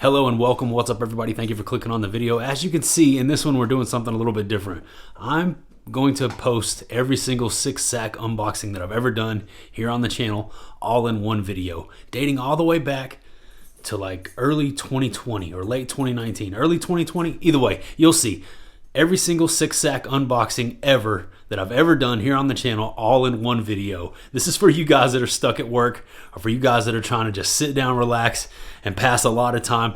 Hello and welcome. What's up, everybody? Thank you for clicking on the video. As you can see, in this one, we're doing something a little bit different. I'm going to post every single 6-sack unboxing that I've ever done here on the channel, all in one video, dating all the way back to like early 2020 or late 2019, early 2020. Either way, you'll see every single 6-sack unboxing ever that I've ever done here on the channel, all in one video. This is for you guys that are stuck at work, or for you guys that are trying to just sit down, relax, and pass a lot of time.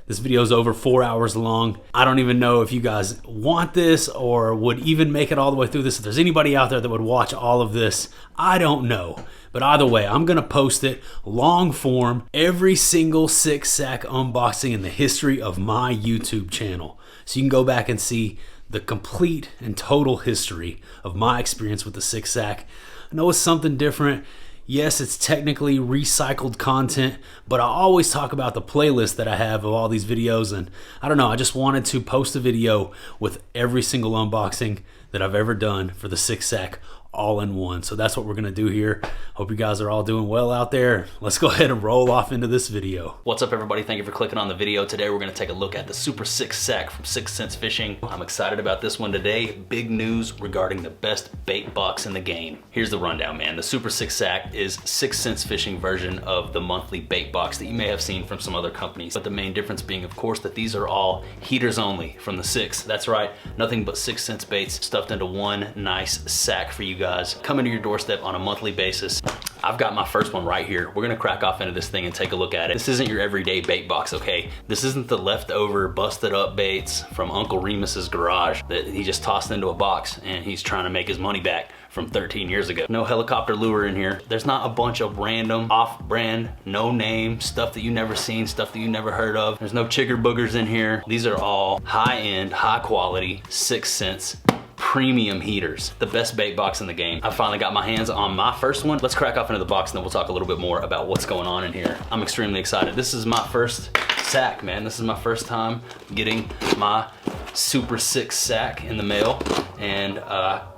This video is over 4 hours long. I don't even know if you guys want this or would even make it all the way through this. If there's anybody out there that would watch all of this, I don't know. But either way, I'm gonna post it long form, every single 6-sack unboxing in the history of my YouTube channel. So you can go back and see the complete and total history of my experience with the 6-sack. I know it's something different. Yes, it's technically recycled content, but I always talk about the playlist that I have of all these videos, and I don't know, I just wanted to post a video with every single unboxing that I've ever done for the 6-sack all in one. So that's what we're gonna do here. Hope you guys are all doing well out there. Let's go ahead and roll off into this video. What's up, everybody? Thank you for clicking on the video. Today we're gonna take a look at the Super 6-sack from 6 Cents Fishing. I'm excited about this one today. Big news regarding the best bait box in the game. Here's the rundown, man. The Super 6-sack is 6 Cents Fishing version of the monthly bait box that you may have seen from some other companies. But the main difference being, of course, that these are all heaters only from the 6. That's right, nothing but 6 cents baits stuffed into one nice sack for you guys, coming to your doorstep on a monthly basis. I've got my first one right here. We're gonna crack off into this thing and take a look at it. This isn't your everyday bait box, okay? This isn't the leftover busted up baits from Uncle Remus's garage that he just tossed into a box and he's trying to make his money back from 13 years ago. No helicopter lure in here. There's not a bunch of random off-brand, no name stuff that you never seen, stuff that you never heard of. There's no chigger boogers in here. These are all high-end, high-quality, 6 cents premium heaters. The best bait box in the game. I finally got my hands on my first one. Let's crack off into the box and then we'll talk a little bit more about what's going on in here. I'm extremely excited. This is my first sack, man. This is my first time getting my Super 6-sack in the mail, and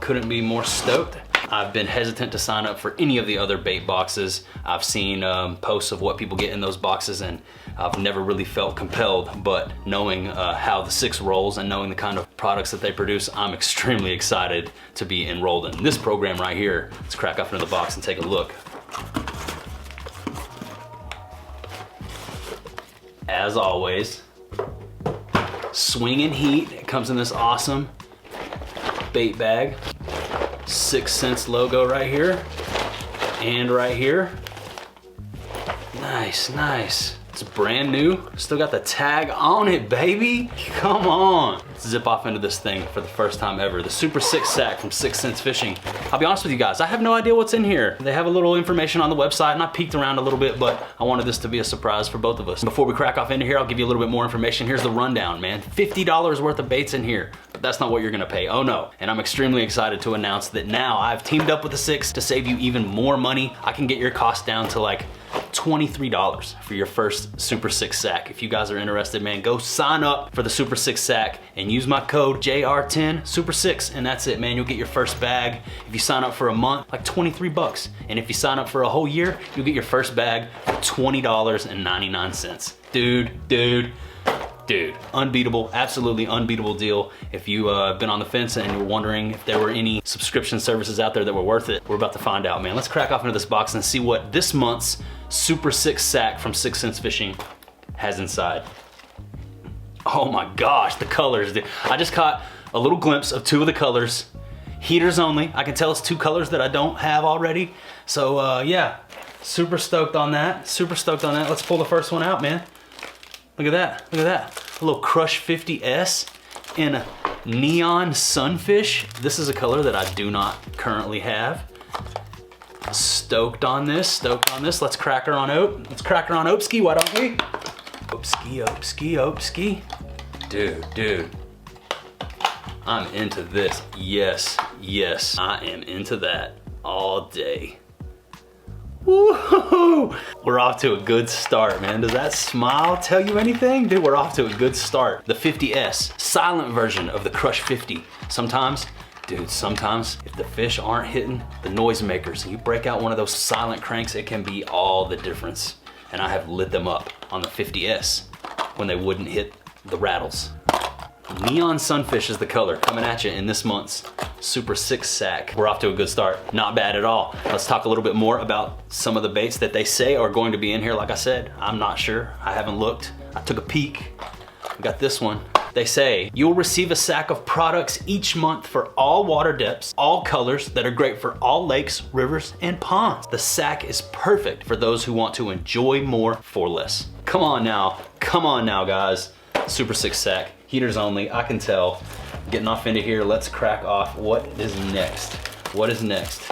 couldn't be more stoked. I've been hesitant to sign up for any of the other bait boxes. I've seen posts of what people get in those boxes, and I've never really felt compelled, but knowing how the 6 rolls and knowing the kind of products that they produce, I'm extremely excited to be enrolled in this program right here. Let's crack up into the box and take a look. As always, swinging heat. It comes in this awesome bait bag. 6 Cents logo right here and right here. Nice, nice. It's brand new. Still got the tag on it, baby. Come on. Let's zip off into this thing for the first time ever. The Super 6-sack from 6 Cents Fishing. I'll be honest with you guys, I have no idea what's in here. They have a little information on the website and I peeked around a little bit, but I wanted this to be a surprise for both of us. Before we crack off into here, I'll give you a little bit more information. Here's the rundown, man. $50 worth of baits in here, but that's not what you're gonna pay. Oh no. And I'm extremely excited to announce that now I've teamed up with the 6 to save you even more money. I can get your cost down to like $23 for your first Super 6-sack. If you guys are interested, man, go sign up for the Super 6-sack and use my code JR10 Super 6, and that's it, man. You'll get your first bag. If you sign up for a month, like 23 bucks. And if you sign up for a whole year, you'll get your first bag for $20.99. Dude, unbeatable, absolutely unbeatable deal. If you been on the fence and you're wondering if there were any subscription services out there that were worth it, we're about to find out, man. Let's crack off into this box and see what this month's Super 6-sack from 6 Cents Fishing has inside. Oh my gosh, the colors. I just caught a little glimpse of 2 of the colors. Heaters only. I can tell it's 2 colors that I don't have already. So yeah, super stoked on that. Super stoked on that. Let's pull the first one out, man. Look at that, look at that. A little Crush 50S in a neon sunfish. This is a color that I do not currently have. Stoked on this, stoked on this. Let's crack her on ope. Let's crack her on opeski, why don't we? Opeski, opeski, opeski. Dude. I'm into this. Yes, yes, I am into that all day. Woo-hoo-hoo. We're off to a good start, man. Does that smile tell you anything? Dude, we're off to a good start. The 50S, silent version of the Crush 50. Sometimes, if the fish aren't hitting the noisemakers and you break out one of those silent cranks, it can be all the difference. And I have lit them up on the 50S. when they wouldn't hit the rattles. Neon Sunfish is the color, coming at you in this month's Super 6 sack. We're off to a good start. Not bad at all. Let's talk a little bit more about some of the baits that they say are going to be in here. Like I said, I'm not sure. I haven't looked. I took a peek. We got this one. They say, you'll receive a sack of products each month for all water depths, all colors that are great for all lakes, rivers, and ponds. The sack is perfect for those who want to enjoy more for less. Come on now, guys. Super 6 sack, heaters only, I can tell. Getting off into here, let's crack off. What is next? What is next?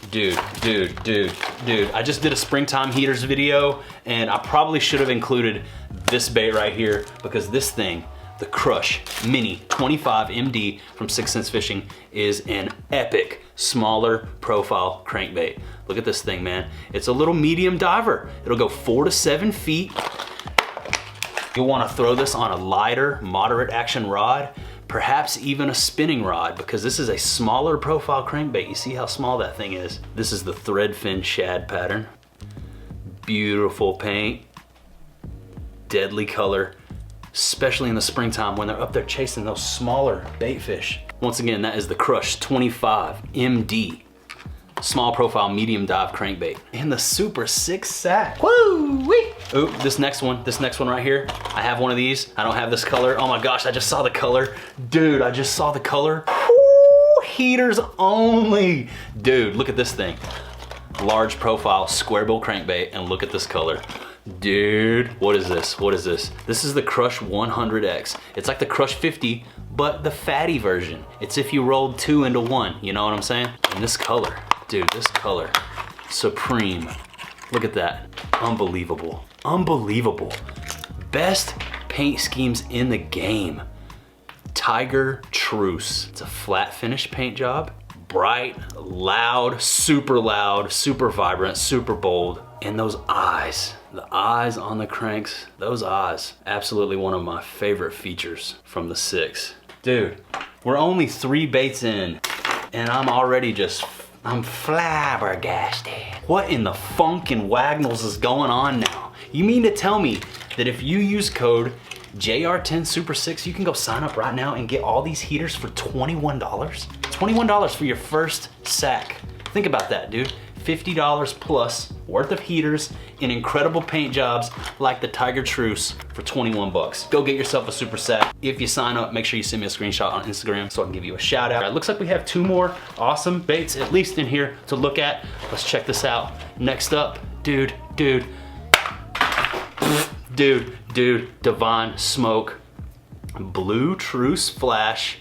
Dude, I just did a springtime heaters video and I probably should have included this bait right here because this thing, the Crush Mini 25 MD from 6 Sense Fishing, is an epic smaller profile crankbait. Look at this thing, man. It's a little medium diver. It'll go 4 to 7 feet. You'll want to throw this on a lighter, moderate action rod, perhaps even a spinning rod, because this is a smaller profile crankbait. You see how small that thing is? This is the threadfin shad pattern. Beautiful paint, deadly color, especially in the springtime when they're up there chasing those smaller bait fish. Once again, that is the Crush 25 MD. Small profile, medium dive crankbait. And the Super 6 sack. Woo-wee! Ooh, this next one right here. I have one of these. I don't have this color. Oh my gosh, I just saw the color. Dude, I just saw the color. Ooh, heaters only. Dude, look at this thing. Large profile, square bill crankbait, and look at this color. Dude, what is this? What is this? This is the Crush 100X. It's like the Crush 50, but the fatty version. It's if you rolled 2 into 1, you know what I'm saying? And this color. Dude, this color, supreme. Look at that, unbelievable, unbelievable. Best paint schemes in the game. Tiger Truce. It's a flat finish paint job. Bright, loud, super vibrant, super bold. And those eyes, the eyes on the cranks, those eyes, absolutely one of my favorite features from the 6. Dude, we're only 3 baits in and I'm flabbergasted. What in the funk and wagnalls is going on now? You mean to tell me that if you use code JR10 Super 6, you can go sign up right now and get all these heaters for $21? $21 for your first sack. Think about that, dude. $50 plus worth of heaters in incredible paint jobs like the Tiger Truce for 21 bucks. Go get yourself a super sack. If you sign up, make sure you send me a screenshot on Instagram so I can give you a shout out. It looks like we have 2 more awesome baits at least in here to look at. Let's check this out. Next up, dude, Divine Smoke, Blue Truce Flash,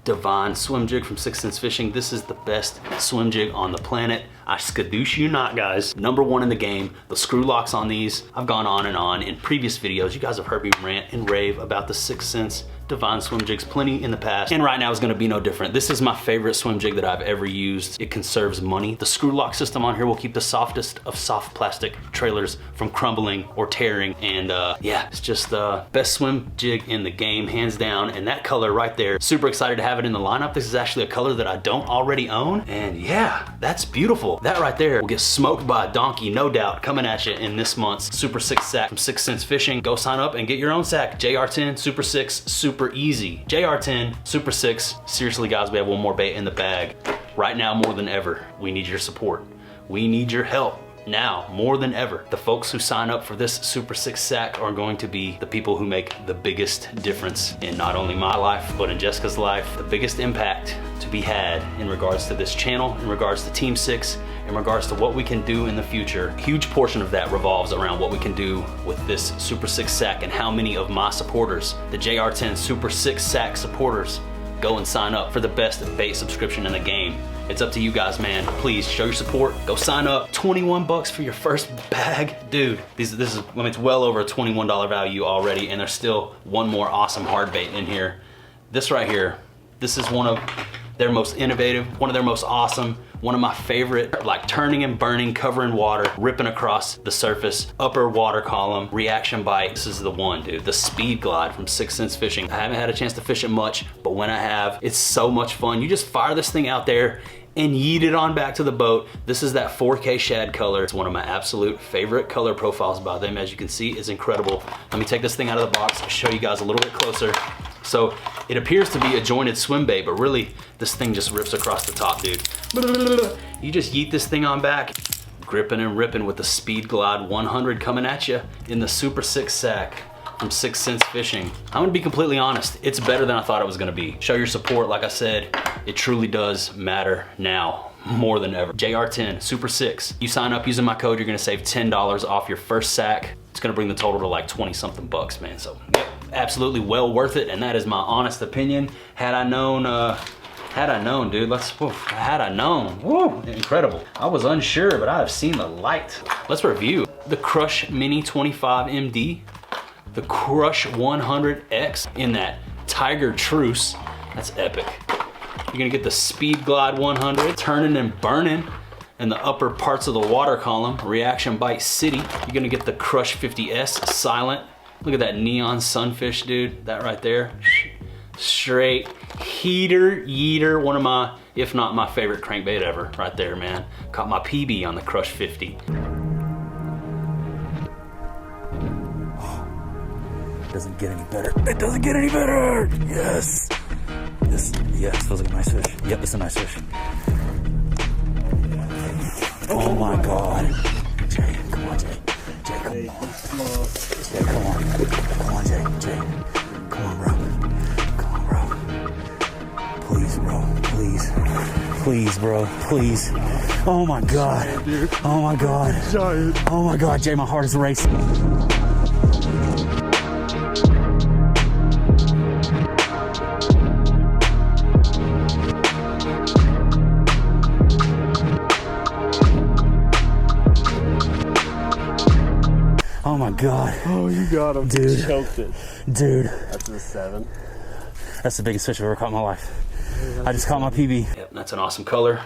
Divine swim jig from 6 Sense Fishing. This is the best swim jig on the planet. I skadoosh you not, guys. #1 in the game. The screw locks on these, I've gone on and on in previous videos. You guys have heard me rant and rave about the 6 Sense Divine swim jigs plenty in the past, and right now is gonna be no different. This is my favorite swim jig that I've ever used. It conserves money. The screw lock system on here will keep the softest of soft plastic trailers from crumbling or tearing, and yeah, it's just the best swim jig in the game, hands down. And that color right there, super excited to have it in the lineup. This is actually a color that I don't already own, and yeah, that's beautiful. That right there will get smoked by a donkey, no doubt, coming at you in this month's Super 6 sack from 6 Sense Fishing. Go sign up and get your own sack. JR10 Super 6, super easy. JR10 Super 6. Seriously, guys, we have 1 more bait in the bag. Right now, more than ever, we need your support. We need your help. Now, more than ever, the folks who sign up for this Super 6 sack are going to be the people who make the biggest difference in not only my life, but in Jessica's life. The biggest impact to be had in regards to this channel, in regards to Team 6, in regards to what we can do in the future. A huge portion of that revolves around what we can do with this Super 6 sack and how many of my supporters, the JR10 Super 6 sack supporters, go and sign up for the best bait subscription in the game. It's up to you guys, man. Please show your support. Go sign up. 21 bucks for your first bag. Dude, this is, I mean, it's well over a $21 value already, and there's still 1 more awesome hard bait in here. This right here, this is one of their most innovative, one of their most awesome, one of my favorite, like turning and burning, covering water, ripping across the surface, upper water column, reaction bite. This is the one, dude. The Speed Glide from 6 Sense Fishing. I haven't had a chance to fish it much, but when I have, it's so much fun. You just fire this thing out there and yeet it on back to the boat. This is that 4K shad color. It's one of my absolute favorite color profiles by them. As you can see, it's incredible. Let me take this thing out of the box and show you guys a little bit closer. So it appears to be a jointed swim bait, but really this thing just rips across the top, dude. You just yeet this thing on back, gripping and ripping with the Speed Glide 100 coming at you in the Super 6 sack from 6 Cents Fishing. I'm gonna be completely honest, it's better than I thought it was gonna be. Show your support, like I said, it truly does matter now more than ever. JR10 Super 6. You sign up using my code, you're gonna save $10 off your first sack. It's gonna bring the total to like 20 something bucks, man. So yep, absolutely well worth it, and that is my honest opinion. Had I known, dude, had I known, woo, incredible. I was unsure, but I have seen the light. Let's review the Crush Mini 25 MD, the Crush 100X in that Tiger Truce. That's epic. You're gonna get the Speed Glide 100, turning and burning in the upper parts of the water column, Reaction Bite City. You're gonna get the Crush 50S Silent. Look at that neon sunfish, dude. That right there. Straight heater, yeeter. One of my, if not my favorite crankbait ever, right there, man. Caught my PB on the Crush 50. Doesn't get any better. It doesn't get any better. Yes. Yes, feels like a nice fish. Yep, it's a nice fish. Oh my God. Jay, come on, Jay. Jay, come on. Jay, come on. Come on, Jay. Jay. Come on, bro. Come on, bro. Please, bro. Please. Please, bro. Please. Oh my God. Oh my God. Oh my God, Jay, my heart is racing. Oh my God. Oh, you got him. Dude. Choked it. Dude. That's a 7. That's the biggest fish I've ever caught in my life. I just caught my PB. Yep, that's an awesome color.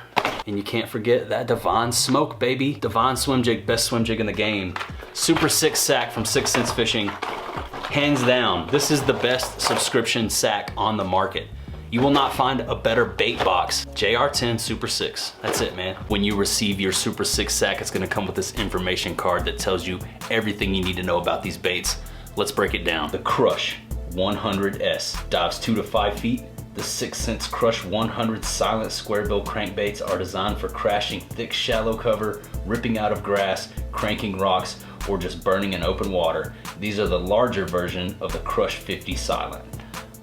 And you can't forget that Divine Smoke, baby. Divine Swim Jig, best swim jig in the game. Super 6 sack from 6 Cents Fishing. Hands down, this is the best subscription sack on the market. You will not find a better bait box. JR10 Super 6, that's it, man. When you receive your Super 6 sack, it's gonna come with this information card that tells you everything you need to know about these baits. Let's break it down. The Crush 100S dives 2 to 5 feet. The 6 Cents Crush 100 silent square bill crankbaits are designed for crashing thick shallow cover, ripping out of grass, cranking rocks, or just burning in open water. These are the larger version of the Crush 50 silent.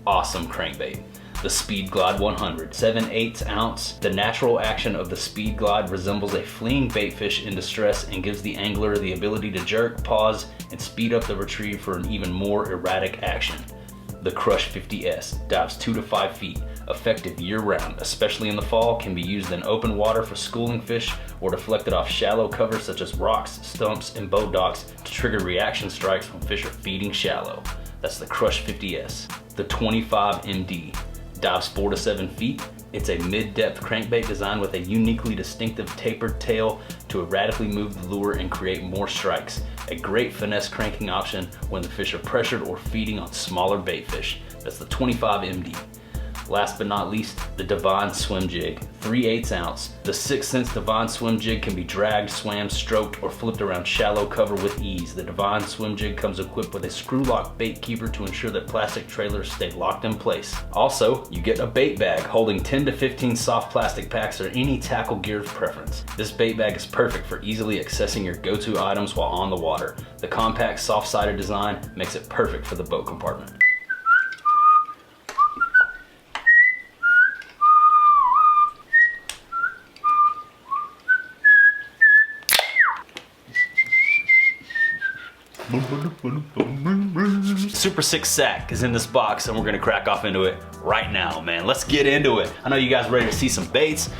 Awesome crankbait. The Speed Glide 100, 7/8 ounce. The natural action of the Speed Glide resembles a fleeing baitfish in distress and gives the angler the ability to jerk, pause, and speed up the retrieve for an even more erratic action. The Crush 50S dives 2 to 5 feet, effective year-round, especially in the fall, can be used in open water for schooling fish or deflected off shallow cover such as rocks, stumps, and boat docks to trigger reaction strikes when fish are feeding shallow. That's the Crush 50S. The 25 MD dives 4 to 7 feet. It's a mid-depth crankbait designed with a uniquely distinctive tapered tail to erratically move the lure and create more strikes. A great finesse cranking option when the fish are pressured or feeding on smaller bait fish. That's the 25 MD. Last but not least, the Divine Swim Jig, 3/8 ounce. The 6 Cents Divine Swim Jig can be dragged, swam, stroked, or flipped around shallow cover with ease. The Divine Swim Jig comes equipped with a screw lock bait keeper to ensure that plastic trailers stay locked in place. Also, you get a bait bag holding 10 to 15 soft plastic packs or any tackle gear of preference. This bait bag is perfect for easily accessing your go-to items while on the water. The compact, soft-sided design makes it perfect for the boat compartment. Super 6 sack is in this box and we're gonna crack off into it right now, man. Let's get into it. I know you guys are ready to see some baits.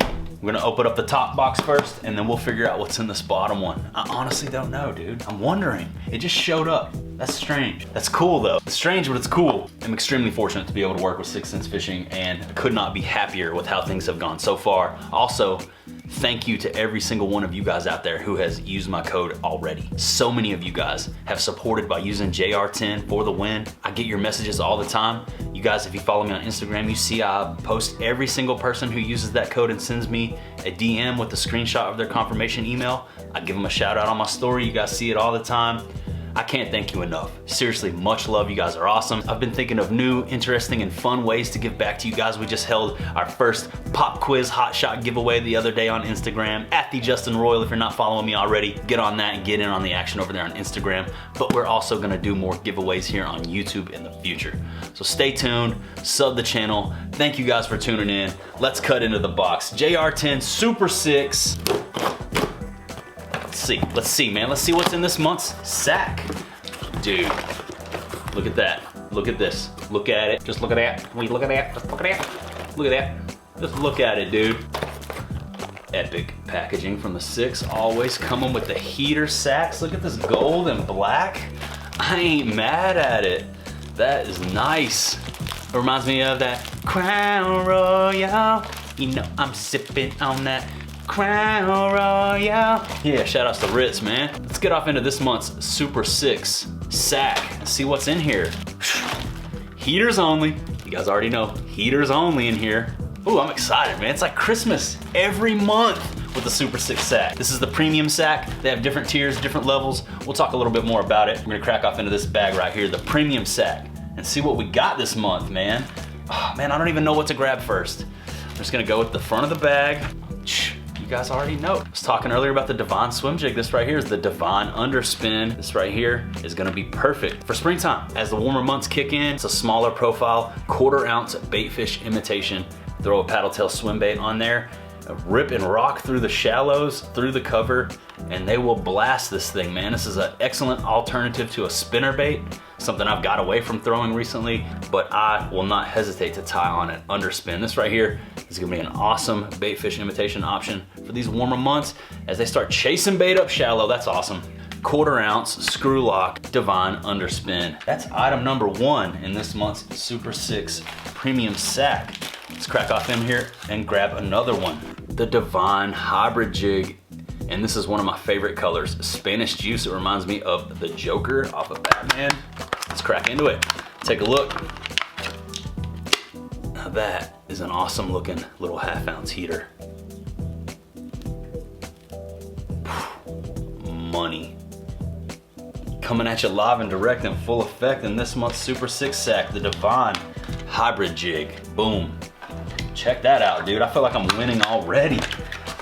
We're gonna open up the top box first and then we'll figure out what's in this bottom one. I honestly don't know, dude. I'm wondering. It just showed up. That's strange. That's cool though. It's strange, but it's cool. I'm extremely fortunate to be able to work with 6 Cents Fishing and could not be happier with how things have gone so far. Also, thank you to every single one of you guys out there who has used my code already. So many of you guys have supported by using JR10 for the win. I get your messages all the time. You guys, if you follow me on Instagram, you see I post every single person who uses that code and sends me a DM with a screenshot of their confirmation email. I give them a shout out on my story. You guys see it all the time. I can't thank you enough. Seriously, much love. You guys are awesome. I've been thinking of new, interesting, and fun ways to give back to you guys. We just held our first pop quiz hot shot giveaway the other day on Instagram at the Justin Royal. If you're not following me already, get on that and get in on the action over there on Instagram. But we're also gonna do more giveaways here on YouTube in the future. So stay tuned, sub the channel. Thank you guys for tuning in. Let's cut into the box. JR10 Super 6. Let's see, man. Let's see what's in this month's sack. Dude, look at that. Look at this. Look at it. Just look at that. Wait, look at that. Just look at that. Look at that. Just look at it, dude. Epic packaging from the 6. Always coming with the heater sacks. Look at this gold and black. I ain't mad at it. That is nice. It reminds me of that Crown Royal. You know I'm sipping on that Crown Royal. Yeah, shout outs to Ritz, man. Let's get off into this month's Super 6 sack. See what's in here. Heaters only. You guys already know, heaters only in here. Ooh, I'm excited, man. It's like Christmas every month with the Super 6 sack. This is the premium sack. They have different tiers, different levels. We'll talk a little bit more about it. We're gonna crack off into this bag right here, the premium sack, and see what we got this month, man. Oh, man, I don't even know what to grab first. I'm just gonna go with the front of the bag. You guys already know. I was talking earlier about the Devon swim jig. This right here is the Devon underspin. This right here is gonna be perfect for springtime. As the warmer months kick in, it's a smaller profile, 1/4 ounce baitfish imitation. Throw a paddle tail swim bait on there, rip and rock through the shallows, through the cover, and they will blast this thing, man. This is an excellent alternative to a spinner bait, something I've got away from throwing recently, but I will not hesitate to tie on an underspin. This right here is gonna be an awesome baitfish imitation option for these warmer months as they start chasing bait up shallow. That's awesome. 1/4 ounce screw lock Devon underspin. That's item number 1 in this month's Super 6 premium sack. Let's crack off in here and grab another one. The Devon hybrid jig. And this is one of my favorite colors, Spanish juice. It reminds me of the Joker off of Batman. Let's crack into it. Take a look. Now that is an awesome looking little 1/2 ounce heater. Money. Coming at you live and direct in full effect in this month's Super 6 sack, the Devon hybrid jig. Boom. Check that out, dude. I feel like I'm winning already.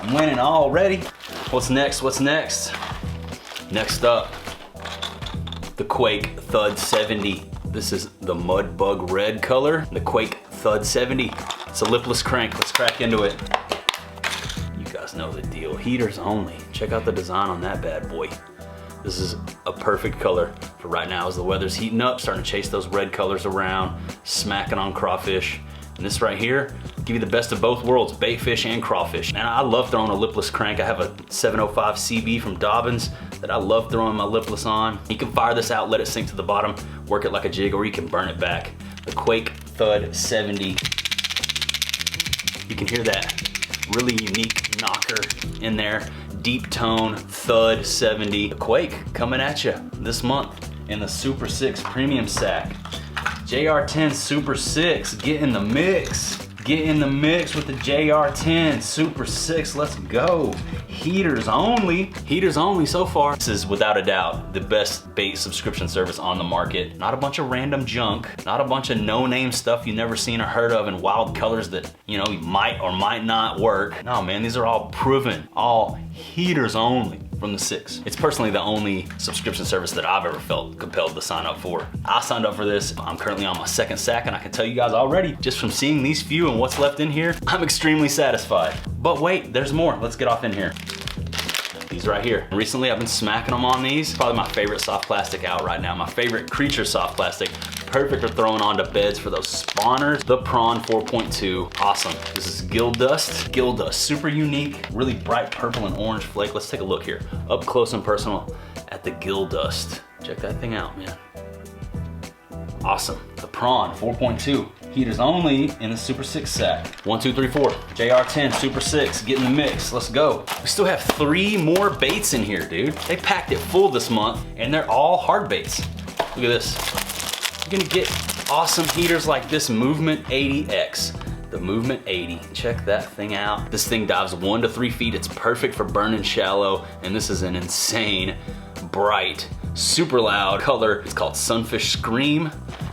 I'm winning already. What's next? What's next? Next up, the Quake Thud 70. This is the Mud Bug red color, the Quake Thud 70. It's a lipless crank. Let's crack into it. You guys know the deal. Heaters only. Check out the design on that bad boy. This is a perfect color for right now as the weather's heating up, starting to chase those red colors around, smacking on crawfish. And this right here, give you the best of both worlds, baitfish and crawfish. And I love throwing a lipless crank. I have a 705 CB from Dobbins that I love throwing my lipless on. You can fire this out, let it sink to the bottom, work it like a jig, or you can burn it back. The Quake Thud 70. You can hear that really unique knocker in there. Deep tone, Thud 70. The Quake coming at you this month in the Super 6 premium sack. JR10 Super 6, get in the mix. Get in the mix with the JR10 Super 6, let's go. Heaters only. Heaters only so far. This is without a doubt the best bait subscription service on the market. Not a bunch of random junk, not a bunch of no-name stuff you've never seen or heard of in wild colors that, you know, might or might not work. No, man, these are all proven, all heaters only from the 6. It's personally the only subscription service that I've ever felt compelled to sign up for. I signed up for this. I'm currently on my 2nd sack, and I can tell you guys already, just from seeing these few and what's left in here, I'm extremely satisfied. But wait, there's more. Let's get off in here. These right here. Recently, I've been smacking them on these. Probably my favorite soft plastic out right now. My favorite creature soft plastic. Perfect for throwing onto beds for those spawners. The Prawn 4.2, awesome. This is Gill Dust. Gill Dust, super unique, really bright purple and orange flake. Let's take a look here, up close and personal at the Gill Dust. Check that thing out, man. Awesome, the Prawn 4.2. Heaters only in the Super 6 sack. 1, 2, 3, 4. JR10 Super 6, get in the mix, let's go. We still have 3 more baits in here, dude. They packed it full this month, and they're all hard baits. Look at this. You're gonna get awesome heaters like this Movement 80X. The Movement 80, check that thing out. This thing dives 1 to 3 feet. It's perfect for burning shallow, and this is an insane, bright, super loud color. It's called Sunfish Scream.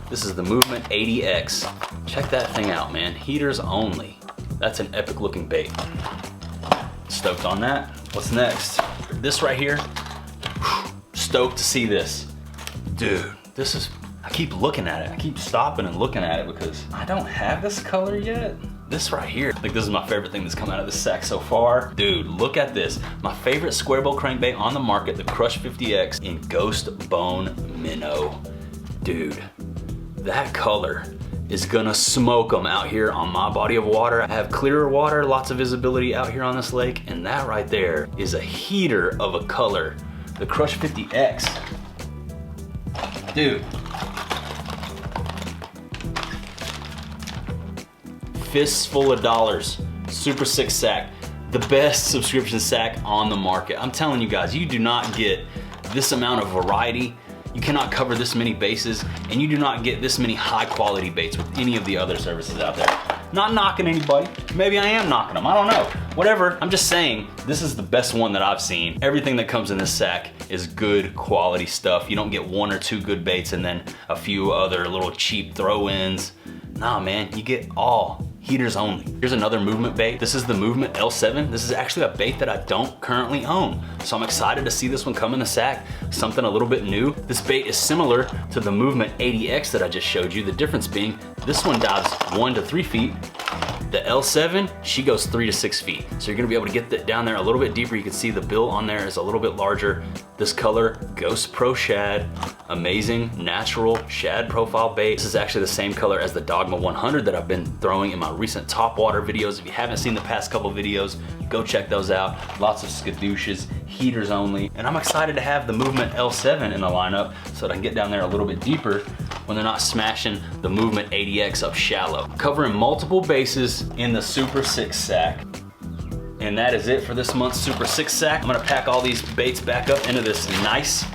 This is the Movement 80X. Check that thing out, man. Heaters only. That's an epic looking bait. Stoked on that. What's next? This right here. Stoked to see this. Dude, this is, I keep looking at it. I keep stopping and looking at it because I don't have this color yet. This right here, like this is my favorite thing that's come out of this sack so far. Dude, look at this. My favorite square bowl crankbait on the market, the Crush 50X in Ghost Bone Minnow. Dude, that color is gonna smoke them out here on my body of water. I have clearer water, lots of visibility out here on this lake, and that right there is a heater of a color. The Crush 50X. Dude. Fists full of dollars. Super sick sack. The best subscription sack on the market. I'm telling you guys, you do not get this amount of variety. You cannot cover this many bases, and you do not get this many high quality baits with any of the other services out there. Not knocking anybody. Maybe I am knocking them, I don't know. Whatever, I'm just saying, this is the best one that I've seen. Everything that comes in this sack is good quality stuff. You don't get 1 or 2 good baits and then a few other little cheap throw-ins. Nah, man, you get all. Heaters only. Here's another Movement bait. This is the Movement L7. This is actually a bait that I don't currently own. So I'm excited to see this one come in the sack, something a little bit new. This bait is similar to the Movement 80X that I just showed you. The difference being this one dives 1 to 3 feet. The L7, she goes 3 to 6 feet. So you're gonna be able to get that down there a little bit deeper. You can see the bill on there is a little bit larger. This color, Ghost Pro Shad, amazing natural shad profile bait. This is actually the same color as the Dogma 100 that I've been throwing in my recent top water videos. If you haven't seen the past couple videos, go check those out. Lots of skadooshes, heaters only. And I'm excited to have the Movement L7 in the lineup so that I can get down there a little bit deeper when they're not smashing the Movement 80X up shallow. Covering multiple bases in the Super 6 sack. And that is it for this month's Super 6 sack. I'm gonna pack all these baits back up into this nice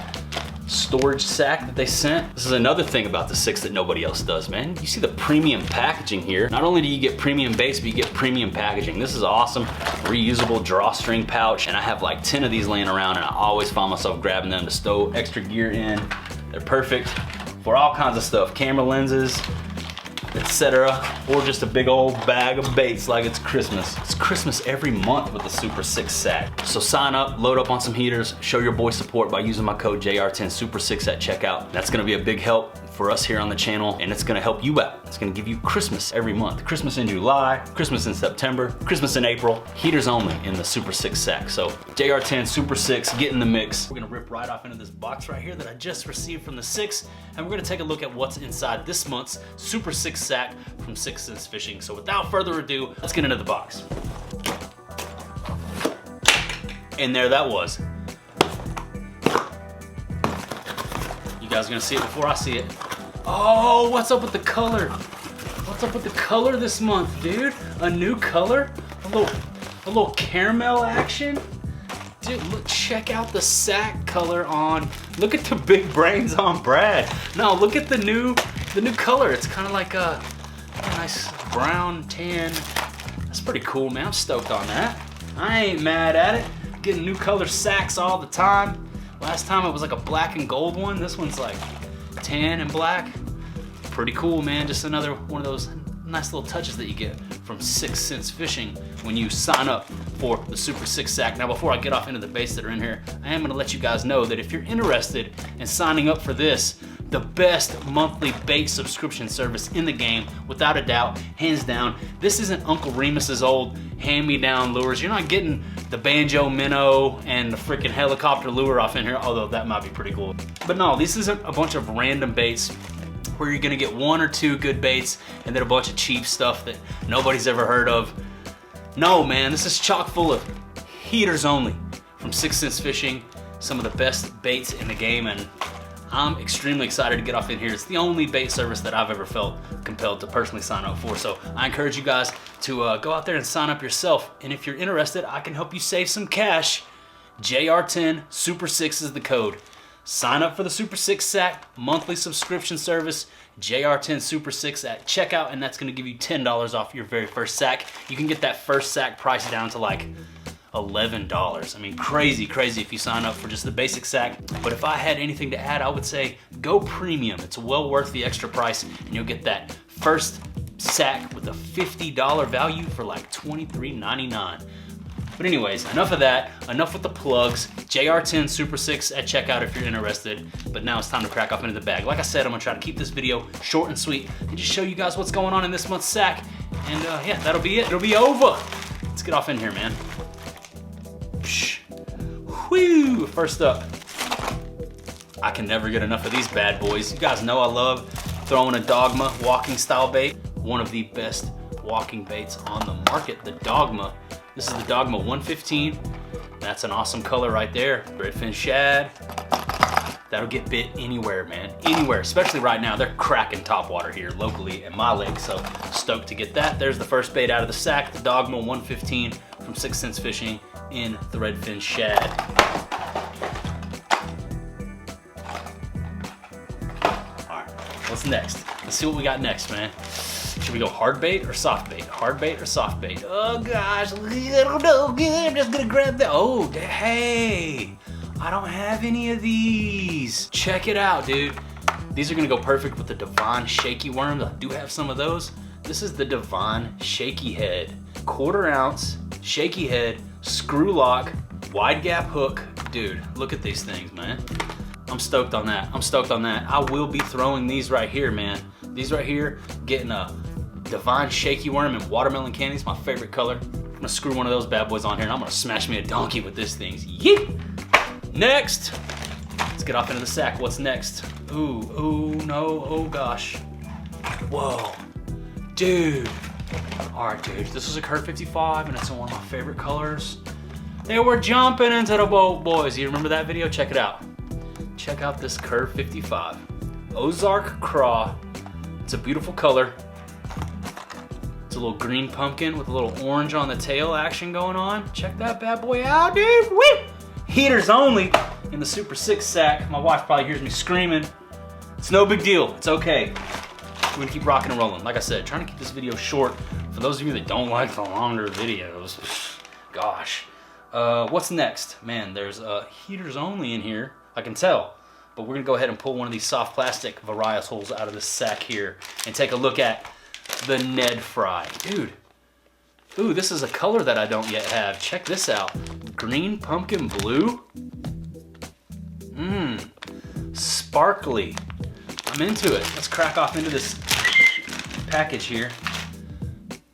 storage sack that they sent. This is another thing about the 6 that nobody else does, man. You see the premium packaging here. Not only do you get premium baits, but you get premium packaging. This is awesome. Reusable drawstring pouch, and I have like 10 of these laying around, and I always find myself grabbing them to stow extra gear in. They're perfect for all kinds of stuff, camera lenses, etc., or just a big old bag of baits like it's Christmas. It's Christmas every month with the Super 6 sack. So sign up, load up on some heaters, show your boy support by using my code JR10 Super 6 at checkout. That's gonna be a big help for us here on the channel, and it's gonna help you out. It's gonna give you Christmas every month. Christmas in July, Christmas in September, Christmas in April. Heaters only in the Super 6 sack. So JR10 Super 6, get in the mix. We're gonna rip right off into this box right here that I just received from the 6, and we're gonna take a look at what's inside this month's Super 6 sack from 6 Sense Fishing. So without further ado, let's get into the box. And there that was. You guys are gonna see it before I see it. Oh, what's up with the color? What's up with the color this month, dude? A new color? A little caramel action? Dude, look, check out the sack color on, look at the big brains on Brad. No, look at the new color. It's kind of like a nice brown tan. That's pretty cool, man. I'm stoked on that. I ain't mad at it. Getting new color sacks all the time. Last time it was like a black and gold one. This one's like tan and black. Pretty cool, man. Just another one of those nice little touches that you get from 6 Sense Fishing when you sign up for the Super 6 sack. Now, before I get off into the baits that are in here, I am gonna let you guys know that if you're interested in signing up for this, the best monthly bait subscription service in the game, without a doubt, hands down. This isn't Uncle Remus's old hand-me-down lures. You're not getting the banjo minnow and the freaking helicopter lure off in here, although that might be pretty cool. But no, this isn't a bunch of random baits where you're gonna get 1 or 2 good baits and then a bunch of cheap stuff that nobody's ever heard of. No, man, this is chock full of heaters only from 6 Sense Fishing, some of the best baits in the game, and I'm extremely excited to get off in here. It's the only bait service that I've ever felt compelled to personally sign up for. So I encourage you guys to go out there and sign up yourself. And if you're interested, I can help you save some cash. JR10 Super 6 is the code. Sign up for the Super 6 Sack monthly subscription service, JR10 Super 6 at checkout, and that's gonna give you $10 off your very first sack. You can get that first sack price down to like $11. I mean, crazy if you sign up for just the basic sack. But if I had anything to add, I would say go premium. It's well worth the extra price, and you'll get that first sack with a $50 value for like $23.99. But anyways, enough of that, enough with the plugs. JR10 Super 6 at checkout if you're interested. But now it's time to crack off into the bag. Like I said, I'm gonna try to keep this video short and sweet and just show you guys what's going on in this month's sack. And yeah, that'll be it, it'll be over. Let's get off in here, man. Whew, first up, I can never get enough of these bad boys. You guys know I love throwing a Dogma walking style bait. One of the best walking baits on the market, the Dogma. This is the Dogma 115. That's an awesome color right there. Redfin shad. That'll get bit anywhere, man, anywhere, especially right now. They're cracking topwater here locally in my lake, so stoked to get that. There's the first bait out of the sack, the Dogma 115 from 6 Cents Fishing in the redfin shad. All right, what's next? Let's see what we got next, man. Should we go hard bait or soft bait? Hard bait or soft bait? Oh gosh, I don't know. I'm just gonna grab that. Oh, hey, I don't have any of these. Check it out, dude. These are gonna go perfect with the Devon shaky worms. I do have some of those. This is the Devon shaky head. 1/4 ounce, shaky head, screw lock, wide gap hook. Dude, look at these things, man. I'm stoked on that. I'm stoked on that. I will be throwing these right here, man. These right here, getting a Devon shaky worm and watermelon candy. It's my favorite color. I'm gonna screw one of those bad boys on here and I'm gonna smash me a donkey with this thing. Yeet! Next, let's get off into the sack. What's next? Ooh, no, oh gosh. Whoa, dude. All right, dude, this is a Curve 55 and it's in one of my favorite colors. They were jumping into the boat, boys. You remember that video? Check it out. Check out this Curve 55. Ozark Craw. It's a beautiful color. It's a little green pumpkin with a little orange on the tail action going on. Check that bad boy out, dude. Woo! Heaters only in the Super 6 sack. My wife probably hears me screaming. It's no big deal. It's okay. We're gonna keep rocking and rolling. Like I said, trying to keep this video short. For those of you that don't like the longer videos, gosh. What's next? Man, there's heaters only in here. I can tell. But we're gonna go ahead and pull one of these soft plastic varietals out of this sack here and take a look at the Ned Fry. Dude, ooh, this is a color that I don't yet have. Check this out. Green pumpkin blue. Sparkly. I'm into it. Let's crack off into this package here.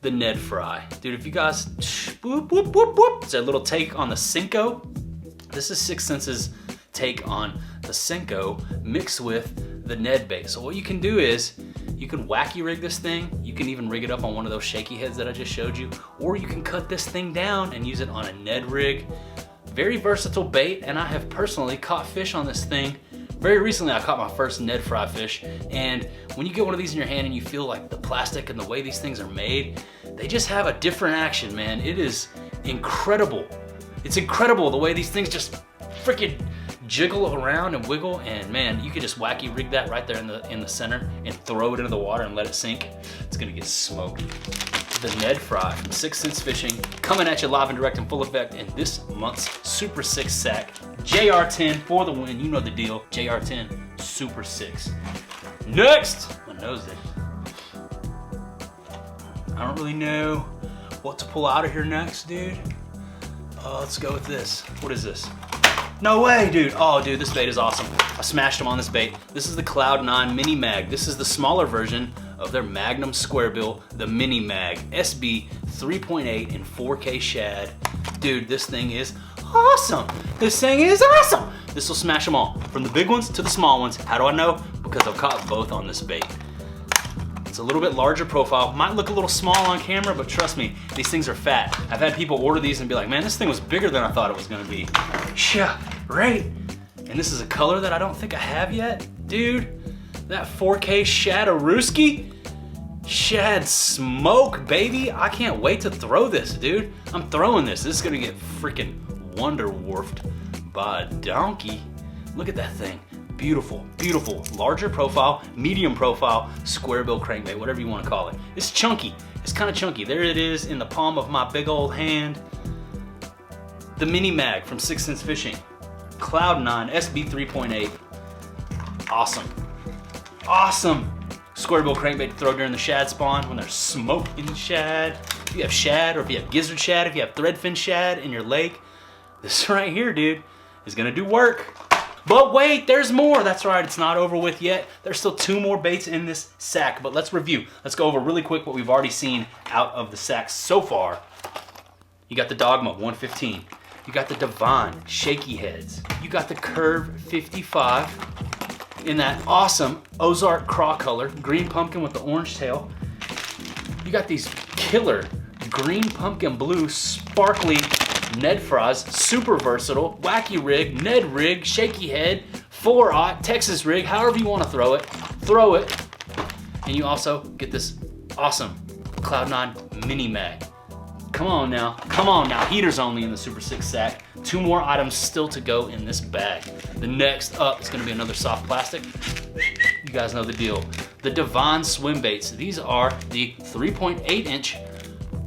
The Ned Fry. Dude, if you guys, whoop, whoop, whoop, whoop. It's a little take on the Senko. This is 6 Sense's take on the Senko mixed with the Ned bait. So what you can do is you can wacky rig this thing. You can even rig it up on one of those shaky heads that I just showed you, or you can cut this thing down and use it on a Ned rig. Very versatile bait, and I have personally caught fish on this thing. Very recently I caught my first Ned Fry fish, and when you get one of these in your hand and you feel like the plastic and the way these things are made, they just have a different action, man. It is incredible. It's incredible the way these things just freaking jiggle around and wiggle, and man, you could just wacky rig that right there in the center and throw it into the water and let it sink. It's gonna get smoked. The Ned Fry from 6 Cents Fishing, coming at you live and direct in full effect in this month's Super 6 sack. JR10 for the win, you know the deal. JR10 Super 6. Next, my nose itches. I don't really know what to pull out of here next, dude. Let's go with this. What is this? No way, dude. Oh, dude, this bait is awesome. I smashed them on this bait. This is the Cloud9 Mini Mag. This is the smaller version of their Magnum Square Bill, the Mini Mag. SB 3.8 in 4K shad. Dude, this thing is awesome. This thing is awesome. This will smash them all, from the big ones to the small ones. How do I know? Because I've caught both on this bait. It's a little bit larger profile. Might look a little small on camera, but trust me, these things are fat. I've had people order these and be like, man, this thing was bigger than I thought it was gonna be. Yeah, right? And this is a color that I don't think I have yet. Dude, that 4K Shadowrooski, shad smoke, baby. I can't wait to throw this, dude. I'm throwing this. This is gonna get freaking wonder warfed by a donkey. Look at that thing. Beautiful, beautiful. Larger profile, medium profile, square bill crankbait, whatever you want to call it. It's chunky. It's kind of chunky. There it is in the palm of my big old hand. The mini mag from 6th Sense Fishing. Cloud9 SB 3.8. Awesome. Awesome. Square bill crankbait to throw during the shad spawn when there's smoke in the shad. If you have shad, or if you have gizzard shad, if you have threadfin shad in your lake, this right here, dude, is gonna do work. But wait, there's more. That's right, it's not over with yet. There's still 2 more baits in this sack, but let's review. Let's go over really quick what we've already seen out of the sack so far. You got the Dogma 115. You got the Divine Shaky Heads. You got the Curve 55 in that awesome Ozark craw color, green pumpkin with the orange tail. You got these killer green pumpkin blue sparkly Ned fries, super versatile, wacky rig, Ned rig, shaky head, 4-aught, Texas rig, however you want to throw it. And you also get this awesome Cloud9 mini mag. Come on now, heaters only in the Super 6 sack. 2 more items still to go in this bag. The next up is gonna be another soft plastic. You guys know the deal. The Divine swim baits. These are the 3.8-inch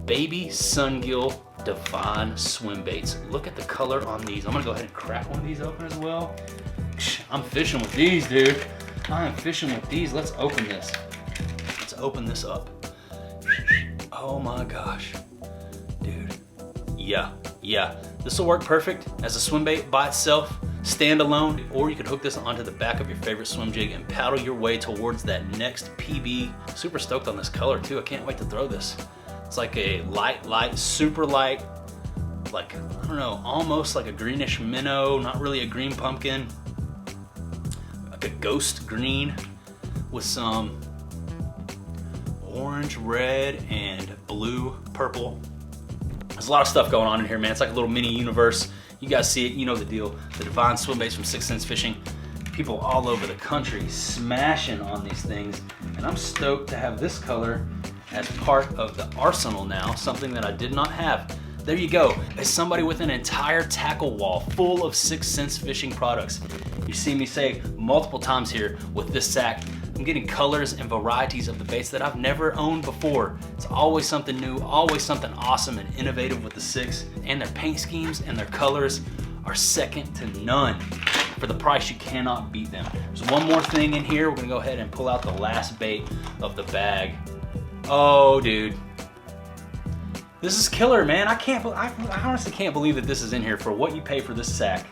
baby sungill Divine swim baits. Look at the color on these. I'm gonna go ahead and crack one of these open as well. I'm fishing with these, dude. I am fishing with these. Let's open this. Let's open this up. Oh my gosh. Dude, yeah. This will work perfect as a swim bait by itself, standalone, or you could hook this onto the back of your favorite swim jig and paddle your way towards that next PB. Super stoked on this color too. I can't wait to throw this. It's like a light, super light, like, I don't know, almost like a greenish minnow, not really a green pumpkin, like a ghost green with some orange, red, and blue, purple. There's a lot of stuff going on in here, man. It's like a little mini universe. You guys see it, you know the deal. The Divine swim baits from 6th Sense Fishing. People all over the country smashing on these things. And I'm stoked to have this color as part of the arsenal now, something that I did not have. There you go. As somebody with an entire tackle wall full of 6th Sense Fishing products. You see me say multiple times here with this sack, I'm getting colors and varieties of the baits that I've never owned before. It's always something new, always something awesome and innovative with the 6, and their paint schemes and their colors are second to none. For the price, you cannot beat them. There's one more thing in here. We're gonna go ahead and pull out the last bait of the bag. Oh, dude. This is killer, man. I honestly can't believe that this is in here for what you pay for this sack.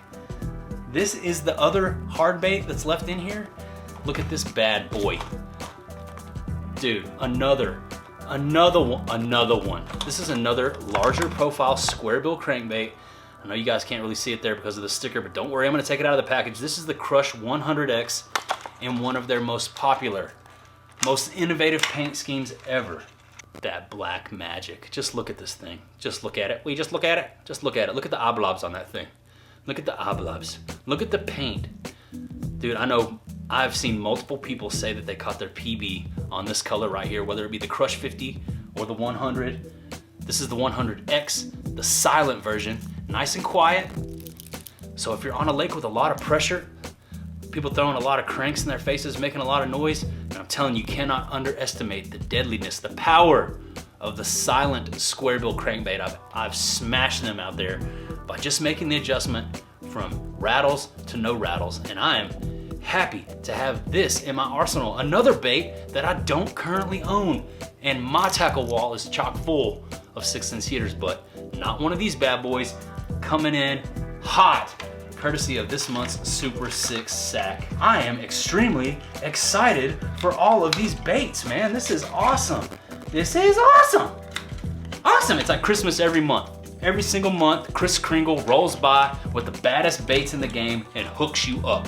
This is the other hard bait that's left in here. Look at this bad boy. Dude, another one. This is another larger profile square bill crankbait. I know you guys can't really see it there because of the sticker, but don't worry, I'm gonna take it out of the package. This is the Crush 100X in one of their most popular, most innovative paint schemes ever. That black magic. Just look at this thing. Just look at it. Will you just look at it? Just look at it. Look at the oblobs on that thing. Look at the oblobs. Look at the paint. Dude, I know I've seen multiple people say that they caught their PB on this color right here, whether it be the Crush 50 or the 100. This is the 100X, the silent version, nice and quiet. So if you're on a lake with a lot of pressure, people throwing a lot of cranks in their faces, making a lot of noise, and I'm telling you, you cannot underestimate the deadliness, the power of the silent square bill crankbait. I've smashed them out there by just making the adjustment from rattles to no rattles, and I am happy to have this in my arsenal. Another bait that I don't currently own, and my tackle wall is chock full of 6th Sense heaters, but not one of these bad boys. Coming in hot, courtesy of this month's Super 6 sack. I am extremely excited for all of these baits, man. This is awesome. This is awesome. Awesome, it's like Christmas every month. Every single month, Kris Kringle rolls by with the baddest baits in the game and hooks you up.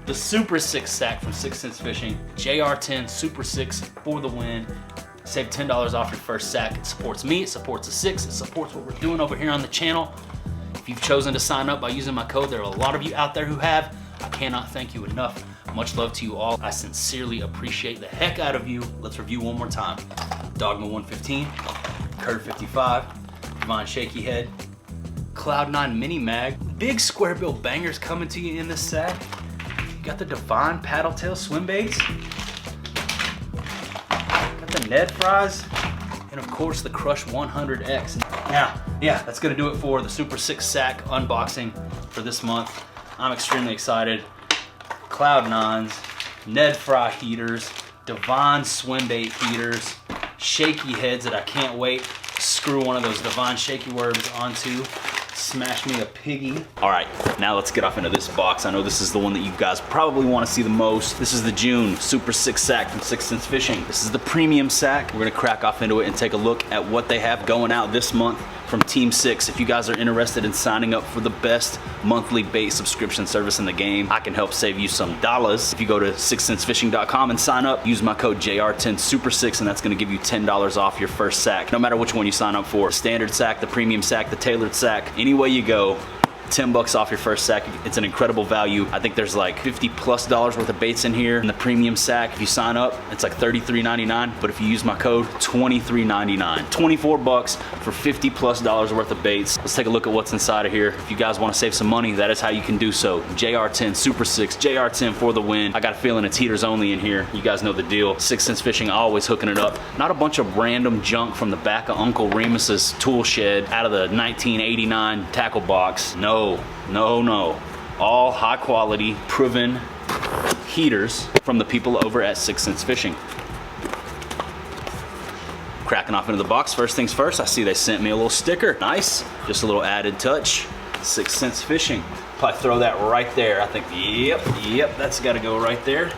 The Super 6 sack from 6th Sense Fishing, JR10 Super 6 for the win. Save $10 off your first sack. It supports me, it supports the 6, it supports what we're doing over here on the channel. If you've chosen to sign up by using my code, there are a lot of you out there who have. I cannot thank you enough. Much love to you all. I sincerely appreciate the heck out of you. Let's review one more time. Dogma 115, Curve 55, Divine Shaky Head, Cloud9 Mini Mag. Big square bill bangers coming to you in this sack. You got the Divine paddle tail swim baits. Got the Ned fries. And of course the Crush 100X. Now, yeah, that's gonna do it for the Super 6 sack unboxing for this month. I'm extremely excited. Cloud9s, Ned fry heaters, Divine swim bait heaters, shaky heads that I can't wait to screw one of those Divine shaky worms onto. Smash me a piggy. All right, now let's get off into this box. I know this is the one that you guys probably want to see the most. This is the June Super 6 sack from 6th Sense Fishing. This is the premium sack. We're gonna crack off into it and take a look at what they have going out this month from Team 6. If you guys are interested in signing up for the best monthly bait subscription service in the game, I can help save you some dollars. If you go to 6thsensefishing.com and sign up, use my code JR10Super6 and that's gonna give you $10 off your first sack. No matter which one you sign up for, standard sack, the premium sack, the tailored sack, any way you go, $10 off your first sack. It's an incredible value. I think there's like $50+ worth of baits in here in the premium sack. If you sign up, it's like $33.99, but if you use my code, $23.99. $24 for $50+ worth of baits. Let's take a look at what's inside of here. If you guys want to save some money, that is how you can do so. JR10 Super 6, JR10 for the win. I got a feeling it's heaters only in here. You guys know the deal. 6th Sense Fishing always hooking it up. Not a bunch of random junk from the back of Uncle Remus's tool shed out of the 1989 tackle box. No. All high quality, proven heaters from the people over at 6th Sense Fishing. Cracking off into the box, first things first, I see they sent me a little sticker. Nice, just a little added touch. 6th Sense Fishing. Probably throw that right there. I think, yep, that's gotta go right there.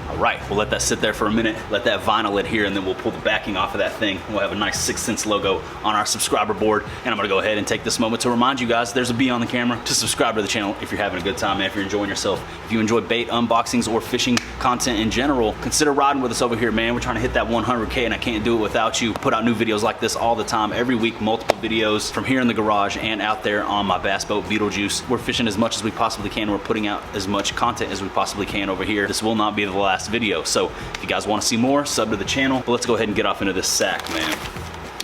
All right, we'll let that sit there for a minute, let that vinyl adhere, and then we'll pull the backing off of that thing. We'll have a nice 6th Sense logo on our subscriber board, and I'm gonna go ahead and take this moment to remind you guys, there's a B on the camera, to subscribe to the channel if you're having a good time, man, if you're enjoying yourself. If you enjoy bait unboxings or fishing content in general, consider riding with us over here, man. We're trying to hit that 100K, and I can't do it without you. Put out new videos like this all the time, every week, multiple videos from here in the garage and out there on my bass boat, Beetlejuice. We're fishing as much as we possibly can. We're putting out as much content as we possibly can over here. This will not be the last video, so if you guys want to see more, sub to the channel. But let's go ahead and get off into this sack, man.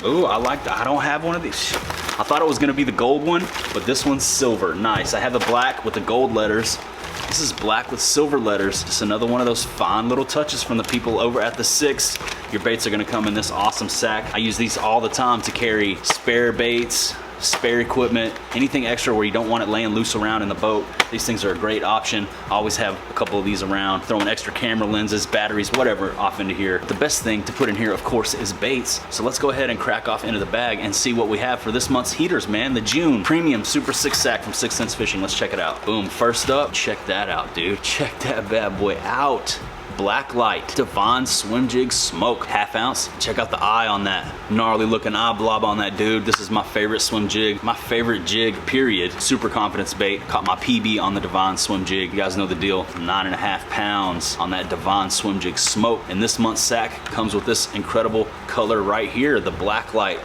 Ooh, I like that. I don't have one of these. I thought it was gonna be the gold one, but this one's silver. Nice. I have the black with the gold letters. This is black with silver letters. Just another one of those fine little touches from the people over at the 6. Your baits are gonna come in this awesome sack. I use these all the time to carry spare baits, spare equipment, anything extra where you don't want it laying loose around in the boat. These things are a great option. I always have a couple of these around, throwing extra camera lenses, batteries, whatever off into here. The best thing to put in here, of course, is baits. So let's go ahead and crack off into the bag and see what we have for this month's heaters, man. The June Premium Super 6 sack from 6th Sense Fishing. Let's check it out. Boom, first up, check that out, dude. Check that bad boy out. Black Light Divine Swim Jig Smoke, 1/2 ounce. Check out the eye on that, gnarly looking eye blob on that, dude. This is my favorite swim jig, my favorite jig, period. Super confidence bait. Caught my PB on the Divine Swim Jig. You guys know the deal. 9.5 pounds on that Divine Swim Jig Smoke. And this month's sack comes with this incredible color right here, the Black Light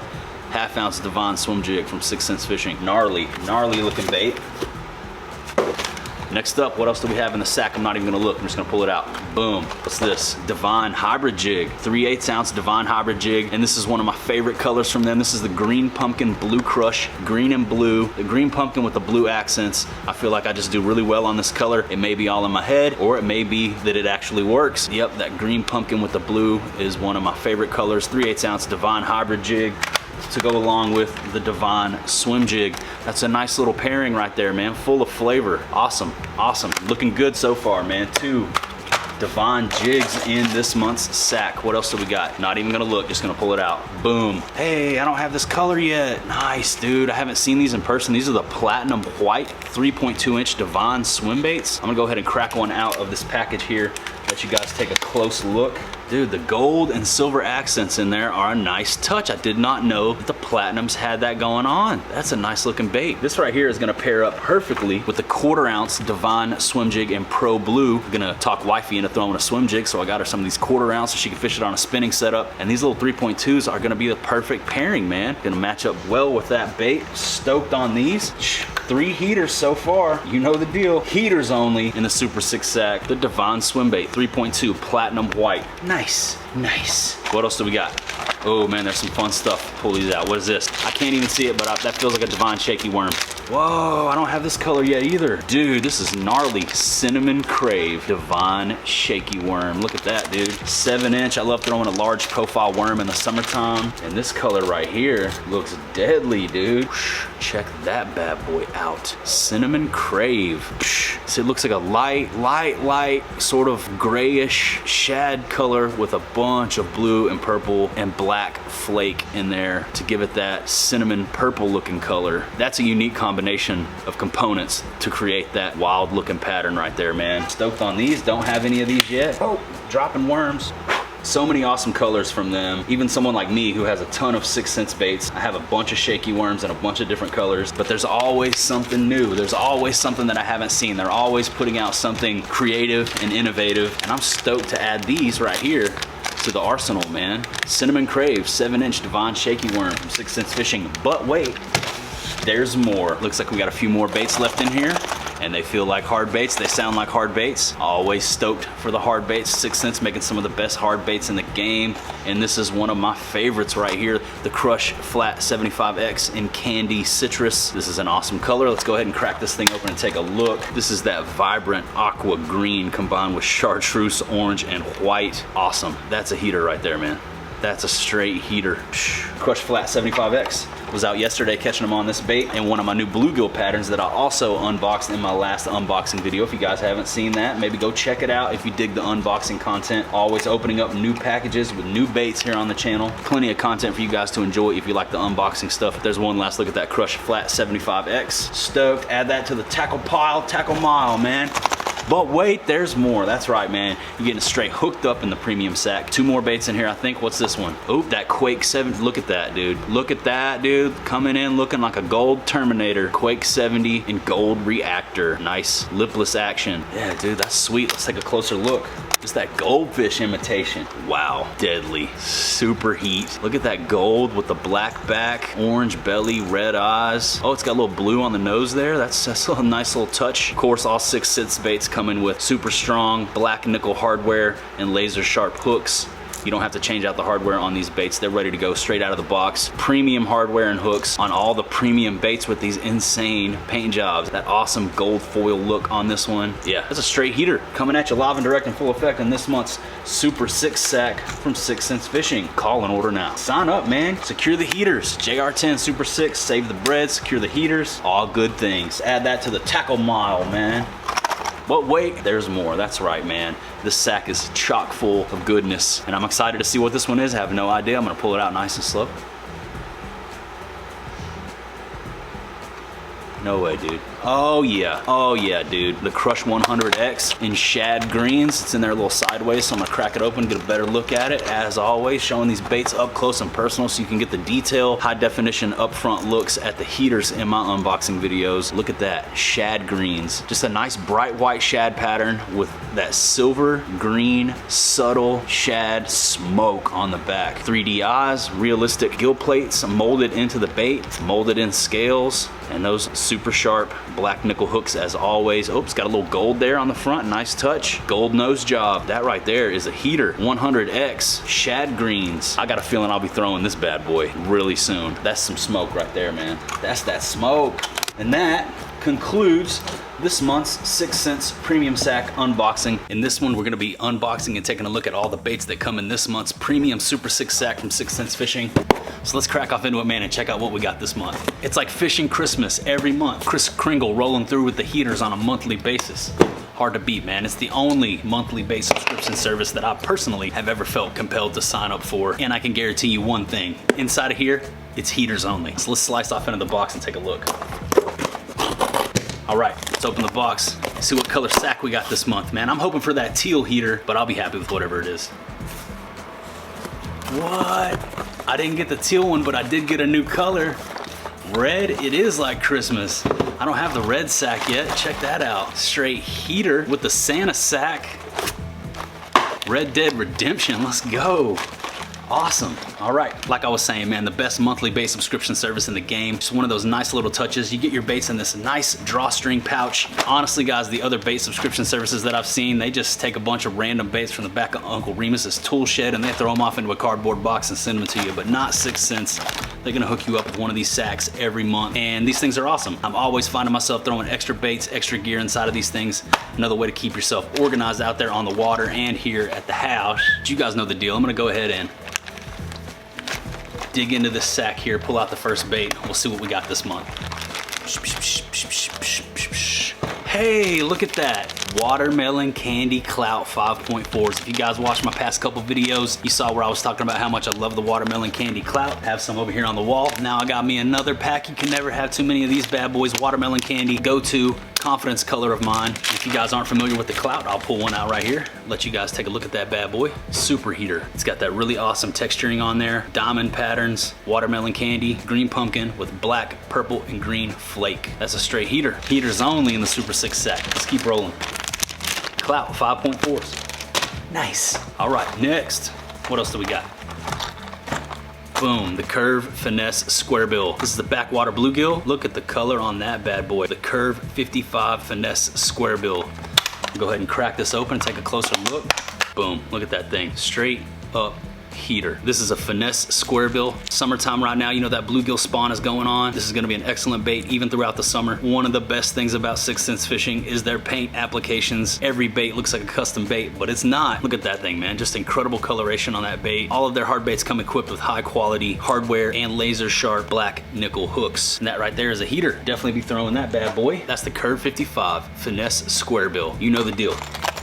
1/2 ounce Divine Swim Jig from 6th Sense Fishing. Gnarly looking bait. Next up, what else do we have in the sack? I'm not even gonna look, I'm just gonna pull it out. Boom, what's this? Divine Hybrid Jig, 3/8 ounce Divine Hybrid Jig, and this is one of my favorite colors from them. This is the Green Pumpkin Blue Crush, green and blue. The green pumpkin with the blue accents. I feel like I just do really well on this color. It may be all in my head, or it may be that it actually works. Yep, that green pumpkin with the blue is one of my favorite colors. 3/8 ounce Divine Hybrid Jig to go along with the Divine Swim Jig. That's a nice little pairing right there, man. Full of flavor. Awesome, awesome. Looking good so far, man. 2 Divine jigs in this month's sack. What else do we got? Not even gonna look, just gonna pull it out. Boom. Hey, I don't have this color yet. Nice, dude. I haven't seen these in person. These are the Platinum White 3.2 inch Divine swim baits. I'm gonna go ahead and crack one out of this package here. Let you guys take a close look. Dude, the gold and silver accents in there are a nice touch. I did not know that the Platinums had that going on. That's a nice looking bait. This right here is gonna pair up perfectly with the 1/4 ounce Divine Swim Jig in Pro Blue. I'm gonna talk wifey into throwing a swim jig, so I got her some of these 1/4 ounce so she can fish it on a spinning setup. And these little 3.2s are gonna be the perfect pairing, man. Gonna match up well with that bait. Stoked on these. 3 heaters so far. You know the deal. Heaters only in the Super 6 sack. The Divine Swim Bait 3.2 Platinum White. Nice, nice. What else do we got? Oh man, there's some fun stuff. Pull these out. What is this? I can't even see it, but that feels like a divine shaky worm. Whoa, I don't have this color yet either. Dude, this is gnarly. Cinnamon Crave Divine Shaky Worm. Look at that, dude. 7-inch. I love throwing a large profile worm in the summertime. And this color right here looks deadly, dude. Check that bad boy out. Cinnamon Crave. So it looks like a light, sort of grayish shad color with a bunch of blue and purple and black flake in there to give it that cinnamon purple looking color. That's a unique combination of components to create that wild looking pattern right there, man. Stoked on these. Don't have any of these yet. Oh, dropping worms. So many awesome colors from them. Even someone like me who has a ton of 6th Sense baits, I have a bunch of shaky worms and a bunch of different colors, but there's always something new. There's always something that I haven't seen. They're always putting out something creative and innovative, and I'm stoked to add these right here to the arsenal, man. Cinnamon Crave, 7-inch Divine Shaky Worm from 6th Sense Fishing. But wait, there's more. Looks like we got a few more baits left in here, and they feel like hard baits. They sound like hard baits. Always stoked for the hard baits. 6th Sense making some of the best hard baits in the game, and this is one of my favorites right here, the Crush Flat 75X in Candy Citrus. This is an awesome color. Let's go ahead and crack this thing open and take a look. This is that vibrant aqua green combined with chartreuse orange and white. Awesome. That's a heater right there, man. That's a straight heater. Crush Flat 75X. Was out yesterday catching them on this bait and one of my new bluegill patterns that I also unboxed in my last unboxing video. If you guys haven't seen that, maybe go check it out if you dig the unboxing content. Always opening up new packages with new baits here on the channel. Plenty of content for you guys to enjoy if you like the unboxing stuff. There's one last look at that Crush Flat 75X. Stoked. Add that to the tackle pile, tackle mile, man. But wait, there's more. That's right, man. You're getting straight hooked up in the premium sack. 2 more baits in here, I think. What's this one? Oh, that Quake 70. Look at that, dude. Look at that, dude. Coming in looking like a gold Terminator. Quake 70 and gold reactor. Nice lipless action. Yeah, dude, that's sweet. Let's take a closer look. Just that goldfish imitation. Wow, deadly. Super heat. Look at that gold with the black back, orange belly, red eyes. Oh, it's got a little blue on the nose there. That's a nice little touch. Of course, all 6th Sense baits coming with super strong black nickel hardware and laser sharp hooks. You don't have to change out the hardware on these baits. They're ready to go straight out of the box. Premium hardware and hooks on all the premium baits with these insane paint jobs. That awesome gold foil look on this one. Yeah, that's a straight heater. Coming at you live and direct in full effect in this month's Super 6 sack from 6th Sense Fishing. Call and order now. Sign up, man. Secure the heaters. JR10 Super 6, save the bread, secure the heaters. All good things. Add that to the tackle mile, man. But wait, there's more. That's right, man. This sack is chock full of goodness, and I'm excited to see what this one is. I have no idea. I'm gonna pull it out nice and slow. No way, dude. Oh yeah, dude. The Crush 100X in shad greens. It's in there a little sideways, so I'm gonna crack it open, get a better look at it. As always, showing these baits up close and personal so you can get the detail, high definition, upfront looks at the heaters in my unboxing videos. Look at that, shad greens. Just a nice bright white shad pattern with that silver green, subtle shad smoke on the back. 3D eyes, realistic gill plates molded into the bait, molded in scales, and those super sharp black nickel hooks as always. Oops, got a little gold there on the front, nice touch. Gold nose job, that right there is a heater. 100X, shad greens. I got a feeling I'll be throwing this bad boy really soon. That's some smoke right there, man. That's that smoke. And that concludes this month's 6th Sense Premium Sack unboxing. In this one, we're gonna be unboxing and taking a look at all the baits that come in this month's Premium Super 6 Sack from 6th Sense Fishing. So let's crack off into it, man, and check out what we got this month. It's like fishing Christmas every month. Chris Kringle rolling through with the heaters on a monthly basis. Hard to beat, man. It's the only monthly bait subscription service that I personally have ever felt compelled to sign up for. And I can guarantee you one thing. Inside of here, it's heaters only. So let's slice off into the box and take a look. All right, let's open the box, see what color sack we got this month, man. I'm hoping for that teal heater, but I'll be happy with whatever it is. What? I didn't get the teal one, but I did get a new color. Red, it is like Christmas. I don't have the red sack yet, check that out. Straight heater with the Santa sack. Red Dead Redemption, let's go. Awesome. All right, like I was saying, man, the best monthly bait subscription service in the game. Just one of those nice little touches. You get your baits in this nice drawstring pouch. Honestly, guys, the other bait subscription services that I've seen, they just take a bunch of random baits from the back of Uncle Remus's tool shed and they throw them off into a cardboard box and send them to you, but not 6 cents. They're gonna hook you up with one of these sacks every month, and these things are awesome. I'm always finding myself throwing extra baits, extra gear inside of these things. Another way to keep yourself organized out there on the water and here at the house. But you guys know the deal. I'm gonna go ahead and dig into this sack here, pull out the first bait. We'll see what we got this month. Hey, look at that. Watermelon Candy Clout 5.4s. If you guys watched my past couple videos, you saw where I was talking about how much I love the Watermelon Candy Clout. Have some over here on the wall. Now I got me another pack. You can never have too many of these bad boys. Watermelon Candy, go-to confidence color of mine. If you guys aren't familiar with the Clout, I'll pull one out right here. Let you guys take a look at that bad boy. Super heater. It's got that really awesome texturing on there. Diamond patterns, watermelon candy, green pumpkin with black, purple, and green flake. That's a straight heater. Heaters only in the Super 6 sack. Let's keep rolling. Clout 5.4s. Nice. All right, next. What else do we got? Boom, the Curve Finesse Square Bill. This is the backwater bluegill. Look at the color on that bad boy. The Curve 55 Finesse Square Bill. Go ahead and crack this open, take a closer look. Boom, look at that thing. Straight up heater. This is a Finesse Square Bill. Summertime right now, you know that bluegill spawn is going on. This is gonna be an excellent bait even throughout the summer. One of the best things about 6th Sense Fishing is their paint applications. Every bait looks like a custom bait, but it's not. Look at that thing, man. Just incredible coloration on that bait. All of their hard baits come equipped with high quality hardware and laser sharp black nickel hooks. And that right there is a heater. Definitely be throwing that bad boy. That's the Curve 55 Finesse Square Bill. You know the deal.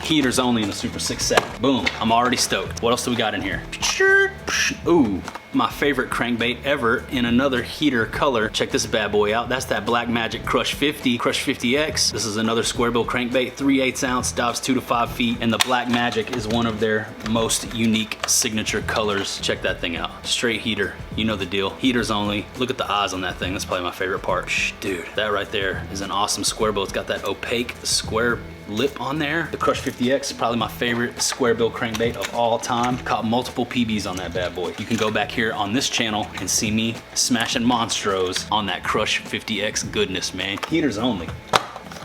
Heaters only in the Super 6 sack. Boom, I'm already stoked. What else do we got in here? Ooh, my favorite crankbait ever in another heater color. Check this bad boy out. That's that Black Magic Crush 50, Crush 50X. This is another square bill crankbait, 3/8 ounce, dives 2 to 5 feet, and the Black Magic is one of their most unique signature colors. Check that thing out. Straight heater, you know the deal. Heaters only. Look at the eyes on that thing. That's probably my favorite part. Dude, that right there is an awesome square bill. It's got that opaque square lip on there. The Crush 50X, probably my favorite square bill crankbait of all time. Caught multiple PBs on that bad boy. You can go back here on this channel and see me smashing monstros on that Crush 50X goodness, man. Heaters only.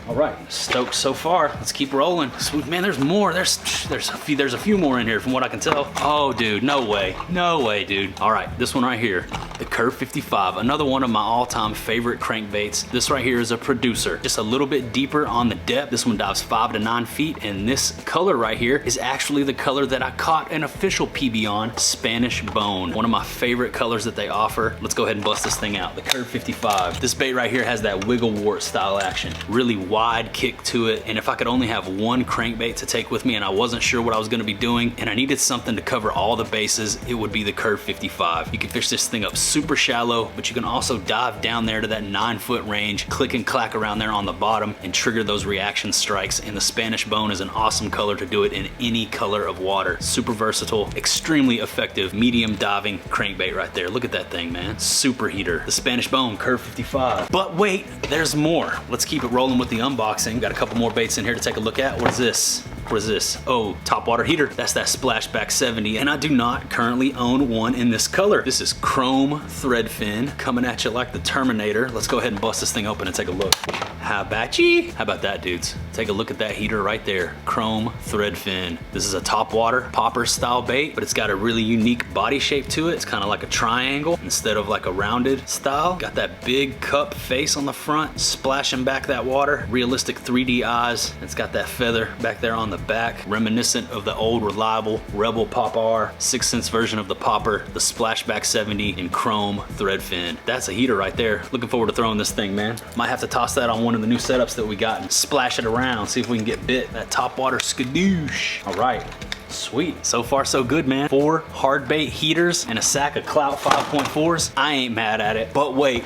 All right, stoked so far. Let's keep rolling. Sweet, man, there's more. There's a few more in here from what I can tell. Oh, dude, no way. No way, dude. All right, this one right here, the Curve 55, another one of my all-time favorite crankbaits. This right here is a producer, just a little bit deeper on the depth. This one dives 5 to 9 feet, and this color right here is actually the color that I caught an official PB on, Spanish Bone. One of my favorite colors that they offer. Let's go ahead and bust this thing out. The Curve 55. This bait right here has that wiggle wart style action. Really wide kick to it, and if I could only have one crankbait to take with me and I wasn't sure what I was gonna be doing and I needed something to cover all the bases, it would be the Curve 55. You can fish this thing up super shallow, but you can also dive down there to that 9-foot range, click and clack around there on the bottom and trigger those reaction strikes, and the Spanish Bone is an awesome color to do it in any color of water. Super versatile, extremely effective, medium diving crankbait right there. Look at that thing, man. Super heater. The Spanish Bone, Curve 55. But wait, there's more. Let's keep it rolling with the unboxing. Got a couple more baits in here to take a look at. What is this? What is this? Oh, topwater heater. That's that Splashback 70, and I do not currently own one in this color. This is chrome thread fin coming at you like the Terminator. Let's go ahead and bust this thing open and take a look. How about that, dudes? Take a look at that heater right there. Chrome thread fin. This is a topwater popper style bait, but it's got a really unique body shape to it. It's kind of like a triangle instead of like a rounded style. Got that big cup face on the front, splashing back that water. Realistic 3D eyes. It's got that feather back there on the back, reminiscent of the old reliable Rebel Pop R, 6th Sense version of the popper, the Splashback 70 in chrome thread fin. That's a heater right there. Looking forward to throwing this thing, man. Might have to toss that on one of the new setups that we got and splash it around, see if we can get bit. That topwater skadoosh. All right. Sweet. So far so good, man. 4 hard bait heaters and a sack of Clout 5.4s. I ain't mad at it, but wait.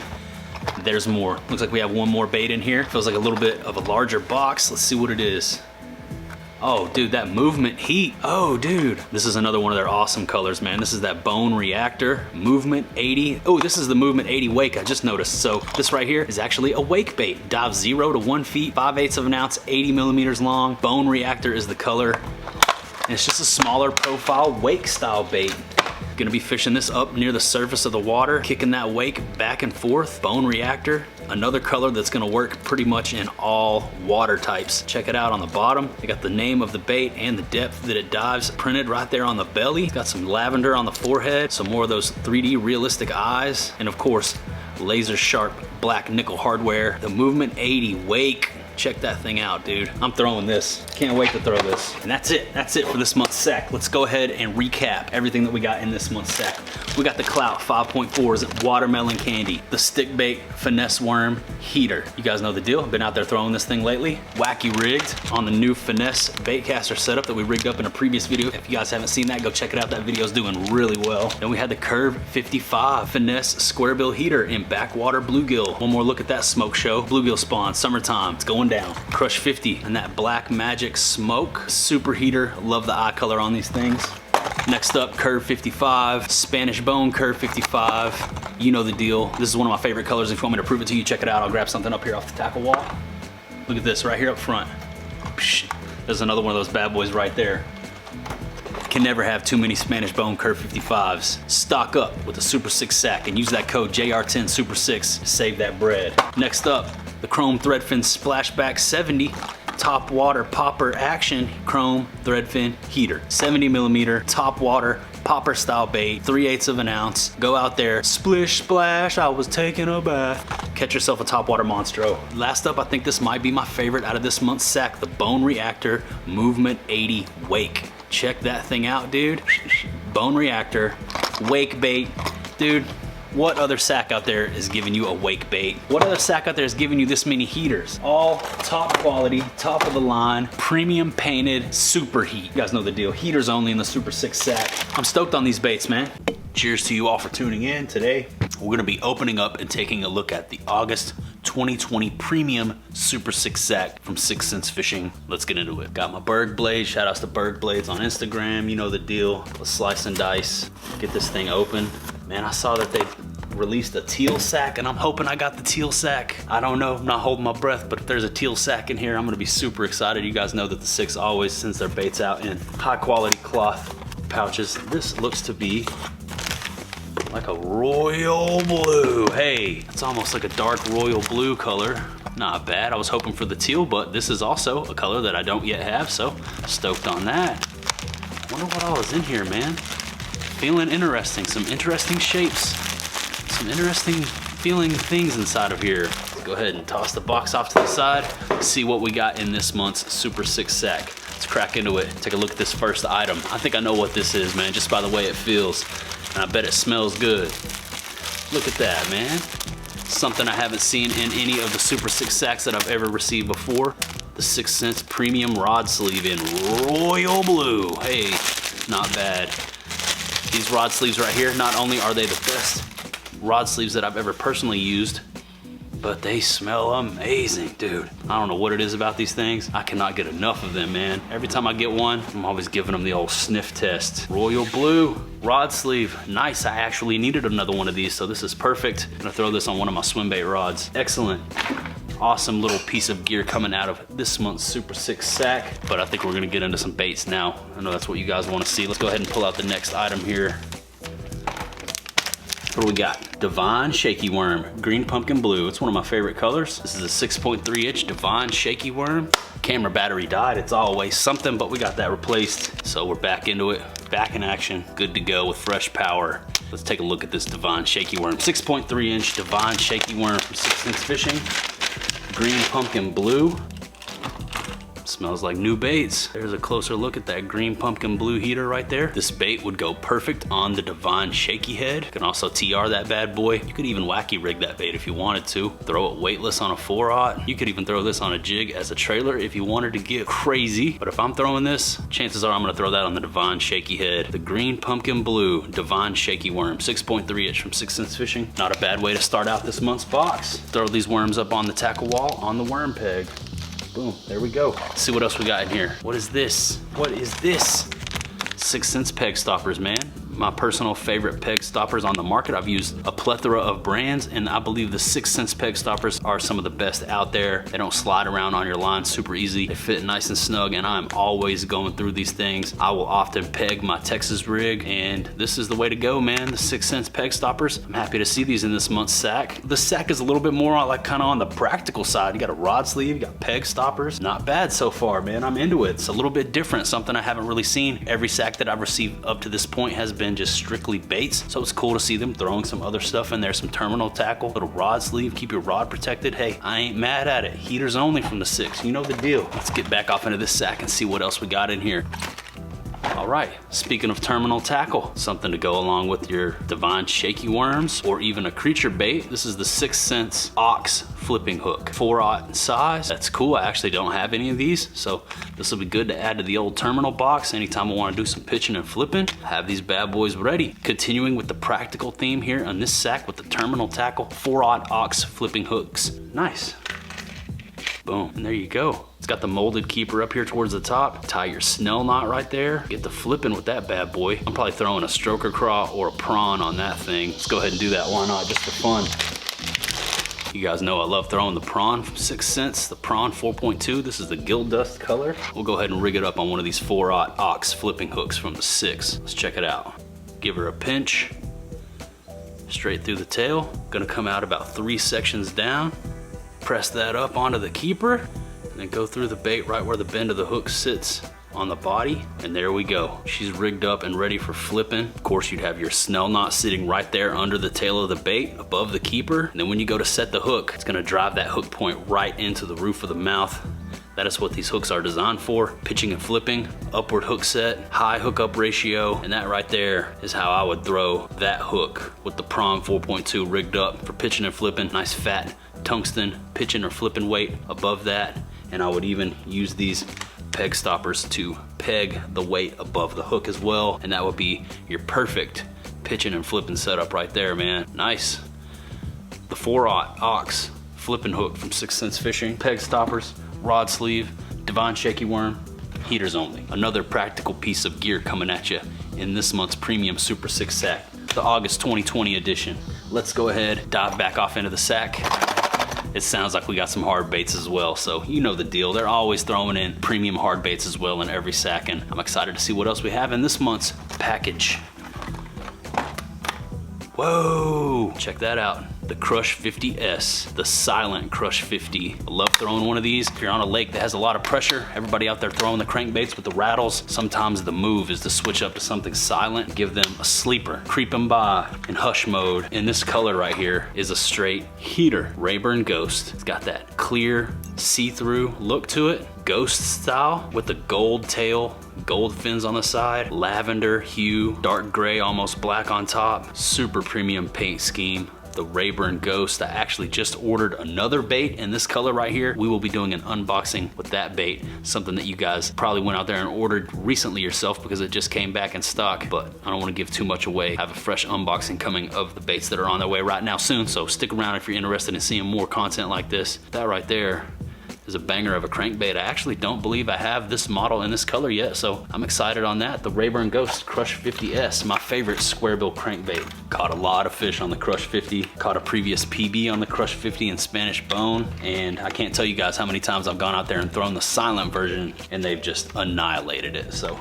There's more. Looks like we have one more bait in here. Feels like a little bit of a larger box. Let's see what it is. Oh, dude, that Movement Heat. Oh, dude. This is another one of their awesome colors, man. This is that Bone Reactor, Movement 80. Oh, this is the Movement 80 Wake, I just noticed. So this right here is actually a wake bait. Dives 0 to 1 feet, 5/8 of an ounce, 80 millimeters long. Bone Reactor is the color. And it's just a smaller profile wake style bait. Gonna be fishing this up near the surface of the water, kicking that wake back and forth. Bone reactor, another color that's gonna work pretty much in all water types. Check it out on the bottom. They got the name of the bait and the depth that it dives printed right there on the belly. Got some lavender on the forehead, some more of those 3D realistic eyes, and of course, laser sharp black nickel hardware. The Movement 80 wake. Check that thing out, dude. I'm throwing this. Can't wait to throw this. And that's it. That's it for this month's sack. Let's go ahead and recap everything that we got in this month's sack. We got the Clout 5.4s watermelon candy, the stick bait finesse worm heater. You guys know the deal. I've been out there throwing this thing lately. Wacky rigged on the new finesse bait caster setup that we rigged up in a previous video. If you guys haven't seen that, go check it out. That video's doing really well. Then we had the Curve 55 finesse square bill heater in backwater bluegill. One more look at that smoke show. Bluegill spawn, summertime. It's going down. Crush 50 and that Black Magic smoke superheater. Love the eye color on these things. Next up, Curve 55, Spanish Bone Curve 55. You know the deal. This is one of my favorite colors. If you want me to prove it to you, check it out. I'll grab something up here off the tackle wall. Look at this right here up front. There's another one of those bad boys right there. Can never have too many Spanish Bone Curve 55s. Stock up with the Super 6 sack and use that code JR10 Super 6 to save that bread. Next up, the Chrome Threadfin Splashback 70 top water popper action chrome threadfin heater. 70 millimeter top water popper style bait, 3/8 of an ounce. Go out there, splish splash, I was taking a bath. Catch yourself a top water monstro. Last up, I think this might be my favorite out of this month's sack, the Bone Reactor Movement 80 Wake. Check that thing out, dude. Bone Reactor, wake bait. Dude, what other sack out there is giving you a wake bait? What other sack out there is giving you this many heaters? All top quality, top of the line, premium painted, super heat. You guys know the deal. Heaters only in the Super 6 sack. I'm stoked on these baits, man. Cheers to you all for tuning in today. We're gonna be opening up and taking a look at the August 2020 Premium Super 6 sack from 6 Sense Fishing. Let's get into it. Got my Berg Blades. Shout outs to Berg Blades on Instagram. You know the deal. Let's slice and dice. Get this thing open. Man, I saw that they released a teal sack and I'm hoping I got the teal sack. I don't know, I'm not holding my breath, but if there's a teal sack in here, I'm gonna be super excited. You guys know that the 6 always sends their baits out in high quality cloth pouches. This looks to be like a royal blue. Hey, it's almost like a dark royal blue color. Not bad. I was hoping for the teal, but this is also a color that I don't yet have, so stoked on that. Wonder what all is in here, man. Feeling interesting. Some interesting shapes. Some interesting feeling things inside of here. Let's go ahead and toss the box off to the side. See what we got in this month's Super 6 sack. Let's crack into it. Take a look at this first item. I think I know what this is, man, just by the way it feels. And I bet it smells good. Look at that, man. Something I haven't seen in any of the Super 6 sacks that I've ever received before. The 6 Sense Premium Rod Sleeve in royal blue. Hey, not bad. These rod sleeves right here, not only are they the best rod sleeves that I've ever personally used, but they smell amazing, dude. I don't know what it is about these things. I cannot get enough of them, man. Every time I get one, I'm always giving them the old sniff test. Royal blue rod sleeve. Nice, I actually needed another one of these, so this is perfect. I'm gonna throw this on one of my swim bait rods. Excellent. Awesome little piece of gear coming out of this month's Super 6 sack, but I think we're gonna get into some baits now. I know that's what you guys wanna see. Let's go ahead and pull out the next item here. What do we got? Divine Shaky Worm, green pumpkin blue. It's one of my favorite colors. This is a 6.3 inch Divine Shaky Worm. Camera battery died. It's always something, but we got that replaced. So we're back into it, back in action, good to go with fresh power. Let's take a look at this Divine Shaky Worm. 6.3 inch Divine Shaky Worm from 6 Sense Fishing. Green pumpkin blue. Smells like new baits. There's a closer look at that green pumpkin blue heater right there. This bait would go perfect on the Divine Shaky Head. You can also TR that bad boy. You could even wacky rig that bait if you wanted to. Throw it weightless on a 4-aught. You could even throw this on a jig as a trailer if you wanted to get crazy. But if I'm throwing this, chances are I'm gonna throw that on the Divine Shaky Head. The green pumpkin blue Divine Shaky Worm, 6.3 inch from 6 Sense Fishing. Not a bad way to start out this month's box. Throw these worms up on the tackle wall on the worm peg. Boom, there we go. Let's see what else we got in here. What is this? What is this? 6 Sense peg stoppers, man. my personal favorite peg stoppers on the market. I've used a plethora of brands, and I believe the 6 cents peg stoppers are some of the best out there. They don't slide around on your line super easy. They fit nice and snug, and I'm always going through these things. I will often peg my Texas rig, and this is the way to go, man. The 6 cents peg stoppers. I'm happy to see these in this month's sack. The sack is a little bit more like kind of on the practical side. You got a rod sleeve, you got peg stoppers. Not bad so far, man. I'm into it. It's a little bit different, something I haven't really seen. Every sack that I've received up to this point has been just strictly baits, so it's cool to see them throwing some other stuff in there, some terminal tackle, little rod sleeve, keep your rod protected. Hey, I ain't mad at it. Heaters only from the 6, you know the deal. Let's get back off into this sack and see what else we got in here. All right, speaking of terminal tackle, something to go along with your divine shaky worms or even a creature bait. This is the 6 cents ox flipping hook, 4/0 in size. That's cool. I actually don't have any of these, so this will be good to add to the old terminal box. Anytime I want to do some pitching and flipping, have these bad boys ready. Continuing with the practical theme here on this sack with the terminal tackle, 4/0 ox flipping hooks. Nice. Boom, and there you go. It's got the molded keeper up here towards the top. Tie your snell knot right there. Get to flipping with that bad boy. I'm probably throwing a stroker craw or a prawn on that thing. Let's go ahead and do that, why not, just for fun. You guys know I love throwing the prawn from 6 cents, the prawn 4.2. This is the gill dust color. We'll go ahead and rig it up on one of these 4/0 ox flipping hooks from the 6. Let's check it out. Give her a pinch, straight through the tail. Gonna come out about 3 sections down. Press that up onto the keeper, and then go through the bait right where the bend of the hook sits on the body, and there we go. She's rigged up and ready for flipping. Of course, you'd have your snell knot sitting right there under the tail of the bait above the keeper, and then when you go to set the hook, it's gonna drive that hook point right into the roof of the mouth. That is what these hooks are designed for. Pitching and flipping, upward hook set, high hookup ratio, and that right there is how I would throw that hook with the prawn 4.2 rigged up for pitching and flipping. Nice fat tungsten pitching or flipping weight above that, and I would even use these peg stoppers to peg the weight above the hook as well, and that would be your perfect pitching and flipping setup right there, man. Nice. The 4/0 ox flipping hook from 6 cents Fishing. Peg stoppers, rod sleeve, divine shaky worm, heaters only. Another practical piece of gear coming at you in this month's premium Super 6 sack, the August 2020 edition. Let's go ahead, dive back off into the sack. It sounds like we got some hard baits as well, so you know the deal. They're always throwing in premium hard baits as well in every sack, and I'm excited to see what else we have in this month's package. Whoa, check that out. The Crush 50S, the silent Crush 50. I love throwing one of these. If you're on a lake that has a lot of pressure, everybody out there throwing the crankbaits with the rattles, sometimes the move is to switch up to something silent, give them a sleeper, creep them by in hush mode. And this color right here is a straight heater, Rayburn Ghost. It's got that clear, see-through look to it, ghost style with the gold tail, gold fins on the side, lavender hue, dark gray, almost black on top, super premium paint scheme. The Rayburn Ghost. I actually just ordered another bait in this color right here. We will be doing an unboxing with that bait, something that you guys probably went out there and ordered recently yourself because it just came back in stock, but I don't want to give too much away. I have a fresh unboxing coming of the baits that are on their way right now soon, so stick around if you're interested in seeing more content like this. That right there is a banger of a crankbait. I actually don't believe I have this model in this color yet, so I'm excited on that. The Rayburn Ghost Crush 50S, my favorite square bill crankbait. Caught a lot of fish on the Crush 50, caught a previous PB on the Crush 50 in Spanish Bone, and I can't tell you guys how many times I've gone out there and thrown the silent version and they've just annihilated it. So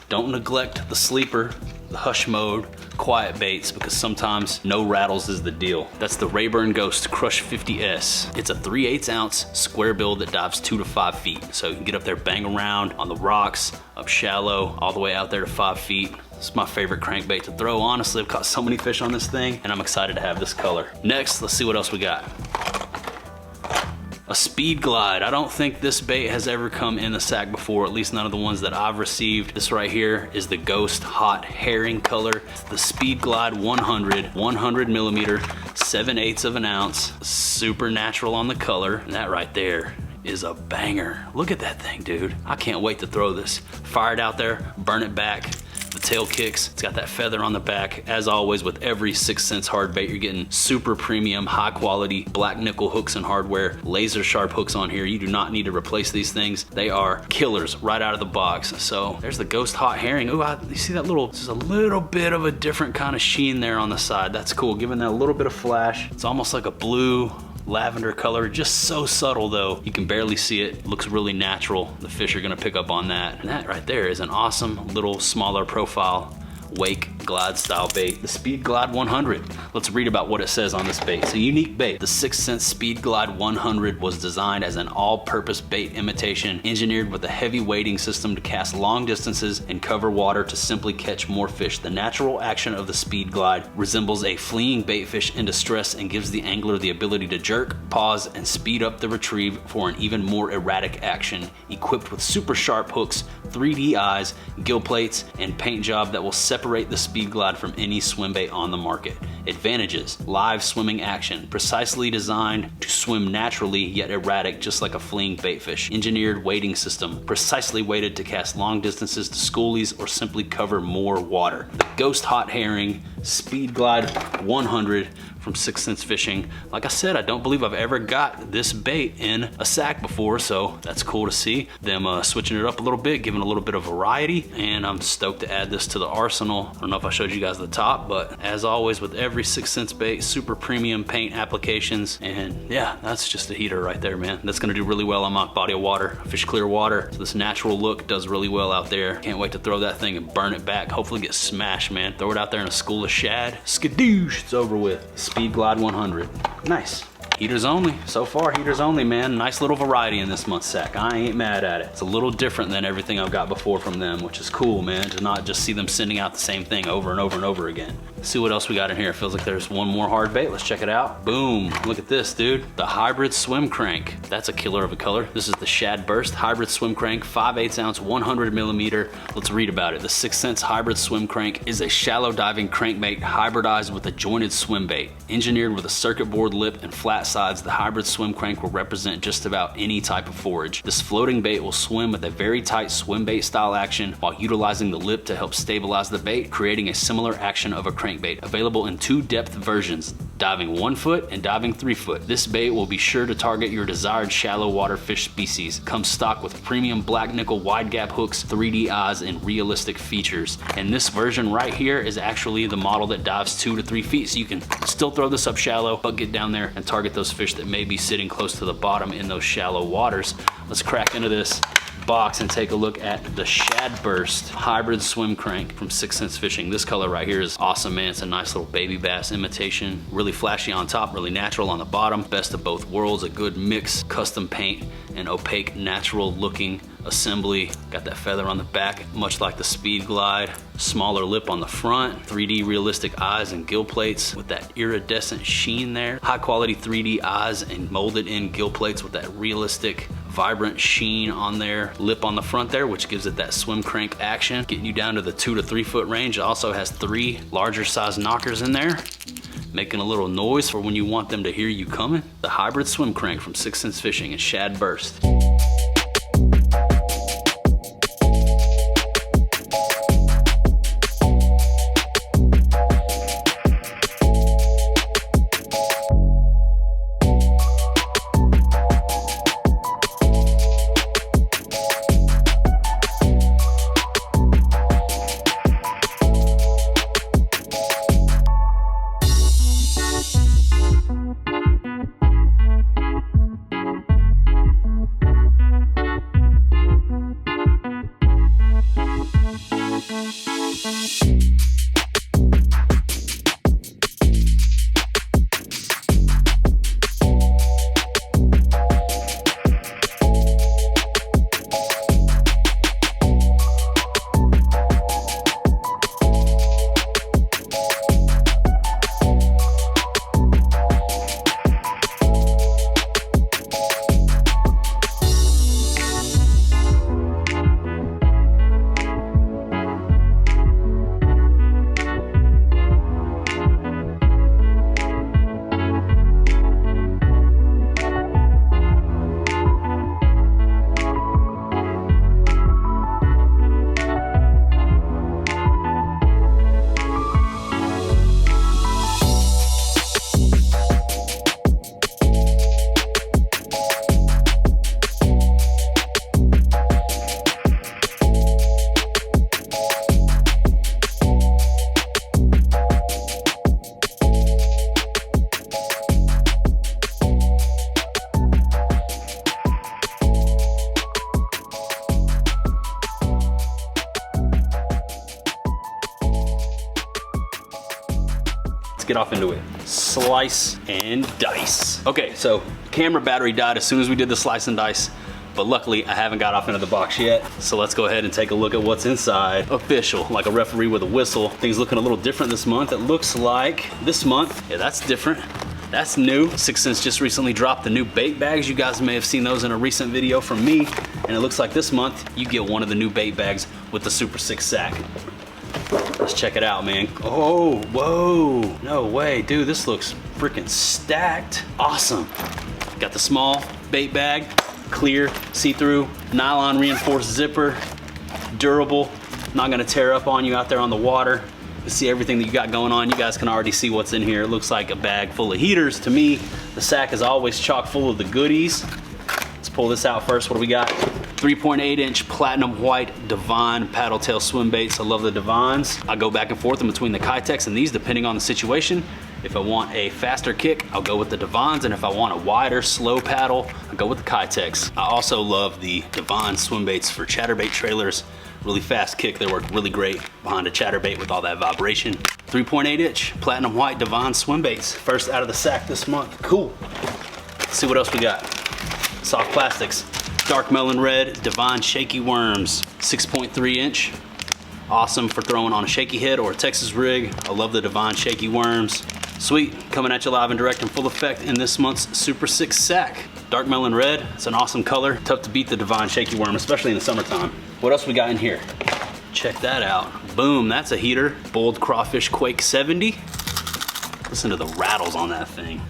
don't neglect the sleeper, the hush mode, quiet baits, because sometimes no rattles is the deal. That's the Rayburn Ghost Crush 50S. It's a 3/8 ounce square bill that dives 2 to 5 feet. So you can get up there, bang around on the rocks, up shallow, all the way out there to 5 feet. It's my favorite crankbait to throw. Honestly, I've caught so many fish on this thing, and I'm excited to have this color. Next, let's see what else we got. A Speed Glide. I don't think this bait has ever come in the sack before, at least none of the ones that I've received. This right here is the Ghost Hot Herring color. It's the Speed Glide 100 millimeter, 7/8 of an ounce. Super natural on the color. And that right there is a banger. Look at that thing, dude. I can't wait to throw this. Fire it out there, burn it back, The tail kicks. It's got that feather on the back. As always, with every 6th Sense hard bait, you're getting super premium, high quality black nickel hooks and hardware, laser sharp hooks on here. You do not need to replace these things. They are killers right out of the box. So there's the Ghost Hot Herring. Ooh, you see that little, just a little bit of a different kind of sheen there on the side. That's cool, giving that a little bit of flash. It's almost like a blue lavender color, just so subtle though. You can barely see it. Looks really natural. The fish are gonna pick up on that. And that right there is an awesome little smaller profile wake glide style bait, the Speed Glide 100. Let's read about what it says on this bait. It's a unique bait. The 6th Sense Speed Glide 100 was designed as an all-purpose bait imitation, engineered with a heavy weighting system to cast long distances and cover water to simply catch more fish. The natural action of the Speed Glide resembles a fleeing baitfish in distress and gives the angler the ability to jerk, pause, and speed up the retrieve for an even more erratic action. Equipped with super sharp hooks, 3D eyes, gill plates, and paint job that will separate the Speed Glide from any swim bait on the market. Advantages: live swimming action, precisely designed to swim naturally yet erratic, just like a fleeing baitfish. Engineered weighting system, precisely weighted to cast long distances to schoolies or simply cover more water. The Ghost Hot Herring Speed Glide 100 from 6th Sense Fishing. Like I said, I don't believe I've ever got this bait in a sack before, so that's cool to see them switching it up a little bit, giving a little bit of variety, and I'm stoked to add this to the arsenal. I don't know if I showed you guys the top, but as always with every 6th Sense bait, super premium paint applications, and yeah, that's just a heater right there, man. That's gonna do really well on my body of water. I fish clear water, so this natural look does really well out there. Can't wait to throw that thing and burn it back, hopefully get smashed, man. Throw it out there in a school of shad, skadoosh, it's over with. Speed Glide 100. Nice. Heaters only. So far, heaters only, man. Nice little variety in this month's sack. I ain't mad at it. It's a little different than everything I've got before from them, which is cool, man, to not just see them sending out the same thing over and over and over again. Let's see what else we got in here. It feels like there's one more hard bait. Let's check it out. Boom. Look at this, dude. The Hybrid Swim Crank. That's a killer of a color. This is the Shad Burst Hybrid Swim Crank, 5/8 ounce, 100 millimeter. Let's read about it. The 6th Sense Hybrid Swim Crank is a shallow diving crankbait hybridized with a jointed swim bait. Engineered with a circuit board lip and flat sides, the Hybrid Swim Crank will represent just about any type of forage. This floating bait will swim with a very tight swim bait style action while utilizing the lip to help stabilize the bait, creating a similar action of a crankbait. Available in 2 depth versions, diving 1 foot and diving 3 foot. This bait will be sure to target your desired shallow water fish species. Comes stocked with premium black nickel wide gap hooks, 3D eyes, and realistic features. And this version right here is actually the model that dives 2 to 3 feet, so you can still throw this up shallow, but get down there and target those fish that may be sitting close to the bottom in those shallow waters. Let's crack into this box and take a look at the Shad Burst Hybrid Swim Crank from 6th Sense Fishing. This color right here is awesome, man. It's a nice little baby bass imitation. Really flashy on top, really natural on the bottom. Best of both worlds, a good mix, custom paint and opaque natural looking assembly. Got that feather on the back, much like the Speed Glide. Smaller lip on the front, 3D realistic eyes and gill plates with that iridescent sheen there. High quality 3D eyes and molded in gill plates with that realistic vibrant sheen on there. Lip on the front there, which gives it that swim crank action, getting you down to the 2 to 3 foot range. It also has 3 larger size knockers in there, making a little noise for when you want them to hear you coming. The Hybrid Swim Crank from 6th Sense Fishing and Shad Burst. get off into it. Slice and dice. Okay, so camera battery died as soon as we did the slice and dice, but luckily I haven't got off into the box yet. So let's go ahead and take a look at what's inside. Official, like a referee with a whistle. Things looking a little different this month. It looks like this month, yeah, that's different. That's new. 6th Sense just recently dropped the new bait bags. You guys may have seen those in a recent video from me. And it looks like this month you get one of the new bait bags with the Super 6 sack. Let's check it out, man. Oh, whoa, no way, dude, this looks freaking stacked. Awesome. Got the small bait bag, clear, see-through, nylon reinforced zipper, durable, not gonna tear up on you out there on the water. You see everything that you got going on. You guys can already see what's in here. It looks like a bag full of heaters to me. The sack is always chock full of the goodies. Let's pull this out first. What do we got? 3.8-inch platinum white Divine paddle tail swim baits. I love the Divines. I go back and forth in between the Kitex and these depending on the situation. If I want a faster kick, I'll go with the Divines, and if I want a wider, slow paddle, I'll go with the Kitex. I also love the Divine swim baits for chatterbait trailers. Really fast kick, they work really great behind a chatterbait with all that vibration. 3.8-inch platinum white Divine swim baits. First out of the sack this month. Cool. Let's see what else we got. Soft plastics. Dark melon red Divine shaky worms. 6.3-inch. Awesome for throwing on a shaky head or a Texas rig. I love the Divine shaky worms. Sweet, coming at you live and direct in full effect in this month's Super 6 sack. Dark melon red, it's an awesome color. Tough to beat the Divine shaky worm, especially in the summertime. What else we got in here? Check that out. Boom, that's a heater. Bold Crawfish Quake 70. Listen to the rattles on that thing.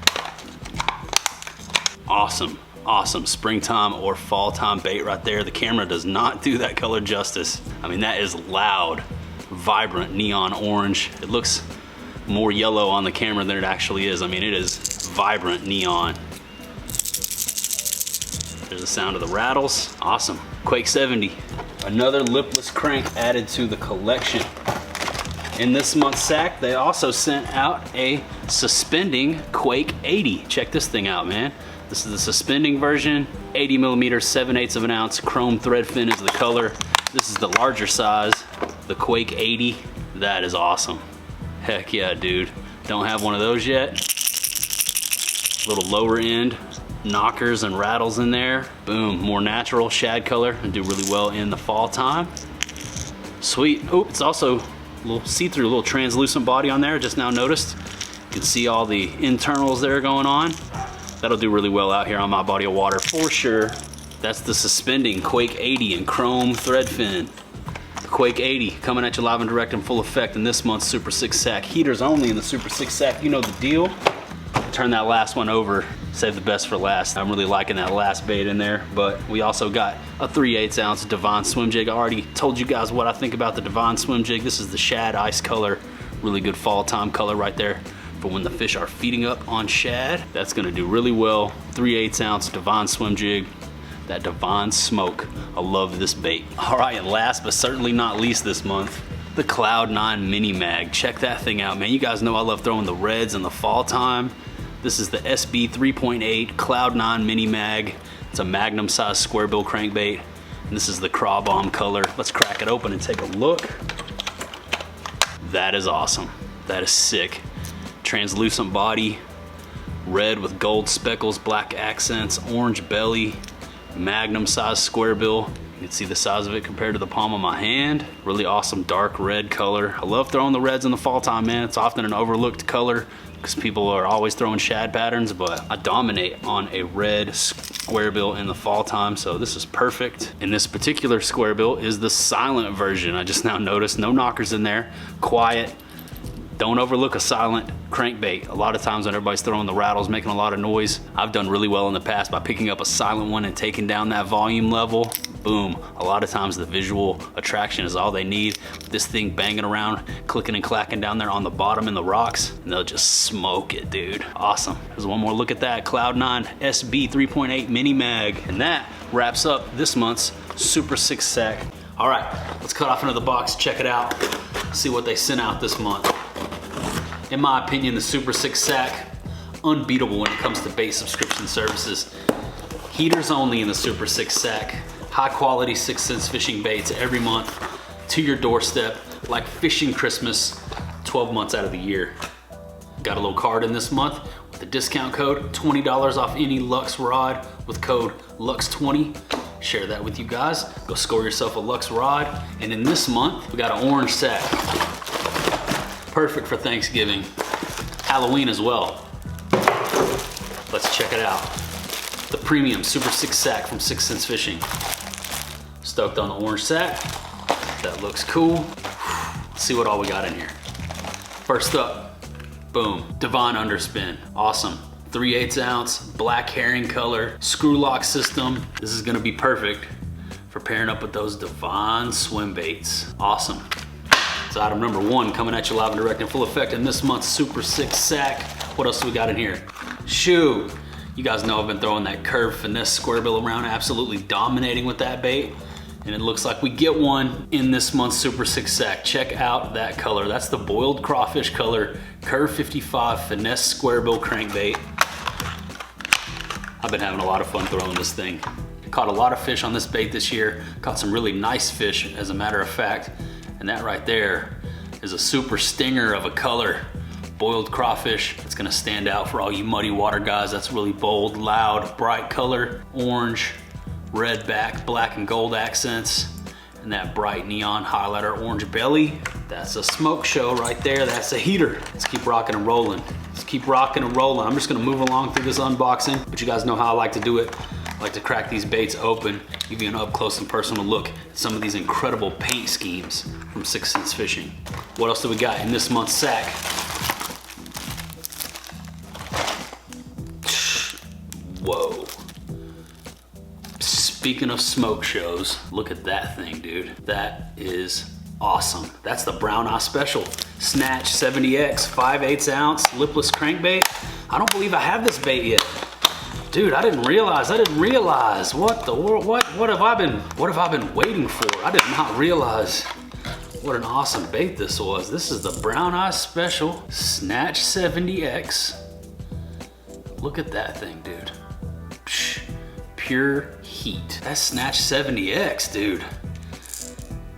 Awesome, awesome springtime or fall time bait right there. The camera does not do that color justice. I mean, that is loud, vibrant neon orange. It looks more yellow on the camera than it actually is. I mean, it is vibrant neon. There's the sound of the rattles. Awesome. Quake 70. Another lipless crank added to the collection. In this month's sack, they also sent out a suspending Quake 80. Check this thing out, man. This is the suspending version. 80 millimeter, 7/8 of an ounce. Chrome thread fin is the color. This is the larger size, the Quake 80. That is awesome. Heck yeah, dude. Don't have one of those yet. Little lower end knockers and rattles in there. Boom, more natural shad color and do really well in the fall time. Sweet. Oh, it's also a little see-through, a little translucent body on there. Just now noticed. You can see all the internals that are going on. That'll do really well out here on my body of water for sure. That's the suspending Quake 80 in chrome thread fin. Quake 80 coming at you live and direct in full effect in this month's Super 6 sack. Heaters only in the Super 6 sack, you know the deal. Turn that last one over, save the best for last. I'm really liking that last bait in there, but we also got a 3/8 ounce Divine swim jig. I already told you guys what I think about the Divine swim jig. This is the shad ice color, really good fall time color right there for when the fish are feeding up on shad. That's gonna do really well. 3/8 ounce Divine swim jig. That Divine smoke. I love this bait. All right, and last but certainly not least this month, the Cloud 9 Mini Mag. Check that thing out, man. You guys know I love throwing the reds in the fall time. This is the SB 3.8 Cloud 9 Mini Mag. It's a magnum size square bill crankbait. And this is the Craw Bomb color. Let's crack it open and take a look. That is awesome. That is sick. Translucent body, red with gold speckles, black accents, orange belly, magnum size square bill. You can see the size of it compared to the palm of my hand. Really awesome dark red color. I love throwing the reds in the fall time, man. It's often an overlooked color because people are always throwing shad patterns, but I dominate on a red square bill in the fall time, so this is perfect. And this particular square bill is the silent version. I just now noticed no knockers in there, quiet. Don't overlook a silent crankbait. A lot of times when everybody's throwing the rattles, making a lot of noise, I've done really well in the past by picking up a silent one and taking down that volume level. Boom. A lot of times the visual attraction is all they need. This thing banging around, clicking and clacking down there on the bottom in the rocks, and they'll just smoke it, dude. Awesome. There's one more look at that. Cloud 9 SB 3.8 Mini Mag. And that wraps up this month's Super 6 sack. All right, let's cut off into the box, check it out, see what they sent out this month. In my opinion, the Super 6 sack, unbeatable when it comes to bait subscription services. Heaters only in the Super 6 sack. High quality 6th Sense fishing baits every month to your doorstep, like fishing Christmas 12 months out of the year. Got a little card in this month with the discount code, $20 off any Lux rod with code LUX20. Share that with you guys. Go score yourself a Lux rod. And in this month, we got an orange sack. Perfect for Thanksgiving. Halloween as well. Let's check it out. The premium Super 6 sack from 6 Cents Fishing. Stoked on the orange sack. That looks cool. Let's see what all we got in here. First up, boom, Devon underspin. Awesome. 3/8 ounce, black herring color, screw lock system. This is gonna be perfect for pairing up with those Devon swim baits. Awesome. It's item number 1 coming at you live and direct in full effect in this month's Super 6 sack. What else do we got in here? Shoot. You guys know I've been throwing that curved finesse square bill around, absolutely dominating with that bait. And it looks like we get one in this month's Super 6 sack. Check out that color. That's the boiled crawfish color, Curve 55 finesse square bill crankbait. I've been having a lot of fun throwing this thing. Caught a lot of fish on this bait this year. Caught some really nice fish, as a matter of fact. And that right there is a super stinger of a color. Boiled crawfish. It's gonna stand out for all you muddy water guys. That's really bold, loud, bright color. Orange, red back, black and gold accents, and that bright neon highlighter orange belly. That's a smoke show right there. That's a heater. Let's keep rocking and rolling. Let's keep rocking and rolling. I'm just gonna move along through this unboxing, but you guys know how I like to do it. I like to crack these baits open, give you an up close and personal look at some of these incredible paint schemes from 6 Cents Fishing. What else do we got in this month's sack? Whoa. Speaking of smoke shows, look at that thing, dude. That is awesome. That's the Brown Eye Special. Snatch 70X, 5/8 ounce, lipless crankbait. I don't believe I have this bait yet. Dude, I didn't realize. What the world, what have I been waiting for? I did not realize what an awesome bait this was. This is the Brown Eye Special, Snatch 70X. Look at that thing, dude. Psh. Pure heat. That's Snatch 70X, dude.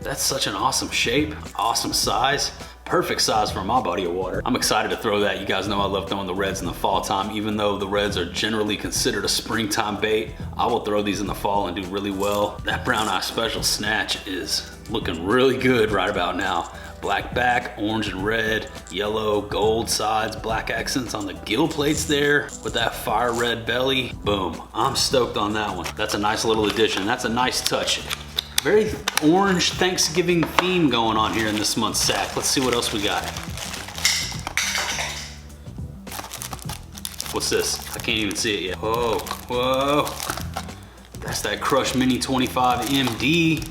That's such an awesome shape, awesome size, perfect size for my body of water. I'm excited to throw that. You guys know I love throwing the reds in the fall time. Even though the reds are generally considered a springtime bait, I will throw these in the fall and do really well. That Brown Eye Special Snatch is looking really good right about now. Black back, orange and red, yellow, gold sides, black accents on the gill plates there with that fire red belly. Boom, I'm stoked on that one. That's a nice little addition. That's a nice touch. Very orange Thanksgiving theme going on here in this month's sack. Let's see what else we got. What's this? I can't even see it yet. Whoa, whoa. That's that Crush Mini 25 MD.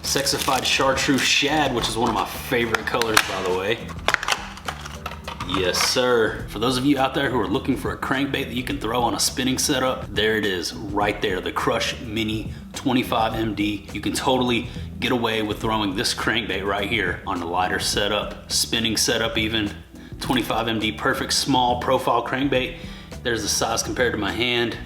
Sexified chartreuse shad, which is one of my favorite colors, by the way. Yes, sir. For those of you out there who are looking for a crankbait that you can throw on a spinning setup, there it is, right there, the Crush Mini 25 MD. You can totally get away with throwing this crankbait right here on a lighter setup, spinning setup even. 25 MD, perfect small profile crankbait. There's the size compared to my hand.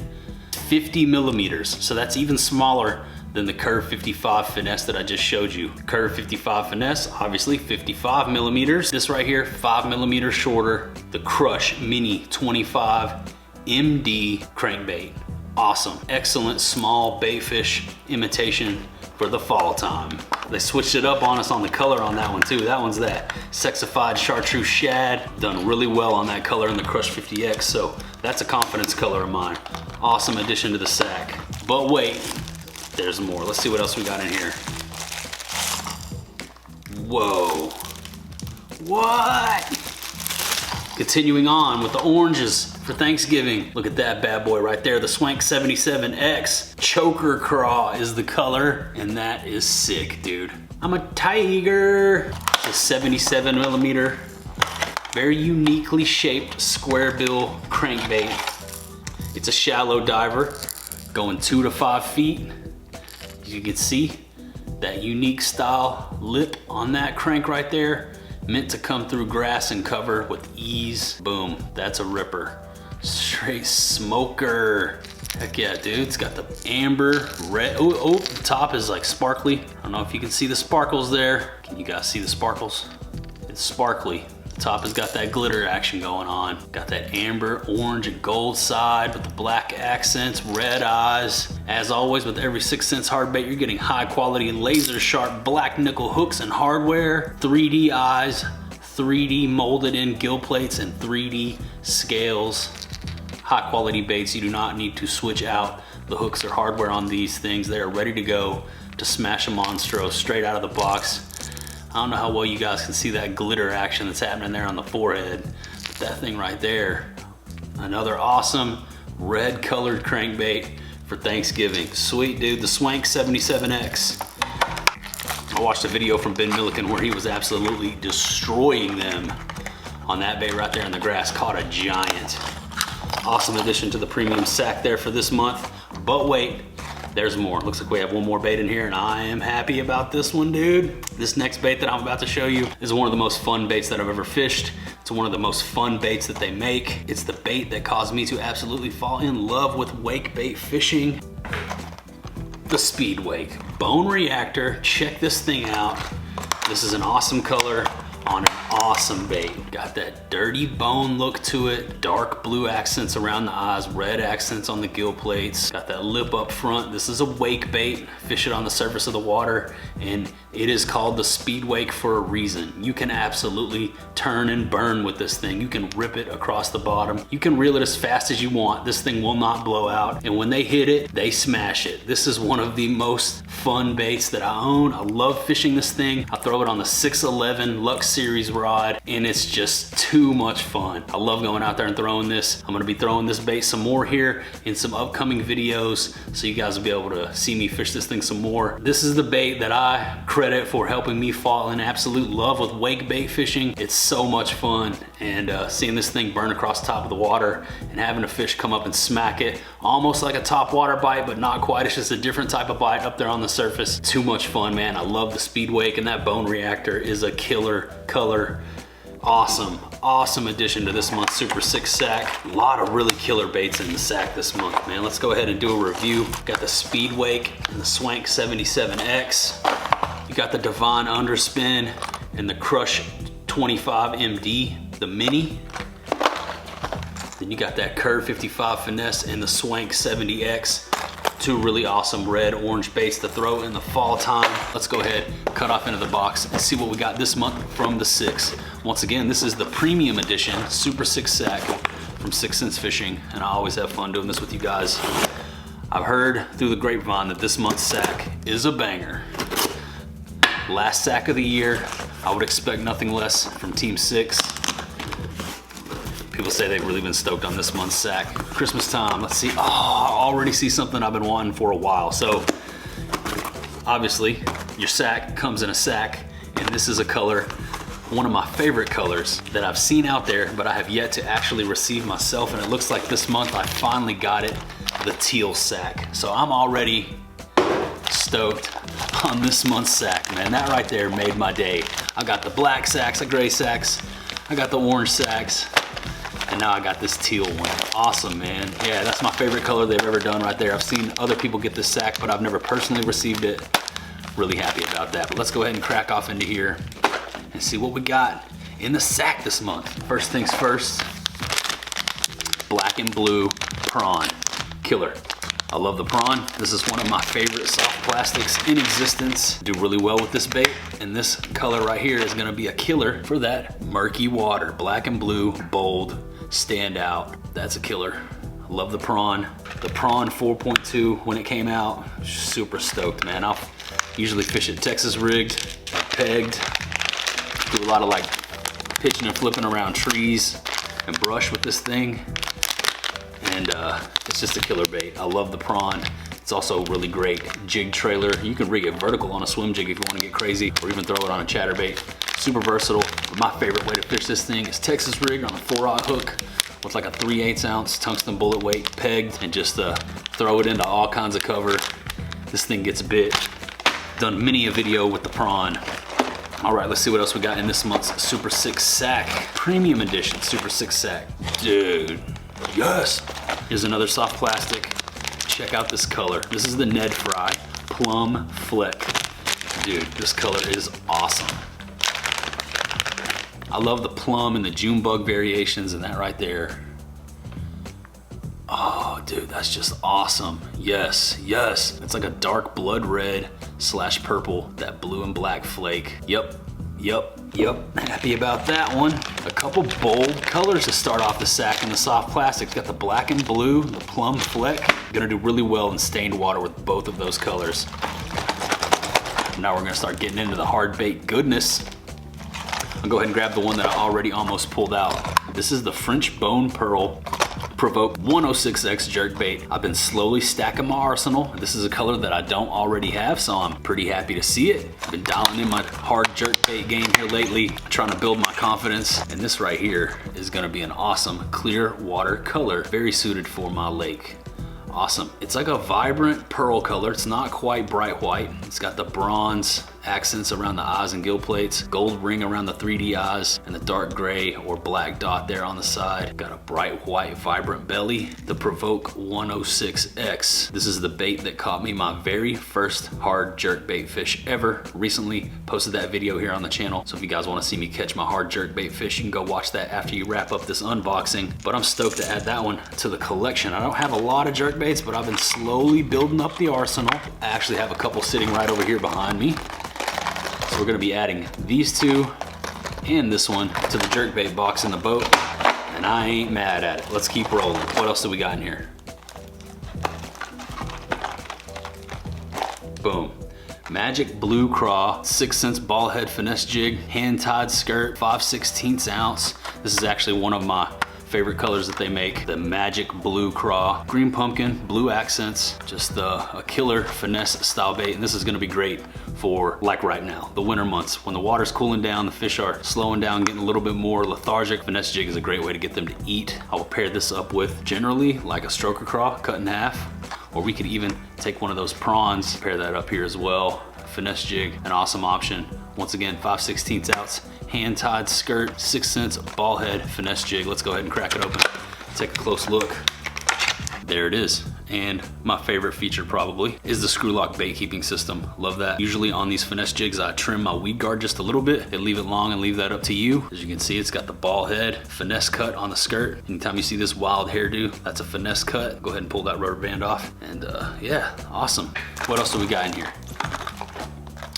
50 millimeters, so that's even smaller than the Curve 55 Finesse that I just showed you. Curve 55 Finesse, obviously 55 millimeters. This right here, 5 millimeters shorter. The Crush Mini 25 MD crankbait. Awesome, excellent small baitfish imitation for the fall time. They switched it up on us on the color on that one too. That one's that sexified chartreuse shad. Done really well on that color in the Crush 50X, so that's a confidence color of mine. Awesome addition to the sack. But wait, there's more. Let's see what else we got in here. Whoa. What? Continuing on with the oranges for Thanksgiving. Look at that bad boy right there. The Swank 77X. Choker Craw is the color, and that is sick, dude. I'm a tiger. It's a 77 millimeter, very uniquely shaped square bill crankbait. It's a shallow diver, going 2 to 5 feet. You can see that unique style lip on that crank right there, meant to come through grass and cover with ease. Boom, that's a ripper. Straight smoker. Heck yeah, dude, it's got the amber red. Oh, the top is like sparkly. I don't know if you can see the sparkles there. Can you guys see the sparkles? It's sparkly. Top has got that glitter action going on. Got that amber, orange, and gold side with the black accents, red eyes. As always with every 6 cents hard bait, you're getting high quality laser sharp black nickel hooks and hardware, 3D eyes, 3D molded in gill plates, and 3D scales. High quality baits. You do not need to switch out the hooks or hardware on these things. They are ready to go to smash a monstro straight out of the box. I don't know how well you guys can see that glitter action that's happening there on the forehead. But that thing right there, another awesome red colored crankbait for Thanksgiving. Sweet, dude. The Swank 77X. I watched a video from Ben Milliken where he was absolutely destroying them on that bait right there in the grass. Caught a giant. Awesome addition to the premium sack there for this month. But wait, there's more. Looks like we have one more bait in here, and I am happy about this one, dude. This next bait that I'm about to show you is one of the most fun baits that I've ever fished. It's one of the most fun baits that they make. It's the bait that caused me to absolutely fall in love with wake bait fishing. The Speed Wake Bone Reactor. Check this thing out. This is an awesome color on an awesome bait. Got that dirty bone look to it, dark blue accents around the eyes, red accents on the gill plates. Got that lip up front. This is a wake bait. Fish it on the surface of the water, and it is called the Speed Wake for a reason. You can absolutely turn and burn with this thing. You can rip it across the bottom. You can reel it as fast as you want. This thing will not blow out, and when they hit it, they smash it. This is one of the most fun baits that I own. I love fishing this thing. I throw it on the 611 Lux Series rod, and it's just too much fun. I love going out there and throwing this. I'm gonna be throwing this bait some more here in some upcoming videos, so you guys will be able to see me fish this thing some more. This is the bait that I credit for helping me fall in absolute love with wake bait fishing. It's so much fun, and seeing this thing burn across the top of the water and having a fish come up and smack it, almost like a top water bite, but not quite. It's just a different type of bite up there on the surface. Too much fun, man. I love the Speed Wake, and that Bone Reactor is a killer color. Awesome addition to this month's Super 6 sack. A lot of really killer baits in the sack this month, man. Let's go ahead and do a review. Got the Speed Wake and the Swank 77X. You got the Divine Underspin and the Crush 25 MD, the mini. Then you got that Curve 55 Finesse and the Swank 70X. Two really awesome red orange baits to throw in the fall time. Let's go ahead, cut off into the box and see what we got this month from the 6. Once again, this is the premium edition Super 6 sack from 6 Cents Fishing, and I always have fun doing this with you guys. I've heard through the grapevine that this month's sack is a banger. Last sack of the year, I would expect nothing less from Team 6. People say they've really been stoked on this month's sack. Christmas time, let's see. Oh, I already see something I've been wanting for a while. So, obviously, your sack comes in a sack, and this is a color, one of my favorite colors that I've seen out there, but I have yet to actually receive myself, and it looks like this month I finally got it, the teal sack. So I'm already stoked on this month's sack, man. That right there made my day. I got the black sacks, the gray sacks, I got the orange sacks, and now I got this teal one. Awesome, man. Yeah, that's my favorite color they've ever done right there. I've seen other people get this sack, but I've never personally received it. Really happy about that. But let's go ahead and crack off into here and see what we got in the sack this month. First things first, black and blue prawn. Killer. I love the prawn. This is one of my favorite soft plastics in existence. Do really well with this bait, and this color right here is gonna be a killer for that murky water. Black and blue, bold, stand out. That's a killer. I love the prawn. The prawn 4.2 when it came out, super stoked, man. I'll usually fish it Texas rigged, pegged, do a lot of like pitching and flipping around trees and brush with this thing. And it's just a killer bait. I love the prawn. It's also a really great jig trailer. You can rig it vertical on a swim jig if you want to get crazy, or even throw it on a chatterbait. Super versatile. But my favorite way to fish this thing is Texas rigged on a 4-aught hook with like a 3/8 ounce tungsten bullet weight pegged, and just throw it into all kinds of cover. This thing gets bit. Done many a video with the prawn. All right, let's see what else we got in this month's Super 6 sack. Premium edition Super 6 sack. Dude, yes. Here's another soft plastic. Check out this color. This is the Ned Fry Plum Fleck. Dude, this color is awesome. I love the plum and the June bug variations, and that right there. Oh, dude, that's just awesome. Yes, yes. It's like a dark blood red / purple, that blue and black flake. Yep, yep, yep. Happy about that one. A couple bold colors to start off the sack in the soft plastic. Got the black and blue, the plum fleck. Gonna do really well in stained water with both of those colors. Now we're gonna start getting into the hard bait goodness. I'll go ahead and grab the one that I already almost pulled out. This is the French Bone Pearl Provoke 106X jerkbait. I've been slowly stacking my arsenal. This is a color that I don't already have, so I'm pretty happy to see it. I've been dialing in my hard jerkbait game here lately, trying to build my confidence. And this right here is gonna be an awesome clear water color, very suited for my lake. Awesome. It's like a vibrant pearl color. It's not quite bright white. It's got the bronze accents around the eyes and gill plates, gold ring around the 3D eyes, and the dark gray or black dot there on the side. Got a bright white vibrant belly. The Provoke 106X. This is the bait that caught me my very first hard jerkbait fish ever. Recently posted that video here on the channel, so if you guys want to see me catch my hard jerkbait fish, you can go watch that after you wrap up this unboxing. But I'm stoked to add that one to the collection. I don't have a lot of jerkbaits, but I've been slowly building up the arsenal. I actually have a couple sitting right over here behind me. So we're gonna be adding these two and this one to the jerkbait box in the boat, and I ain't mad at it. Let's keep rolling. What else do we got in here? Boom. Magic Blue Craw, 6 cents ball head finesse jig, hand-tied skirt, 5/16 ounce. This is actually one of my favorite colors that they make, the Magic Blue Craw. Green pumpkin, blue accents, just a killer finesse style bait. And this is gonna be great for, like right now, the winter months. When the water's cooling down, the fish are slowing down, getting a little bit more lethargic. Finesse jig is a great way to get them to eat. I will pair this up with generally like a stroker craw cut in half, or we could even take one of those prawns, pair that up here as well. Finesse jig, an awesome option. Once again, 5/16 ounce, hand-tied skirt, 6 cents ball head finesse jig. Let's go ahead and crack it open. Take a close look. There it is. And my favorite feature probably is the screw lock bait keeping system. Love that. Usually on these finesse jigs, I trim my weed guard just a little bit and leave it long and leave that up to you. As you can see, it's got the ball head finesse cut on the skirt. Anytime you see this wild hairdo, that's a finesse cut. Go ahead and pull that rubber band off. And yeah, awesome. What else do we got in here?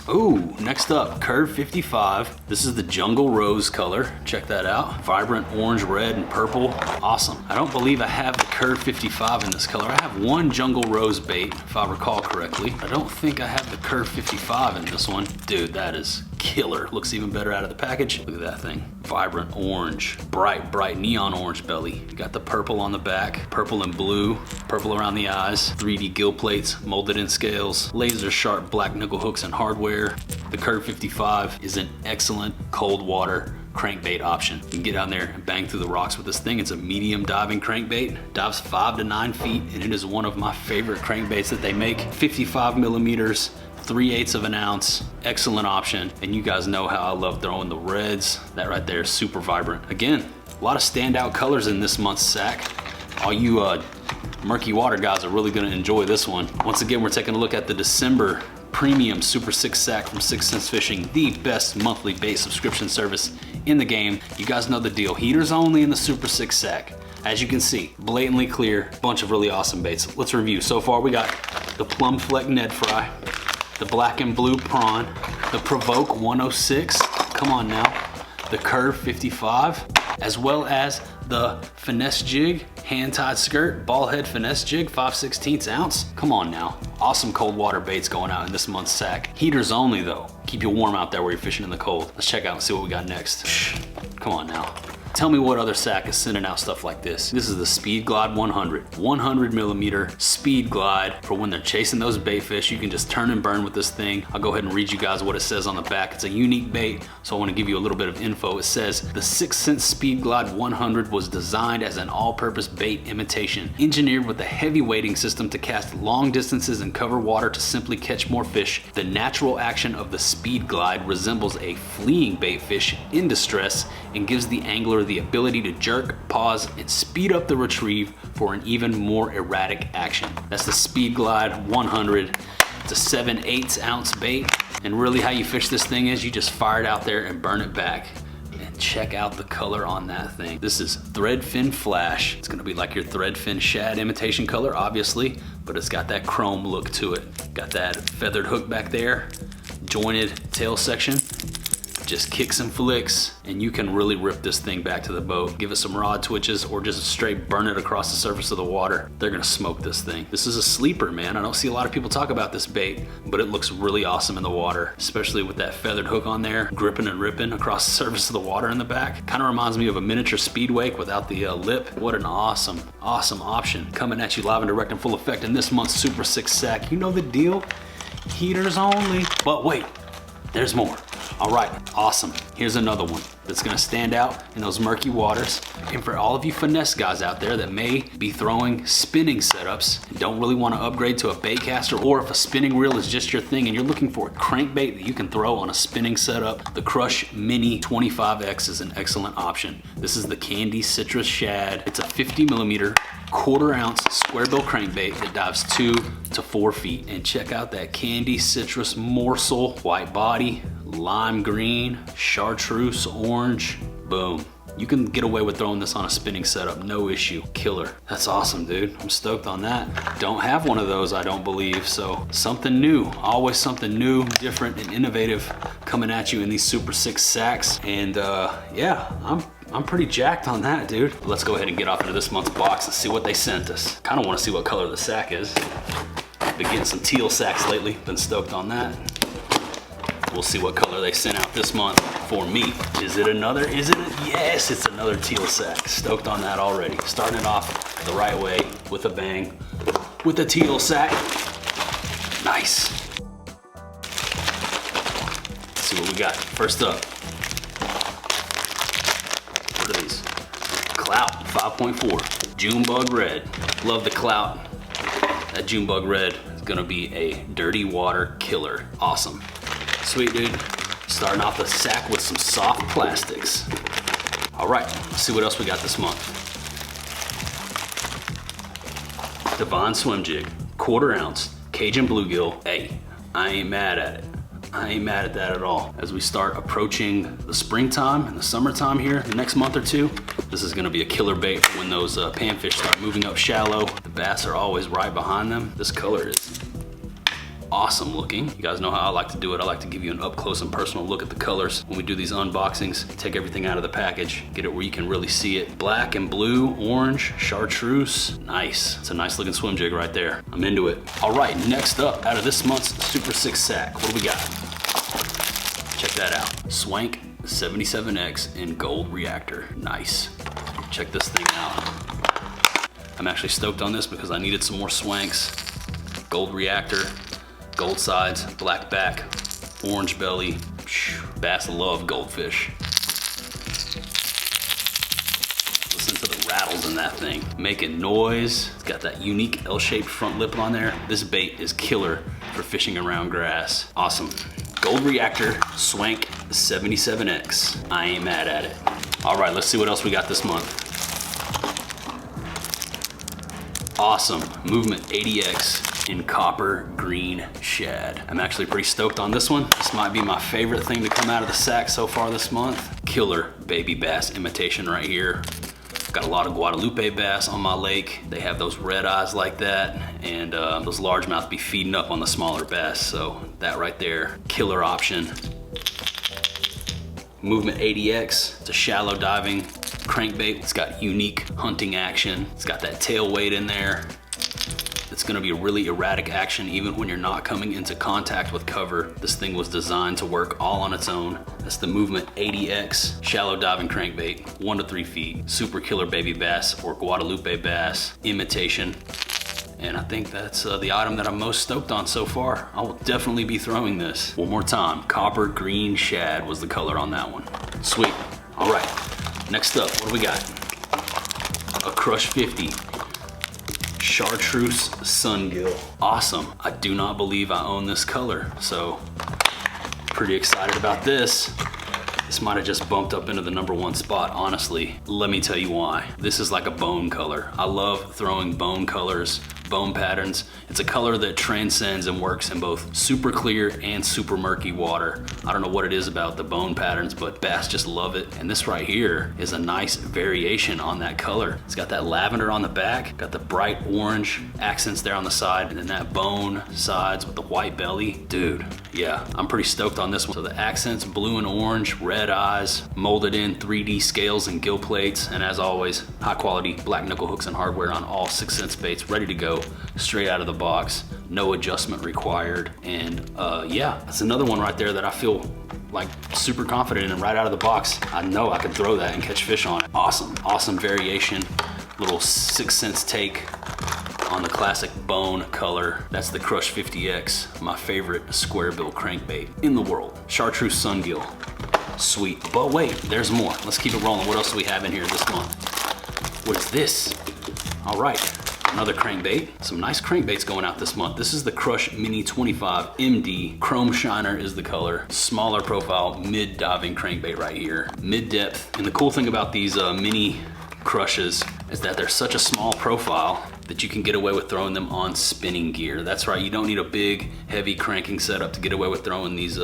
Ooh, next up, Curve 55. This is the Jungle Rose color. Check that out. Vibrant orange, red, and purple. Awesome. I don't believe I have the Curve 55 in this color. I have one Jungle Rose bait, if I recall correctly. I don't think I have the Curve 55 in this one. Dude, that is killer. Looks even better out of the package. Look at that thing. Vibrant orange, bright, bright neon orange belly. You got the purple on the back, purple and blue, purple around the eyes, 3D gill plates, molded in scales, laser sharp black nickel hooks and hardware. The Curve 55 is an excellent cold water crankbait option. You can get down there and bang through the rocks with this thing. It's a medium diving crankbait, dives 5 to 9 feet, and it is one of my favorite crankbaits that they make. 55 millimeters, 3/8 of an ounce, excellent option. And you guys know how I love throwing the reds. That right there is super vibrant. Again, a lot of standout colors in this month's sack. All you murky water guys are really gonna enjoy this one. Once again, we're taking a look at the December premium Super 6 sack from 6 Cents Fishing, the best monthly bait subscription service in the game. You guys know the deal. Heaters only in the Super 6 sack. As you can see, blatantly clear, bunch of really awesome baits. Let's review. So far we got the Plum Fleck Ned Fry, the Black and Blue Prawn, the Provoke 106, come on now, the Curve 55, as well as the Finesse Jig, hand-tied skirt, ball head finesse jig, 5/16 ounce. Come on now. Awesome cold water baits going out in this month's sack. Heaters only though. Keep you warm out there where you're fishing in the cold. Let's check out and see what we got next. Come on now. Tell me what other sack is sending out stuff like this. This is the Speed Glide 100. 100 millimeter Speed Glide for when they're chasing those bait fish. You can just turn and burn with this thing. I'll go ahead and read you guys what it says on the back. It's a unique bait, so I want to give you a little bit of info. It says, the 6 Cents Speed Glide 100 was designed as an all-purpose bait imitation, engineered with a heavy weighting system to cast long distances and cover water to simply catch more fish. The natural action of the Speed Glide resembles a fleeing bait fish in distress and gives the angler the ability to jerk, pause, and speed up the retrieve for an even more erratic action. That's the Speed Glide 100. It's a 7/8 ounce bait, and really how you fish this thing is you just fire it out there and burn it back. And Check out the color on that thing. This is Threadfin Flash. It's gonna be like your Threadfin Shad imitation color, obviously, but it's got that chrome look to it. Got that feathered hook back there, jointed tail section. Just kicks and flicks, and you can really rip this thing back to the boat. Give it some rod twitches or just straight burn it across the surface of the water. They're gonna smoke this thing. This is a sleeper, man. I don't see a lot of people talk about this bait, but it looks really awesome in the water, especially with that feathered hook on there, gripping and ripping across the surface of the water in the back. Kind of reminds me of a miniature speed wake without the lip. What an awesome, awesome option. Coming at you live and direct and full effect in this month's Super 6 Sack. You know the deal, heaters only. But wait, there's more. All right, awesome. Here's another one that's gonna stand out in those murky waters. And for all of you finesse guys out there that may be throwing spinning setups and don't really wanna upgrade to a bait caster, or if a spinning reel is just your thing and you're looking for a crankbait that you can throw on a spinning setup, the Crush Mini 25X is an excellent option. This is the Candy Citrus Shad. It's a 50mm 1/4 ounce square bill crankbait that dives 2 to 4 feet. And check out that Candy Citrus morsel, white body, lime green, chartreuse orange, boom. You can get away with throwing this on a spinning setup, no issue. Killer. That's awesome, dude. I'm stoked on that. Don't have one of those, I don't believe, so something new. Always something new, different, and innovative coming at you in these Super 6 Sacks. And yeah, I'm pretty jacked on that, dude. Let's go ahead and get off into this month's box and see what they sent us. Kind of want to see what color the sack is. Been getting some teal sacks lately, been stoked on that. We'll see what color they sent out this month for me. Is it another, yes, it's another teal sack. Stoked on that already. Starting it off the right way with a bang with a teal sack. Nice. Let's see what we got. First up, what are these? Clout 5.4, June Bug Red. Love the Clout. That June Bug Red is gonna be a dirty water killer. Awesome. Sweet, dude. Starting off the sack with some soft plastics. All right, let's see what else we got this month. Divine Swim Jig, 1/4 ounce, Cajun Bluegill. Hey, I ain't mad at it. I ain't mad at that at all. As we start approaching the springtime and the summertime here, the next month or two, this is gonna be a killer bait when those panfish start moving up shallow. The bass are always right behind them. This color is awesome looking. You guys know how I like to do it. I like to give you an up close and personal look at the colors. When we do these unboxings, take everything out of the package, get it where you can really see it. Black and blue, orange, chartreuse. Nice. It's a nice looking swim jig right there. I'm into it. All right, next up out of this month's Super 6 Sack, what do we got? Check that out. Swank 77X in gold reactor. Nice. Check this thing out. I'm actually stoked on this because I needed some more swanks. Gold reactor. Gold sides, black back, orange belly. Bass love goldfish. Listen to the rattles in that thing. Making noise. It's got that unique L-shaped front lip on there. This bait is killer for fishing around grass. Awesome. Gold reactor, Swank 77X. I ain't mad at it. All right, let's see what else we got this month. Awesome, Movement 80X in copper green shad. I'm actually pretty stoked on this one. This might be my favorite thing to come out of the sack so far this month. Killer baby bass imitation right here. Got a lot of Guadalupe bass on my lake. They have those red eyes like that, and those largemouth be feeding up on the smaller bass, so that right there, killer option. Movement 80X, it's a shallow diving crankbait. It's got unique hunting action. It's got that tail weight in there. It's gonna be a really erratic action even when you're not coming into contact with cover. This thing was designed to work all on its own. That's the Movement 80X shallow diving crankbait, 1 to 3 feet. Super killer baby bass or Guadalupe bass imitation. And I think that's the item that I'm most stoked on so far. I will definitely be throwing this. One more time, copper green shad was the color on that one. Sweet, all right. Next up, what do we got? A Crush 50. Chartreuse Sungill. Awesome. I do not believe I own this color, so pretty excited about this. This might have just bumped up into the #1 spot, honestly. Let me tell you why. This is like a bone color. I love throwing bone colors, bone patterns. It's a color that transcends and works in both super clear and super murky water. I don't know what it is about the bone patterns, but bass just love it. And this right here is a nice variation on that color. It's got that lavender on the back, got the bright orange accents there on the side, and then that bone sides with the white belly. Dude, yeah, I'm pretty stoked on this one. So the accents, blue and orange, red eyes, molded in 3D scales and gill plates, and as always, high quality black knuckle hooks and hardware on all 6 cent baits, ready to go, straight out of the box, no adjustment required. And yeah, that's another one right there that I feel like super confident in right out of the box. I know I can throw that and catch fish on it. Awesome, awesome variation. Little 6 cents take on the classic bone color. That's the Crush 50X, my favorite square bill crankbait in the world. Chartreuse sungill, sweet. But wait, there's more. Let's keep it rolling. What else do we have in here this month? What is this? All right, another crankbait. Some nice crankbaits going out this month. This is the Crush Mini 25 MD. Chrome Shiner is the color. Smaller profile, mid-diving crankbait right here. Mid-depth. And the cool thing about these mini Crushes is that they're such a small profile that you can get away with throwing them on spinning gear. That's right, you don't need a big, heavy cranking setup to get away with throwing these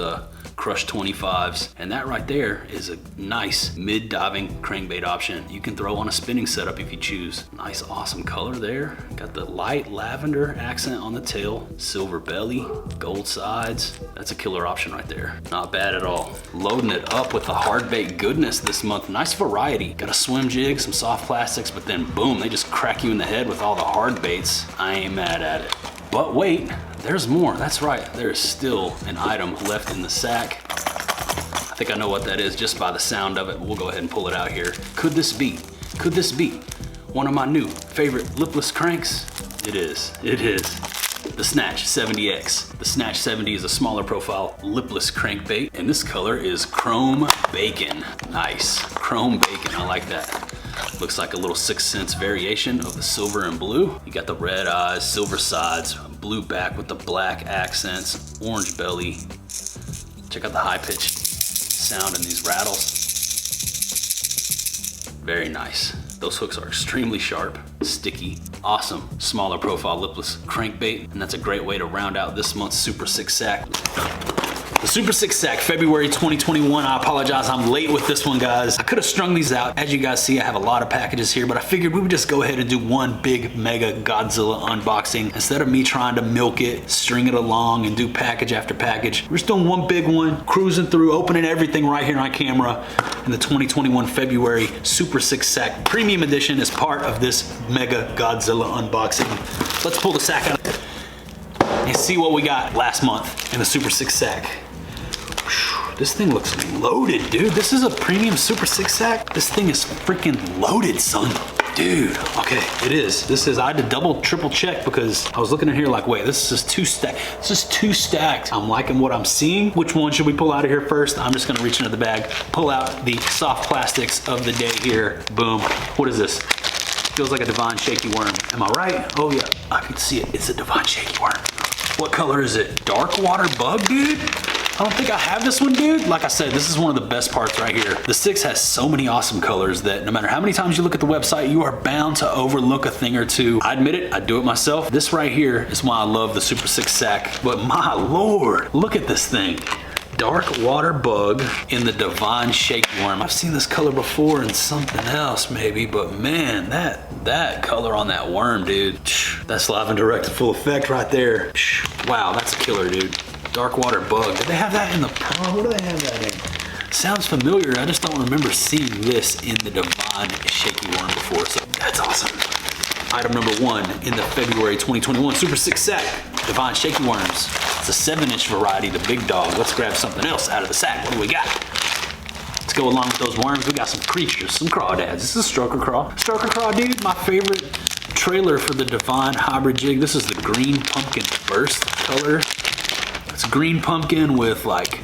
Crush 25s. And that right there is a nice mid-diving crankbait option. You can throw on a spinning setup if you choose. Nice, awesome color there. Got the light lavender accent on the tail, silver belly, gold sides. That's a killer option right there. Not bad at all. Loading it up with the hard bait goodness this month. Nice variety. Got a swim jig, some soft plastics, but then boom, they just crack you in the head with all the hard baits. I ain't mad at it. But wait, there's more. That's right, there's still an item left in the sack. I think I know what that is just by the sound of it. We'll go ahead and pull it out here. Could this be one of my new favorite lipless cranks? It is, the Snatch 70X. The Snatch 70 is a smaller profile lipless crankbait, and this color is Chrome Bacon. Nice, Chrome Bacon, I like that. Looks like a little 6 cents variation of the silver and blue. You got the red eyes, silver sides, blue back with the black accents, orange belly. Check out the high pitched sound in these rattles. Very nice. Those hooks are extremely sharp, sticky, awesome, smaller profile lipless crankbait, and that's a great way to round out this month's Super 6 Sack. The Super 6 Sack, February 2021. I apologize, I'm late with this one, guys. I could have strung these out. As you guys see, I have a lot of packages here, but I figured we would just go ahead and do one big mega Godzilla unboxing. Instead of me trying to milk it, string it along, and do package after package, we're just doing one big one, cruising through, opening everything right here on camera. And the 2021 February Super 6 Sack Premium Edition is part of this mega Godzilla unboxing. Let's pull the sack out and see what we got last month in the Super 6 Sack. This thing looks loaded, dude. This is a premium Super 6 Sack. This thing is freaking loaded, son. Dude, okay, it is. I had to double, triple check because I was looking in here like, wait, this is too stacked. This is too stacked. I'm liking what I'm seeing. Which one should we pull out of here first? I'm just gonna reach into the bag, pull out the soft plastics of the day here. Boom. What is this? Feels like a divine shaky worm. Am I right? Oh yeah, I can see it. It's a divine shaky worm. What color is it? Dark water bug, dude? I don't think I have this one, dude. Like I said, this is one of the best parts right here. The 6 has so many awesome colors that no matter how many times you look at the website, you are bound to overlook a thing or two. I admit it, I do it myself. This right here is why I love the Super 6 Sack. But my Lord, look at this thing. Dark water bug in the divine shaky worm. I've seen this color before in something else maybe, but man, that color on that worm, dude. That's live and direct in full effect right there. Wow, that's a killer, dude. Dark water bug. Did they have that in the What do they have that in? Sounds familiar. I just don't remember seeing this in the divine shaky worm before. So that's awesome. Item number 1 in the February 2021 Super 6 Sack. Divine shaky worms. It's a 7-inch variety, the big dog. Let's grab something else out of the sack. What do we got? Let's go along with those worms. We got some creatures, some crawdads. This is Stroker Craw. Stroker Craw, dude, my favorite trailer for the Divine Hybrid Jig. This is the green pumpkin burst color. It's green pumpkin with like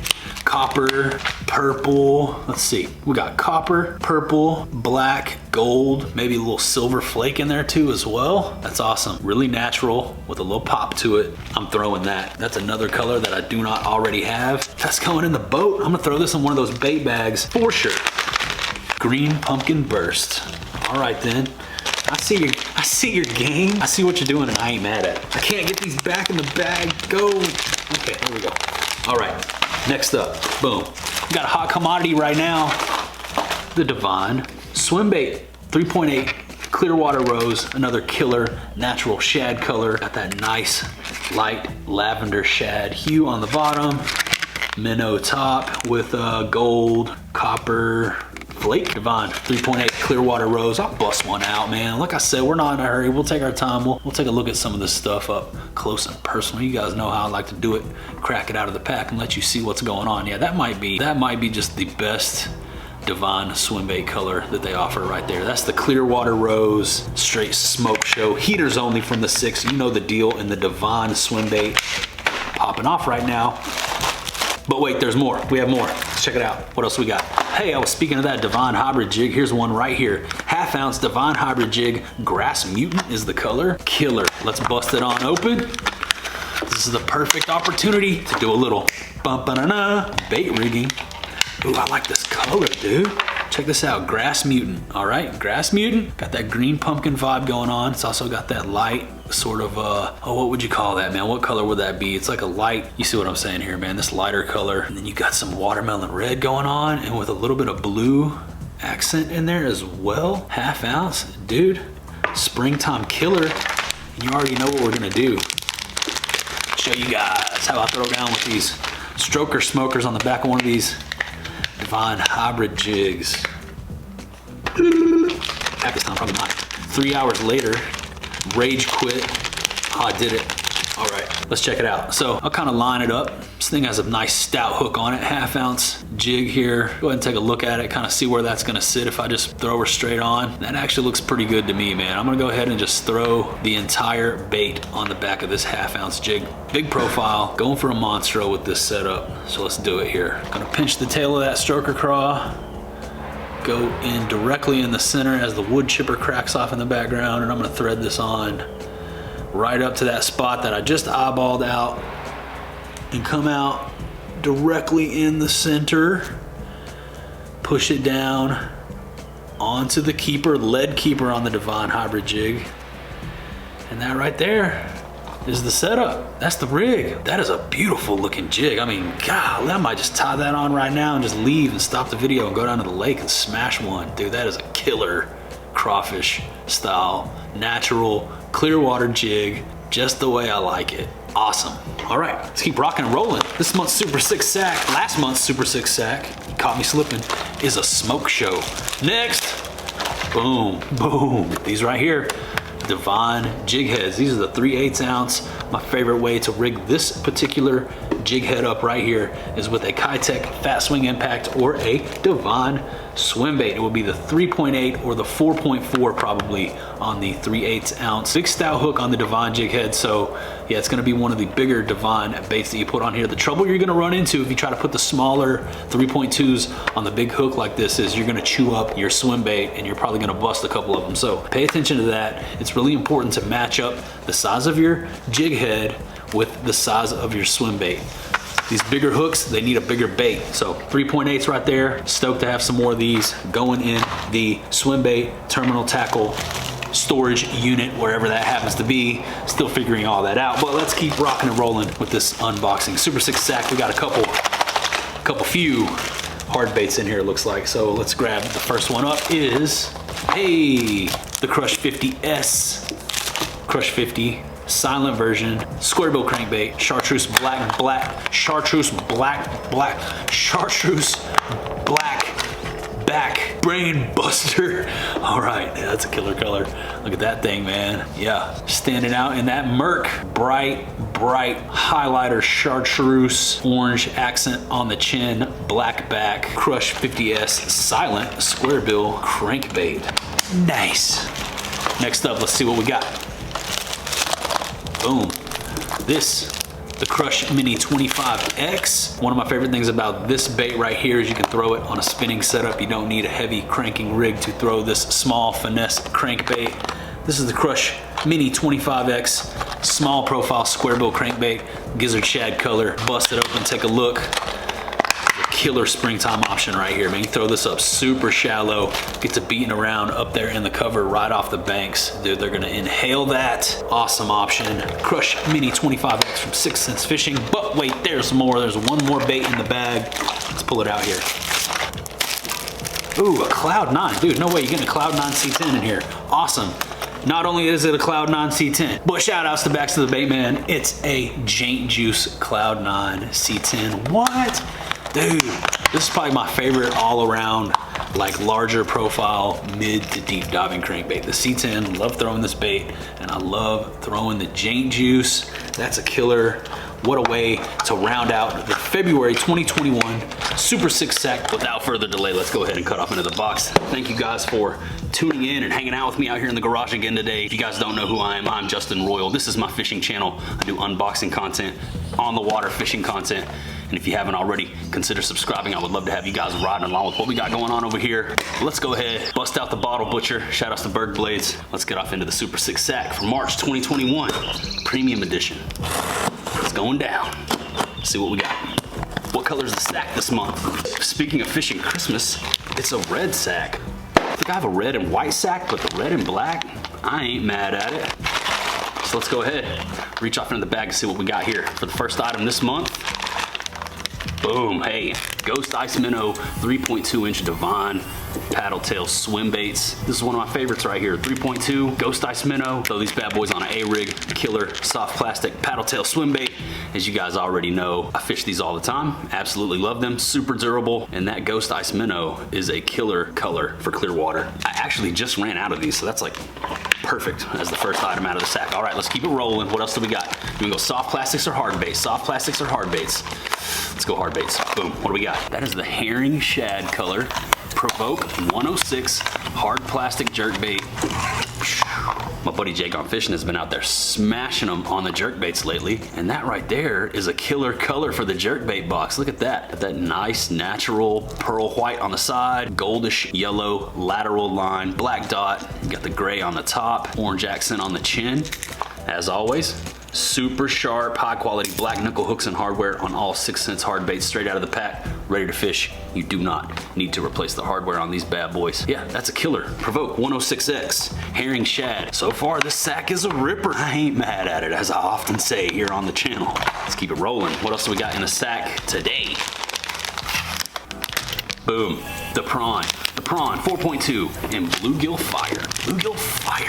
copper, purple. Let's see, we got copper, purple, black, gold, maybe a little silver flake in there too as well. That's awesome. Really natural with a little pop to it. I'm throwing that. That's another color that I do not already have. That's going in the boat. I'm gonna throw this in one of those bait bags for sure. Green pumpkin burst. All right then. I see your game. I see what you're doing and I ain't mad at it. I can't get these back in the bag. Go. Okay, here we go. All right, next up, boom. Got a hot commodity right now. The Devon Swim Bait 3.8 Clearwater Rose, another killer natural shad color. Got that nice light lavender shad hue on the bottom. Minnow top with a gold, copper flake. Devon 3.8 Clearwater Rose. I'll bust one out, man. Like I said, we're not in a hurry. We'll take our time. We'll take a look at some of this stuff up close and personal. You guys know how I like to do it. Crack it out of the pack and let you see what's going on. Yeah, that might be just the best Devon swim bait color that they offer right there. That's the Clearwater Rose straight smoke show. Heaters only from the 6. You know the deal in the Devon swim bait. Popping off right now. But wait, there's more. We have more. Let's check it out. What else we got? Hey, I was speaking of that Devon hybrid jig. Here's one right here. Half-ounce Devon hybrid jig. Grass Mutant is the color. Killer. Let's bust it on open. This is the perfect opportunity to do a little bump-a-na-na bait rigging. Ooh, I like this color, dude. Check this out, Grass Mutant. All right, Grass Mutant. Got that green pumpkin vibe going on. It's also got that light sort of, oh, what would you call that, man? What color would that be? It's like a light, you see what I'm saying here, man? This lighter color. And then you got some watermelon red going on and with a little bit of blue accent in there as well. Half-ounce, dude. Springtime killer. And you already know what we're gonna do. Show you guys how I throw down with these stroker smokers on the back of one of these Devon hybrid jigs. At this time, probably not. 3 hours later, rage quit. Oh, I did it. All right, let's check it out. So I'll kind of line it up. This thing has a nice stout hook on it, half-ounce jig here. Go ahead and take a look at it, kind of see where that's gonna sit if I just throw her straight on. That actually looks pretty good to me, man. I'm gonna go ahead and just throw the entire bait on the back of this half-ounce jig. Big profile, going for a monstro with this setup. So let's do it here. Gonna pinch the tail of that stroker craw. Go in directly in the center as the wood chipper cracks off in the background, and I'm gonna thread this on right up to that spot that I just eyeballed out and come out directly in the center, push it down onto the keeper, lead keeper on the Devon hybrid jig. And that right there is the setup. That's the rig. That is a beautiful looking jig. I mean, God, I might just tie that on right now and just leave and stop the video and go down to the lake and smash one. Dude, that is a killer crawfish style, natural, Clearwater jig, just the way I like it. Awesome. All right, let's keep rocking and rolling. This month's Super 6 sack, last month's Super 6 sack, caught me slipping, is a smoke show. Next, boom, boom. These right here, Devon jig heads. These are the 3/8 ounce. My favorite way to rig this particular jig head up right here is with a Kitech Fat Swing Impact or a Devon swim bait. It will be the 3.8 or the 4.4 probably on the 3/8 ounce. Big stout hook on the Devon jig head. So yeah, it's gonna be one of the bigger Devon baits that you put on here. The trouble you're gonna run into if you try to put the smaller 3.2s on the big hook like this is you're gonna chew up your swim bait and you're probably gonna bust a couple of them. So pay attention to that. It's really important to match up the size of your jig head with the size of your swim bait. These bigger hooks, they need a bigger bait. So 3.8s right there. Stoked to have some more of these going in the swim bait terminal tackle storage unit, wherever that happens to be. Still figuring all that out, but let's keep rocking and rolling with this unboxing. Super 6 sack, we got a few hard baits in here, it looks like. So let's grab the first one up is, hey, the Crush 50S. Crush 50. Silent version, square bill crankbait, chartreuse black, chartreuse black, chartreuse black back brain buster. All right, yeah, that's a killer color. Look at that thing, man. Yeah, standing out in that murk, bright highlighter chartreuse orange accent on the chin, black back, Crush 50S silent square bill crankbait. Nice. Next up, let's see what we got. Boom. The Crush Mini 25X. One of my favorite things about this bait right here is you can throw it on a spinning setup. You don't need a heavy cranking rig to throw this small finesse crankbait. This is the Crush Mini 25X, small profile square bill crankbait, gizzard shad color. Bust it open, take a look. killer springtime option right here, man. You throw this up super shallow, get to beating around up there in the cover right off the banks. Dude, they're gonna inhale that. Awesome option. Crush Mini 25X from 6 Cents Fishing. But wait, there's more. There's one more bait in the bag. Let's pull it out here. Ooh, a Cloud 9. Dude, no way you're getting a Cloud 9 C10 in here. Awesome. Not only is it a Cloud 9 C10, but shout outs to Backs to the Bait Man. It's a Jaint Juice Cloud 9 C10. What? Dude, this is probably my favorite all around, like larger profile, mid to deep diving crankbait. The C10, love throwing this bait, and I love throwing the Jaint Juice. That's a killer. What a way to round out the February 2021 Super 6 Sack. Without further delay, let's go ahead and cut off into the box. Thank you guys for tuning in and hanging out with me out here in the garage again today. If you guys don't know who I am, I'm Justin Royal. This is my fishing channel. I do unboxing content, on the water fishing content. And if you haven't already, consider subscribing. I would love to have you guys riding along with what we got going on over here. Let's go ahead, bust out the bottle butcher. Shout outs to Berg Blades. Let's get off into the Super 6 Sack for March 2021, Premium Edition. It's going down. Let's see what we got. What color is the sack this month? Speaking of fishing Christmas, it's a red sack. I think I have a red and white sack, but the red and black, I ain't mad at it. So let's go ahead, reach off into the bag and see what we got here. For the first item this month, boom, hey, Ghost Ice Minnow 3.2 inch Divine paddle tail swim baits. This is one of my favorites right here. 3.2 Ghost Ice Minnow. Throw these bad boys on an A-rig, killer soft plastic paddle tail swim bait. As you guys already know, I fish these all the time. Absolutely love them, super durable. And that Ghost Ice Minnow is a killer color for clear water. I actually just ran out of these, so that's like perfect as the first item out of the sack. All right, let's keep it rolling. What else do we got? Do we go soft plastics or hard baits? Soft plastics or hard baits? Let's go hard baits. Boom, what do we got? That is the herring shad color. Provoke 106 hard plastic jerkbait. My buddy Jake on Fishing has been out there smashing them on the jerkbaits lately. And that right there is a killer color for the jerkbait box. Look at that. Got that nice natural pearl white on the side, goldish yellow lateral line, black dot. You got the gray on the top, orange accent on the chin. As always, super sharp, high quality black knuckle hooks and hardware on all 6 Cents hard baits straight out of the pack, ready to fish. You do not need to replace the hardware on these bad boys. Yeah, that's a killer. Provoke 106X, herring shad. So far, this sack is a ripper. I ain't mad at it, as I often say here on the channel. Let's keep it rolling. What else do we got in the sack today? Boom, the prawn. The prawn 4.2 in bluegill fire. Bluegill fire.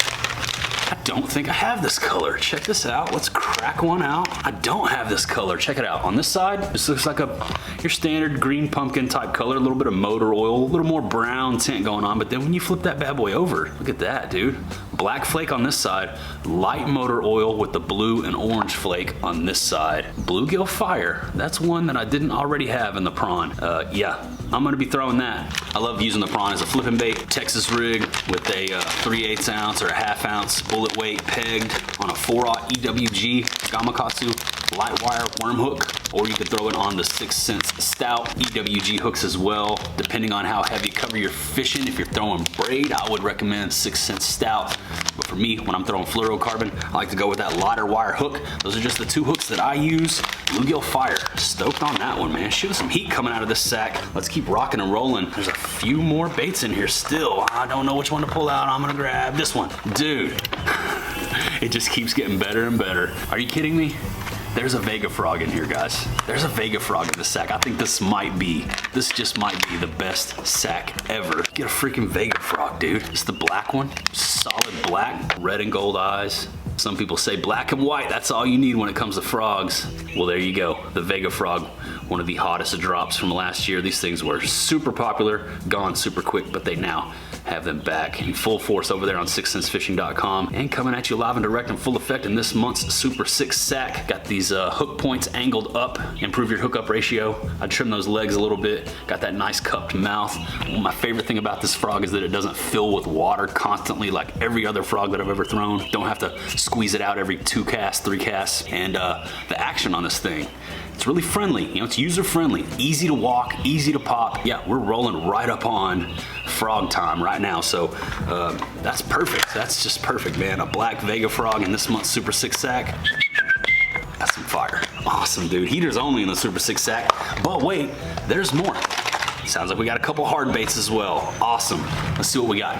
I don't think I have this color. Check this out. Let's crack one out. I don't have this color. Check it out. On this side, this looks like your standard green pumpkin type color, a little bit of motor oil, a little more brown tint going on, but then when you flip that bad boy over, look at that, dude. Black flake on this side, light motor oil with the blue and orange flake on this side. Bluegill fire. That's one that I didn't already have in the prawn. Yeah, I'm gonna be throwing that. I love using the prawn as a flipping bait. Texas rig with a 3/8 ounce or a 1/2 ounce bullet weight pegged on a 4/0 EWG Gamakatsu light wire worm hook, or you could throw it on the 6 Cents stout EWG hooks as well, depending on how heavy cover you're fishing. If you're throwing braid, I would recommend 6 Cents stout. But for me, when I'm throwing fluorocarbon, I like to go with that lighter wire hook. Those are just the two hooks that I use. Bluegill fire. Stoked on that one, man. Shoot some heat coming out of this sack. Let's keep rocking and rolling. There's a few more baits in here still. I don't know which one to pull out. I'm gonna grab this one. Dude, it just keeps getting better and better. Are you kidding me? There's a Vega frog in here, guys. There's a Vega frog in the sack. I think this just might be the best sack ever. Get a freaking Vega frog, dude. It's the black one, solid black, red and gold eyes. Some people say black and white, that's all you need when it comes to frogs. Well, there you go, the Vega frog, one of the hottest drops from last year. These things were super popular, gone super quick, but they now have them back in full force over there on 6centsfishing.com and coming at you live and direct in full effect in this month's Super 6 Sack. Got these hook points angled up, improve your hookup ratio. I trim those legs a little bit, got that nice cupped mouth. My favorite thing about this frog is that it doesn't fill with water constantly like every other frog that I've ever thrown. Don't have to squeeze it out every 2 casts, 3 casts. And the action on this thing, it's really friendly, you know, it's user friendly, easy to walk, easy to pop. Yeah, we're rolling right up on frog time right now, so that's perfect. That's just perfect, man. A black Vega frog in this month's Super 6 Sack. That's some fire. Oh Awesome, dude. Heaters only in the Super 6 sack. But wait, there's more. Sounds like we got a couple hard baits as well. Awesome. Let's see what we got.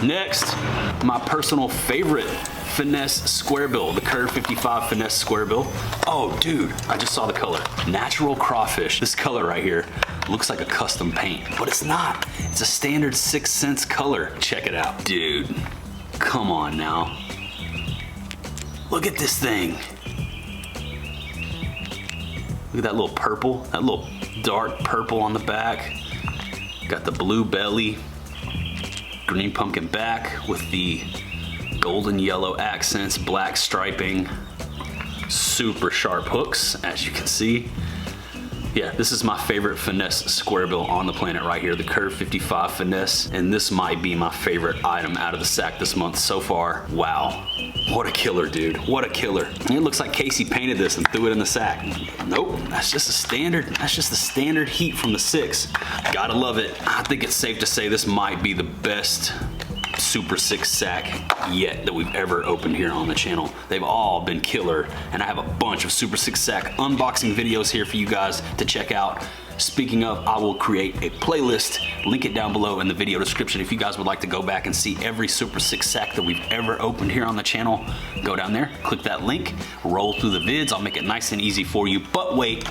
Next, my personal favorite finesse square bill, the Curve 55 finesse square bill. Oh, dude, I just saw the color. Natural crawfish. This color right here looks like a custom paint, but it's not. It's a standard 6 cents color. Check it out. Dude, come on now. Look at this thing. Look at that little purple, that little dark purple on the back. Got the blue belly, green pumpkin back with the golden yellow accents, black striping, super sharp hooks, as you can see. Yeah, this is my favorite finesse square bill on the planet right here, the Curve 55 finesse, and this might be my favorite item out of the sack this month so far. Wow, what a killer, dude, what a killer. And it looks like Casey painted this and threw it in the sack. Nope, that's just the standard heat from the 6. Gotta love it. I think it's safe to say this might be the best Super 6 sack yet that we've ever opened here on the channel. They've all been killer, and I have a bunch of Super 6 sack unboxing videos here for you guys to check out. Speaking of, I will create a playlist, link it down below in the video description if you guys would like to go back and see every Super 6 sack that we've ever opened here on the channel. Go down there, click that link, roll through the vids. I'll make it nice and easy for you. But wait,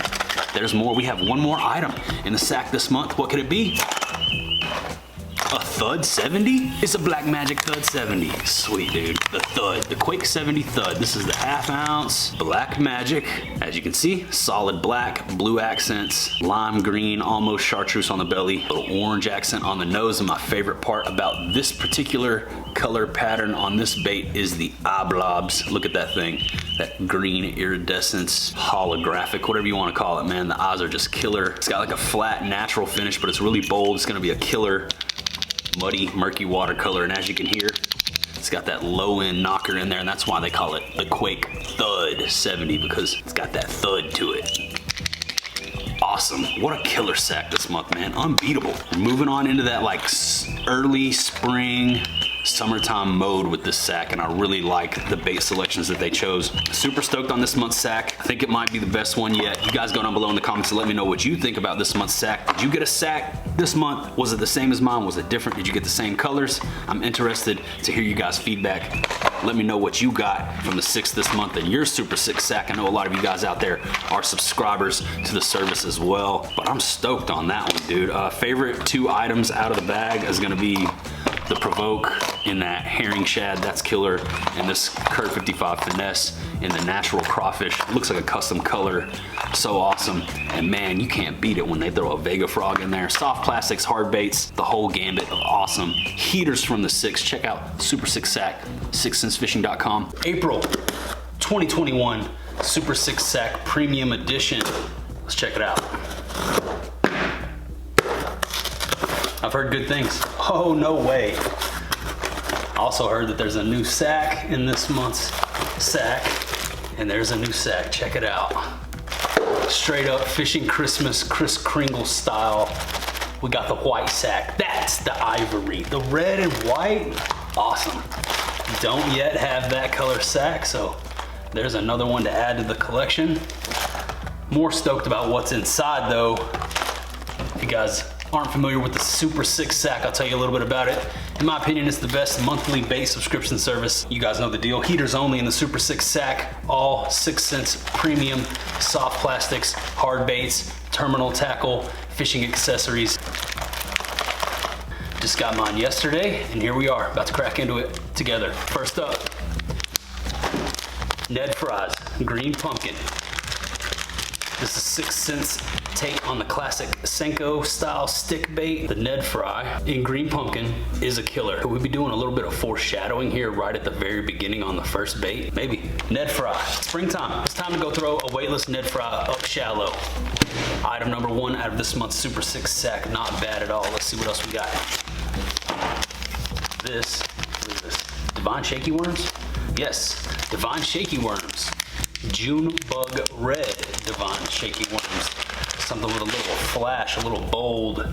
there's more. We have one more item in the sack this month. What could it be? A Thud 70? It's a Black Magic Thud 70. Sweet, dude. The Thud, the Quake 70 Thud. This is the half-ounce Black Magic. As you can see, solid black, blue accents, lime green, almost chartreuse on the belly, little orange accent on the nose. And my favorite part about this particular color pattern on this bait is the eye blobs. Look at that thing. That green iridescence, holographic, whatever you want to call it, man. The eyes are just killer. It's got like a flat, natural finish, but it's really bold. It's gonna be a killer muddy, murky watercolor, and as you can hear, it's got that low-end knocker in there, and that's why they call it the Quake Thud 70, because it's got that thud to it. Awesome. What a killer sack this month, man. Unbeatable. We're moving on into that like early spring, summertime mode with this sack, and I really like the bait selections that they chose. Super stoked on this month's sack. I think it might be the best one yet. You guys go down below in the comments and let me know what you think about this month's sack. Did you get a sack this month? Was it the same as mine? Was it different? Did you get the same colors? I'm interested to hear you guys' feedback. Let me know what you got from the 6th this month and your Super 6 sack. I know a lot of you guys out there are subscribers to the service as well, but I'm stoked on that one, dude. Favorite 2 items out of the bag is gonna be the Provoke in that herring shad, that's killer, and this Curve 55 finesse in the natural crawfish. It looks like a custom color, so awesome. And man, you can't beat it when they throw a Vega frog in there. Soft plastics, hard baits, the whole gambit of awesome. Heaters from the 6. Check out Super 6 sack, 6centsfishing.com. April 2021 Super 6 sack premium edition. Let's check it out. I've heard good things. Oh, no way. Also heard that there's a new sack in this month's sack, and there's a new sack. Check it out. Straight up Fishing Christmas, Kris Kringle style. We got the white sack. That's the ivory. The red and white, awesome. Don't yet have that color sack, so there's another one to add to the collection. More stoked about what's inside though. If you guys aren't familiar with the Super 6 sack, I'll tell you a little bit about it. In my opinion, it's the best monthly bait subscription service. You guys know the deal. Heaters only in the Super 6 sack. All 6 cents premium, soft plastics, hard baits, terminal tackle, fishing accessories. Just got mine yesterday, and here we are, about to crack into it together. First up, Ned Fry's Green Pumpkin. This is 6 cents take on the classic Senko style stick bait. The Ned Fry in Green Pumpkin is a killer. We'll be doing a little bit of foreshadowing here right at the very beginning on the first bait. Maybe. Ned Fry. Springtime. It's time to go throw a weightless Ned Fry up shallow. Item number 1 out of this month's Super 6 sack. Not bad at all. Let's see what else we got. What is this? Divine Shaky Worms? Yes, Divine Shaky Worms. June Bug Red Divine Shaky Worms. Something with a little flash, a little bold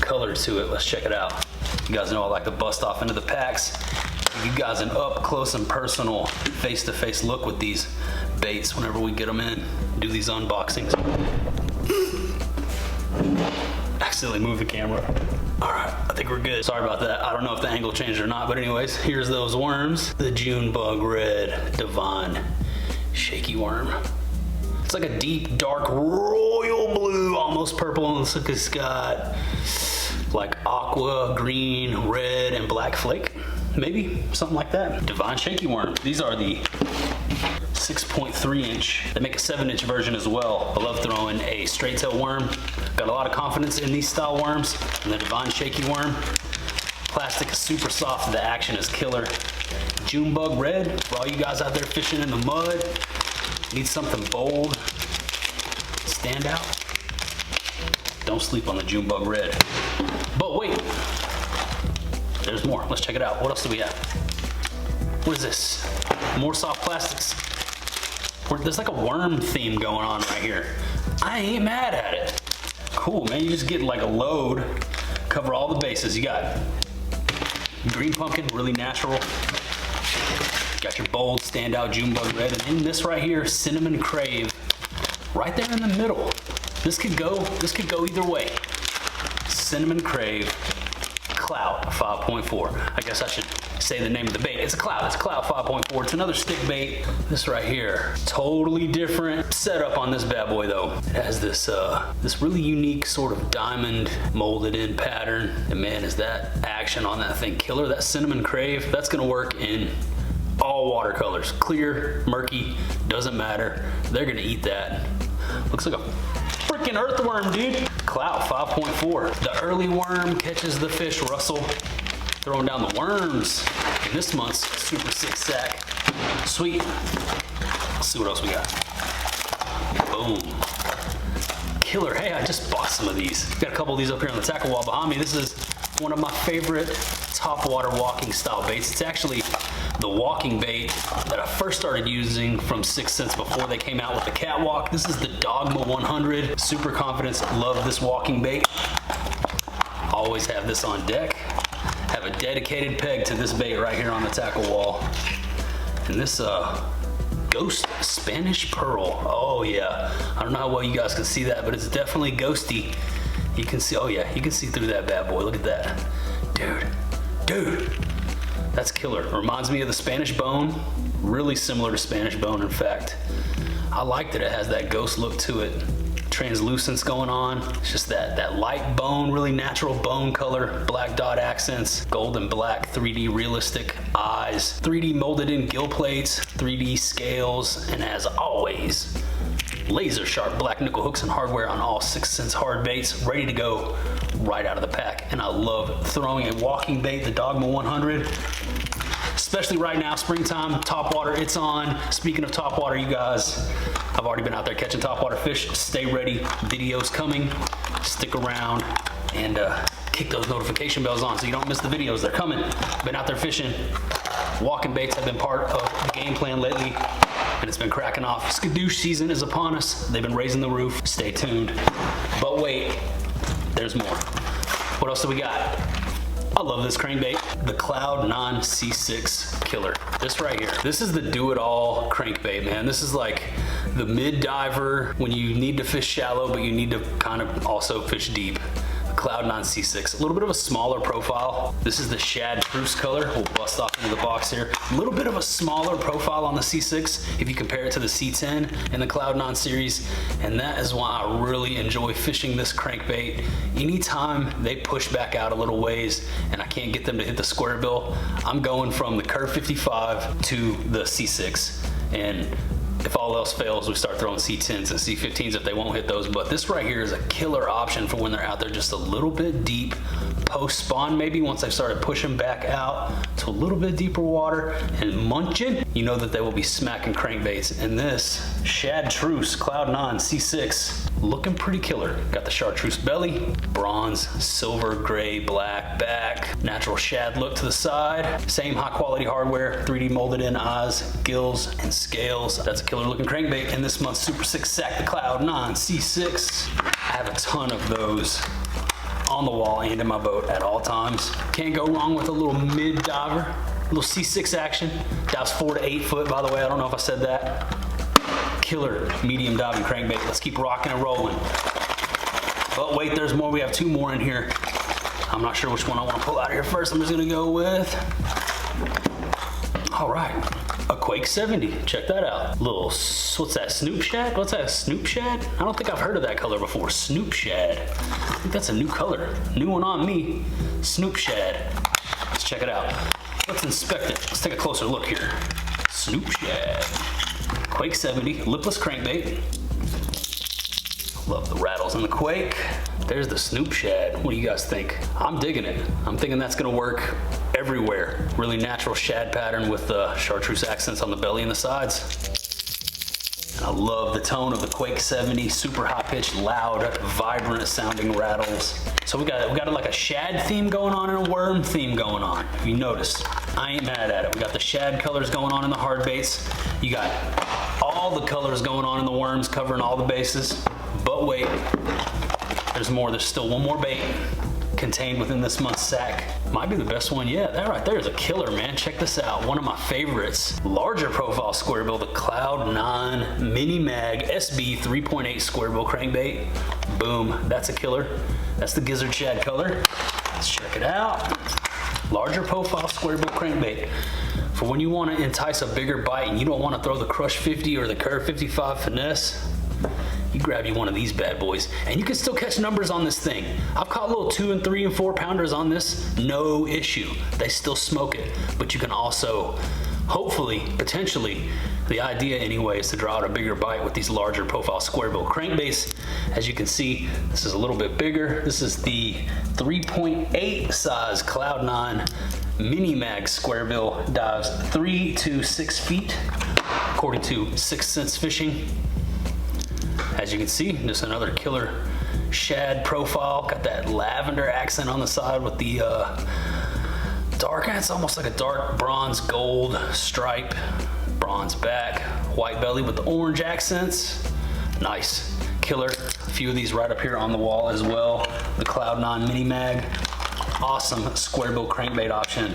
color to it. Let's check it out. You guys know I like to bust off into the packs give you guys an up close and personal face-to-face look with these baits whenever we get them in, do these unboxings. Accidentally moved the camera. All right, I think we're good. Sorry about that. I don't know if the angle changed or not, but anyways, here's those worms. The June Bug Red Divine Shaky Worm. It's like a deep, dark, royal blue, almost purple, and it's got like aqua, green, red, and black flake. Maybe, something like that. Divine Shaky Worm. These are the 6.3 inch. They make a 7-inch version as well. I love throwing a straight tail worm. Got a lot of confidence in these style worms. And the Divine Shaky Worm. Plastic is super soft, the action is killer. June Bug Red, for all you guys out there fishing in the mud, need something bold, stand out. Don't sleep on the June Bug Red. But wait, there's more. Let's check it out. What else do we have? What is this? More soft plastics. There's like a worm theme going on right here. I ain't mad at it. Cool, man. You just get like a load, cover all the bases. You got green pumpkin, really natural. Got your bold, standout June Bug Red, and in this right here, cinnamon crave, right there in the middle. This could go either way. Cinnamon crave, Clout 5.4. I guess I should say the name of the bait. It's a Clout 5.4. It's another stick bait. This right here, totally different setup on this bad boy though. It has this this really unique sort of diamond molded in pattern. And man, is that action on that thing killer. That cinnamon crave, that's gonna work in all watercolors. Clear, murky, doesn't matter. They're gonna eat that. Looks like a freaking earthworm, dude. Clout 5.4. The early worm catches the fish rustle. Throwing down the worms in this month's Super 6 sack. Sweet. Let's see what else we got. Boom. Killer. Hey, I just bought some of these. Got a couple of these up here on the tackle wall behind me. This is one of my favorite top water walking style baits. It's actually the walking bait that I first started using from 6 Cents before they came out with the catwalk. This is the Dogma 100. Super confidence. Love this walking bait. Always have this on deck. Have a dedicated peg to this bait right here on the tackle wall. And this Ghost Spanish Pearl. Oh yeah. I don't know how well you guys can see that, but it's definitely ghosty. You can see, oh yeah, you can see through that bad boy. Look at that. Dude. That's killer. Reminds me of the Spanish Bone. Really similar to Spanish Bone, in fact. I like that it has that ghost look to it. Translucence going on. It's just that light bone, really natural bone color, black dot accents, gold and black 3D realistic eyes, 3D molded in gill plates, 3D scales, and as always, laser sharp black nickel hooks and hardware on all 6 Cents hard baits, ready to go right out of the pack. And I love throwing a walking bait, the Dogma 100. Especially right now, springtime, topwater, it's on. Speaking of topwater, you guys, I've already been out there catching topwater fish. Stay ready, videos coming. Stick around and kick those notification bells on so you don't miss the videos. They're coming. Been out there fishing. Walking baits have been part of the game plan lately, and it's been cracking off. Skadoosh season is upon us. They've been raising the roof. Stay tuned. But wait, there's more. What else do we got? I love this crankbait, the Cloud 9 C6 Killer. This right here, this is the do-it-all crankbait, man. This is like the mid-diver when you need to fish shallow, but you need to kind of also fish deep. The Cloud 9 C6, a little bit of a smaller profile. This is the Shad Truce color. We'll bust off into the box here. A little bit of a smaller profile on the C6 if you compare it to the C10 and the Cloud 9 series, and that is why I really enjoy fishing this crankbait. Anytime they push back out a little ways and I can't get them to hit the square bill, I'm going from the Curve 55 to the C6, and if all else fails, we start throwing C10s and C15s if they won't hit those. But this right here is a killer option for when they're out there just a little bit deep, post spawn maybe, once they've started pushing back out to a little bit deeper water and munching, you know that they will be smacking crankbaits. And this Shad Truce Cloud 9 C6, looking pretty killer. Got the chartreuse belly, bronze, silver, gray, black back, natural shad look to the side, same high quality hardware, 3D molded in eyes, gills, and scales. That's a killer looking crankbait in this month's Super 6 sack, the Cloud 9 C6. I have a ton of those on the wall and in my boat at all times. Can't go wrong with a little mid diver. little C6 action. Dives 4 to 8 foot, by the way. I don't know if I said that. Killer medium diving crankbait. Let's keep rocking and rolling. But wait, there's more. We have 2 more in here. I'm not sure which one I want to pull out of here first. I'm just gonna go with, all right, a Quake 70. Check that out. Little, what's that, Snoop Shad? What's that, Snoop Shad? I don't think I've heard of that color before, Snoop Shad. I think that's a new color. New one on me, Snoop Shad. Let's check it out. Let's inspect it. Let's take a closer look here. Snoop Shad. Quake 70, lipless crankbait. Love the rattles in the Quake. There's the Snoop Shad. What do you guys think? I'm digging it. I'm thinking that's gonna work everywhere. Really natural shad pattern with the chartreuse accents on the belly and the sides. And I love the tone of the Quake 70, super high pitched, loud, vibrant sounding rattles. So we got like a shad theme going on and a worm theme going on. If you notice, I ain't mad at it. We got the shad colors going on in the hard baits. You got all the colors going on in the worms, covering all the bases. But wait, there's more. There's still one more bait contained within this month's sack. Might be the best one yet. That right there is a killer, man. Check this out. One of my favorites. Larger profile square bill, the Cloud 9 Mini Mag SB 3.8 square bill crankbait. Boom, that's a killer. That's the gizzard shad color. Let's check it out. Larger profile square bill crankbait. For when you want to entice a bigger bite and you don't want to throw the Crush 50 or the Curve 55 finesse, you grab you one of these bad boys and you can still catch numbers on this thing. I've caught little 2 and 3 and 4 pounders on this, no issue. They still smoke it, but you can also, hopefully, potentially, the idea anyway is to draw out a bigger bite with these larger profile square bill crankbaits. As you can see, this is a little bit bigger. This is the 3.8 size Cloud 9 Mini Mag square bill, dives 3 to 6 feet, according to 6 Sense Fishing. As you can see, just another killer shad profile. Got that lavender accent on the side with the dark, it's almost like a dark bronze gold stripe. Bronze back, white belly with the orange accents. Nice, killer. A few of these right up here on the wall as well. The Cloud 9 Mini Mag. Awesome square bill crankbait option,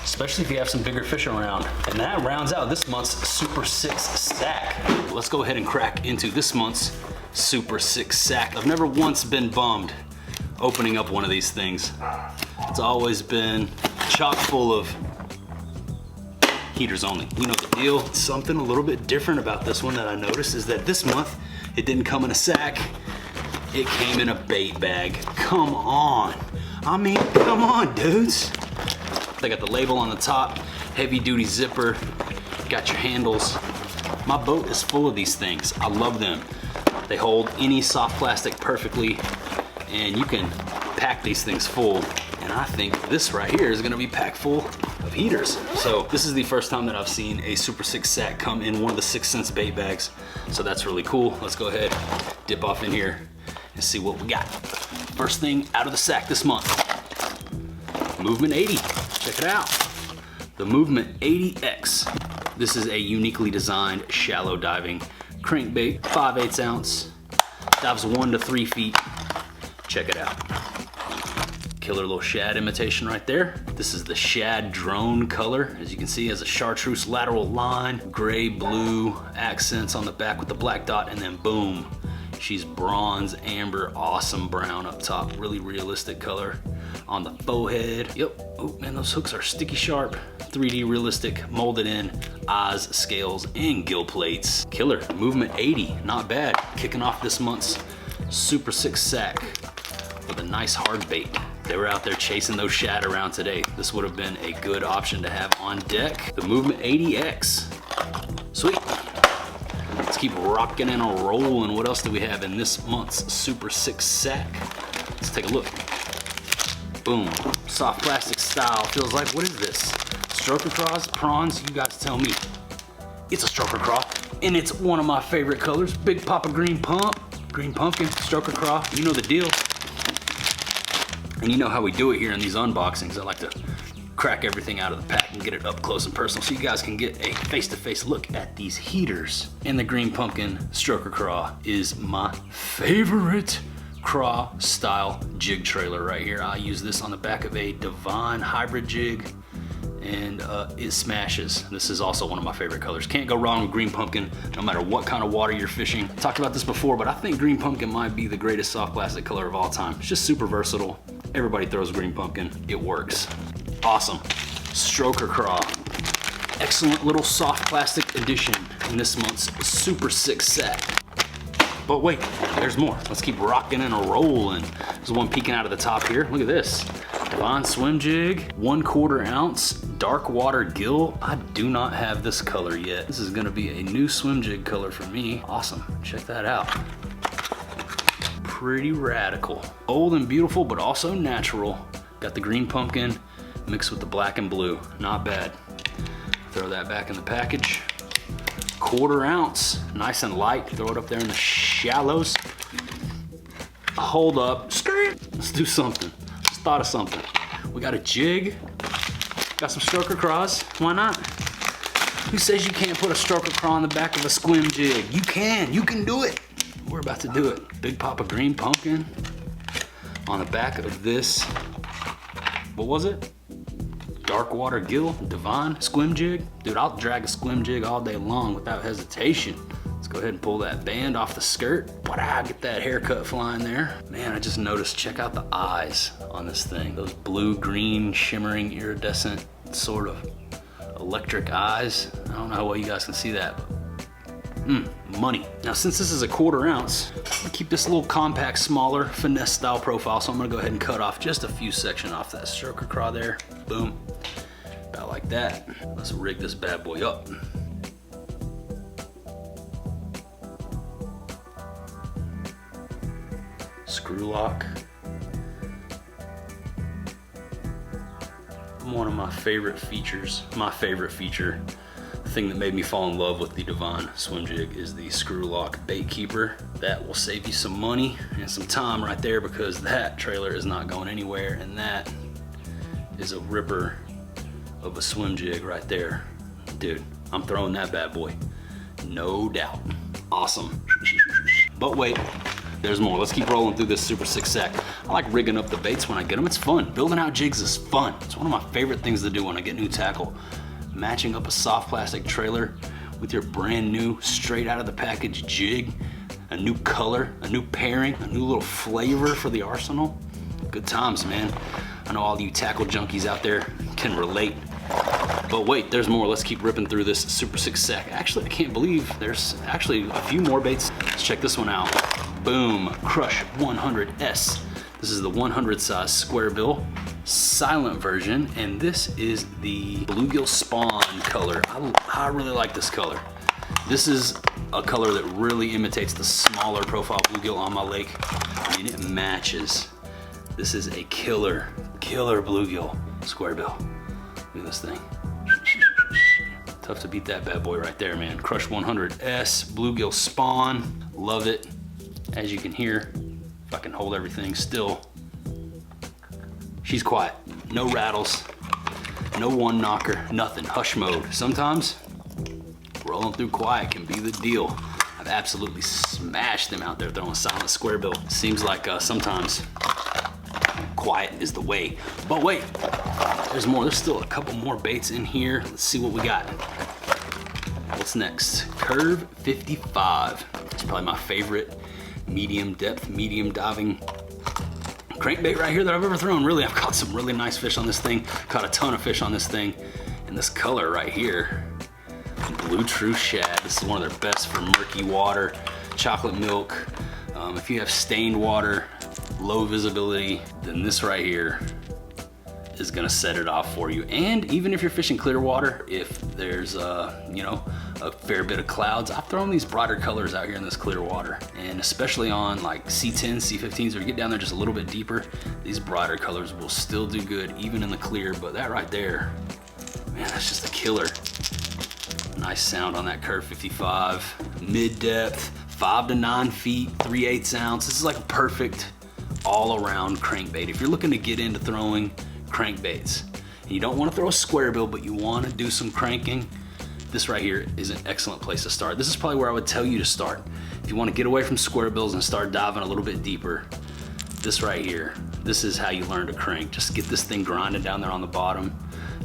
especially if you have some bigger fish around. And that rounds out this month's Super 6 sack. Let's go ahead and crack into this month's Super 6 sack. I've never once been bummed opening up one of these things. It's always been chock full of heaters only. You know the deal. Something a little bit different about this one that I noticed is that this month it didn't come in a sack. It came in a bait bag. Come on. I mean, come on, dudes. They got the label on the top, heavy duty zipper, got your handles. My boat is full of these things. I love them. They hold any soft plastic perfectly, and you can pack these things full. And I think this right here is gonna be packed full of heaters. So this is the first time that I've seen a Super 6 sack come in one of the 6 Sense bait bags. So that's really cool. Let's go ahead, dip off in here and see what we got. First thing out of the sack this month, Movement 80, check it out. The Movement 80X. This is a uniquely designed shallow diving crankbait, 5/8 ounce, dives 1 to 3 feet. Check it out. Killer little shad imitation right there. This is the shad drone color. As you can see, it has a chartreuse lateral line, gray blue accents on the back with the black dot, and then boom, she's bronze amber, awesome brown up top. Really realistic color on the forehead. Yep. Oh man, those hooks are sticky sharp. 3D realistic, molded in eyes, scales, and gill plates. Killer. Movement 80, not bad. Kicking off this month's Super 6 sack with a nice hard bait. They were out there chasing those shad around today. This would have been a good option to have on deck. The Movement 80X. Sweet. Let's keep rocking and rolling. What else do we have in this month's Super 6 sack? Let's take a look. Boom. Soft plastic style. Feels like, what is this? Stroker craws? Prawns? You guys tell me. It's a stroker craw, and it's one of my favorite colors. Big Papa Green Pump. Green Pumpkin. Stroker craw. You know the deal. And you know how we do it here in these unboxings. I like to crack everything out of the pack and get it up close and personal so you guys can get a face-to-face look at these heaters. And the Green Pumpkin Stroker Craw is my favorite craw style jig trailer right here. I use this on the back of a Divine hybrid jig, and it smashes. This is also one of my favorite colors. Can't go wrong with green pumpkin, no matter what kind of water you're fishing. I talked about this before, but I think green pumpkin might be the greatest soft plastic color of all time. It's just super versatile. Everybody throws green pumpkin. It works. Awesome. Stroker Craw. Excellent little soft plastic addition in this month's Super 6 set. But wait, there's more. Let's keep rocking and rolling. There's one peeking out of the top here. Look at this. Devon Swim Jig, 1/4 ounce, dark water gill. I do not have this color yet. This is gonna be a new swim jig color for me. Awesome, check that out. Pretty radical. Old and beautiful, but also natural. Got the green pumpkin mixed with the black and blue. Not bad. Throw that back in the package. 1/4 ounce, nice and light. Throw it up there in the shallows. Hold up, let's do something. Just thought of something. We got a jig, got some stroker craws, why not? Who says you can't put a stroker craw on the back of a squim jig? You can do it. We're about to do it. Big pop of green pumpkin on the back of this, what was it? Dark water gill, Devon squim jig. Dude, I'll drag a squim jig all day long without hesitation. Let's go ahead and pull that band off the skirt. Get that haircut flying there. Man, I just noticed, check out the eyes on this thing. Those blue, green, shimmering, iridescent, sort of electric eyes. I don't know how well you guys can see that, but money. Now, since this is a 1/4 ounce, I'm gonna keep this a little compact, smaller, finesse style profile, so I'm gonna go ahead and cut off just a few sections off that stroker craw there. Boom, about like that. Let's rig this bad boy up. Screw lock. One of my favorite features, the thing that made me fall in love with the Devon swim jig is the screw lock bait keeper. That will save you some money and some time right there, because that trailer is not going anywhere, and that is a ripper of a swim jig right there. Dude, I'm throwing that bad boy, no doubt. Awesome. But wait, there's more. Let's keep rolling through this Super 6 sack. I like rigging up the baits when I get them. It's fun. Building out jigs is fun. It's one of my favorite things to do when I get new tackle. Matching up a soft plastic trailer with your brand new, straight out of the package jig, a new color, a new pairing, a new little flavor for the arsenal. Good times, man. I know all you tackle junkies out there can relate. But wait, there's more. Let's keep ripping through this Super 6 sack. Actually, I can't believe there's actually a few more baits. Let's check this one out. Boom, Crush 100S. This is the 100 size square bill, silent version, and this is the bluegill spawn color. I really like this color. This is a color that really imitates the smaller profile bluegill on my lake. I mean, it matches. This is a killer bluegill square bill. Look at this thing. Tough to beat that bad boy right there, man. Crush 100S, bluegill spawn, love it. As you can hear, if I can hold everything still, she's quiet. No rattles, no one knocker, nothing, hush mode. Sometimes rolling through quiet can be the deal. I've absolutely smashed them out there throwing silent square bill. Seems like sometimes quiet is the way. But wait, there's more. There's still a couple more baits in here. Let's see what we got. What's next? Curve 55. It's probably my favorite medium depth, medium diving crankbait right here that I've ever thrown. Really, I've caught some really nice fish on this thing. Caught a ton of fish on this thing. And this color right here, Blue True Shad. This is one of their best for murky water, chocolate milk. If you have stained water, low visibility, then this right here is gonna set it off for you. And even if you're fishing clear water, if there's you know, a fair bit of clouds, I've thrown these brighter colors out here in this clear water, and especially on like C10s, C15s, or you get down there just a little bit deeper, these brighter colors will still do good even in the clear. But that right there, man, that's just a killer. Nice sound on that Curve 55, mid depth, 5 to 9 feet, 3/8 ounce. This is like a perfect all-around crankbait. If you're looking to get into throwing crankbaits and you don't want to throw a square bill, but you want to do some cranking, this right here is an excellent place to start. This is probably where I would tell you to start. If you want to get away from square bills and start diving a little bit deeper, this right here, this is how you learn to crank. Just get this thing grinding down there on the bottom.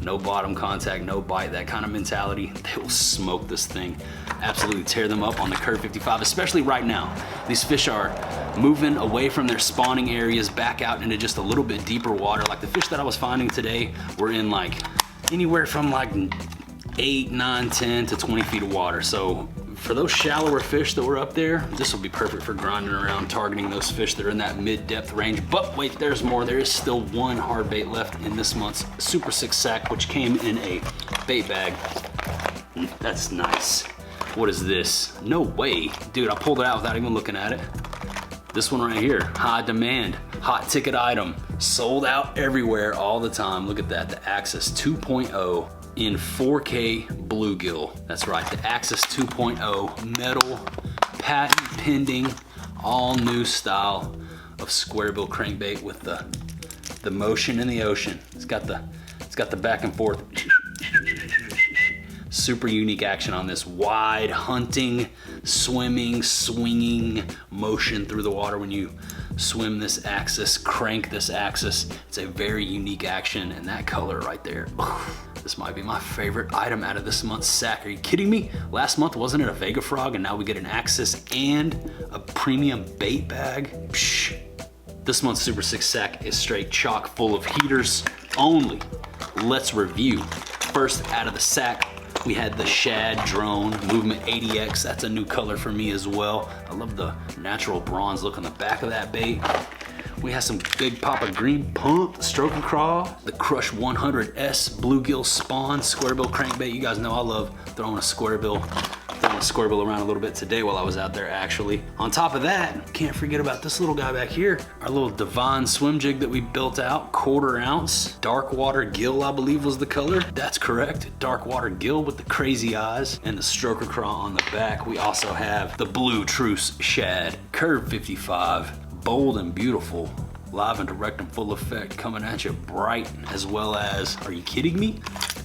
no bottom contact, no bite, that kind of mentality, they will smoke this thing. Absolutely tear them up on the Curve 55, especially right now. These fish are moving away from their spawning areas back out into just a little bit deeper water. Like the fish that I was finding today were in like anywhere from like 8, 9, 10 to 20 feet of water. So for those shallower fish that were up there, this will be perfect for grinding around, targeting those fish that are in that mid-depth range. But wait, there's more. There is still one hard bait left in this month's Super 6 sack, which came in a bait bag. That's nice. What is this? No way. Dude, I pulled it out without even looking at it. This one right here, high demand, hot ticket item, sold out everywhere all the time. Look at that, the Axis 2.0 in 4K bluegill. That's right, the Axis 2.0 metal, patent pending, all new style of square bill crankbait with the motion in the ocean. It's got the back and forth. Super unique action on this wide hunting, swimming, swinging motion through the water when you swim this axis, crank this axis. It's a very unique action, and that color right there. This might be my favorite item out of this month's sack. Are you kidding me? Last month, wasn't it a Vega Frog, and now we get an Axis and a premium bait bag? Psh. This month's Super 6 sack is straight chock full of heaters only. Let's review. First out of the sack, we had the Shad Drone Movement 80X. That's a new color for me as well. I love the natural bronze look on the back of that bait. We have some Big Papa Green Pump, Stroke and Crawl, the Crush 100S Bluegill Spawn Square Bill Crankbait. You guys know I love throwing a square bill around a little bit today while I was out there actually. On top of that, can't forget about this little guy back here. Our little Divine swim jig that we built out, 1/4 ounce, dark water gill I believe was the color. That's correct, dark water gill with the crazy eyes and the Stroker Crawl on the back. We also have the Blue Truce Shad, Curve 55, bold and beautiful, live and direct and full effect, coming at you bright, as well as, are you kidding me?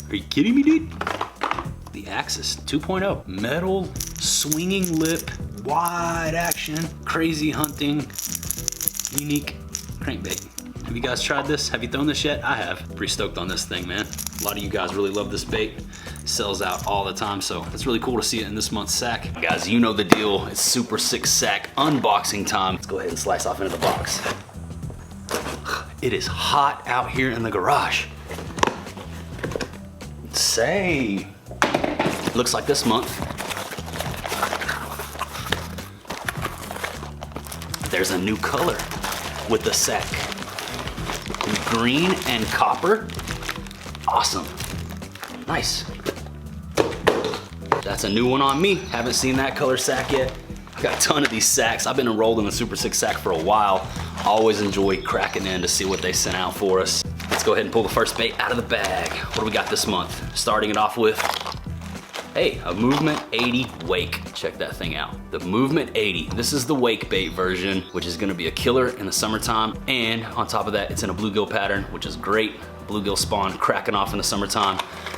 Are you kidding me, dude? The Axis 2.0, metal, swinging lip, wide action, crazy hunting, unique crankbait. Have you guys tried this? Have you thrown this yet? I have. Pretty stoked on this thing, man. A lot of you guys really love this bait. Sells out all the time, so it's really cool to see it in this month's sack. Guys, you know the deal. It's Super 6 sack unboxing time. Let's go ahead and slice off into the box. It is hot out here in the garage. Say, looks like this month, there's a new color with the sack. Green and copper. Awesome. Nice. That's a new one on me. Haven't seen that color sack yet. Got a ton of these sacks. I've been enrolled in the Super 6 sack for a while. Always enjoy cracking in to see what they sent out for us. Let's go ahead and pull the first bait out of the bag. What do we got this month? Starting it off with, hey, a Movement 80 Wake. Check that thing out. The Movement 80. This is the wake bait version, which is gonna be a killer in the summertime. And on top of that, it's in a bluegill pattern, which is great. Bluegill spawn cracking off in the summertime.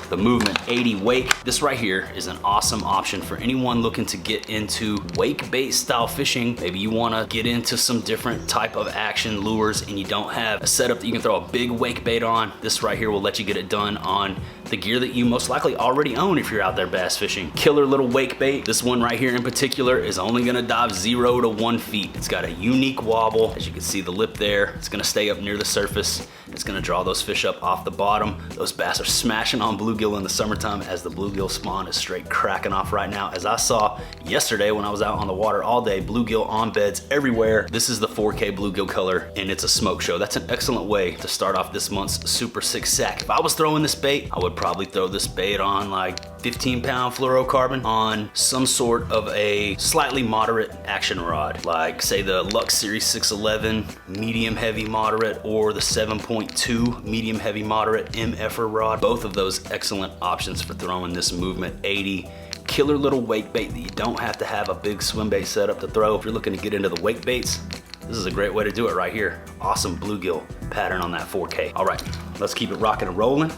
The Movement 80 Wake. This right here is an awesome option for anyone looking to get into wake bait style fishing. Maybe you wanna get into some different type of action lures and you don't have a setup that you can throw a big wake bait on. This right here will let you get it done on the gear that you most likely already own if you're out there bass fishing. Killer little wake bait. This one right here in particular is only gonna dive 0 to 1 feet. It's got a unique wobble. As you can see the lip there, it's gonna stay up near the surface. It's gonna draw those fish up off the bottom. Those bass are smashing on bluegill in the summertime as the bluegill spawn is straight cracking off right now. As I saw yesterday when I was out on the water all day, bluegill on beds everywhere. This is the 4K bluegill color and it's a smoke show. That's an excellent way to start off this month's Super 6 sack. If I was throwing this bait, I would probably throw this bait on like 15-pound fluorocarbon on some sort of a slightly moderate action rod, like say the Lux Series 611 medium heavy moderate or the 7.2 medium heavy moderate MFR rod. Both of those excellent options for throwing this Movement 80 killer little wake bait that you don't have to have a big swim bait setup to throw. If you're looking to get into the wake baits, this is a great way to do it right here. Awesome bluegill pattern on that 4K. All right, let's keep it rocking and rolling.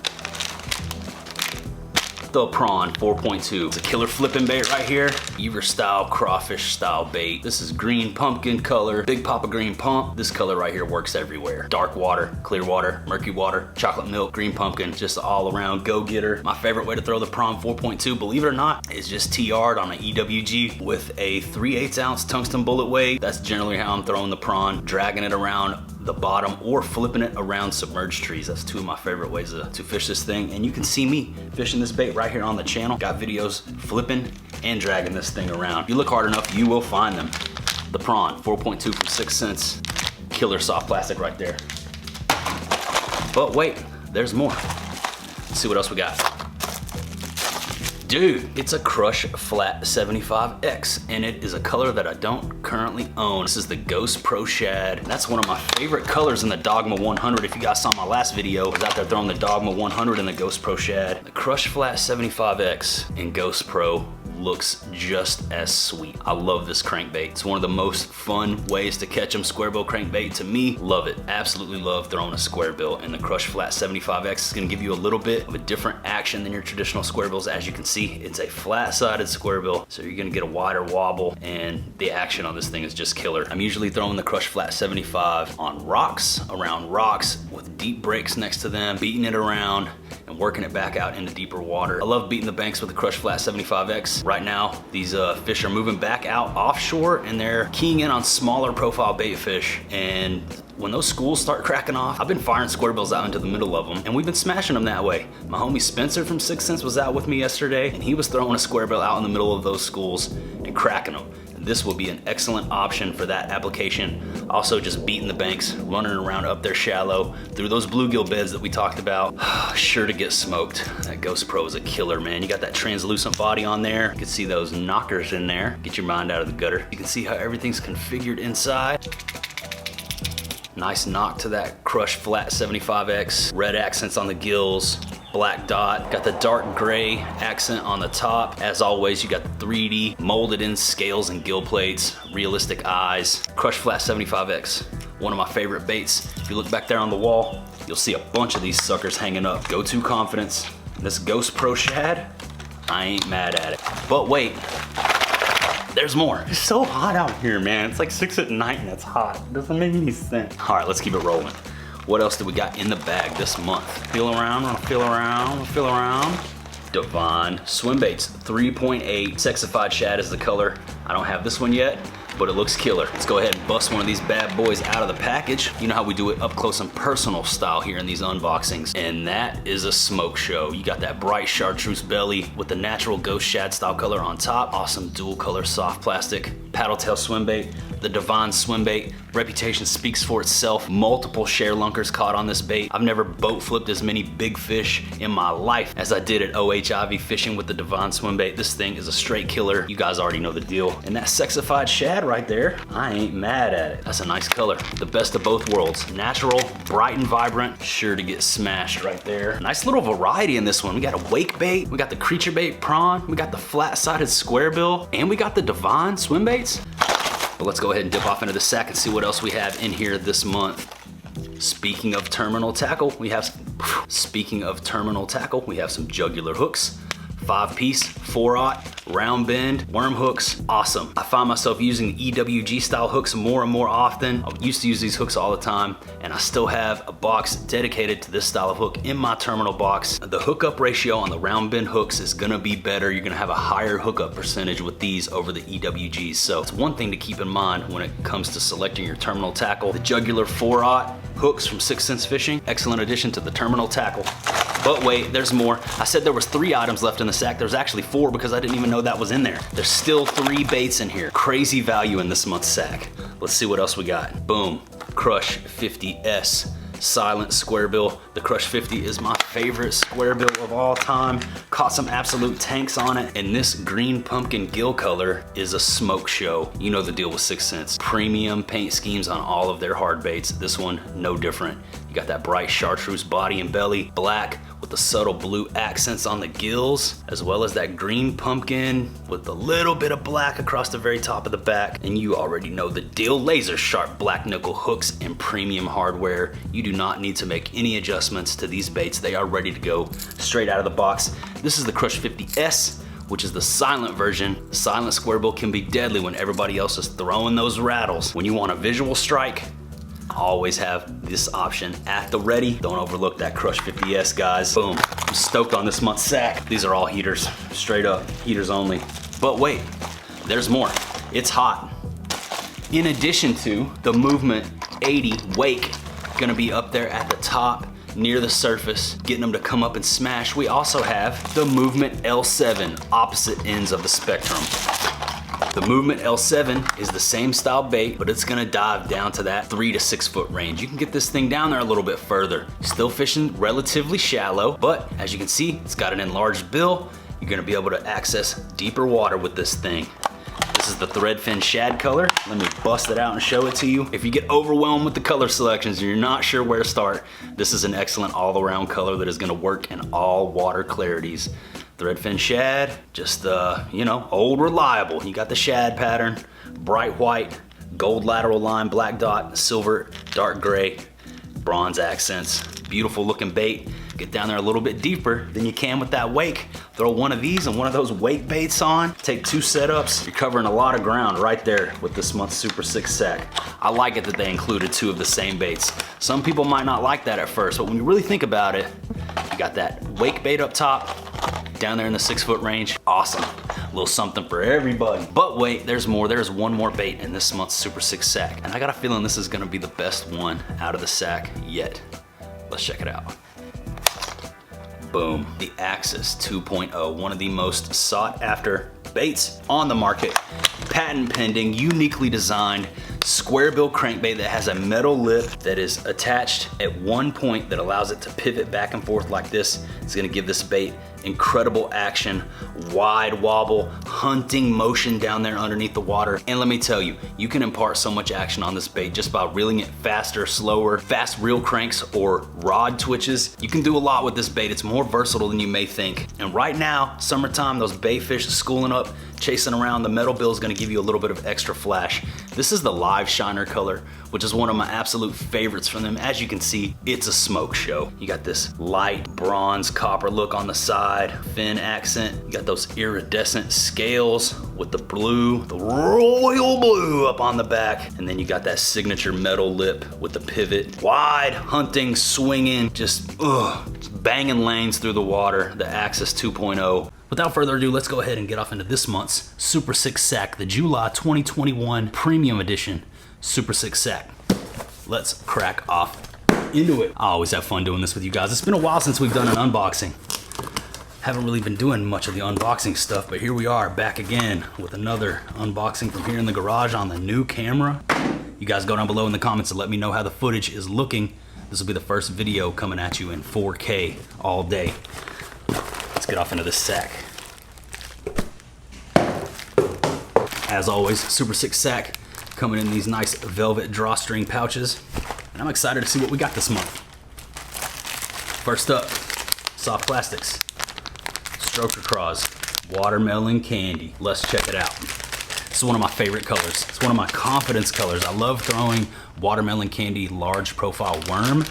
the prawn 4.2. It's a killer flipping bait right here. Beaver style, crawfish style bait. This is green pumpkin color, Big Papa green pump. This color right here works everywhere. Dark water, clear water, murky water, chocolate milk, green pumpkin, just all around go-getter. My favorite way to throw the prawn 4.2, believe it or not, is just TR'd on an EWG with a 3/8 ounce tungsten bullet weight. That's generally how I'm throwing the prawn, dragging it around the bottom or flipping it around submerged trees. That's two of my favorite ways to fish this thing. And you can see me fishing this bait right here on the channel. Got videos flipping and dragging this thing around. If you look hard enough, you will find them. The prawn 4.2 from 6 cents. Killer soft plastic right there. But wait, there's more. Let's see what else we got. Dude, it's a Crush Flat 75X, and it is a color that I don't currently own. This is the Ghost Pro Shad. That's one of my favorite colors in the Dogma 100. If you guys saw my last video, I was out there throwing the Dogma 100 and the Ghost Pro Shad. The Crush Flat 75X and Ghost Pro looks just as sweet. I love this crankbait. It's one of the most fun ways to catch them. Square bill crankbait to me, love it. Absolutely love throwing a square bill. And the Crush Flat 75X is gonna give you a little bit of a different action than your traditional square bills. As you can see, it's a flat-sided square bill, so you're gonna get a wider wobble, and the action on this thing is just killer. I'm usually throwing the Crush Flat 75 on rocks, around rocks, with deep breaks next to them, beating it around and working it back out into deeper water. I love beating the banks with the Crush Flat 75X. Right now, these fish are moving back out offshore, and they're keying in on smaller profile bait fish. And when those schools start cracking off, I've been firing square bills out into the middle of them, and we've been smashing them that way. My homie Spencer from 6 Cents was out with me yesterday, and he was throwing a square bill out in the middle of those schools and cracking them. This will be an excellent option for that application. Also just beating the banks, running around up there shallow, through those bluegill beds that we talked about. Sure to get smoked. That Ghost Pro is a killer, man. You got that translucent body on there. You can see those knockers in there. Get your mind out of the gutter. You can see how everything's configured inside. Nice knock to that Crush Flat 75X. Red accents on the gills. Black dot, got the dark gray accent on the top. As always, you got the 3D molded in scales and gill plates, realistic eyes. Crush Flat 75X, one of my favorite baits. If you look back there on the wall, you'll see a bunch of these suckers hanging up. Go-to confidence. This Ghost Pro Shad, I ain't mad at it. But wait, there's more. It's so hot out here, man. It's like 6 at night and it's hot. It doesn't make any sense. All right, let's keep it rolling. What else do we got in the bag this month? Feel around, wanna feel around, feel around. Divine swim baits, 3.8. Sexified shad is the color. I don't have this one yet, but it looks killer. Let's go ahead and bust one of these bad boys out of the package. You know how we do it up close and personal style here in these unboxings. And that is a smoke show. You got that bright chartreuse belly with the natural ghost shad style color on top. Awesome dual color soft plastic paddle tail swim bait. The Divine swim bait. Reputation speaks for itself. Multiple share lunkers caught on this bait. I've never boat flipped as many big fish in my life as I did at OHIV fishing with the Divine swim bait. This thing is a straight killer. You guys already know the deal. And that sexified shad right there, I ain't mad at it. That's a nice color. The best of both worlds. Natural, bright and vibrant, sure to get smashed right there. Nice little variety in this one. We got a wake bait, we got the creature bait prawn, we got the flat-sided square bill, and we got the Divine swim baits. But let's go ahead and dip off into the sack and see what else we have in here this month. Speaking of terminal tackle, we have some jugular hooks. 5-piece, 4/0, round bend, worm hooks, awesome. I find myself using EWG style hooks more and more often. I used to use these hooks all the time, and I still have a box dedicated to this style of hook in my terminal box. The hookup ratio on the round bend hooks is gonna be better. You're gonna have a higher hookup percentage with these over the EWGs. So it's one thing to keep in mind when it comes to selecting your terminal tackle. The jugular 4/0 hooks from 6 Cents Fishing, excellent addition to the terminal tackle. But wait, there's more. I said there was 3 items left in the sack. There's actually 4 because I didn't even know that was in there. There's still 3 baits in here. Crazy value in this month's sack. Let's see what else we got. Boom, Crush 50S. Silent square bill. The Crush 50 is my favorite square bill of all time. Caught some absolute tanks on it. And this green pumpkin gill color is a smoke show. You know the deal with 6 Cents. Premium paint schemes on all of their hard baits. This one, no different. You got that bright chartreuse body and belly, black with the subtle blue accents on the gills, as well as that green pumpkin with a little bit of black across the very top of the back. And you already know the deal, laser sharp black nickel hooks and premium hardware. You do not need to make any adjustments to these baits. They are ready to go straight out of the box. This is the Crush 50S, which is the silent version. Silent square bill can be deadly when everybody else is throwing those rattles. When you want a visual strike, always have this option at the ready. Don't overlook that Crush 50S, guys. Boom. I'm stoked on this month's sack. These are all heaters, straight up, heaters only. But wait, there's more. It's hot. In addition to the Movement 80 Wake, gonna be up there at the top, near the surface, getting them to come up and smash, we also have the Movement L7, opposite ends of the spectrum. The Movement L7 is the same style bait, but it's gonna dive down to that 3 to 6 foot range. You can get this thing down there a little bit further. Still fishing relatively shallow, but as you can see, it's got an enlarged bill. You're gonna be able to access deeper water with this thing. This is the threadfin shad color. Let me bust it out and show it to you. If you get overwhelmed with the color selections and you're not sure where to start, this is an excellent all-around color that is gonna work in all water clarities. Threadfin shad, just you know, old reliable. You got the shad pattern, bright white, gold lateral line, black dot, silver, dark gray, bronze accents. Beautiful looking bait. Get down there a little bit deeper than you can with that wake. Throw one of these and one of those wake baits on. Take 2 setups. You're covering a lot of ground right there with this month's Super 6 sack. I like it that they included 2 of the same baits. Some people might not like that at first, but when you really think about it, you got that wake bait up top, down there in the 6 foot range. Awesome. A little something for everybody. But wait, there's more. There's one more bait in this month's Super 6 sack. And I got a feeling this is gonna be the best one out of the sack yet. Let's check it out. Boom, the Axis 2.0, one of the most sought after baits on the market. Patent pending, uniquely designed, square bill crankbait that has a metal lip that is attached at one point that allows it to pivot back and forth like this. It's gonna give this bait incredible action, wide wobble, hunting motion down there underneath the water. And let me tell you, you can impart so much action on this bait just by reeling it faster, slower, fast reel cranks, or rod twitches. You can do a lot with this bait. It's more versatile than you may think. And right now, summertime, those bay fish are schooling up, chasing around, the metal bill is gonna give you a little bit of extra flash. This is the Live Shiner color, which is one of my absolute favorites from them. As you can see, it's a smoke show. You got this light bronze copper look on the side, fin accent. You got those iridescent scales with the blue, the royal blue up on the back. And then you got that signature metal lip with the pivot. Wide, hunting, swinging, just banging lanes through the water, the Axis 2.0. Without further ado, let's go ahead and get off into this month's Super 6 sack, the July 2021 Premium Edition Super 6 sack. Let's crack off into it. I always have fun doing this with you guys. It's been a while since we've done an unboxing. Haven't really been doing much of the unboxing stuff, but here we are back again with another unboxing from here in the garage on the new camera. You guys go down below in the comments and let me know how the footage is looking. This will be the first video coming at you in 4K all day. Let's get off into this sack. As always, Super 6 sack coming in these nice velvet drawstring pouches. And I'm excited to see what we got this month. First up, soft plastics, stroker craws, watermelon candy. Let's check it out. This is one of my favorite colors. It's one of my confidence colors. I love throwing watermelon candy large profile worm.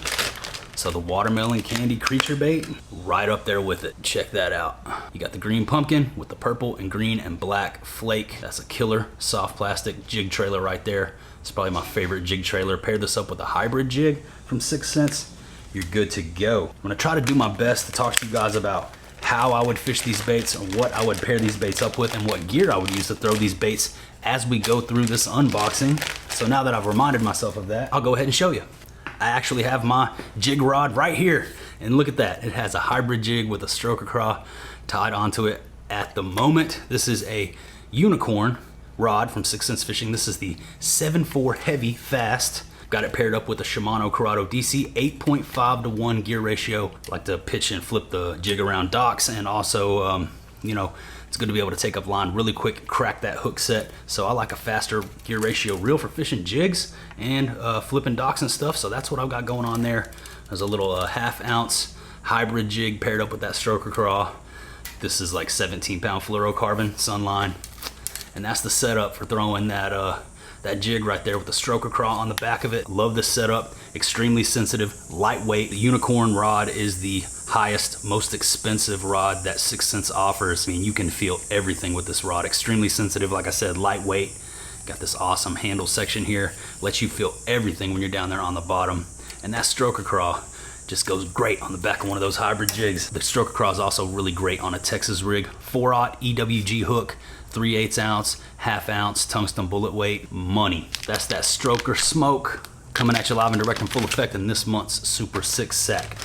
So the watermelon candy creature bait, right up there with it. Check that out. You got the green pumpkin with the purple and green and black flake. That's a killer soft plastic jig trailer right there. It's probably my favorite jig trailer. Pair this up with a hybrid jig from 6th Sense. You're good to go. I'm gonna try to do my best to talk to you guys about how I would fish these baits and what I would pair these baits up with and what gear I would use to throw these baits as we go through this unboxing. So now that I've reminded myself of that, I'll go ahead and show you. I actually have my jig rod right here, and look at that. It has a hybrid jig with a stroker craw tied onto it at the moment. This is a unicorn rod from 6th Sense Fishing. This is the 7.4 heavy fast. Got it paired up with a Shimano Corrado DC 8.5 to 1 gear ratio. I like to pitch and flip the jig around docks, and also, you know, it's good to be able to take up line really quick, crack that hook set. So I like a faster gear ratio reel for fishing jigs and flipping docks and stuff. So that's what I've got going on there. There's a little 1/2 ounce hybrid jig paired up with that stroker craw. This is like 17-pound fluorocarbon Sunline. And that's the setup for throwing that jig right there with the stroker craw on the back of it. Love this setup, extremely sensitive, lightweight. The Unicorn rod is the highest, most expensive rod that 6th Sense offers. I mean, you can feel everything with this rod. Extremely sensitive, like I said, lightweight. Got this awesome handle section here, lets you feel everything when you're down there on the bottom. And that stroker craw just goes great on the back of one of those hybrid jigs. The stroker craw is also really great on a Texas rig. 4/0 EWG hook, 3/8 ounce, ½ ounce, tungsten bullet weight, money. That's that stroker smoke coming at you live and direct in full effect in this month's Super 6 sack.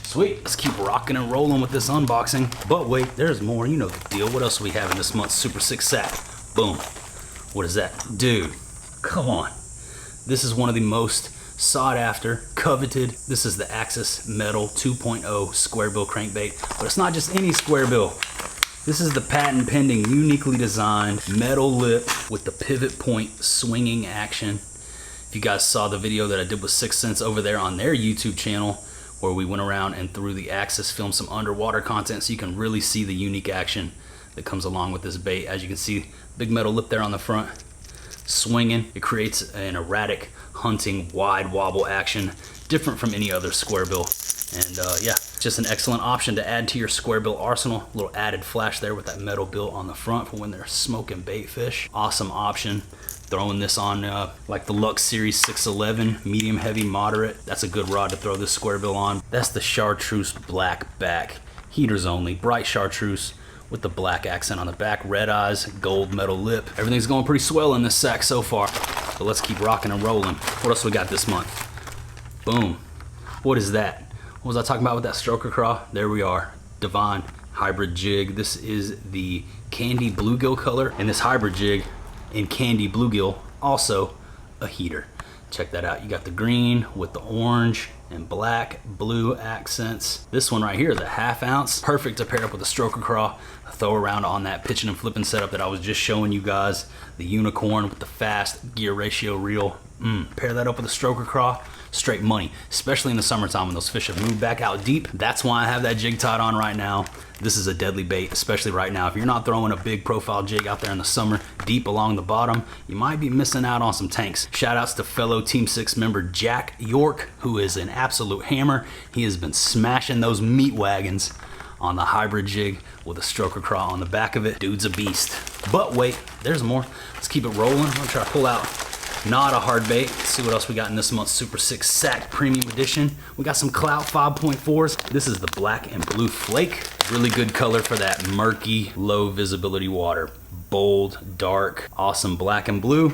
Sweet, let's keep rocking and rolling with this unboxing. But wait, there's more, you know the deal. What else do we have in this month's Super 6 sack? Boom. What is that? Dude, come on. This is one of the most sought after, coveted. This is the Axis Metal 2.0 square bill crankbait, but it's not just any square bill. This is the patent pending, uniquely designed metal lip with the pivot point swinging action. If you guys saw the video that I did with 6th Sense over there on their YouTube channel, where we went around and through the Axis, filmed some underwater content, so you can really see the unique action that comes along with this bait. As you can see, big metal lip there on the front, swinging. It creates an erratic hunting wide wobble action, different from any other square bill. And yeah, just an excellent option to add to your square bill arsenal. A little added flash there with that metal bill on the front for when they're smoking bait fish. Awesome option. Throwing this on like the Lux Series 611, medium, heavy, moderate. That's a good rod to throw this square bill on. That's the Chartreuse black back, heaters only, bright chartreuse with the black accent on the back, red eyes, gold metal lip. Everything's going pretty swell in this sack so far. So let's keep rocking and rolling. What else we got this month? Boom. What is that? What was I talking about with that stroker craw? There we are. Divine hybrid jig. This is the candy bluegill color, and this hybrid jig in candy bluegill, also a heater. Check that out. You got the green with the orange and black, blue accents. This one right here is a ½ ounce. Perfect to pair up with a stroker craw. Throw around on that pitching and flipping setup that I was just showing you guys. The Unicorn with the fast gear ratio reel. Pair that up with a stroker craw. Straight money, especially in the summertime when those fish have moved back out deep. That's why I have that jig tied on right now. This is a deadly bait, especially right now. If you're not throwing a big profile jig out there in the summer, deep along the bottom, you might be missing out on some tanks. Shout outs to fellow Team 6 member Jack York, who is an absolute hammer. He has been smashing those meat wagons on the hybrid jig with a stroker craw on the back of it. Dude's a beast. But wait, there's more. Let's keep it rolling. I'm gonna try to pull out not a hard bait. Let's see what else we got in this month's Super 6 sack premium edition. We got some Clout 5.4s. This is the black and blue flake. Really good color for that murky, low visibility water. Bold, dark, awesome black and blue.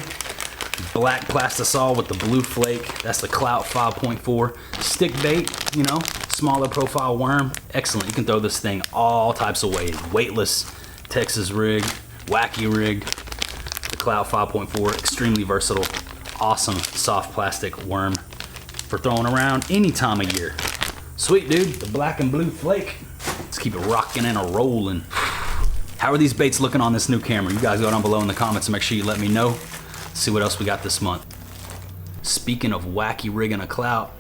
Black plastisol with the blue flake. That's the Clout 5.4 stick bait, you know, smaller profile worm. Excellent. You can throw this thing all types of ways. Weightless, Texas rig, wacky rig. The Clout 5.4, extremely versatile, awesome soft plastic worm for throwing around any time of year. Sweet, dude, the black and blue flake. Let's keep it rocking and a rolling. How are these baits looking on this new camera? You guys go down below in the comments and make sure you let me know. See what else we got this month. Speaking of wacky rig and a Clout,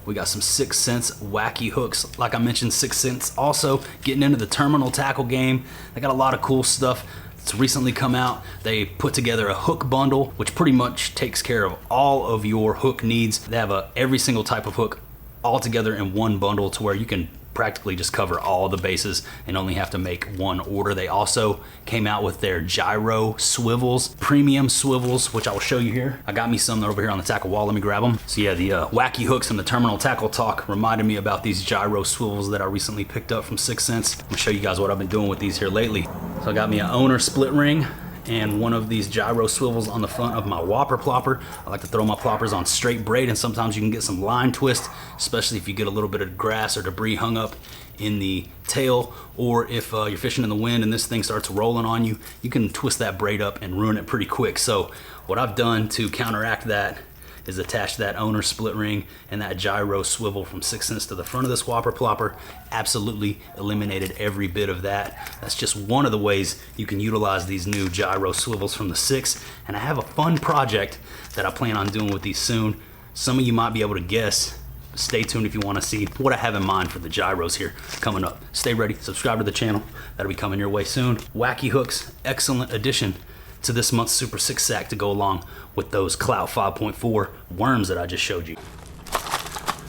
we got some 6th Sense wacky hooks. Like I mentioned, 6th Sense also getting into the terminal tackle game. They got a lot of cool stuff. It's recently come out. They put together a hook bundle, which pretty much takes care of all of your hook needs. They have every single type of hook all together in one bundle to where you can practically just cover all the bases and only have to make one order. They also came out with their gyro swivels, premium swivels, which I will show you here. I got me some over here on the tackle wall. Let me grab them. So yeah, the wacky hooks and the terminal tackle talk reminded me about these gyro swivels that I recently picked up from 6th Sense. I'm gonna show you guys what I've been doing with these here lately. So I got me an owner split ring and one of these gyro swivels on the front of my whopper plopper. I like to throw my ploppers on straight braid, and sometimes you can get some line twist, especially if you get a little bit of grass or debris hung up in the tail, or if you're fishing in the wind and this thing starts rolling on you, you can twist that braid up and ruin it pretty quick. So what I've done to counteract that is attach that owner split ring and that gyro swivel from 6th Sense to the front of this whopper plopper. Absolutely eliminated every bit of that. That's just one of the ways you can utilize these new gyro swivels from the 6. And I have a fun project that I plan on doing with these soon. Some of you might be able to guess stay tuned if you want to see what I have in mind for the gyros here coming up. Stay ready, subscribe to the channel. That'll be coming your way soon. Wacky hooks, excellent addition to this month's Super 6 sack to go along with those Clout 5.4 worms that I just showed you.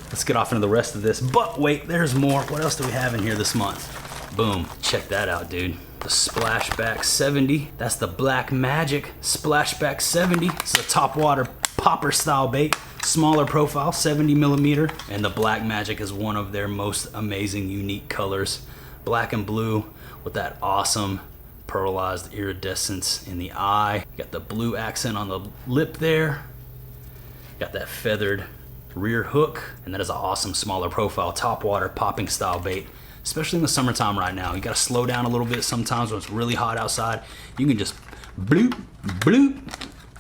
Let's get off into the rest of this, but wait, there's more. What else do we have in here this month? Boom, check that out, dude. The Splashback 70, that's the Black Magic Splashback 70. It's a top water popper style bait, smaller profile, 70 millimeter, and the Black Magic is one of their most amazing, unique colors. Black and blue with that awesome pearlized iridescence in the eye. You got the blue accent on the lip there. Got that feathered rear hook, and that is an awesome smaller profile top water popping style bait, especially in the summertime right now. You gotta slow down a little bit sometimes when it's really hot outside. You can just bloop, bloop,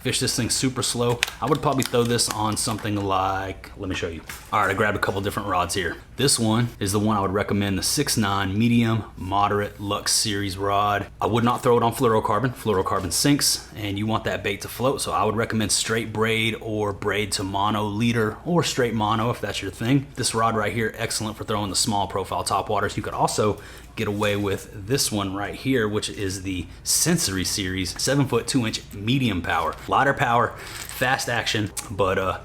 fish this thing super slow. I would probably throw this on something like, let me show you. All right, I grabbed a couple different rods here. This one is the one I would recommend, the 6.9 medium moderate Lux series rod. I would not throw it on fluorocarbon. Fluorocarbon sinks and you want that bait to float. So I would recommend straight braid or braid to mono leader or straight mono if that's your thing. This rod right here, excellent for throwing the small profile top waters. You could also get away with this one right here, which is the Sensory series, 7-foot 2-inch medium power, lighter power, fast action, but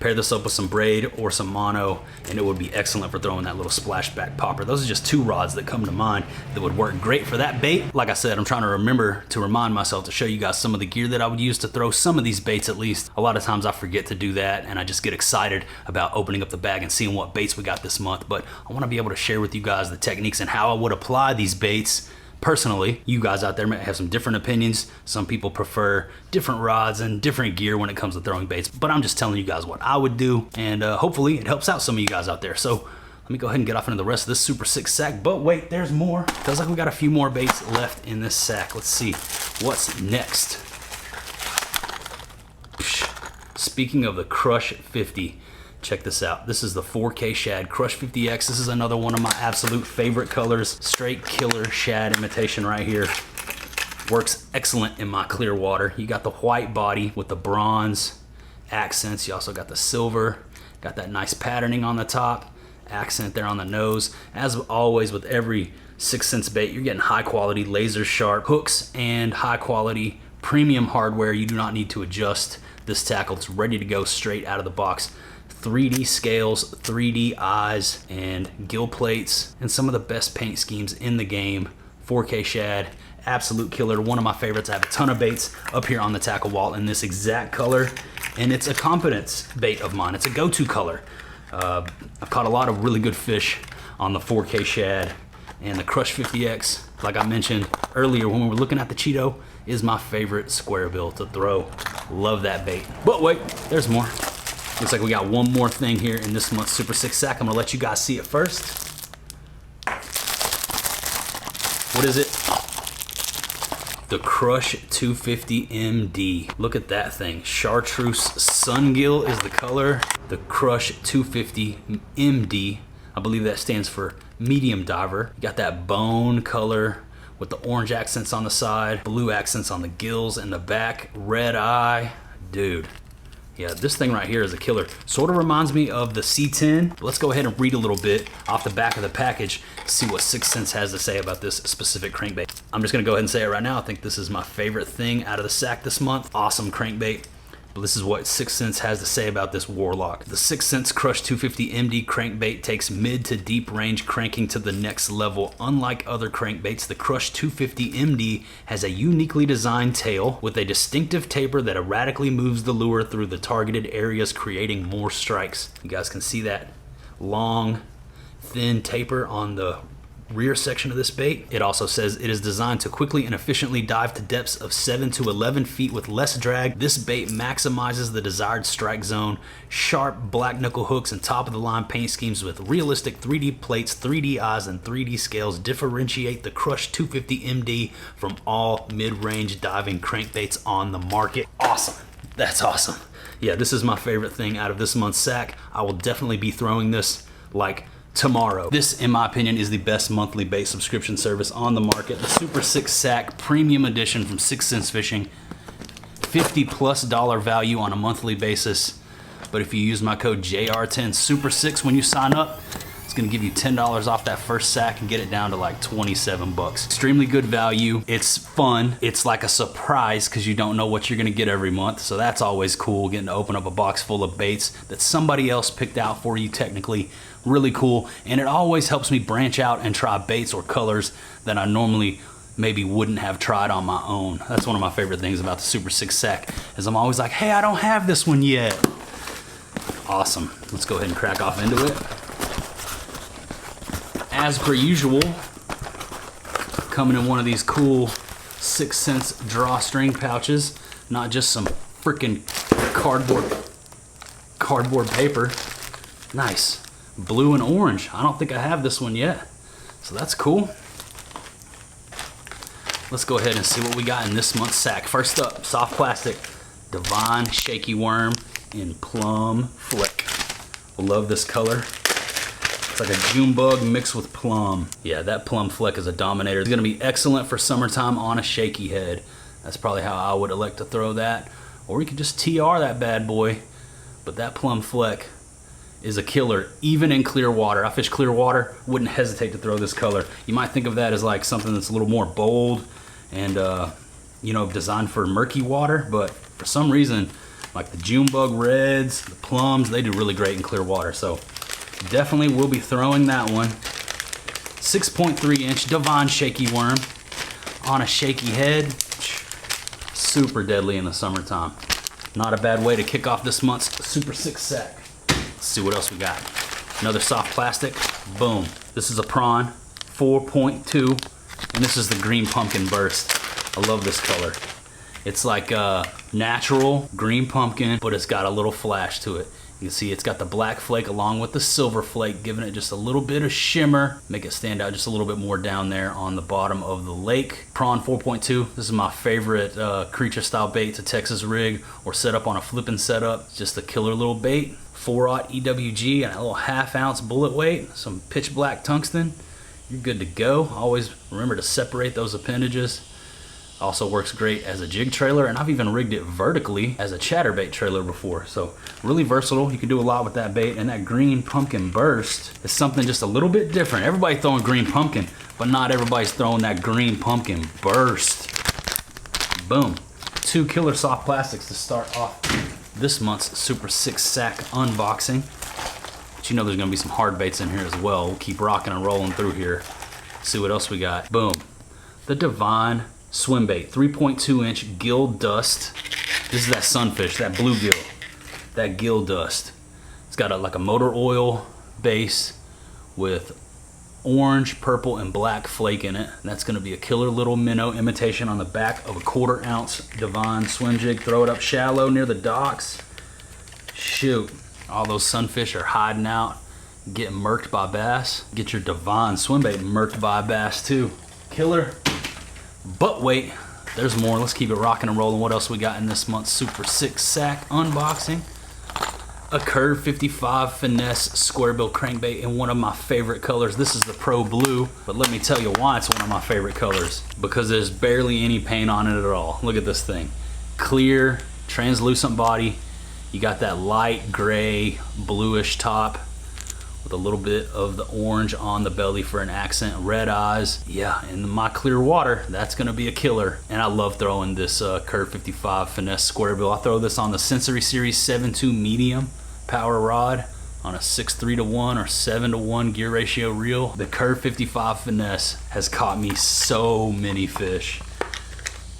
pair this up with some braid or some mono and it would be excellent for throwing that little splashback popper. Those are just two rods that come to mind that would work great for that bait. Like I said, I'm trying to remember to remind myself to show you guys some of the gear that I would use to throw some of these baits at least. A lot of times I forget to do that and I just get excited about opening up the bag and seeing what baits we got this month. But I want to be able to share with you guys the techniques and how I would apply these baits personally. You guys out there might have some different opinions. Some people prefer different rods and different gear when it comes to throwing baits, but I'm just telling you guys what I would do, and hopefully it helps out some of you guys out there. So let me go ahead and get off into the rest of this Super 6 sack, but wait, there's more. Feels like we got a few more baits left in this sack. Let's see what's next. Speaking of the Crush 50, check this out. This is the 4K Shad Crush 50X. This is another one of my absolute favorite colors. Straight killer shad imitation right here. Works excellent in my clear water. You got the white body with the bronze accents. You also got the silver. Got that nice patterning on the top. Accent there on the nose. As always with every 6th Sense bait, you're getting high quality laser sharp hooks and high quality premium hardware. You do not need to adjust this tackle. It's ready to go straight out of the box. 3D scales, 3D eyes, and gill plates, and some of the best paint schemes in the game. 4K Shad, absolute killer, one of my favorites. I have a ton of baits up here on the tackle wall in this exact color, and it's a confidence bait of mine. It's a go-to color. I've caught a lot of really good fish on the 4K Shad, and the Crush 50X, like I mentioned earlier when we were looking at the Cheeto, is my favorite square bill to throw. Love that bait. But wait, there's more. Looks like we got one more thing here in this month's Super 6 sack. I'm gonna let you guys see it first. What is it? The Crush 250 MD. Look at that thing. Chartreuse Sungill is the color. The Crush 250 MD. I believe that stands for medium diver. You got that bone color with the orange accents on the side, blue accents on the gills and the back, red eye. Dude. Yeah, this thing right here is a killer. Sort of reminds me of the C10. Let's go ahead and read a little bit off the back of the package, see what 6th Sense has to say about this specific crankbait. I'm just gonna go ahead and say it right now. I think this is my favorite thing out of the sack this month. Awesome crankbait. But this is what 6th Sense has to say about this Warlock. The 6th Sense Crush 250 MD crankbait takes mid to deep range cranking to the next level. Unlike other crankbaits, the Crush 250 MD has a uniquely designed tail with a distinctive taper that erratically moves the lure through the targeted areas, creating more strikes. You guys can see that long, thin taper on the rear section of this bait. It also says it is designed to quickly and efficiently dive to depths of 7 to 11 feet with less drag. This bait maximizes the desired strike zone. Sharp black knuckle hooks and top of the line paint schemes with realistic 3D plates, 3D eyes, and 3D scales differentiate the Crush 250 MD from all mid-range diving crankbaits on the market. Awesome. That's awesome. Yeah, this is my favorite thing out of this month's sack. I will definitely be throwing this like tomorrow. This, in my opinion, is the best monthly bait subscription service on the market. The Super 6 Sack Premium Edition from 6th Sense Fishing. $50+ value on a monthly basis. but if you use my code JR10 Super 6 when you sign up, it's gonna give you $10 off that first sack and get it down to like 27 bucks. Extremely good value. It's fun. It's like a surprise because you don't know what you're gonna get every month. So that's always cool, getting to open up a box full of baits that somebody else picked out for you technically. Really cool. And it always helps me branch out and try baits or colors that I normally maybe wouldn't have tried on my own. That's one of my favorite things about the Super 6 sack is I'm always like, hey, I don't have this one yet. Awesome. Let's go ahead and crack off into it. As per usual, coming in one of these cool 6 cents drawstring pouches, not just some freaking cardboard paper. Nice. Blue and orange. I don't think I have this one yet, so that's cool. Let's go ahead and see what we got in this month's sack. First up, soft plastic, Divine Shaky Worm in Plum Flick. Love this color. It's like a June bug mixed with plum. Yeah, that Plum Flick is a dominator. It's gonna be excellent for summertime on a shaky head. That's probably how I would elect to throw that. Or you could just TR that bad boy. But that Plum Flick is a killer, even in clear water. I fish clear water, wouldn't hesitate to throw this color. You might think of that as like something that's a little more bold and you know, designed for murky water, but for some reason, like the June bug reds, the plums, they do really great in clear water. So definitely will be throwing that one. 6.3 inch Divine Shaky Worm on a shaky head. Super deadly in the summertime. Not a bad way to kick off this month's Super 6 sack. Let's see what else we got. Another soft plastic. Boom. This is a prawn, 4.2, and this is the green pumpkin burst. I love this color. It's like a natural green pumpkin, but it's got a little flash to it. You can see it's got the black flake along with the silver flake, giving it just a little bit of shimmer, make it stand out just a little bit more down there on the bottom of the lake. Prawn 4.2, this is my favorite creature style bait to Texas rig or set up on a flipping setup. It's just a killer little bait. 4/0 EWG and a little 1/2 ounce bullet weight, some pitch black tungsten. You're good to go. Always remember to separate those appendages. Also works great as a jig trailer, and I've even rigged it vertically as a chatterbait trailer before. So really versatile. You can do a lot with that bait, and that green pumpkin burst is something just a little bit different. Everybody throwing green pumpkin, but not everybody's throwing that green pumpkin burst. Boom. 2 killer soft plastics to start off this month's Super 6 sack unboxing. But you know there's gonna be some hard baits in here as well. We'll keep rocking and rolling through here. See what else we got. Boom. The Divine Swim Bait, 3.2 inch gill dust. This is that sunfish, that bluegill, that gill dust. It's got like a motor oil base with orange, purple, and black flake in it. And that's gonna be a killer little minnow imitation on the back of a 1/4 ounce Divine swim jig. Throw it up shallow near the docks. Shoot, all those sunfish are hiding out, getting murked by bass. Get your Divine swim bait murked by bass too. Killer. But wait, there's more. Let's keep it rocking and rolling. What else we got in this month's Super 6 sack unboxing? A Curve 55 Finesse square bill crankbait in one of my favorite colors. This is the Pro Blue, but let me tell you why it's one of my favorite colors. Because there's barely any paint on it at all. Look at this thing. Clear, translucent body. You got that light gray, bluish top with a little bit of the orange on the belly for an accent. Red eyes. Yeah, in my clear water, that's gonna be a killer. And I love throwing this Curve 55 Finesse square bill. I throw this on the Sensory Series 7.2 medium power rod on a 6:3-to-1 or 7:1 gear ratio reel. The Curve 55 Finesse has caught me so many fish.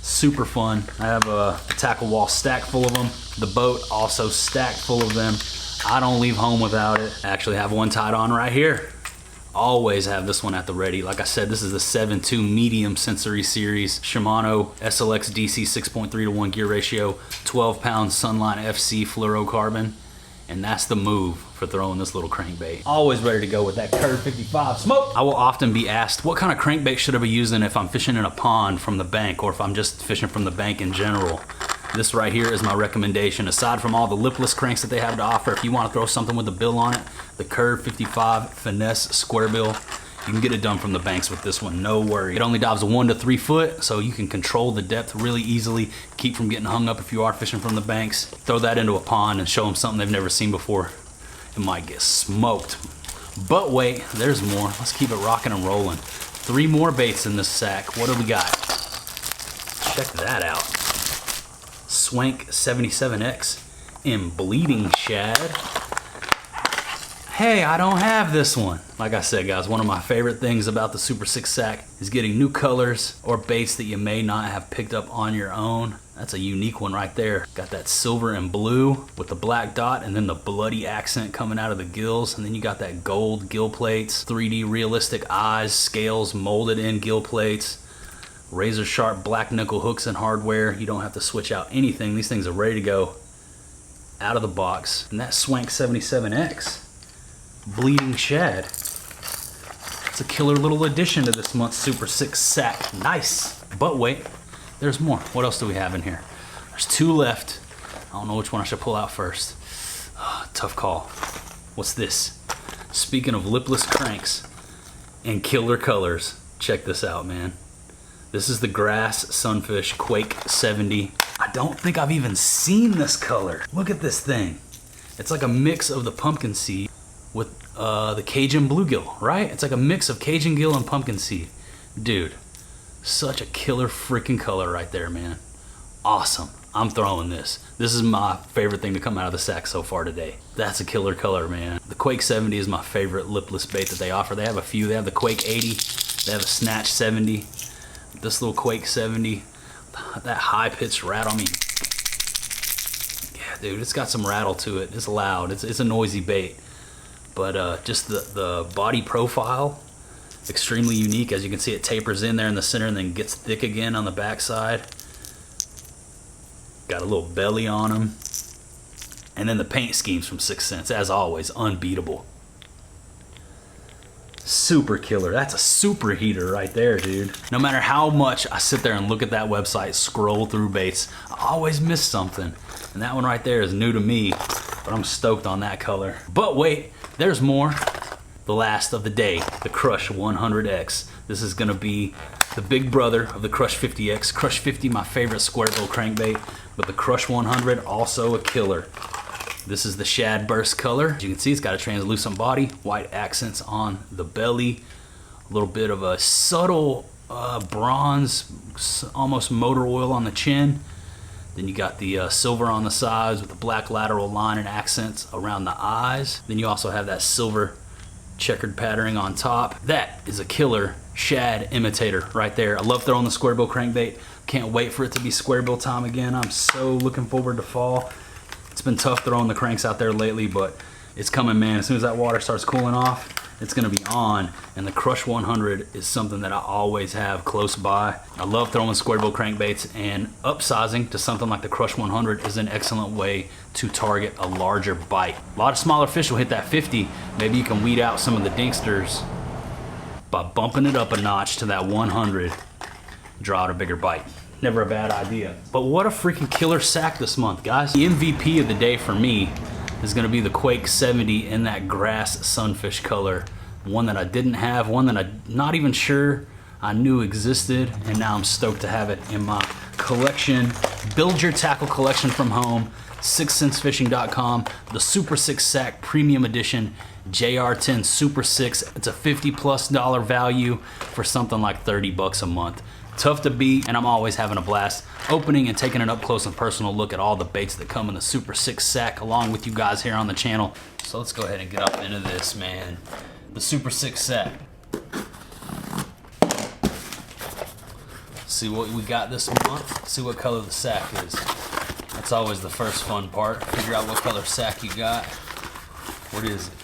Super fun. I have a tackle wall stacked full of them. The boat also stacked full of them. I don't leave home without it. I actually have one tied on right here. Always have this one at the ready. Like I said, this is the 7.2 medium Sensory Series Shimano SLX DC 6.3-to-1 gear ratio, 12-pound Sunline FC fluorocarbon. And that's the move for throwing this little crankbait. Always ready to go with that Curve 55 smoke. I will often be asked, what kind of crankbait should I be using if I'm fishing in a pond from the bank or if I'm just fishing from the bank in general? This right here is my recommendation. Aside from all the lipless cranks that they have to offer, if you want to throw something with a bill on it, the Curve 55 Finesse square bill You can get it done from the banks with this one, no worry. It only dives 1 to 3 foot, so you can control the depth really easily, keep from getting hung up if you are fishing from the banks. Throw that into a pond and show them something they've never seen before. It might get smoked. But wait, there's more. Let's keep it rocking and rolling. 3 more baits in this sack. What do we got? Check that out. Swank 77X in bleeding shad. Hey, I don't have this one. Like I said, guys, one of my favorite things about the Super 6 sack is getting new colors or baits that you may not have picked up on your own. That's a unique one right there. Got that silver and blue with the black dot and then the bloody accent coming out of the gills. And then you got that gold gill plates, 3D realistic eyes, scales molded in gill plates, razor sharp black nickel hooks and hardware. You don't have to switch out anything. These things are ready to go out of the box. And that Swank 77X. Bleeding shad. It's a killer little addition to this month's Super 6 sack. Nice. But wait, there's more. What else do we have in here? There's 2 left. I don't know which one I should pull out first. Tough call. What's this? Speaking of lipless cranks and killer colors, check this out, man. This is the Grass Sunfish Quake 70. I don't think I've even seen this color. Look at this thing. It's like a mix of the pumpkin seed with the Cajun bluegill, right? It's like a mix of Cajun gill and pumpkin seed. Dude, such a killer freaking color right there, man. Awesome. I'm throwing this. This is my favorite thing to come out of the sack so far today. That's a killer color, man. The Quake 70 is my favorite lipless bait that they offer. They have a few. They have the Quake 80. They have a Snatch 70. This little Quake 70. That high pitched rattle. I mean, yeah, dude, it's got some rattle to it. It's loud. It's a noisy bait. But just the body profile, extremely unique. As you can see, it tapers in there in the center and then gets thick again on the backside. Got a little belly on them. And then the paint schemes from 6th Sense, as always, unbeatable. Super killer. That's a super heater right there, dude. No matter how much I sit there and look at that website, scroll through baits, I always miss something. And that one right there is new to me, but I'm stoked on that color. But wait, there's more. The last of the day, the Crush 100X. This is gonna be the big brother of the Crush 50X. Crush 50, my favorite square bill crankbait, but the Crush 100, also a killer. This is the shad burst color. As you can see, it's got a translucent body, white accents on the belly, a little bit of a subtle bronze, almost motor oil on the chin. Then you got the silver on the sides with the black lateral line and accents around the eyes. Then you also have that silver checkered patterning on top. That is a killer shad imitator right there. I love throwing the square bill crankbait. Can't wait for it to be square bill time again. I'm so looking forward to fall. It's been tough throwing the cranks out there lately, but it's coming, man. As soon as that water starts cooling off, it's gonna be on. And the Crush 100 is something that I always have close by. I love throwing square bill crankbaits, and upsizing to something like the Crush 100 is an excellent way to target a larger bite. A lot of smaller fish will hit that 50. Maybe you can weed out some of the dinksters by bumping it up a notch to that 100, draw out a bigger bite. Never a bad idea. But what a freaking killer sack this month, guys. The MVP of the day for me is gonna be the Quake 70 in that Grass Sunfish color. One that I didn't have, one that I'm not even sure I knew existed, and now I'm stoked to have it in my collection. Build your tackle collection from home. 6thsensefishing.com. The Super 6 Sack Premium Edition JR10 Super 6. It's a $50+ value for something like 30 bucks a month. Tough to beat, and I'm always having a blast opening and taking an up close and personal look at all the baits that come in the Super 6 sack along with you guys here on the channel. So let's go ahead and get up into this, man. The Super 6 sack. See what we got this month. See what color the sack is. That's always the first fun part. Figure out what color sack you got. What is it?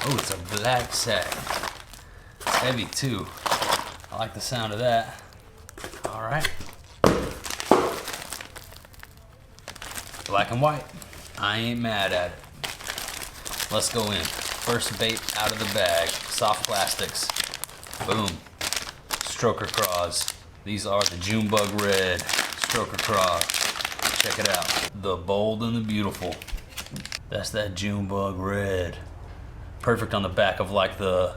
Oh, it's a black sack. It's heavy too. I like the sound of that. All right. Black and white. I ain't mad at it. Let's go in. First bait out of the bag. Soft plastics. Boom. Stroker craws. These are the Junebug Red Stroker craw. Check it out. The bold and the beautiful. That's that Junebug Red Perfect on the back of like the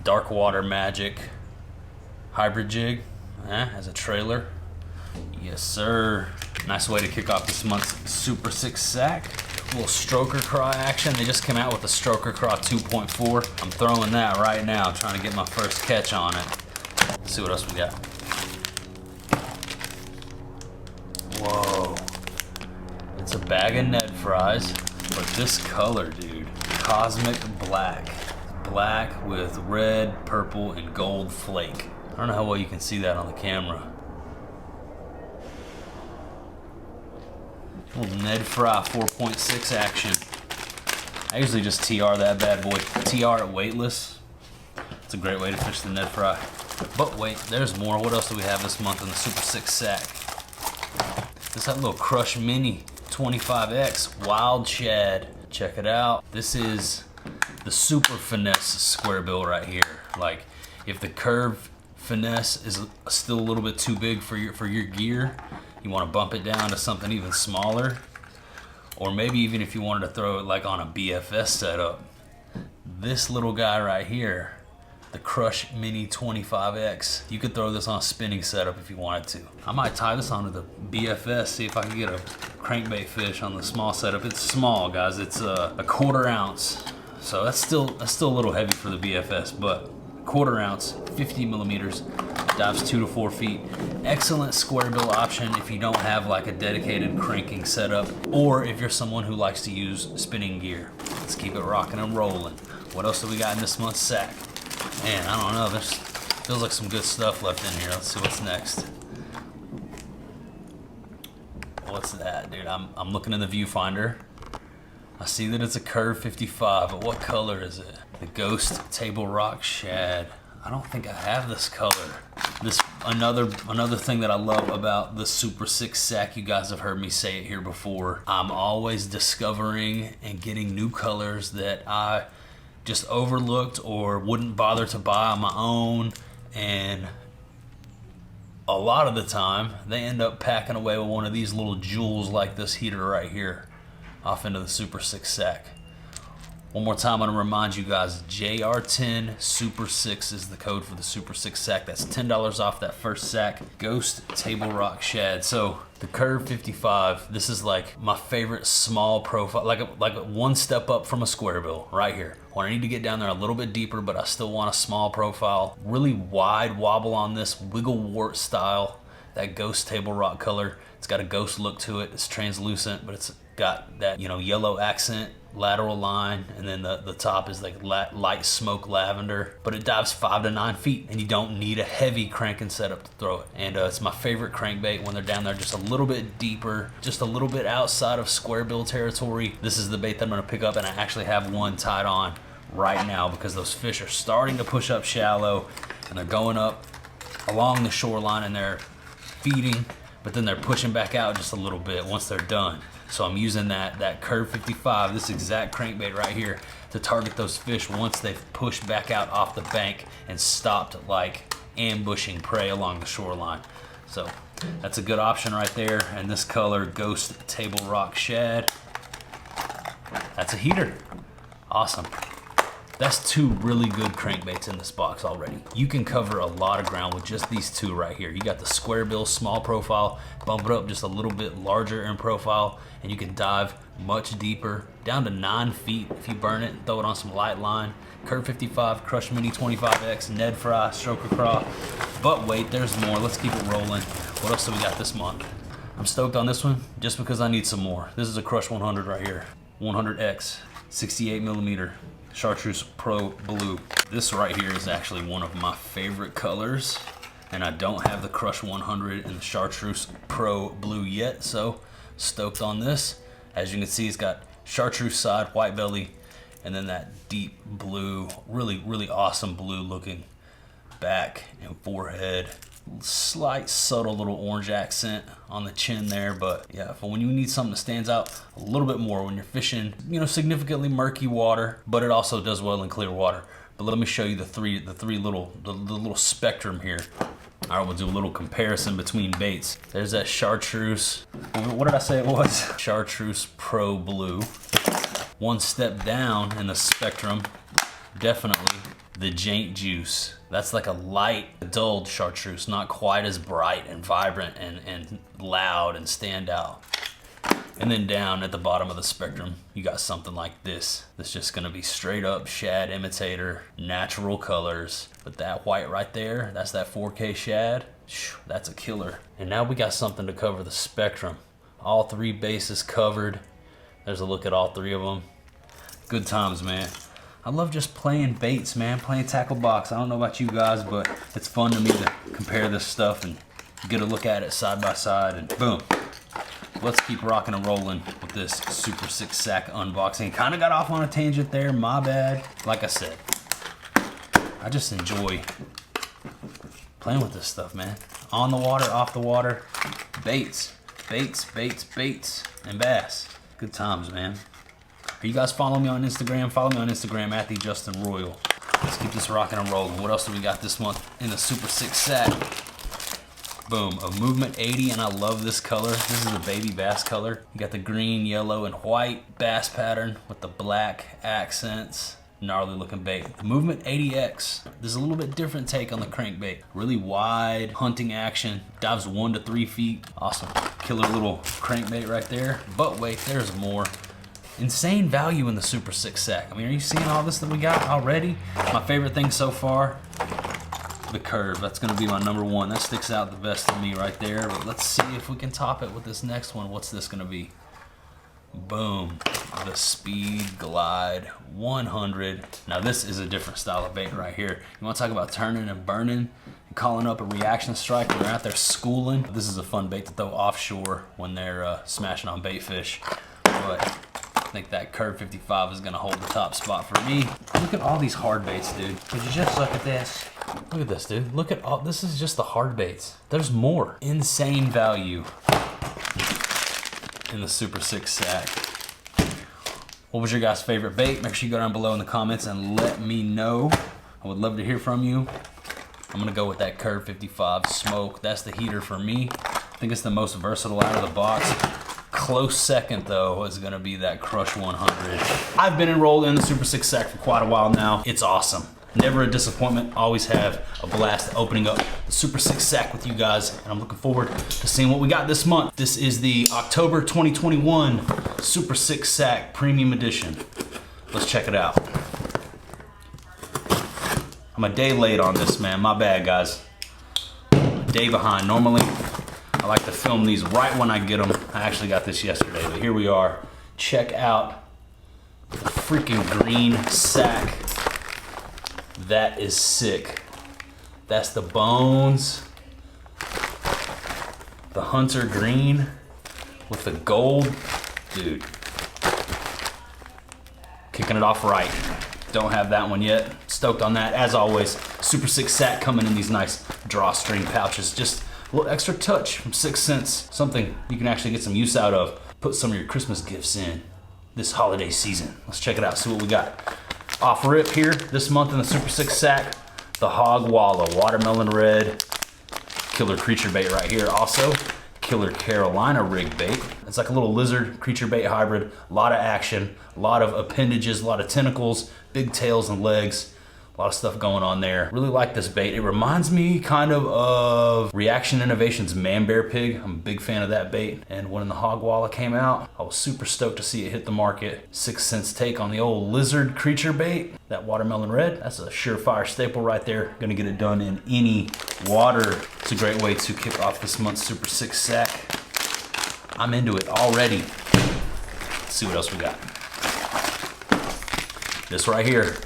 Dark Water Magic hybrid jig as a trailer. Yes, sir. Nice way to kick off this month's Super 6 sack. A little stroker craw action. They just came out with the stroker craw 2.4. I'm throwing that right now, trying to get my first catch on it. Let's see what else we got. Whoa. It's a bag of Ned fries, but this color, dude. Cosmic black. Black with red, purple, and gold flake. I don't know how well you can see that on the camera. Little Ned Fry 4.6 action. I usually just TR that bad boy. TR it weightless. It's a great way to fish the Ned Fry. But wait, there's more. What else do we have this month in the Super 6 sack? This is that little Crush Mini 25X Wild Shad. Check it out. This is the super finesse square bill right here. Like, if the curve finesse is still a little bit too big for your gear, you want to bump it down to something even smaller, or maybe even if you wanted to throw it like on a BFS setup, this little guy right here, the Crush Mini 25X, you could throw this on a spinning setup if you wanted to. I might tie this onto the BFS, see if I can get a crankbait fish on the small setup. It's small, guys. It's a 1/4 ounce, so that's still a little heavy for the BFS, but 1/4 ounce, 50 millimeters, dives 2 to 4 feet. Excellent square bill option if you don't have like a dedicated cranking setup, or if you're someone who likes to use spinning gear. Let's keep it rocking and rolling. What else do we got in this month's sack? Man, I don't know. There's feels like some good stuff left in here. Let's see what's next. What's that, dude? I'm looking in the viewfinder. I see that it's a Curve 55, but what color is it? The Ghost Table Rock Shad. I don't think I have this color. This another thing that I love about the Super 6 sack. You guys have heard me say it here before. I'm always discovering and getting new colors that I just overlooked or wouldn't bother to buy on my own, and a lot of the time they end up packing away with one of these little jewels like this heater right here off into the Super 6 sack. One more time, I'm gonna remind you guys, JR10 Super 6 is the code for the Super 6 sack. That's $10 off that first sack. Ghost Table Rock Shad. So the Curve 55, this is like my favorite small profile, like one step up from a square bill right here. When I need to get down there a little bit deeper, but I still want a small profile. Really wide wobble on this, wiggle wart style, that Ghost Table Rock color. It's got a ghost look to it. It's translucent, but it's got that, you know, yellow accent, lateral line, and then the top is like light smoke lavender. But it dives 5 to 9 feet, and you don't need a heavy cranking setup to throw it. And it's my favorite crankbait when they're down there just a little bit deeper, just a little bit outside of square bill territory. This is the bait that I'm gonna pick up, and I actually have one tied on right now because those fish are starting to push up shallow, and they're going up along the shoreline, and they're feeding, but then they're pushing back out just a little bit once they're done. So I'm using that Curve 55, this exact crankbait right here, to target those fish once they've pushed back out off the bank and stopped like ambushing prey along the shoreline. So that's a good option right there. And this color, Ghost Table Rock Shad, that's a heater. Awesome. That's 2 really good crankbaits in this box already. You can cover a lot of ground with just these 2 right here. You got the square bill, small profile, bump it up just a little bit larger in profile, and you can dive much deeper, down to 9 feet if you burn it and throw it on some light line. Curve 55, Crush Mini 25X, Ned Fry, Stroker Craw. But wait, there's more. Let's keep it rolling. What else do we got this month? I'm stoked on this one just because I need some more. This is a Crush 100 right here. 100X, 68 millimeter. Chartreuse Pro Blue. This right here is actually one of my favorite colors, and I don't have the Crush 100 and the Chartreuse Pro Blue yet, so stoked on this. As you can see, it's got chartreuse side, white belly, and then that deep blue, really awesome blue looking back and forehead. Slight subtle little orange accent on the chin there, but yeah, for when you need something that stands out a little bit more when you're fishing, you know, significantly murky water, but it also does well in clear water. But let me show you the little spectrum here. All right, we'll do a little comparison between baits. There's that chartreuse, what did I say it was? Chartreuse Pro Blue. One step down in the spectrum definitely the Jank Juice. That's like a light, dulled chartreuse, not quite as bright and vibrant and loud and stand out. And then down at the bottom of the spectrum, you got something like this. That's just gonna be straight up shad imitator, natural colors. But that white right there, that's that 4K shad. That's a killer. And now we got something to cover the spectrum. All three bases covered. There's a look at all three of them. Good times, man. I love just playing baits, man, playing tackle box. I don't know about you guys, but it's fun to me to compare this stuff and get a look at it side by side, and boom. Let's keep rocking and rolling with this Super 6 Sack unboxing. Kind of got off on a tangent there, my bad. Like I said, I just enjoy playing with this stuff, man. On the water, off the water, baits, baits, baits, baits, and bass. Good times, man. Are you guys following me on Instagram? Follow me on Instagram at @JustinRoyal. Let's keep this rocking and rolling. What else do we got this month in the Super 6 Sack? Boom, a Movement 80, and I love this color. This is a baby bass color. You got the green, yellow, and white bass pattern with the black accents. Gnarly looking bait. The Movement 80X. There's a little bit different take on the crankbait. Really wide hunting action. Dives 1 to 3 feet. Awesome. Killer little crankbait right there. But wait, there's more. Insane value in the Super 6 Sack. I mean, are you seeing all this that we got already? My favorite thing so far, the curve. That's gonna be my number one. That sticks out the best to me right there. But let's see if we can top it with this next one. What's this gonna be? Boom, the Speed Glide 100. Now this is a different style of bait right here. You wanna talk about turning and burning and calling up a reaction strike when they're out there schooling? This is a fun bait to throw offshore when they're smashing on bait fish. But I think that Curve 55 is gonna hold the top spot for me. Look at all these hard baits, dude. Would you just look at this? Look at this, dude. Look at all, this is just the hard baits. There's more. Insane value in the Super 6 Sack. What was your guys' favorite bait? Make sure you go down below in the comments and let me know. I would love to hear from you. I'm gonna go with that Curve 55 Smoke. That's the heater for me. I think it's the most versatile out of the box. Close second though is gonna be that Crush 100. I've been enrolled in the Super 6 Sack for quite a while now. It's awesome. Never a disappointment. Always have a blast opening up the Super 6 Sack with you guys, and I'm looking forward to seeing what we got this month. This is the October 2021 Super 6 Sack Premium Edition. Let's check it out. I'm a day late on this, man. My bad, guys. A day behind. Normally, I like to film these right when I get them. I actually got this yesterday, but here we are. Check out the freaking green sack. That is sick. That's the bones. The Hunter green with the gold. Dude. Kicking it off right. Don't have that one yet. Stoked on that. As always, Super 6 Sack coming in these nice drawstring pouches. Just a little extra touch from 6 cents. Something you can actually get some use out of. Put some of your Christmas gifts in this holiday season. Let's check it out, see what we got. Off rip here this month in the Super 6 Sack, the Hog Walla Watermelon Red. Killer creature bait right here. Also, killer Carolina rig bait. It's like a little lizard creature bait hybrid. A lot of action, a lot of appendages, a lot of tentacles, big tails and legs. A lot of stuff going on there. Really like this bait. It reminds me kind of Reaction Innovations Man Bear Pig. I'm a big fan of that bait. And when the Hog Walla came out, I was super stoked to see it hit the market. 6 cents take on the old lizard creature bait. That watermelon red, that's a surefire staple right there. Gonna get it done in any water. It's a great way to kick off this month's Super 6 Sack. I'm into it already. Let's see what else we got. This right here.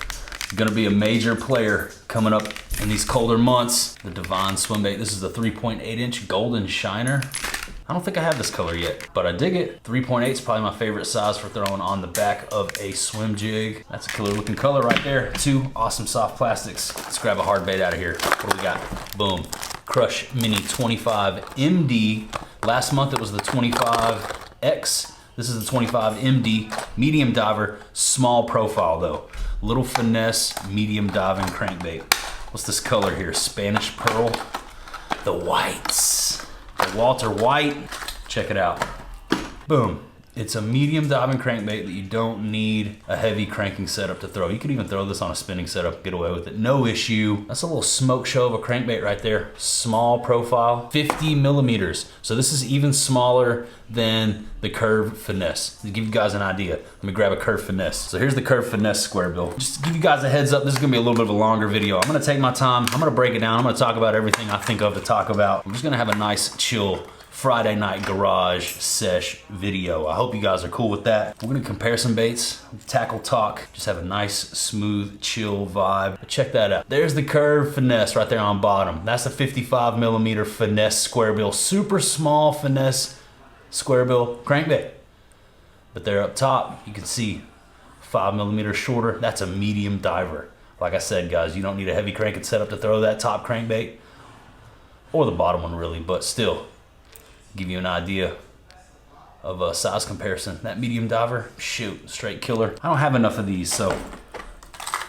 Gonna be a major player coming up in these colder months. The Divine swim bait. This is a 3.8-inch golden shiner. I don't think I have this color yet, but I dig it. 3.8 is probably my favorite size for throwing on the back of a swim jig. That's a killer looking color right there. 2 awesome soft plastics. Let's grab a hard bait out of here. What do we got? Boom. Crush Mini 25 MD. Last month it was the 25X. This is the 25 MD, medium diver, small profile though. Little finesse, medium diving crankbait. What's this color here? Spanish Pearl. The whites. The Walter White. Check it out. Boom. It's a medium diving crankbait that you don't need a heavy cranking setup to throw. You could even throw this on a spinning setup, get away with it, no issue. That's a little smoke show of a crankbait right there. Small profile, 50 millimeters. So this is even smaller than the Curve Finesse. To give you guys an idea, let me grab a Curve Finesse. So here's the Curve Finesse square bill. Just to give you guys a heads up, this is gonna be a little bit of a longer video. I'm gonna take my time, I'm gonna break it down, I'm gonna talk about everything I think of to talk about. I'm just gonna have a nice chill Friday night garage sesh video. I hope you guys are cool with that. We're gonna compare some baits, tackle talk, just have a nice, smooth, chill vibe. But check that out. There's the Curve Finesse right there on bottom. That's a 55 millimeter Finesse square bill, super small Finesse square bill crankbait. But there up top, you can see 5 millimeters shorter. That's a medium diver. Like I said, guys, you don't need a heavy cranking setup to throw that top crankbait, or the bottom one really, but still, give you an idea of a size comparison. That medium diver, shoot, straight killer. I don't have enough of these, so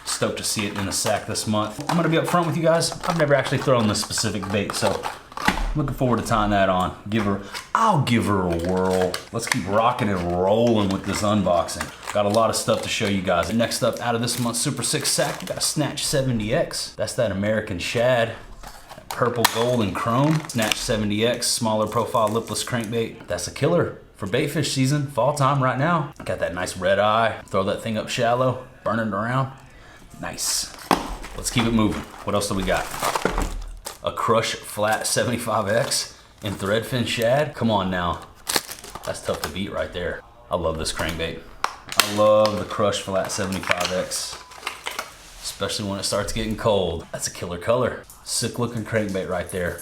stoked to see it in the sack this month. I'm gonna be upfront with you guys. I've never actually thrown this specific bait, so I'm looking forward to tying that on. I'll give her a whirl. Let's keep rocking and rolling with this unboxing. Got a lot of stuff to show you guys. And next up, out of this month's Super 6 sack, we got a Snatch 70X. That's that American shad. Purple, gold, and chrome. Snatch 70X, smaller profile lipless crankbait. That's a killer for baitfish season, fall time right now. Got that nice red eye. Throw that thing up shallow, burn it around. Nice. Let's keep it moving. What else do we got? A Crush Flat 75X in threadfin shad. Come on now. That's tough to beat right there. I love this crankbait. I love the Crush Flat 75X, especially when it starts getting cold. That's a killer color. Sick looking crankbait right there.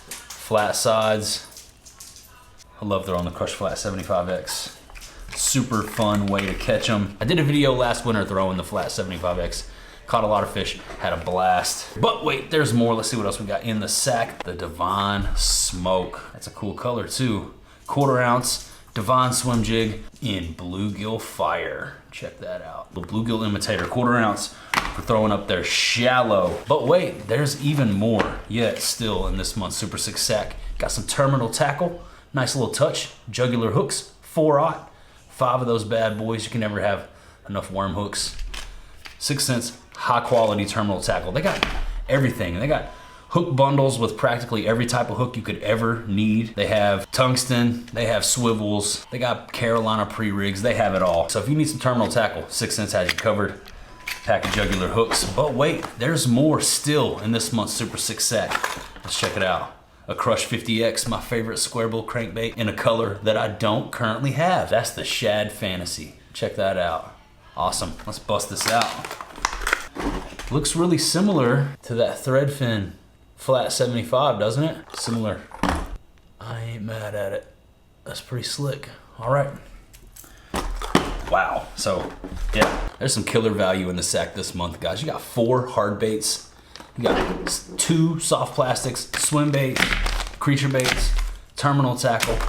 Flat sides. I love throwing the Crush Flat 75X. Super fun way to catch them. I did a video last winter throwing the Flat 75X. Caught a lot of fish, had a blast. But wait, there's more. Let's see what else we got in the sack. The Divine Smoke. That's a cool color too. 1/4 ounce Divine swim jig in bluegill fire. Check that out. The bluegill imitator, 1/4 ounce for throwing up there shallow. But wait, there's even more yet still in this month's Super 6 sack. Got some terminal tackle, nice little touch, jugular hooks, 4/0, 5 of those bad boys. You can never have enough worm hooks. 6 cents, high quality terminal tackle. They got everything. They got hook bundles with practically every type of hook you could ever need. They have tungsten, they have swivels, they got Carolina pre-rigs, they have it all. So if you need some terminal tackle, 6 cents has you covered. Pack of jugular hooks. But wait, there's more still in this month's Super 6 sack. Let's check it out. A Crush 50X, my favorite square bill crankbait in a color that I don't currently have. That's the Shad Fantasy. Check that out. Awesome, let's bust this out. Looks really similar to that Threadfin Flat 75, doesn't it? Similar. I ain't mad at it. That's pretty slick. All right. Wow. So, yeah, there's some killer value in the sack this month, guys. You got 4 hard baits. You got 2 soft plastics, swim bait, creature baits, terminal tackle,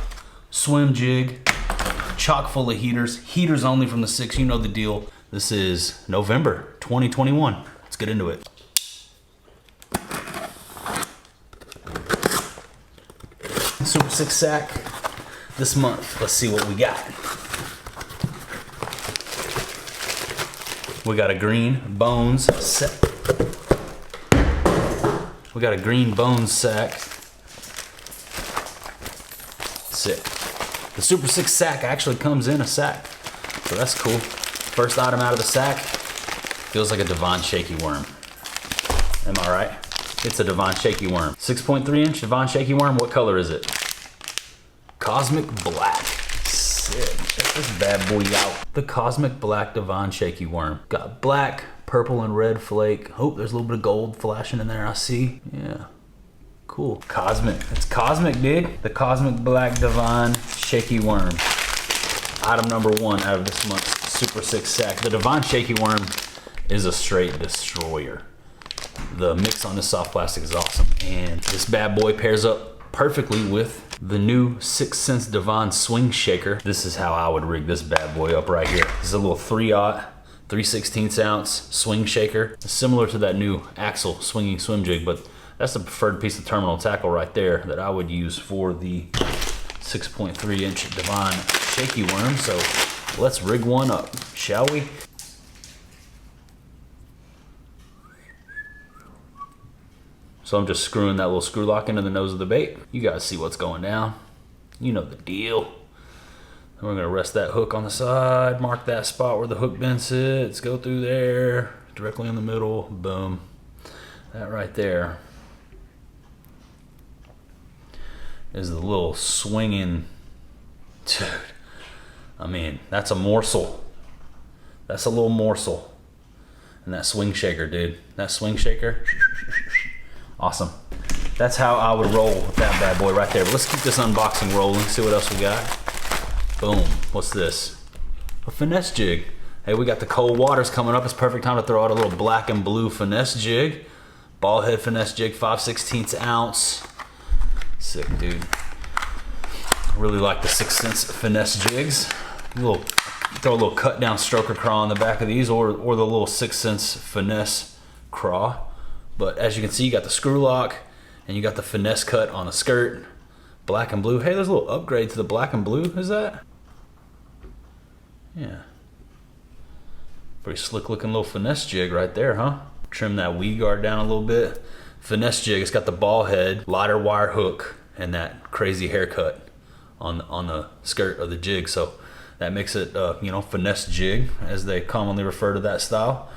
swim jig, chock full of heaters. Heaters only from the 6, you know the deal. This is November 2021. Let's get into it. Super 6 sack this month. Let's see what we got. We got a green bones sack. We got a green bones sack. Sick. The Super 6 sack actually comes in a sack, so that's cool. First item out of the sack. Feels like a Divine Shaky Worm. Am I right? It's a Divine Shaky Worm. 6.3 inch Divine Shaky Worm. What color is it? Cosmic Black. Sick. Check this bad boy out. The Cosmic Black Divine Shaky Worm. Got black, purple, and red flake. Oh, there's a little bit of gold flashing in there, I see. Yeah. Cool. Cosmic. It's cosmic, dude. The Cosmic Black Divine Shaky Worm. Item number 1 out of this month's Super 6 sack. The Divine Shaky Worm is a straight destroyer. The mix on this soft plastic is awesome. And this bad boy pairs up perfectly with the new 6 cents Divine Swing Shaker. This is how I would rig this bad boy up right here. This is a little 3/0, 3/16 ounce swing shaker. Similar to that new Axle swinging swim jig, but that's the preferred piece of terminal tackle right there that I would use for the 6.3 inch Divine shaky worm, so let's rig one up, shall we? So I'm just screwing that little screw lock into the nose of the bait. You guys see what's going down. You know the deal. Then we're gonna rest that hook on the side, mark that spot where the hook bend sits, go through there, directly in the middle, boom. That right there is the little swinging, dude. I mean, that's a morsel. That's a little morsel. And that swing shaker, dude. That swing shaker, awesome. That's how I would roll with that bad boy right there. But let's keep this unboxing rolling, see what else we got. Boom, what's this? A finesse jig. Hey, we got the cold waters coming up. It's perfect time to throw out a little black and blue finesse jig. Ball head finesse jig, 5/16 ounce. Sick, dude. I really like the 6 cents finesse jigs. Throw a little cut down stroker craw on the back of these, or the little 6 cents finesse craw. But as you can see, you got the screw lock and you got the finesse cut on the skirt. Black and blue. Hey, there's a little upgrade to the black and blue, is that? Yeah. Pretty slick looking little finesse jig right there, huh? Trim that weed guard down a little bit. Finesse jig, it's got the ball head, lighter wire hook, and that crazy haircut on the skirt of the jig. So that makes it, you know, finesse jig, as they commonly refer to that style.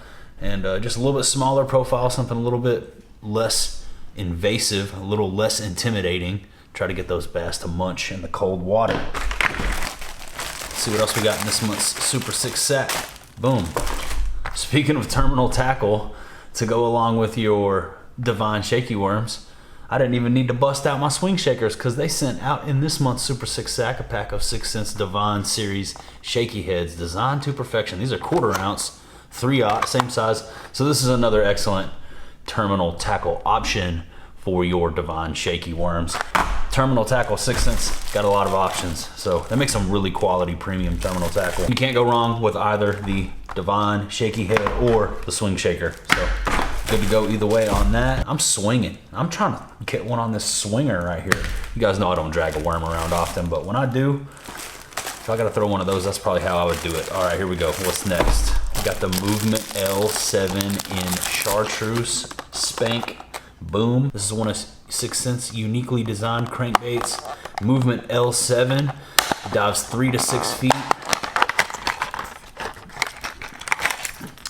And just a little bit smaller profile, something a little bit less invasive, a little less intimidating. Try to get those bass to munch in the cold water. Let's see what else we got in this month's Super 6 sack. Boom. Speaking of terminal tackle to go along with your Divine shaky worms, I didn't even need to bust out my swing shakers, because they sent out in this month's Super 6 sack a pack of 6 cents Divine series shaky heads designed to perfection. These are 1/4 ounce, 3/0, same size. So this is another excellent terminal tackle option for your Divine shaky worms. Terminal tackle, 6 cents, got a lot of options. So that makes some really quality premium terminal tackle. You can't go wrong with either the Divine shaky head or the swing shaker. So good to go either way on that. I'm swinging. I'm trying to get one on this swinger right here. You guys know I don't drag a worm around often, but when I do, if I gotta throw one of those, that's probably how I would do it. All right, here we go. What's next? We got the Movement L7 in chartreuse spank. Boom. This is one of 6 cents uniquely designed crankbaits. Movement L7 dives 3 to 6 feet.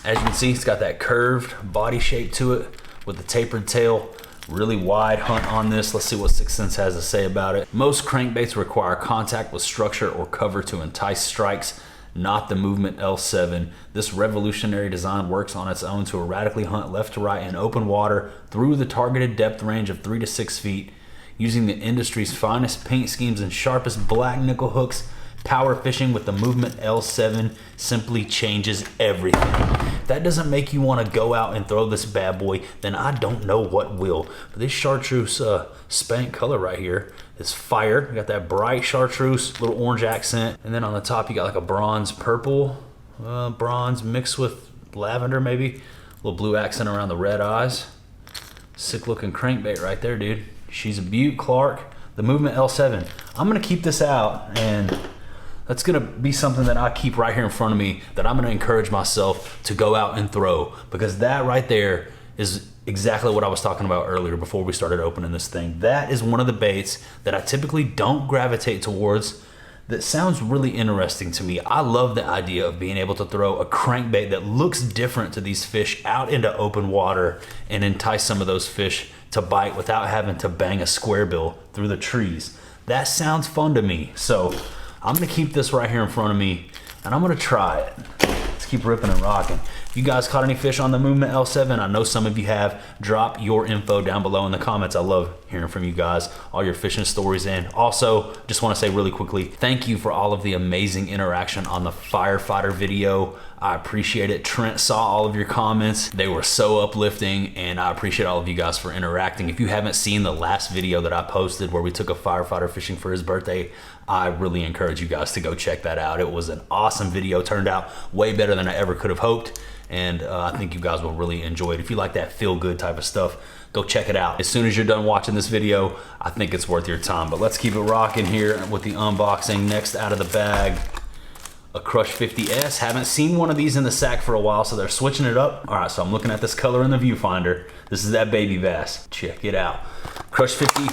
As you can see, it's got that curved body shape to it with the tapered tail. Really wide hunt on this. Let's see what 6 cents has to say about it. Most crankbaits require contact with structure or cover to entice strikes, not the Movement L7. This revolutionary design works on its own to erratically hunt left to right in open water through the targeted depth range of 3 to 6 feet. Using the industry's finest paint schemes and sharpest black nickel hooks, power fishing with the Movement L7 simply changes everything. If that doesn't make you want to go out and throw this bad boy, then I don't know what will. But this chartreuse spank color right here is fire. You got that bright chartreuse, little orange accent, and then on the top you got like a bronze purple, bronze mixed with lavender maybe, a little blue accent around the red eyes. Sick looking crankbait right there, dude. She's a beaut, Clark. The Movement L7. I'm gonna keep this out, and that's gonna be something that I keep right here in front of me, that I'm gonna encourage myself to go out and throw, because that right there is exactly what I was talking about earlier before we started opening this thing. That is one of the baits that I typically don't gravitate towards. That sounds really interesting to me. I love the idea of being able to throw a crankbait that looks different to these fish out into open water and entice some of those fish to bite without having to bang a square bill through the trees. That sounds fun to me. So I'm gonna keep this right here in front of me and I'm gonna try it. Let's keep ripping and rocking. If you guys caught any fish on the Movement L7, I know some of you have, drop your info down below in the comments. I love hearing from you guys, all your fishing stories. And also, just wanna say really quickly, thank you for all of the amazing interaction on the firefighter video. I appreciate it. Trent saw all of your comments. They were so uplifting, and I appreciate all of you guys for interacting. If you haven't seen the last video that I posted where we took a firefighter fishing for his birthday, I really encourage you guys to go check that out. It was an awesome video, turned out way better than I ever could have hoped. and I think you guys will really enjoy it. If you like that feel good type of stuff, go check it out. As soon as you're done watching this video, I think it's worth your time. But let's keep it rocking here with the unboxing. Next out of the bag, a Crush 50S. Haven't seen one of these in the sack for a while, so they're switching it up. All right, so I'm looking at this color in the viewfinder. This is that baby bass. Check it out. Crush 50,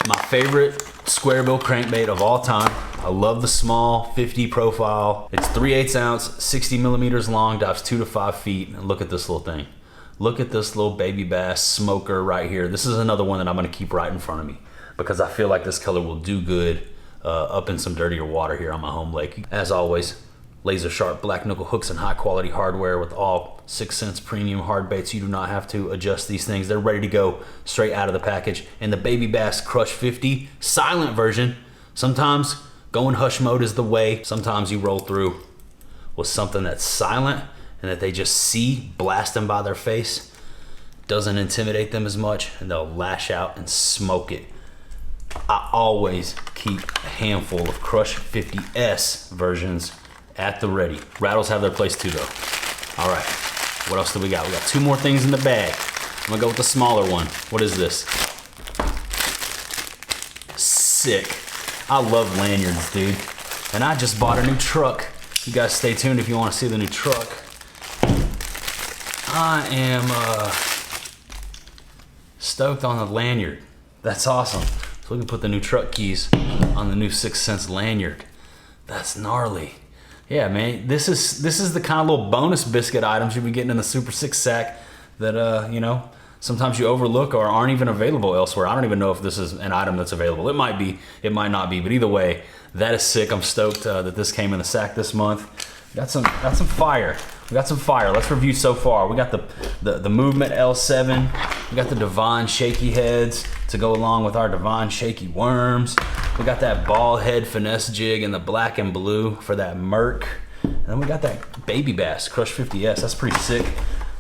my favorite square bill crankbait of all time. I love the small 50 profile. It's 3/8 ounce, 60 millimeters long, dives 2 to 5 feet. And look at this little thing. Look at this little baby bass smoker right here. This is another one that I'm gonna keep right in front of me because I feel like this color will do good up in some dirtier water here on my home lake. As always, laser sharp black knuckle hooks and high quality hardware with all 6 cents premium hard baits. You do not have to adjust these things. They're ready to go straight out of the package. And the Baby Bass Crush 50 silent version. Sometimes going hush mode is the way. Sometimes you roll through with something that's silent and that they just see blasting by their face. Doesn't intimidate them as much, and they'll lash out and smoke it. I always keep a handful of Crush 50S versions at the ready. Rattles have their place too though. All right, what else do we got? We got 2 more things in the bag. I'm gonna go with the smaller one. What is this? Sick. I love lanyards, dude. And I just bought a new truck. You guys stay tuned if you wanna see the new truck. I am stoked on the lanyard. That's awesome. So we can put the new truck keys on the new 6 cents lanyard. That's gnarly. Yeah, man, this is the kind of little bonus biscuit items you'll be getting in the Super 6 sack that, you know, sometimes you overlook or aren't even available elsewhere. I don't even know if this is an item that's available. It might be, it might not be, but either way, that is sick. I'm stoked that this came in the sack this month. Got some fire. We got some fire. Let's review so far. We got the Movement L7. We got the Divine Shaky Heads to go along with our Divine Shaky Worms. We got that ball head finesse jig in the black and blue for that Merc. And then we got that Baby Bass Crush 50S. That's pretty sick.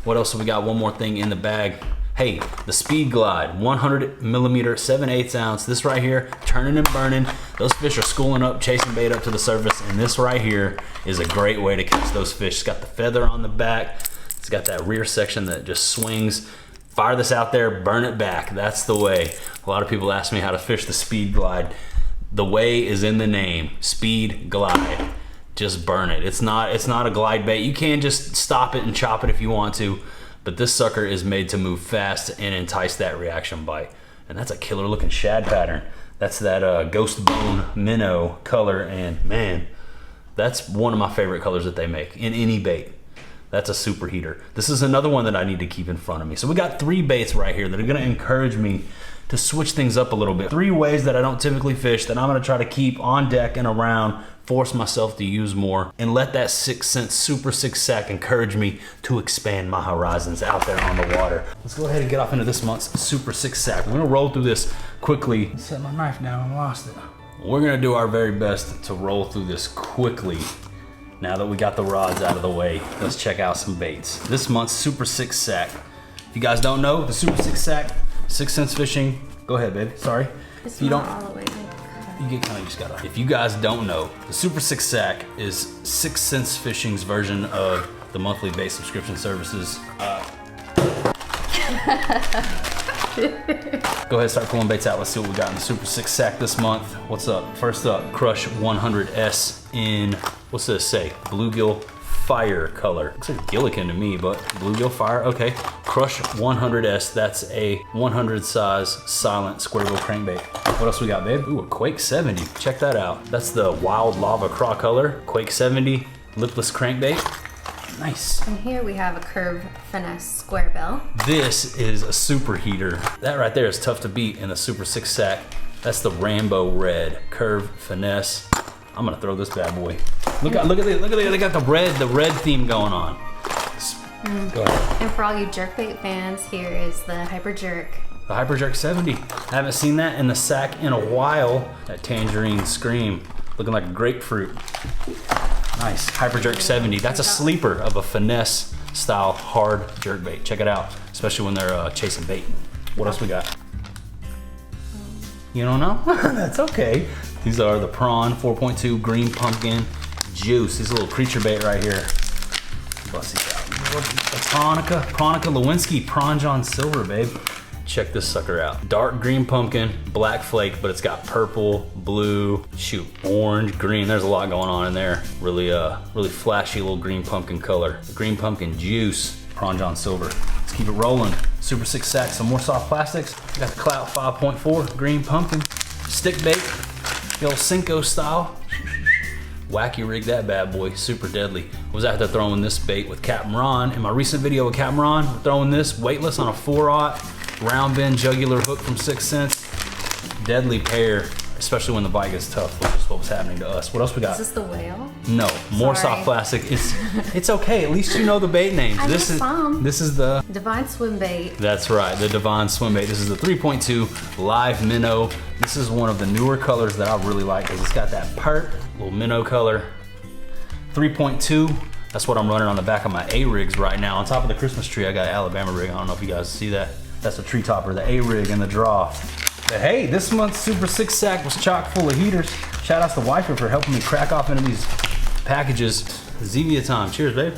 What else have we got? One more thing in the bag. Hey, the Speed Glide, 100 millimeter, 7/8 ounce. This right here, turning and burning. Those fish are schooling up, chasing bait up to the surface, and this right here is a great way to catch those fish. It's got the feather on the back. It's got that rear section that just swings. Fire this out there, burn it back. That's the way. A lot of people ask me how to fish the Speed Glide. The way is in the name, Speed Glide. Just burn it. It's not a glide bait. You can just stop it and chop it if you want to, but this sucker is made to move fast and entice that reaction bite. And that's a killer looking shad pattern. That's that ghost bone minnow color, and man, that's one of my favorite colors that they make in any bait. That's a super heater. This is another one that I need to keep in front of me. So we got 3 baits right here that are gonna encourage me to switch things up a little bit. 3 ways that I don't typically fish that I'm gonna try to keep on deck and around, force myself to use more, and let that 6 cent Super 6 sack encourage me to expand my horizons out there on the water. Let's go ahead and get off into this month's Super 6 sack. We're gonna roll through this quickly. Set my knife down and lost it. We're gonna do our very best to roll through this quickly. Now that we got the rods out of the way, let's check out some baits. This month's Super 6 sack. If you guys don't know, the Super 6 sack, 6 cents fishing. Go ahead, babe. Sorry. It's if you not don't, all the way. you get kind of just gotta. If you guys don't know, the Super 6 sack is 6 cents fishing's version of the monthly bait subscription services. Go ahead, start pulling baits out. Let's see what we got in the Super 6 sack this month. What's up? First up, Crush 100S in, what's this say? Bluegill Fire color. Looks like Gilligan to me, but Bluegill Fire, okay. Crush 100S, that's a 100 size silent square bill crankbait. What else we got, babe? Ooh, a Quake 70, check that out. That's the Wild Lava Craw color, Quake 70, lipless crankbait. Nice. And here we have a Curve Finesse square bill. This is a super heater. That right there is tough to beat in the Super 6 sack. That's the Rambo Red Curve Finesse. I'm gonna throw this bad boy. Look at it. They got the red theme going on. Go ahead. And for all you jerkbait fans, here is the Hyper Jerk. The Hyper Jerk 70. I haven't seen that in the sack in a while. That Tangerine Scream, looking like a grapefruit. Nice, Hyper Jerk 70. That's a sleeper of a finesse style hard jerkbait. Check it out, especially when they're chasing bait. What else we got? You don't know? That's okay. These are the Prawn 4.2 Green Pumpkin Juice. These little creature bait right here. Bust these out. Ponica Lewinsky Prawn John Silver, babe. Check this sucker out. Dark green pumpkin, black flake, but it's got purple, blue, shoot, orange, green. There's a lot going on in there. Really flashy little green pumpkin color. Green pumpkin juice, Prawn John Silver. Let's keep it rolling. Super 6 sack, some more soft plastics. Got the Clout 5.4 green pumpkin. Stick bait, the old Cinco style. Wacky rig that bad boy, super deadly. Was out there throwing this bait with Captain Ron. In my recent video with Captain Ron, we're throwing this weightless on a 4-aught round bend jugular hook from 6 cents. Deadly pair, especially when the bite gets tough, which is what was happening to us. What else we got? Is this the whale? No, more Sorry. soft plastic. It's okay, at least you know the bait names. This is the Divine Swim Bait. That's right, the Divine Swim Bait. This is the 3.2 live minnow. This is one of the newer colors that I really like because it's got that pert little minnow color. 3.2, that's what I'm running on the back of my A-rigs right now. On top of the Christmas tree, I got an Alabama rig. I don't know if you guys see that. That's the tree topper, the A-rig and the draw. But hey, this month's Super 6 sack was chock full of heaters. Shout out to Wifer for helping me crack off into these packages. Zevia time, cheers, babe.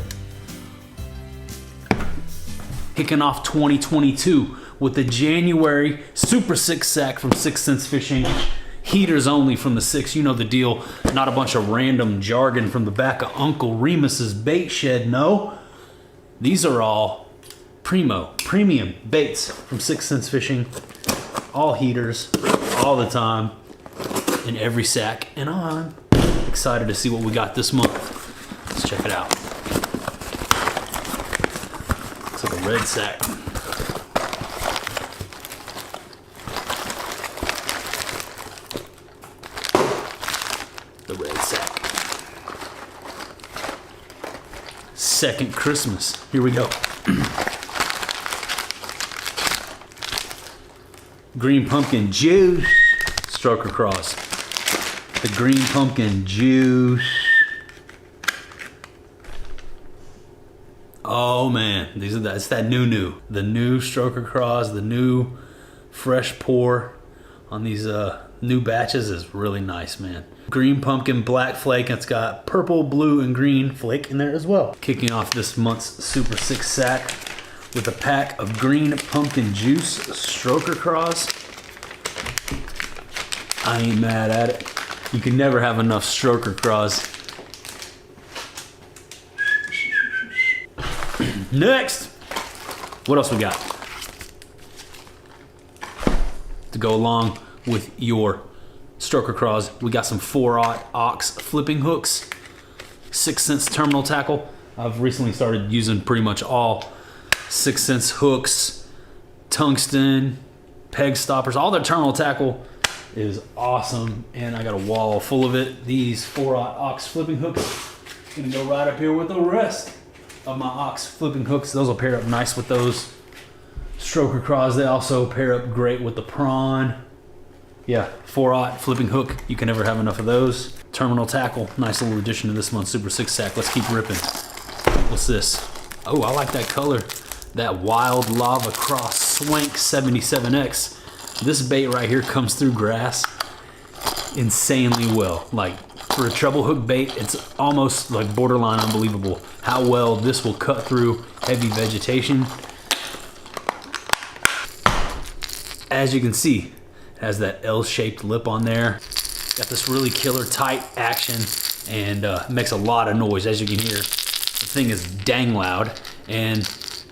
Kicking off 2022 with the January Super 6 sack from 6 Cents Fishing. Heaters only from the 6, you know the deal. Not a bunch of random jargon from the back of Uncle Remus's bait shed, no. These are all premium baits from 6 Cents Fishing. All heaters, all the time, in every sack. And I'm excited to see what we got this month. Let's check it out. Looks like a red sack. The red sack. Second Christmas. Here we go. Green pumpkin juice. Stroker cross. The green pumpkin juice. Oh man, it's that new. The new stroker cross, the new fresh pour on these new batches is really nice, man. Green pumpkin, black flake, and it's got purple, blue, and green flake in there as well. Kicking off this month's Super 6 sack with a pack of green pumpkin juice stroker cross. I ain't mad at it. You can never have enough stroker cross. Next, what else we got? To go along with your stroker craws, we got some 4-aught ox flipping hooks, 6 Cents terminal tackle. I've recently started using pretty much all 6 Cents hooks, tungsten, peg stoppers. All their terminal tackle is awesome, and I got a wall full of it. These 4-aught ox flipping hooks gonna go right up here with the rest of my ox flipping hooks. Those will pair up nice with those stroker craws. They also pair up great with the prawn. Yeah, 4-aught flipping hook. You can never have enough of those. Terminal tackle, nice little addition to this month's Super 6 sack. Let's keep ripping. What's this? Oh, I like that color. That Wild Lava Cross Swank 77X. This bait right here comes through grass insanely well. Like, for a treble hook bait, it's almost like borderline unbelievable how well this will cut through heavy vegetation. As you can see, it has that L-shaped lip on there. Got this really killer tight action and makes a lot of noise. As you can hear, the thing is dang loud. And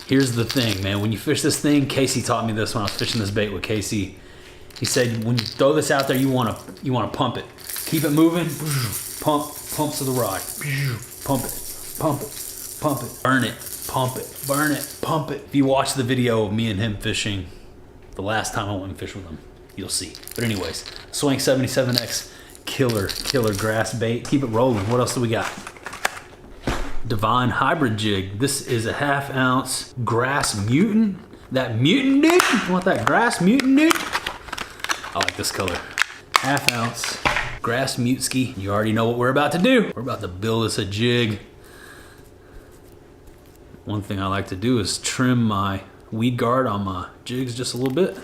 here's the thing, man. When you fish this thing, Casey taught me this when I was fishing this bait with Casey. He said, when you throw this out there, you want to pump it. Keep it moving. Pumps of the rod. Pump it. Burn it. Pump it. Burn it. Pump it. If you watch the video of me and him fishing, the last time I went and fished with him, you'll see. But anyways, Swank 77X, killer grass bait. Keep it rolling. What else do we got? Divine hybrid jig. This is a 1/2 ounce grass mutant. That mutant dude? You want that grass mutant dude? I like this color. 1/2 ounce grass mutski. You already know what we're about to do. We're about to build us a jig. One thing I like to do is trim my weed guard on my jigs just a little bit.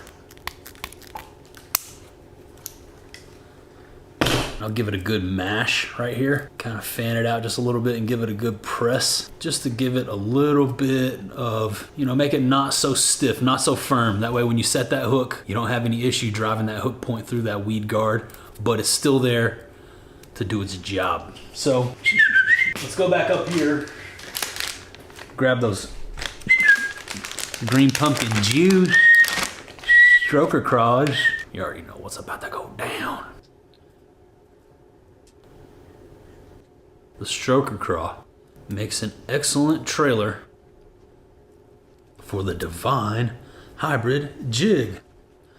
I'll give it a good mash right here. Kind of fan it out just a little bit and give it a good press, just to give it a little bit of, you know, make it not so stiff, not so firm. That way when you set that hook, you don't have any issue driving that hook point through that weed guard, but it's still there to do its job. So let's go back up here, grab those green pumpkin juice, stroker craws. You already know what's about to go down. The stroker craw makes an excellent trailer for the Divine Hybrid Jig.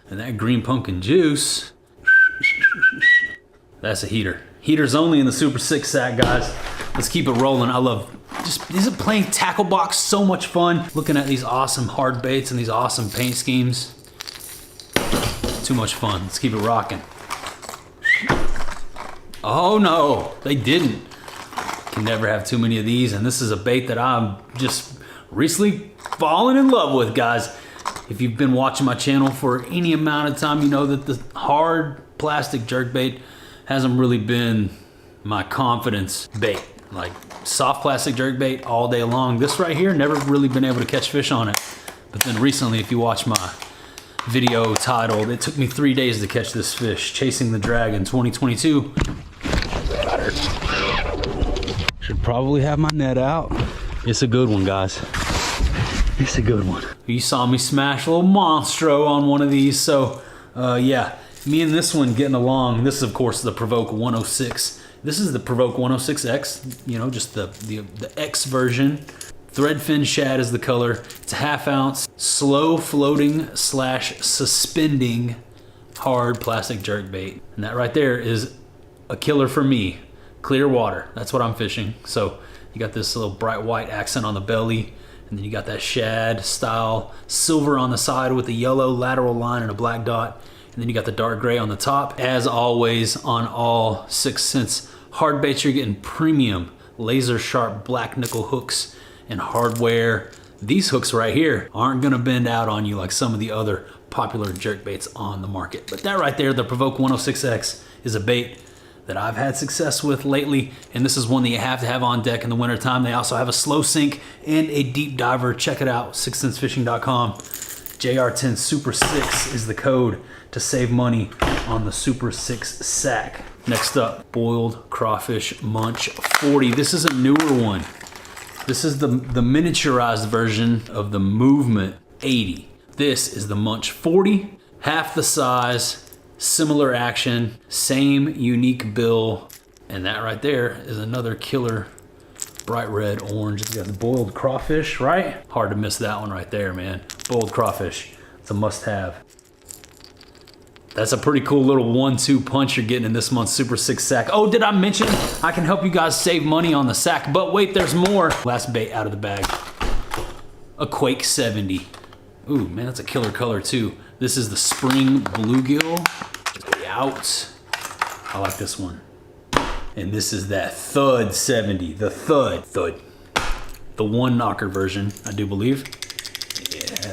And that green pumpkin juice, that's a heater. Heaters only in the Super 6 sack, guys. Let's keep it rolling. I love isn't playing tackle box so much fun? Looking at these awesome hard baits and these awesome paint schemes. Too much fun. Let's keep it rocking. Oh no, they didn't. Can never have too many of these, and this is a bait that I'm just recently fallen in love with, guys. If you've been watching my channel for any amount of time, you know that the hard plastic jerkbait hasn't really been my confidence bait. Like soft plastic jerkbait all day long. This right here, never really been able to catch fish on it. But then recently, if you watch my video titled, "It Took Me 3 Days to Catch This Fish, Chasing the Dragon 2022." Should probably have my net out. It's a good one, guys. It's a good one. You saw me smash a little monstro on one of these, so yeah, me and this one getting along. This is of course the Provoke 106. This is the Provoke 106X, you know, just the X version. Threadfin shad is the color. It's a 1/2 ounce, slow floating / suspending hard plastic jerkbait. And that right there is a killer for me. Clear water, that's what I'm fishing. So you got this little bright white accent on the belly, and then you got that shad style silver on the side with a yellow lateral line and a black dot. And then you got the dark gray on the top. As always, on all 6 Sense hard baits, you're getting premium laser sharp black nickel hooks and hardware. These hooks right here aren't gonna bend out on you like some of the other popular jerk baits on the market. But that right there, the Provoke 106X, is a bait that I've had success with lately, and this is one that you have to have on deck in the wintertime. They also have a slow sink and a deep diver. Check it out, 6sensefishing.com. JR10 Super 6 is the code to save money on the Super 6 sack. Next up, boiled crawfish munch 40. This is a newer one. This is the miniaturized version of the Movement 80. This is the munch 40, half the size, similar action, same unique bill, and that right there is another killer bright red orange. It's got the boiled crawfish, right? Hard to miss that one right there, man. Boiled crawfish, it's a must-have. That's a pretty cool little 1-2 punch you're getting in this month's Super 6 sack. Oh, did I mention I can help you guys save money on the sack? But wait, there's more. Last bait out of the bag. A Quake 70. Ooh, man, that's a killer color too. This is the Spring Bluegill. Check it out. I like this one. And this is that Thud 70. The Thud. The one knocker version, I do believe. Yeah.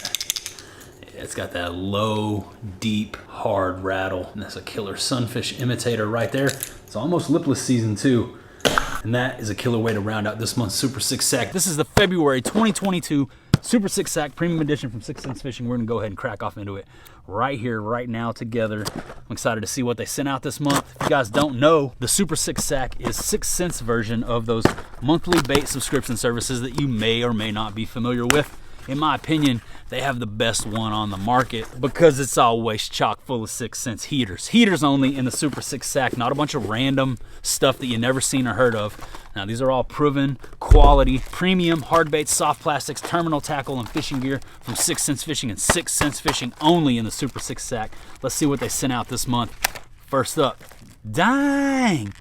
It's got that low, deep, hard rattle. And that's a killer sunfish imitator right there. It's almost lipless season too. And that is a killer way to round out this month's Super 6 sack. This is the February 2022 Super 6 sack premium edition from 6 Sense Fishing. We're gonna go ahead and crack off into it right here, right now together. I'm excited to see what they sent out this month. If you guys don't know, the Super 6 sack is 6 Sense version of those monthly bait subscription services that you may or may not be familiar with. In my opinion, they have the best one on the market because it's always chock full of 6 Sense heaters. Heaters only in the Super 6 sack, not a bunch of random stuff that you never seen or heard of. Now these are all proven quality, premium hard baits, soft plastics, terminal tackle, and fishing gear from 6 Sense Fishing and 6 Sense Fishing only in the Super 6 sack. Let's see what they sent out this month. First up, dang,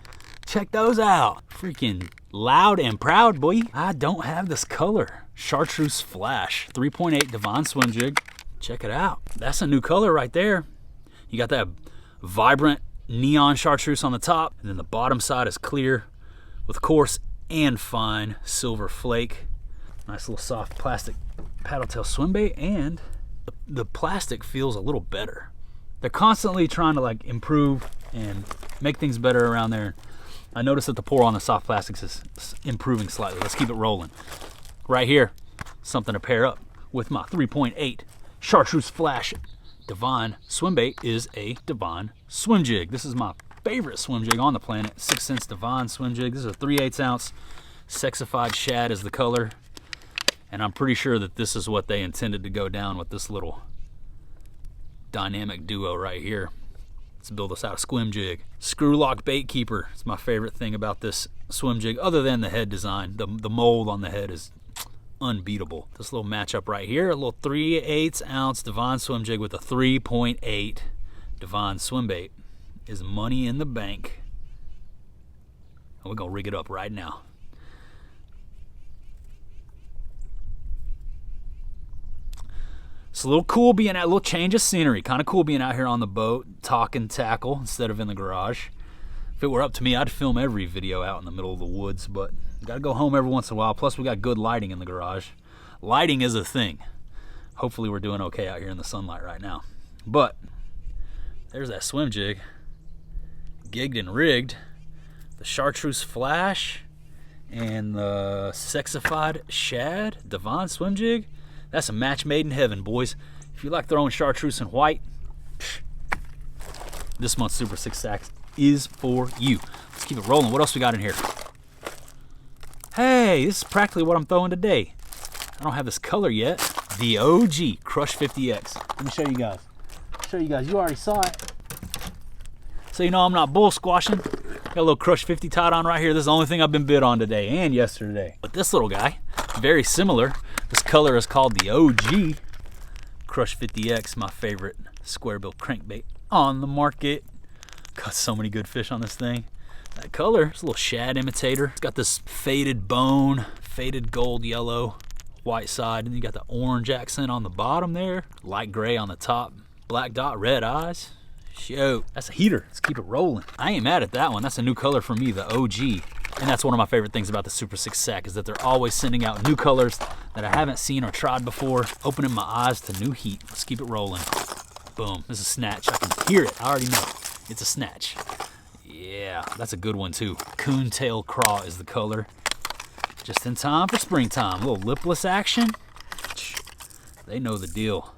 check those out. Freaking loud and proud, boy. I don't have this color. Chartreuse Flash, 3.8 Divine Swim Jig. Check it out. That's a new color right there. You got that vibrant neon chartreuse on the top, and then the bottom side is clear with coarse and fine silver flake. Nice little soft plastic paddle tail swim bait, and the plastic feels a little better. They're constantly trying to like improve and make things better around there. I noticed that the pour on the soft plastics is improving slightly. Let's keep it rolling. Right here, something to pair up with my 3.8 Chartreuse Flash Divine swim bait is a Divine swim jig. This is my favorite swim jig on the planet. 6 cents Divine swim jig. This is a 3/8 ounce sexified shad is the color. And I'm pretty sure that this is what they intended to go down with this little dynamic duo right here. Let's build us out a swim jig. Screw lock bait keeper. It's my favorite thing about this swim jig, other than the head design. The mold on the head is unbeatable. This little matchup right here, a little 3/8 ounce Divine swim jig with a 3.8 Divine swim bait is money in the bank. And we're gonna rig it up right now. It's a little cool being at a little change of scenery. Kind of cool being out here on the boat, talking tackle instead of in the garage. If it were up to me, I'd film every video out in the middle of the woods, but gotta go home every once in a while. Plus, we got good lighting in the garage. Lighting is a thing. Hopefully, we're doing okay out here in the sunlight right now. But there's that swim jig, gigged and rigged. The Chartreuse Flash and the sexified shad Divine swim jig. That's a match made in heaven, boys. If you like throwing chartreuse and white, this month's Super 6 Sacks is for you. Let's keep it rolling. What else we got in here? Hey, this is practically what I'm throwing today. I don't have this color yet. The OG Crush 50X. Let me show you guys. You already saw it. So you know I'm not bull squashing. Got a little Crush 50 tied on right here. This is the only thing I've been bid on today and yesterday. But this little guy, very similar. This color is called the OG Crush 50X, my favorite square bill crankbait on the market. Got so many good fish on this thing. That color is a little shad imitator. It's got this faded bone, faded gold yellow, white side, and you got the orange accent on the bottom there, light gray on the top, black dot, red eyes. Shoot, that's a heater. Let's keep it rolling. I ain't mad at that one. That's a new color for me, the OG. And that's one of my favorite things about the Super 6 Sack is that they're always sending out new colors that I haven't seen or tried before, opening my eyes to new heat. Let's keep it rolling. Boom, this is a snatch. I can hear it, I already know. It's a snatch. Yeah, that's a good one too. Coontail Craw is the color. Just in time for springtime. A little lipless action. They know the deal.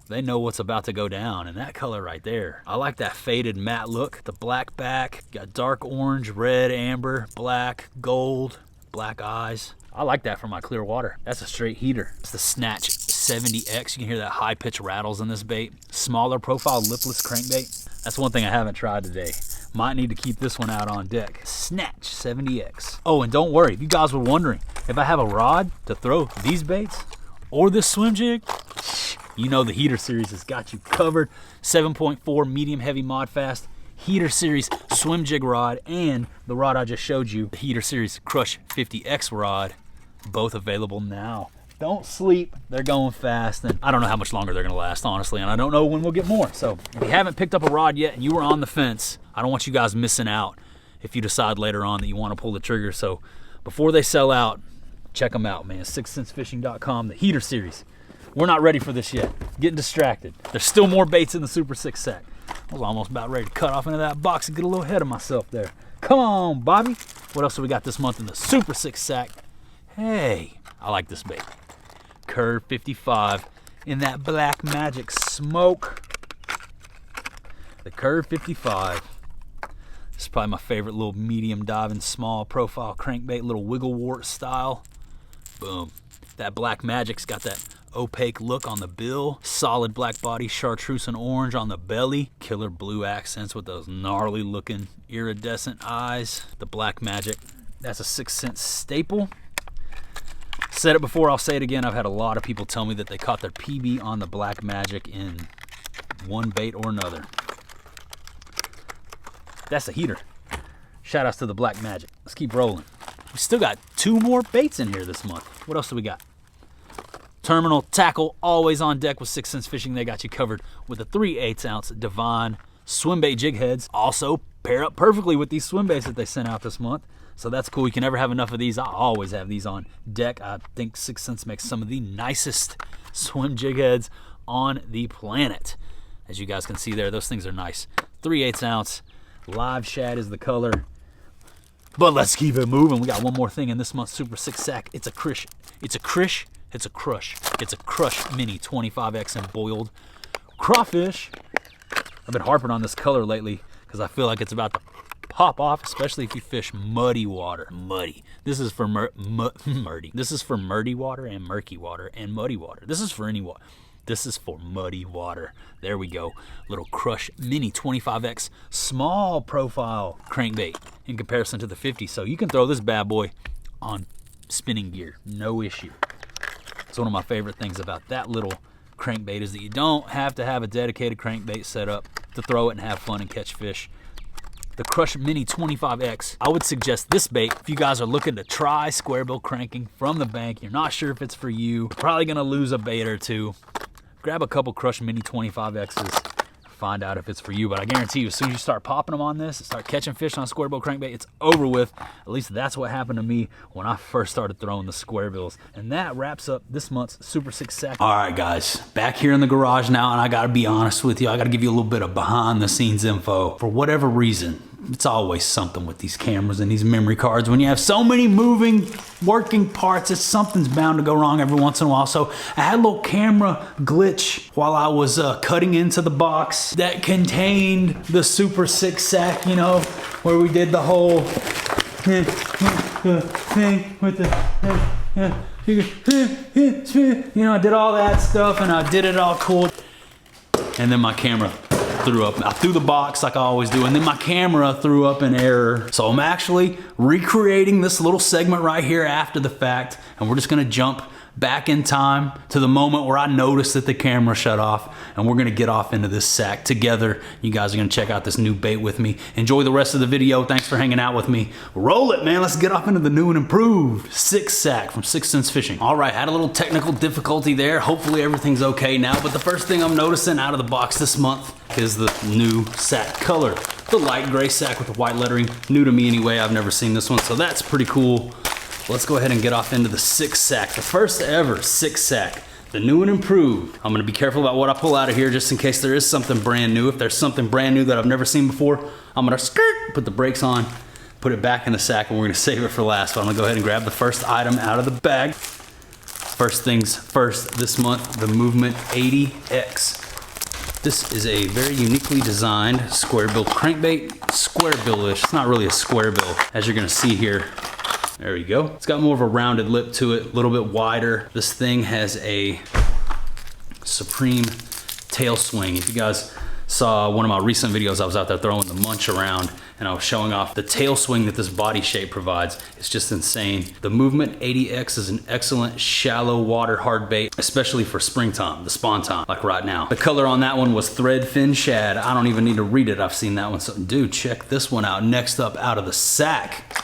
They know what's about to go down, and that color right there. I like that faded matte look. The black back, got dark orange, red, amber, black, gold, black eyes. I like that for my clear water. That's a straight heater. It's the Snatch 70X. You can hear that high pitch rattles in this bait. Smaller profile lipless crankbait. That's one thing I haven't tried today. Might need to keep this one out on deck. Snatch 70X. Oh, and don't worry, if you guys were wondering, if I have a rod to throw these baits or this swim jig, you know the Heater Series has got you covered. 7.4 medium heavy mod fast Heater Series swim jig rod, and the rod I just showed you, the Heater Series Crush 50X rod, both available now. Don't sleep, they're going fast, and I don't know how much longer they're gonna last, honestly, and I don't know when we'll get more. So if you haven't picked up a rod yet and you were on the fence, I don't want you guys missing out if you decide later on that you wanna pull the trigger. So before they sell out, check them out, man. 6centsfishing.com, the Heater Series. We're not ready for this yet. Getting distracted. There's still more baits in the Super 6 Sack. I was almost about ready to cut off into that box and get a little ahead of myself there. Come on, Bobby. What else do we got this month in the Super 6 Sack? Hey, I like this bait. Curve 55 in that Black Magic smoke. The Curve 55. This is probably my favorite little medium diving small profile crankbait, little wiggle wart style. Boom. That Black Magic's got that opaque look on the bill, solid black body, chartreuse and orange on the belly, killer blue accents with those gnarly looking iridescent eyes. The Black Magic, that's a 6 cent staple. Said it before, I'll say it again. I've had a lot of people tell me that they caught their PB on the Black Magic in one bait or another. That's a heater. Shout outs to the Black Magic. Let's keep rolling. We still got 2 more baits in here this month. What else do we got? Terminal tackle, always on deck with 6 Cents Fishing. They got you covered with a 3/8 ounce Divine swim bait jig heads. Also pair up perfectly with these swim baits that they sent out this month. So that's cool. You can never have enough of these. I always have these on deck. I think 6 Cents makes some of the nicest swim jig heads on the planet. As you guys can see there, those things are nice. 3/8 ounce. Live shad is the color. But let's keep it moving. We got one more thing in this month's Super 6 Sack. It's a Crush Mini 25X and boiled crawfish. I've been harping on this color lately because I feel like it's about to pop off, especially if you fish muddy water. Muddy. This is for muddy. This is for murky water and murky water and muddy water. This is for any water. This is for muddy water. There we go. Little Crush Mini 25X small profile crankbait in comparison to the 50. So you can throw this bad boy on spinning gear, no issue. It's one of my favorite things about that little crankbait is that you don't have to have a dedicated crankbait set up to throw it and have fun and catch fish. The Crush Mini 25X. I would suggest this bait if you guys are looking to try square bill cranking from the bank. You're not sure if it's for you. Probably gonna lose a bait or two. Grab a couple Crush Mini 25Xs. Find out if it's for you, but I guarantee you as soon as you start popping them on this, start catching fish on square bill crankbait, it's over with. At least that's what happened to me when I first started throwing the square bills. And that wraps up this month's Super 6 Sack. All right, guys, back here in the garage now, and I gotta be honest with you, I gotta give you a little bit of behind the scenes info. For whatever reason, it's always something with these cameras and these memory cards. When you have so many moving, working parts, something's bound to go wrong every once in a while. So I had a little camera glitch while I was cutting into the box that contained the Super 6 Sack, you know, where we did the whole thing with the, you know, I did all that stuff and I did it all cool. And then my camera threw up. I threw the box like I always do, and then my camera threw up an error. So I'm actually recreating this little segment right here after the fact, and we're just gonna jump back in time to the moment where I noticed that the camera shut off, and we're gonna get off into this sack together. You guys are gonna check out this new bait with me. Enjoy the rest of the video. Thanks for hanging out with me. Roll it, man. Let's get off into the new and improved 6 Sack from 6 Cents Fishing. All right, had a little technical difficulty there. Hopefully everything's okay now, but the first thing I'm noticing out of the box this month is the new sack color. The light gray sack with the white lettering. New to me anyway. I've never seen this one, so that's pretty cool. Let's go ahead and get off into the 6 Sack, the first ever 6 Sack, the new and improved. I'm gonna be careful about what I pull out of here just in case there is something brand new. If there's something brand new that I've never seen before, I'm gonna put the brakes on, put it back in the sack, and we're gonna save it for last. So I'm gonna go ahead and grab the first item out of the bag. First things first, this month, the Movement 80X. This is a very uniquely designed square bill crankbait, square bill-ish. It's not really a square bill, as you're gonna see here. There we go. It's got more of a rounded lip to it, a little bit wider. This thing has a supreme tail swing. If you guys saw one of my recent videos, I was out there throwing the munch around and I was showing off the tail swing that this body shape provides. It's just insane. The Movement 80X is an excellent shallow water hard bait, especially for springtime, the spawn time, like right now. The color on that one was Thread Fin Shad. I don't even need to read it. I've seen that one. So, dude, check this one out. Next up out of the sack.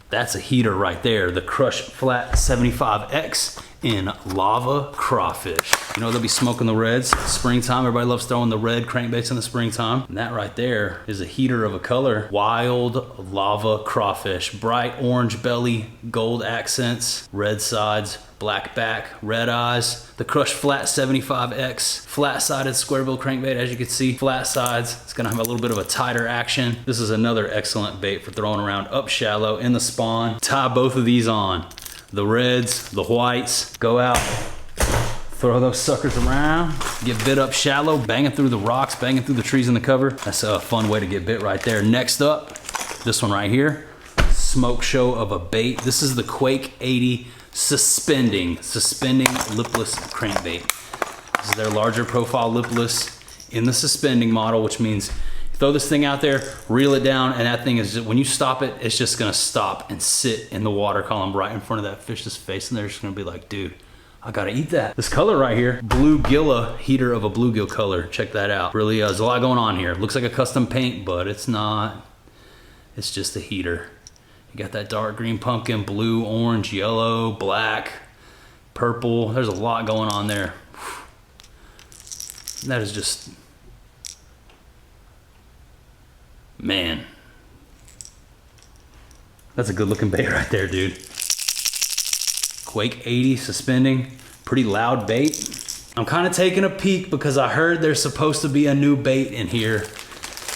That's a heater right there. The Crush Flat 75X in Lava Crawfish. You know, they'll be smoking the reds. Springtime, everybody loves throwing the red crankbaits in the springtime. And that right there is a heater of a color. Wild Lava Crawfish. Bright orange belly, gold accents, red sides, black back, red eyes. The Crush Flat 75X, flat-sided square bill crankbait. As you can see, flat sides. It's gonna have a little bit of a tighter action. This is another excellent bait for throwing around up shallow in the spawn. Tie both of these on. The reds, the whites, go out, throw those suckers around, get bit up shallow, banging through the rocks, banging through the trees in the cover. That's a fun way to get bit right there. Next up, this one right here, smoke show of a bait. This is the Quake 80 suspending lipless crankbait. This is their larger profile lipless in the suspending model, which means throw this thing out there, reel it down, and that thing is just, when you stop it, it's just gonna stop and sit in the water column right in front of that fish's face, and they're just gonna be like, dude, I gotta eat that. This color right here, Bluegilla, heater of a bluegill color. Check that out. Really, there's a lot going on here. Looks like a custom paint, but it's not. It's just a heater. You got that dark green pumpkin, blue, orange, yellow, black, purple. There's a lot going on there. That is just, man. That's a good looking bait right there, dude. Quake 80 suspending, pretty loud bait. I'm kind of taking a peek because I heard there's supposed to be a new bait in here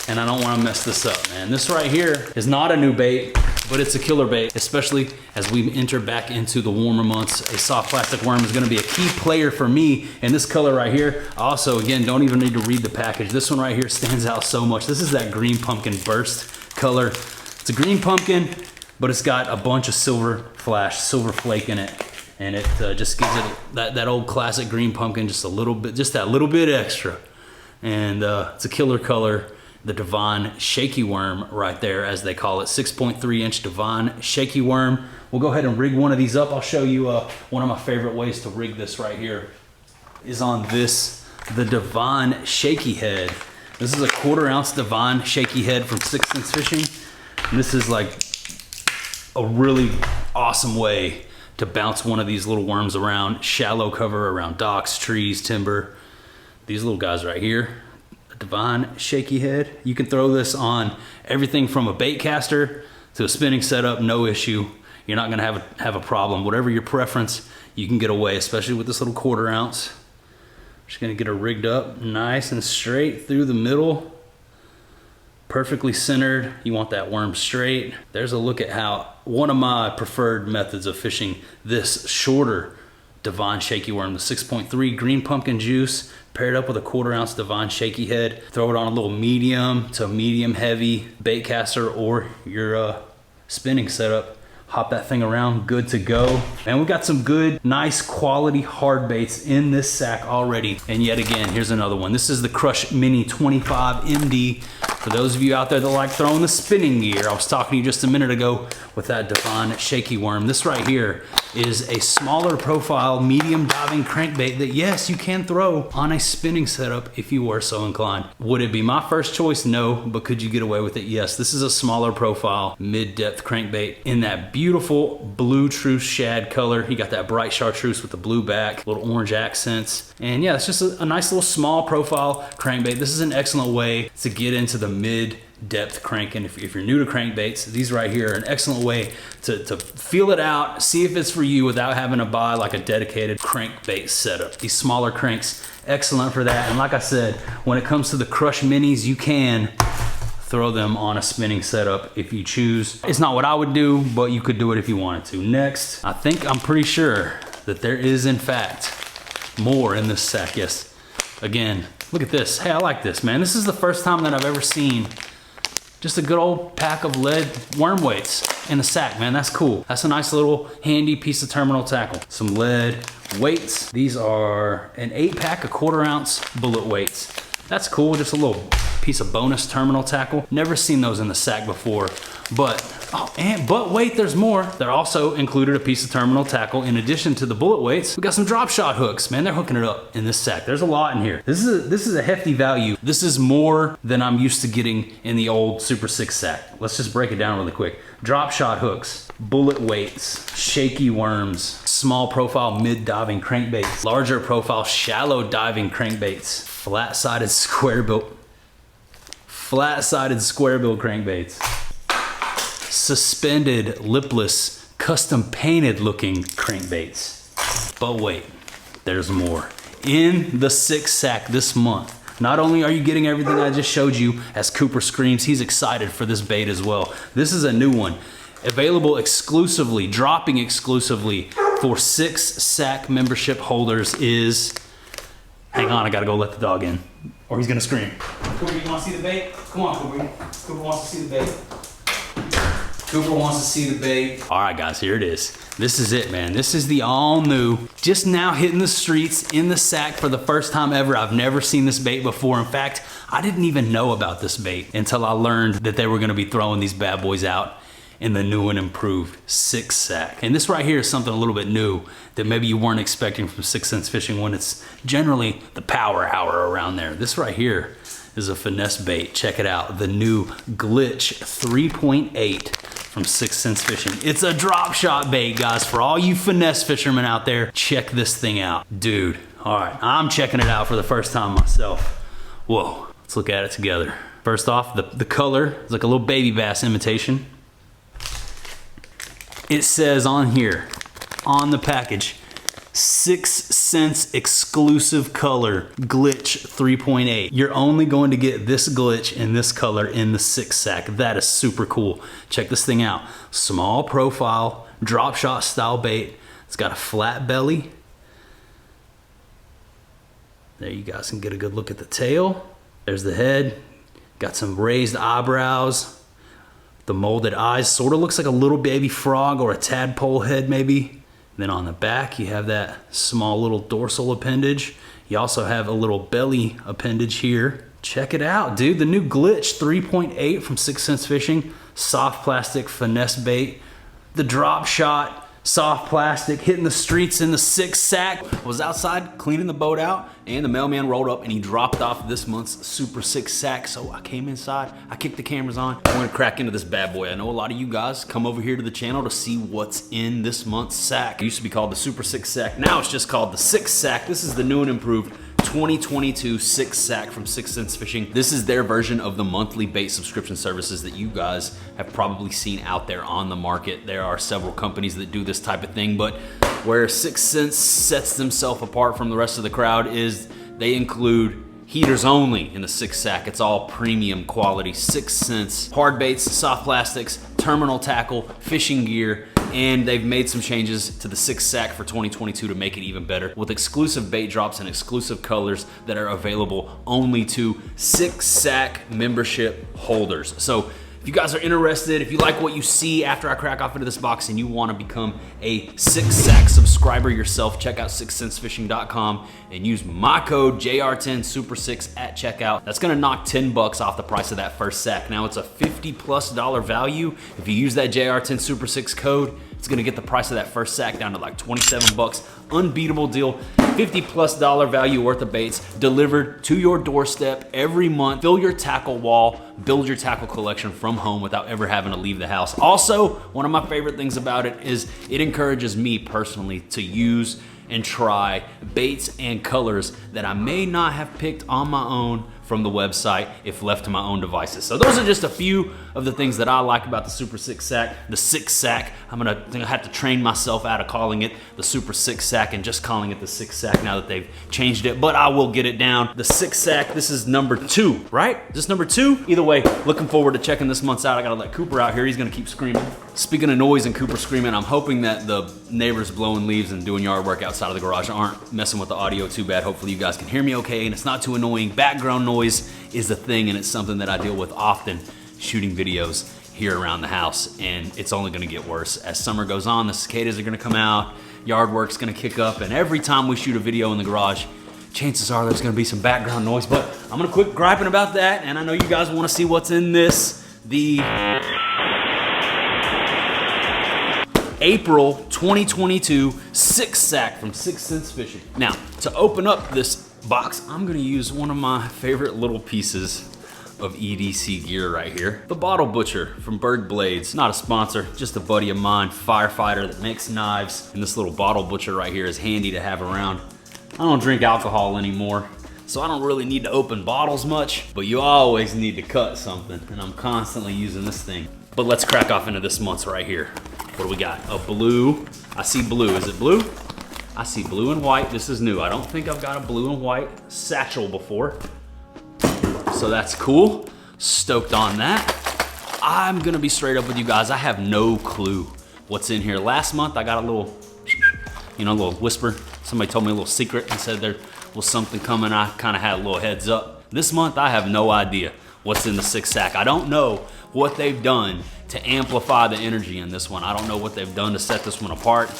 and I don't want to mess this up, man. This right here is not a new bait, but it's a killer bait, especially as we enter back into the warmer months. A soft plastic worm is gonna be a key player for me. And this color right here, also, again, don't even need to read the package. This one right here stands out so much. This is that green pumpkin burst color. It's a green pumpkin, but it's got a bunch of silver flash, silver flake in it. And it just gives it that old classic green pumpkin just a little bit, just that little bit extra. And it's a killer color. The Devon Shaky Worm right there, as they call it, 6.3 inch Devon Shaky Worm. We'll go ahead and rig one of these up. I'll show you one of my favorite ways to rig this right here is on this, the Devon Shaky Head. This is a 1/4 ounce Devon Shaky Head from 6 Sense Fishing. And this is like a really awesome way to bounce one of these little worms around shallow cover, around docks, trees, timber. These little guys right here, a Devon Shaky Head. You can throw this on everything from a bait caster to a spinning setup, no issue. You're not gonna have a problem. Whatever your preference, you can get away, especially with this little 1/4 ounce. Just gonna get her rigged up nice and straight through the middle. Perfectly centered. You want that worm straight. There's a look at how one of my preferred methods of fishing this shorter Devon Shaky Worm, the 6.3 green pumpkin juice, paired up with a 1/4 ounce Devon Shaky Head. Throw it on a little medium to medium heavy bait caster or your spinning setup. Hop that thing around, good to go. And we've got some good, nice quality hard baits in this sack already. And yet again, here's another one. This is the Crush Mini 25 MD. For those of you out there that like throwing the spinning gear, I was talking to you just a minute ago with that Devon Shaky Worm. This right here is a smaller profile, medium diving crankbait that yes, you can throw on a spinning setup if you were so inclined. Would it be my first choice? No, but could you get away with it? Yes, this is a smaller profile, mid-depth crankbait in that beautiful blue truce shad color. You got that bright chartreuse with the blue back, little orange accents. And yeah, it's just a nice little small profile crankbait. This is an excellent way to get into the mid-depth cranking. If you're new to crankbaits, these right here are an excellent way to feel it out, see if it's for you without having to buy like a dedicated crankbait setup. These smaller cranks, excellent for that. And like I said, when it comes to the Crush Minis, you can throw them on a spinning setup if you choose. It's not what I would do, but you could do it if you wanted to. Next, I'm pretty sure that there is in fact more in this sack. Yes, again, look at this. Hey, I like this, man. This is the first time that I've ever seen just a good old pack of lead worm weights in a sack, man. That's cool. That's a nice little handy piece of terminal tackle. Some lead weights. These are an 8-pack of 1/4 ounce bullet weights. That's cool, just a little piece of bonus terminal tackle. Never seen those in the sack before, but wait, there's more. They're also included a piece of terminal tackle. In addition to the bullet weights, we got some drop shot hooks. Man, they're hooking it up in this sack. There's a lot in here. This is a hefty value. This is more than I'm used to getting in the old Super 6 sack. Let's just break it down really quick. Drop shot hooks, bullet weights, shaky worms, small profile mid-diving crankbaits, larger profile shallow diving crankbaits, flat-sided square bill crankbaits, suspended lipless custom painted looking crankbaits. But wait, there's more. In the 6 sack this month, not only are you getting everything I just showed you, as Cooper screams, he's excited for this bait as well. This is a new one, available exclusively, dropping exclusively for 6 sack membership holders is, hang on, I gotta go let the dog in, or he's gonna scream. Cooper, you wanna see the bait? Come on, Cooper. Cooper wants to see the bait. Cooper wants to see the bait. All right, guys, here it is. This is it, man. This is the all new, just now hitting the streets in the sack for the first time ever. I've never seen this bait before. In fact, I didn't even know about this bait until I learned that they were gonna be throwing these bad boys out in the new and improved 6 sack. And this right here is something a little bit new that maybe you weren't expecting from 6 Sense Fishing when it's generally the power hour around there. This right here is a finesse bait. Check it out. The new Glitch 3.8 from 6 Sense Fishing. It's a drop shot bait, guys. For all you finesse fishermen out there, check this thing out. Dude, all right, I'm checking it out for the first time myself. Whoa, let's look at it together. First off, the color is like a little baby bass imitation. It says on here, on the package, 6 cents exclusive color glitch 3.8. You're only going to get this glitch in this color in the 6 sack. That is super cool. Check this thing out. Small profile, drop shot style bait. It's got a flat belly. There you guys can get a good look at the tail. There's the head. Got some raised eyebrows. The molded eyes sort of looks like a little baby frog or a tadpole head maybe. Then on the back, you have that small little dorsal appendage. You also have a little belly appendage here. Check it out, dude. The new Glitch 3.8 from 6 Cents Fishing. Soft plastic finesse bait. The drop shot, soft plastic, hitting the streets in the 6 sack. I was outside cleaning the boat out and the mailman rolled up and he dropped off this month's Super 6 sack. So I came inside, I kicked the cameras on. I'm gonna crack into this bad boy. I know a lot of you guys come over here to the channel to see what's in this month's sack. It used to be called the Super 6 sack. Now it's just called the 6 sack. This is the new and improved 2022 6 sack from 6 Cents Fishing. This is their version of the monthly bait subscription services that you guys have probably seen out there on the market. There are several companies that do this type of thing, but where 6 Cents sets themselves apart from the rest of the crowd is they include heaters only in the 6 sack. It's all premium quality 6 cents. Hard baits, soft plastics, terminal tackle, fishing gear, and they've made some changes to the 6 sack for 2022 to make it even better with exclusive bait drops and exclusive colors that are available only to 6 sack membership holders. So if you guys are interested, if you like what you see after I crack off into this box and you want to become a 6 sack subscriber yourself, check out 6centsfishing.com and use my code JR10 Super 6 at checkout. That's gonna knock 10 bucks off the price of that first sack. Now it's a $50+ value. If you use that JR10 Super 6 code, it's gonna get the price of that first sack down to like 27 bucks. Unbeatable deal. $50+ value worth of baits delivered to your doorstep every month. Fill your tackle wall, build your tackle collection from home without ever having to leave the house. Also, one of my favorite things about it is it encourages me personally to use and try baits and colors that I may not have picked on my own from the website if left to my own devices. So those are just a few of the things that I like about the Super 6 sack. The 6 sack, I'm gonna have to train myself out of calling it the Super 6 sack and just calling it the 6 sack now that they've changed it, but I will get it down. The 6 sack, this is number 2, right? Is this number 2? Either way, looking forward to checking this month's out. I gotta let Cooper out here, he's gonna keep screaming. Speaking of noise and Cooper screaming, I'm hoping that the neighbors blowing leaves and doing yard work outside of the garage aren't messing with the audio too bad. Hopefully you guys can hear me okay and it's not too annoying. Background noise is a thing and it's something that I deal with often shooting videos here around the house, and it's only gonna get worse. As summer goes on, the cicadas are gonna come out, yard work's gonna kick up, and every time we shoot a video in the garage, chances are there's gonna be some background noise, but I'm gonna quit griping about that, and I know you guys wanna see what's in this. The April 2022 6 sack from 6 Cents Fishing. Now, to open up this box, I'm gonna use one of my favorite little pieces of EDC gear right here. The Bottle Butcher from Berg Blades. Not a sponsor, just a buddy of mine, firefighter that makes knives. And this little Bottle Butcher right here is handy to have around. I don't drink alcohol anymore, so I don't really need to open bottles much, but you always need to cut something, and I'm constantly using this thing. But let's crack off into this month's right here. What do we got? A blue. I see blue. Is it blue? I see blue and white. This is new. I don't think I've got a blue and white satchel before. So that's cool. Stoked on that. I'm gonna be straight up with you guys. I have no clue what's in here. Last month I got a little, a little whisper. Somebody told me a little secret and said there was something coming. I kind of had a little heads up. This month I have no idea what's in the 6 sack. I don't know what they've done to amplify the energy in this one. I don't know what they've done to set this one apart.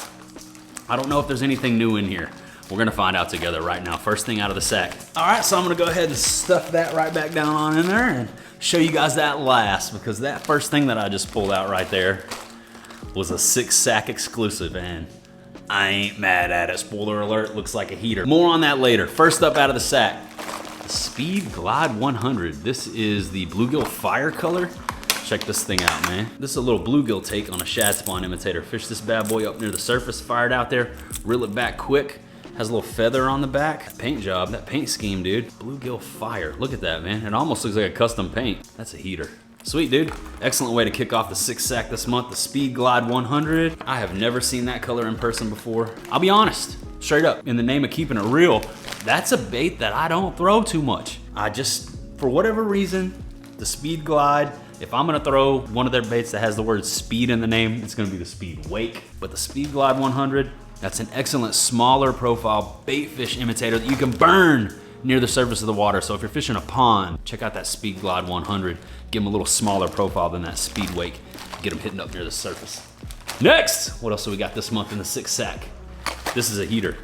I don't know if there's anything new in here. We're gonna find out together right now. First thing out of the sack. All right, so I'm gonna go ahead and stuff that right back down on in there and show you guys that last, because that first thing that I just pulled out right there was a 6 sack exclusive, and I ain't mad at it. Spoiler alert, looks like a heater. More on that later. First up out of the sack, the Speed Glide 100. This is the bluegill fire color. Check this thing out, man. This is a little bluegill take on a shad spawn imitator. Fish this bad boy up near the surface, fire it out there, reel it back quick. Has a little feather on the back. Paint job, that paint scheme, dude. Bluegill fire, look at that, man. It almost looks like a custom paint. That's a heater. Sweet, dude. Excellent way to kick off the 6 sack this month, the Speed Glide 100. I have never seen that color in person before. I'll be honest, Straight up, in the name of keeping it real, that's a bait that I don't throw too much. I just, for whatever reason, the Speed Glide, if I'm gonna throw one of their baits that has the word speed in the name, it's gonna be the Speed Wake. But the Speed Glide 100, that's an excellent smaller profile bait fish imitator that you can burn near the surface of the water. So if you're fishing a pond, check out that Speed Glide 100. Give them a little smaller profile than that Speed Wake. Get them hitting up near the surface. Next, what else do we got this month in the 6-sack? This is a heater.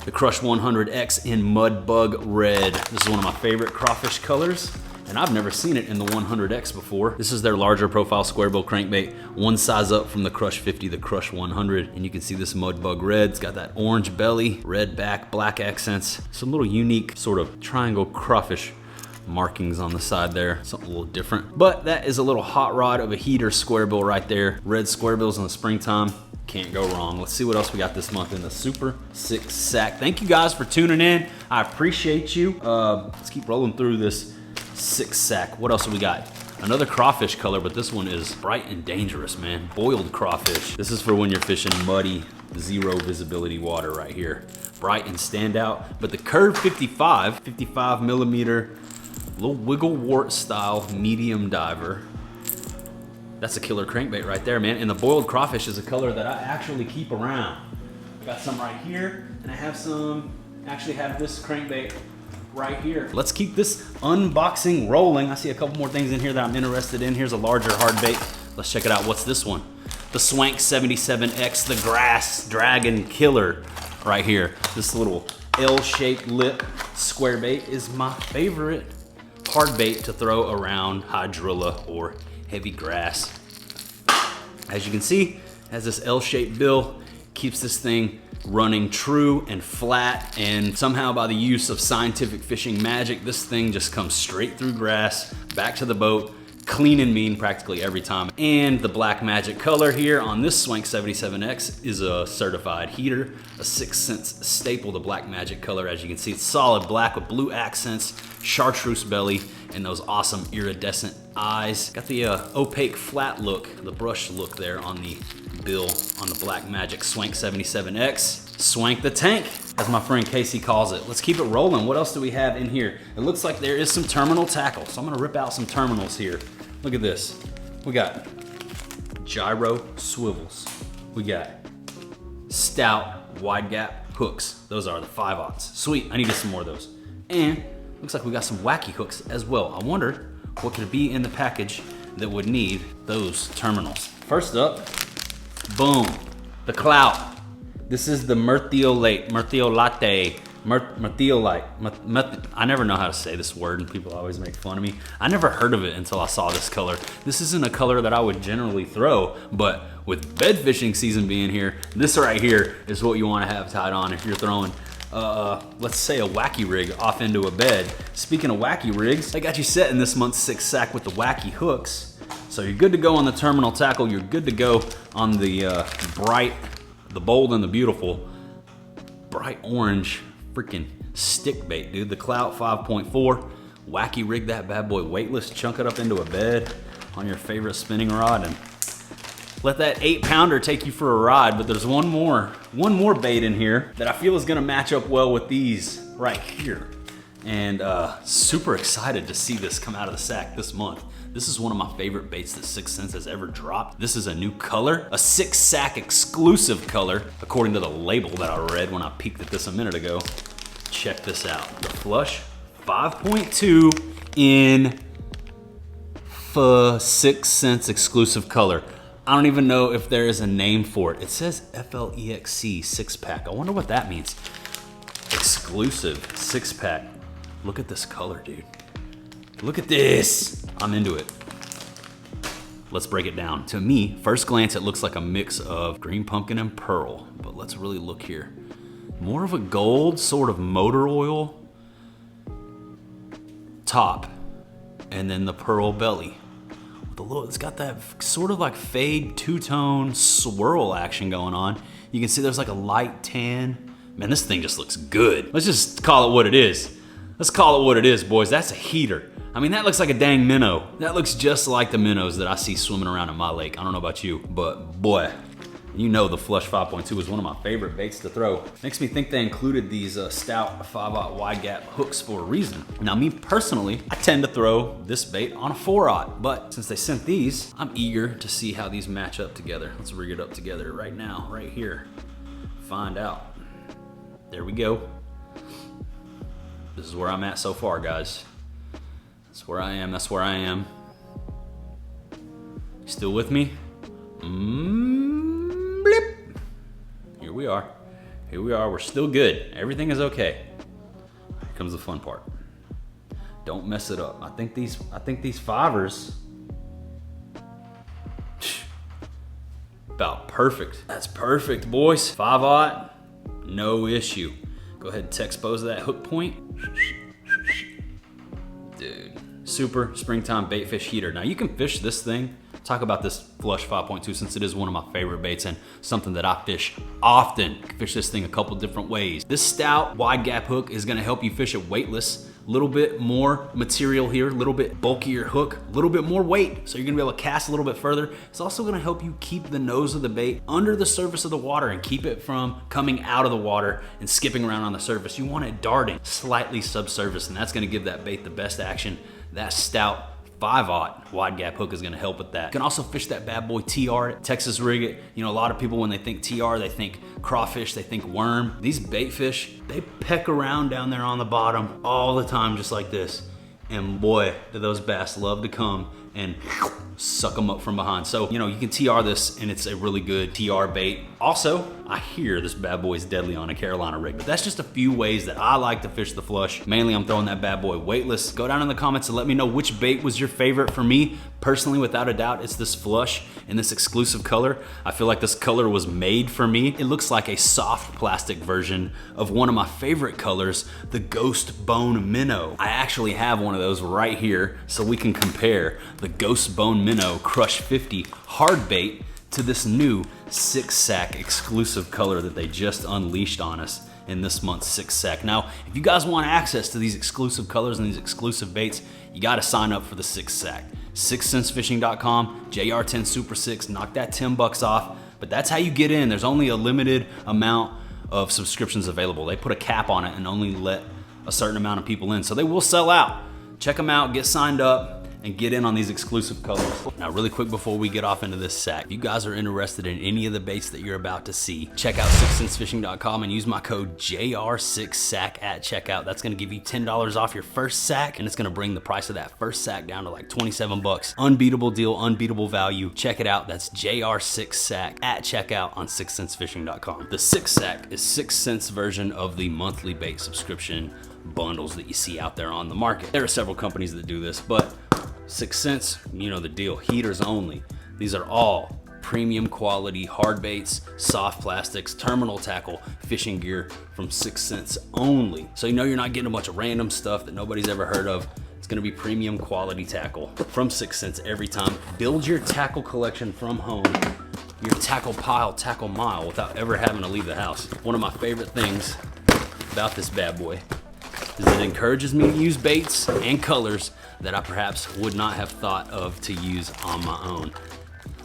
The Crush 100X in Mud Bug Red. This is one of my favorite crawfish colors, and I've never seen it in the 100X before. This is their larger profile square bill crankbait, one size up from the Crush 50, the Crush 100. And you can see this Mud Bug Red. It's got that orange belly, red back, black accents. Some little unique sort of triangle crawfish markings on the side there, something a little different. But that is a little hot rod of a heater square bill right there. Red square bills in the springtime, can't go wrong. Let's see what else we got this month in the Super 6-sack. Thank you guys for tuning in. I appreciate you. Let's keep rolling through this 6-sack. What else do we got? Another crawfish color, but this one is bright and dangerous, man. Boiled crawfish. This is for when you're fishing muddy, zero visibility water right here. Bright and standout. But the Curve 55 millimeter, little wiggle wart style medium diver. That's a killer crankbait right there, man. And the boiled crawfish is a color that I actually keep around. I got some right here, and I have some, actually have this crankbait right here. Let's keep this unboxing rolling. I see a couple more things in here that I'm interested in. Here's a larger hard bait. Let's check it out. What's this one? The Swank 77X, the Grass Dragon Killer right here. This little L-shaped lip square bait is my favorite hard bait to throw around hydrilla or heavy grass. As you can see, has this L-shaped bill, keeps this thing running true and flat, and somehow by the use of scientific fishing magic, this thing just comes straight through grass, back to the boat, clean and mean practically every time. And the black magic color here on this Swank 77X is a certified heater, a 6 cents staple, the black magic color. As you can see, it's solid black with blue accents, chartreuse belly, and those awesome iridescent eyes. Got the opaque flat look, the brush look there on the bill on the black magic Swank 77X. Swank the tank, as my friend Casey calls it. Let's keep it rolling. What else do we have in here? It looks like there is some terminal tackle, so I'm gonna rip out some terminals here. Look at this. We got gyro swivels. We got stout wide gap hooks. Those are the 5/0. Sweet, I needed some more of those. And looks like we got some wacky hooks as well. I wonder what could be in the package that would need those terminals. First up, boom, the Clout. This is the Merthiolate. I never know how to say this word, and people always make fun of me. I never heard of it until I saw this color. This isn't a color that I would generally throw, but with bed fishing season being here, this right here is what you want to have tied on if you're throwing let's say a wacky rig off into a bed. Speaking of wacky rigs, I got you set in this month's 6-sack with the wacky hooks. So you're good to go on the terminal tackle. You're good to go on the bright, the bold and the beautiful, bright orange freaking stick bait, dude. The Clout 5.4. Wacky rig that bad boy weightless, chunk it up into a bed on your favorite spinning rod, and let that 8-pounder take you for a ride. But there's one more bait in here that I feel is gonna match up well with these right here. And super excited to see this come out of the sack this month. This is one of my favorite baits that 6 Cents has ever dropped. This is a new color, a 6-sack exclusive color, according to the label that I read when I peeked at this a minute ago. Check this out. The Flush 5.2 in 6 Cents exclusive color. I don't even know if there is a name for it. It says FLEXC 6-pack. I wonder what that means. Exclusive 6-pack. Look at this color, dude. Look at this. I'm into it. Let's break it down. To me, first glance, it looks like a mix of green pumpkin and pearl, but let's really look here. More of a gold, sort of motor oil top, and then the pearl belly. It's got that sort of like fade two-tone swirl action going on. You can see there's like a light tan. Man, this thing just looks good. Let's just call it what it is. Let's call it what it is, boys. That's a heater. I mean, that looks like a dang minnow. That looks just like the minnows that I see swimming around in my lake. I don't know about you, but boy, You know the Flush 5.2 is one of my favorite baits to throw. Makes me think they included these stout 5/0 wide gap hooks for a reason. Now me personally, I tend to throw this bait on a 4/0, but since they sent these, I'm eager to see how these match up together. Let's rig it up together right now, right here. Find out. There we go. This is where I'm at so far, guys. That's where I am, that's where I am. Still with me? Blip. Here we are. Here we are. We're still good. Everything is okay. Here comes the fun part. Don't mess it up. I think these fivers about perfect. That's perfect, boys. 5/0, no issue. Go ahead and expose that hook point. Dude, super springtime bait fish heater. Now you can fish this thing. Talk about this Flush 5.2 since it is one of my favorite baits and something that I fish often. You can fish this thing a couple different ways. This stout wide gap hook is gonna help you fish it weightless. A little bit more material here, a little bit bulkier hook, a little bit more weight, so you're gonna be able to cast a little bit further. It's also gonna help you keep the nose of the bait under the surface of the water and keep it from coming out of the water and skipping around on the surface. You want it darting slightly subsurface, and that's gonna give that bait the best action. That stout 5/0 wide gap hook is gonna help with that. You can also fish that bad boy TR, Texas rig it. You know, a lot of people when they think TR, they think crawfish, they think worm. These bait fish, they peck around down there on the bottom all the time just like this. And boy, do those bass love to come and suck them up from behind. So, you know, you can TR this and it's a really good TR bait. Also, I hear this bad boy is deadly on a Carolina rig, but that's just a few ways that I like to fish the Flush. Mainly I'm throwing that bad boy weightless. Go down in the comments and let me know which bait was your favorite. For me, personally, without a doubt, it's this Flush in this exclusive color. I feel like this color was made for me. It looks like a soft plastic version of one of my favorite colors, the Ghost Bone Minnow. I actually have one of those right here so we can compare the Ghost Bone Minnow Crush 50 hard bait to this new 6-sack exclusive color that they just unleashed on us in this month's 6-sack. Now, if you guys want access to these exclusive colors and these exclusive baits, you gotta sign up for the 6-sack. 6centsfishing.com, JR10 Super 6, knock that $10 off, but that's how you get in. There's only a limited amount of subscriptions available. They put a cap on it and only let a certain amount of people in, so they will sell out. Check them out, get signed up, and get in on these exclusive colors. Now, really quick before we get off into this sack, if you guys are interested in any of the baits that you're about to see, check out 6centsfishing.com and use my code JR6SACK at checkout. That's gonna give you $10 off your first sack, and it's gonna bring the price of that first sack down to like 27 bucks. Unbeatable deal, unbeatable value. Check it out, that's JR6SACK at checkout on 6centsfishing.com. The 6-sack is 6 cents version of the monthly bait subscription bundles that you see out there on the market. There are several companies that do this, but 6 cents, you know the deal, heaters only. These are all premium quality hard baits, soft plastics, terminal tackle, fishing gear from 6 cents only. So you know you're not getting a bunch of random stuff that nobody's ever heard of. It's gonna be premium quality tackle from 6 cents every time. Build your tackle collection from home, your tackle pile, tackle mile, without ever having to leave the house. One of my favorite things about this bad boy is that it encourages me to use baits and colors that I perhaps would not have thought of to use on my own.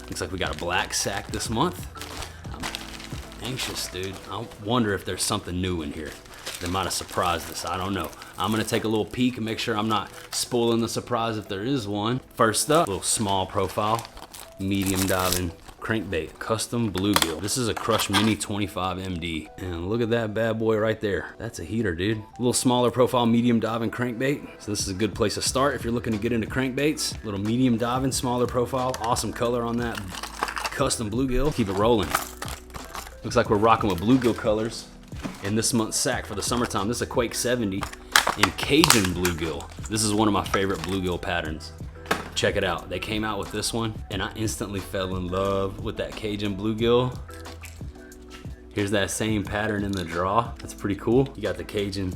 Looks like we got a black sack this month. I'm anxious, dude. I wonder if there's something new in here that might have surprised us. I don't know. I'm gonna take a little peek and make sure I'm not spoiling the surprise if there is one. First up, a little small profile, medium diving crankbait, custom bluegill. This is a Crush Mini 25 MD. And look at that bad boy right there. That's a heater, dude. A little smaller profile, medium diving crankbait. So this is a good place to start if you're looking to get into crankbaits. Little medium diving, smaller profile. Awesome color on that custom bluegill. Keep it rolling. Looks like we're rocking with bluegill colors in this month's sack for the summertime. This is a Quake 70 in Cajun bluegill. This is one of my favorite bluegill patterns. Check it out. They came out with this one and I instantly fell in love with that Cajun bluegill. Here's that same pattern in the draw. That's pretty cool. You got the Cajun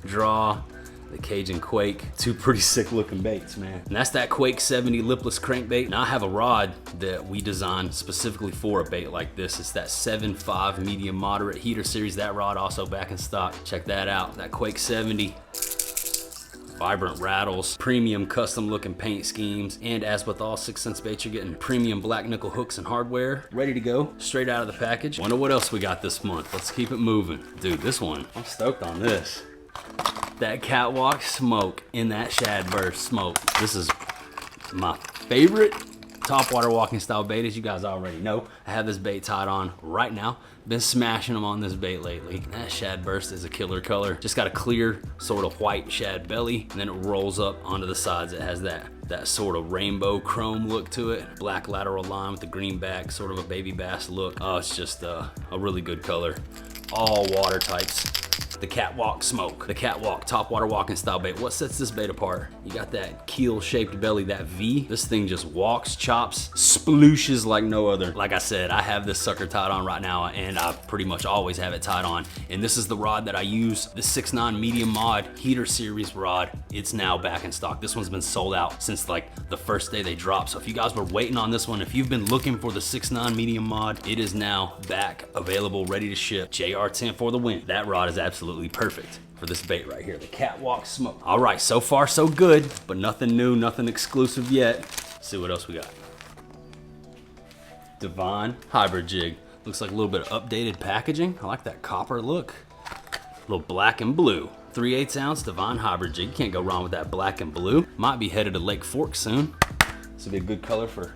draw, the Cajun Quake, two pretty sick looking baits, man. And that's that Quake 70 lipless crankbait. Now I have a rod that we designed specifically for a bait like this. It's that 7.5 medium moderate heater series. That rod also back in stock. Check that out, that Quake 70. vibrant rattles, premium custom looking paint schemes, and as with all 6th Sense baits, you're getting premium black nickel hooks and hardware ready to go straight out of the package. Wonder what else we got this month. Let's keep it moving. Dude, this one, I'm stoked on this. That catwalk smoke in that shad burst smoke. This is my favorite topwater walking style bait, as you guys already know. I have this bait tied on right now. Been smashing them on this bait lately. That shad burst is a killer color. Just got a clear sort of white shad belly, and then it rolls up onto the sides. It has that sort of rainbow chrome look to it. Black lateral line with the green back, sort of a baby bass look. Oh, it's just a really good color. All water types. The catwalk smoke, the catwalk topwater walking style bait. What sets this bait apart? You got that keel shaped belly, that V. This thing just walks, chops, splooshes like no other. Like I said, I have this sucker tied on right now, and I pretty much always have it tied on. And this is the rod that I use, the 6'9" medium mod heater series rod. It's now back in stock. This one's been sold out since like the first day they dropped. So if you guys were waiting on this one, if you've been looking for the 6'9" medium mod, it is now back available, ready to ship. JR10 for the win. That rod is absolutely perfect for this bait right here, the catwalk smoke. All right, so far so good, but nothing new, nothing exclusive yet. Let's see what else we got. Divine hybrid jig. Looks like a little bit of updated packaging. I like that copper look. A little black and blue. 3/8 ounce Divine hybrid jig. You can't go wrong with that black and blue. Might be headed to Lake Fork soon. This will be a good color for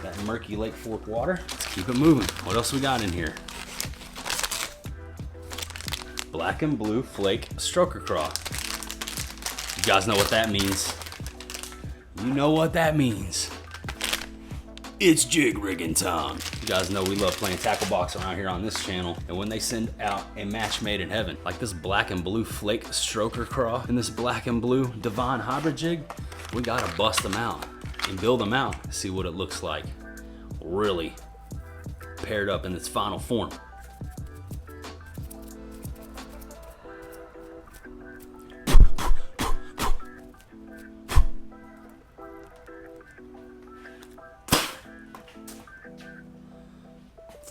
that murky Lake Fork water. Let's keep it moving. What else we got in here? Black and blue flake stroker craw. You guys know what that means. You know what that means. It's jig rigging time. You guys know we love playing tackle box around here on this channel, and when they send out a match made in heaven, like this black and blue flake stroker craw and this black and blue Divine hybrid jig, we gotta bust them out and build them out, see what it looks like really paired up in its final form.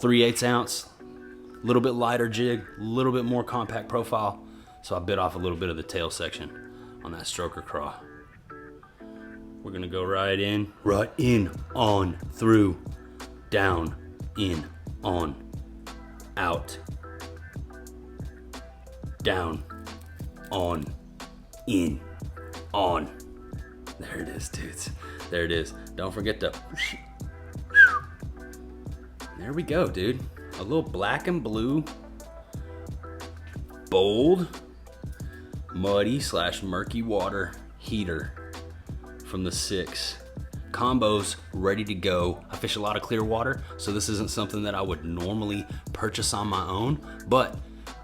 .3/8 ounce, a little bit lighter jig, a little bit more compact profile. So I bit off a little bit of the tail section on that stroker craw. We're gonna go right in, on, through, down, in, on, out, down, on, in, on. There it is, dudes. There it is. Don't forget to... There we go, dude. A little black and blue, bold, muddy / murky water heater from the 6. Combos ready to go. I fish a lot of clear water, so this isn't something that I would normally purchase on my own, but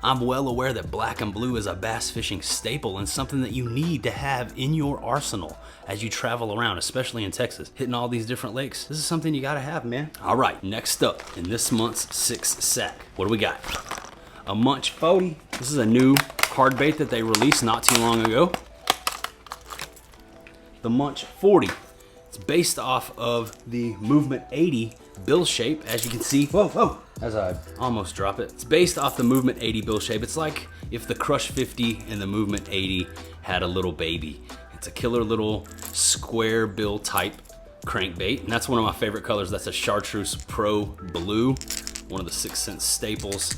I'm well aware that black and blue is a bass fishing staple and something that you need to have in your arsenal as you travel around, especially in Texas, hitting all these different lakes. This is something you gotta have, man. All right, next up in this month's 6 sack, what do we got? A Munch 40. This is a new hard bait that they released not too long ago. The Munch 40. It's based off of the Movement 80 bill shape, as you can see. Whoa, as I almost drop it. It's based off the Movement 80 bill shape. It's like if the Crush 50 and the Movement 80 had a little baby. It's a killer little square bill type crankbait, and that's one of my favorite colors. That's a Chartreuse Pro Blue, one of the 6th Sense staples.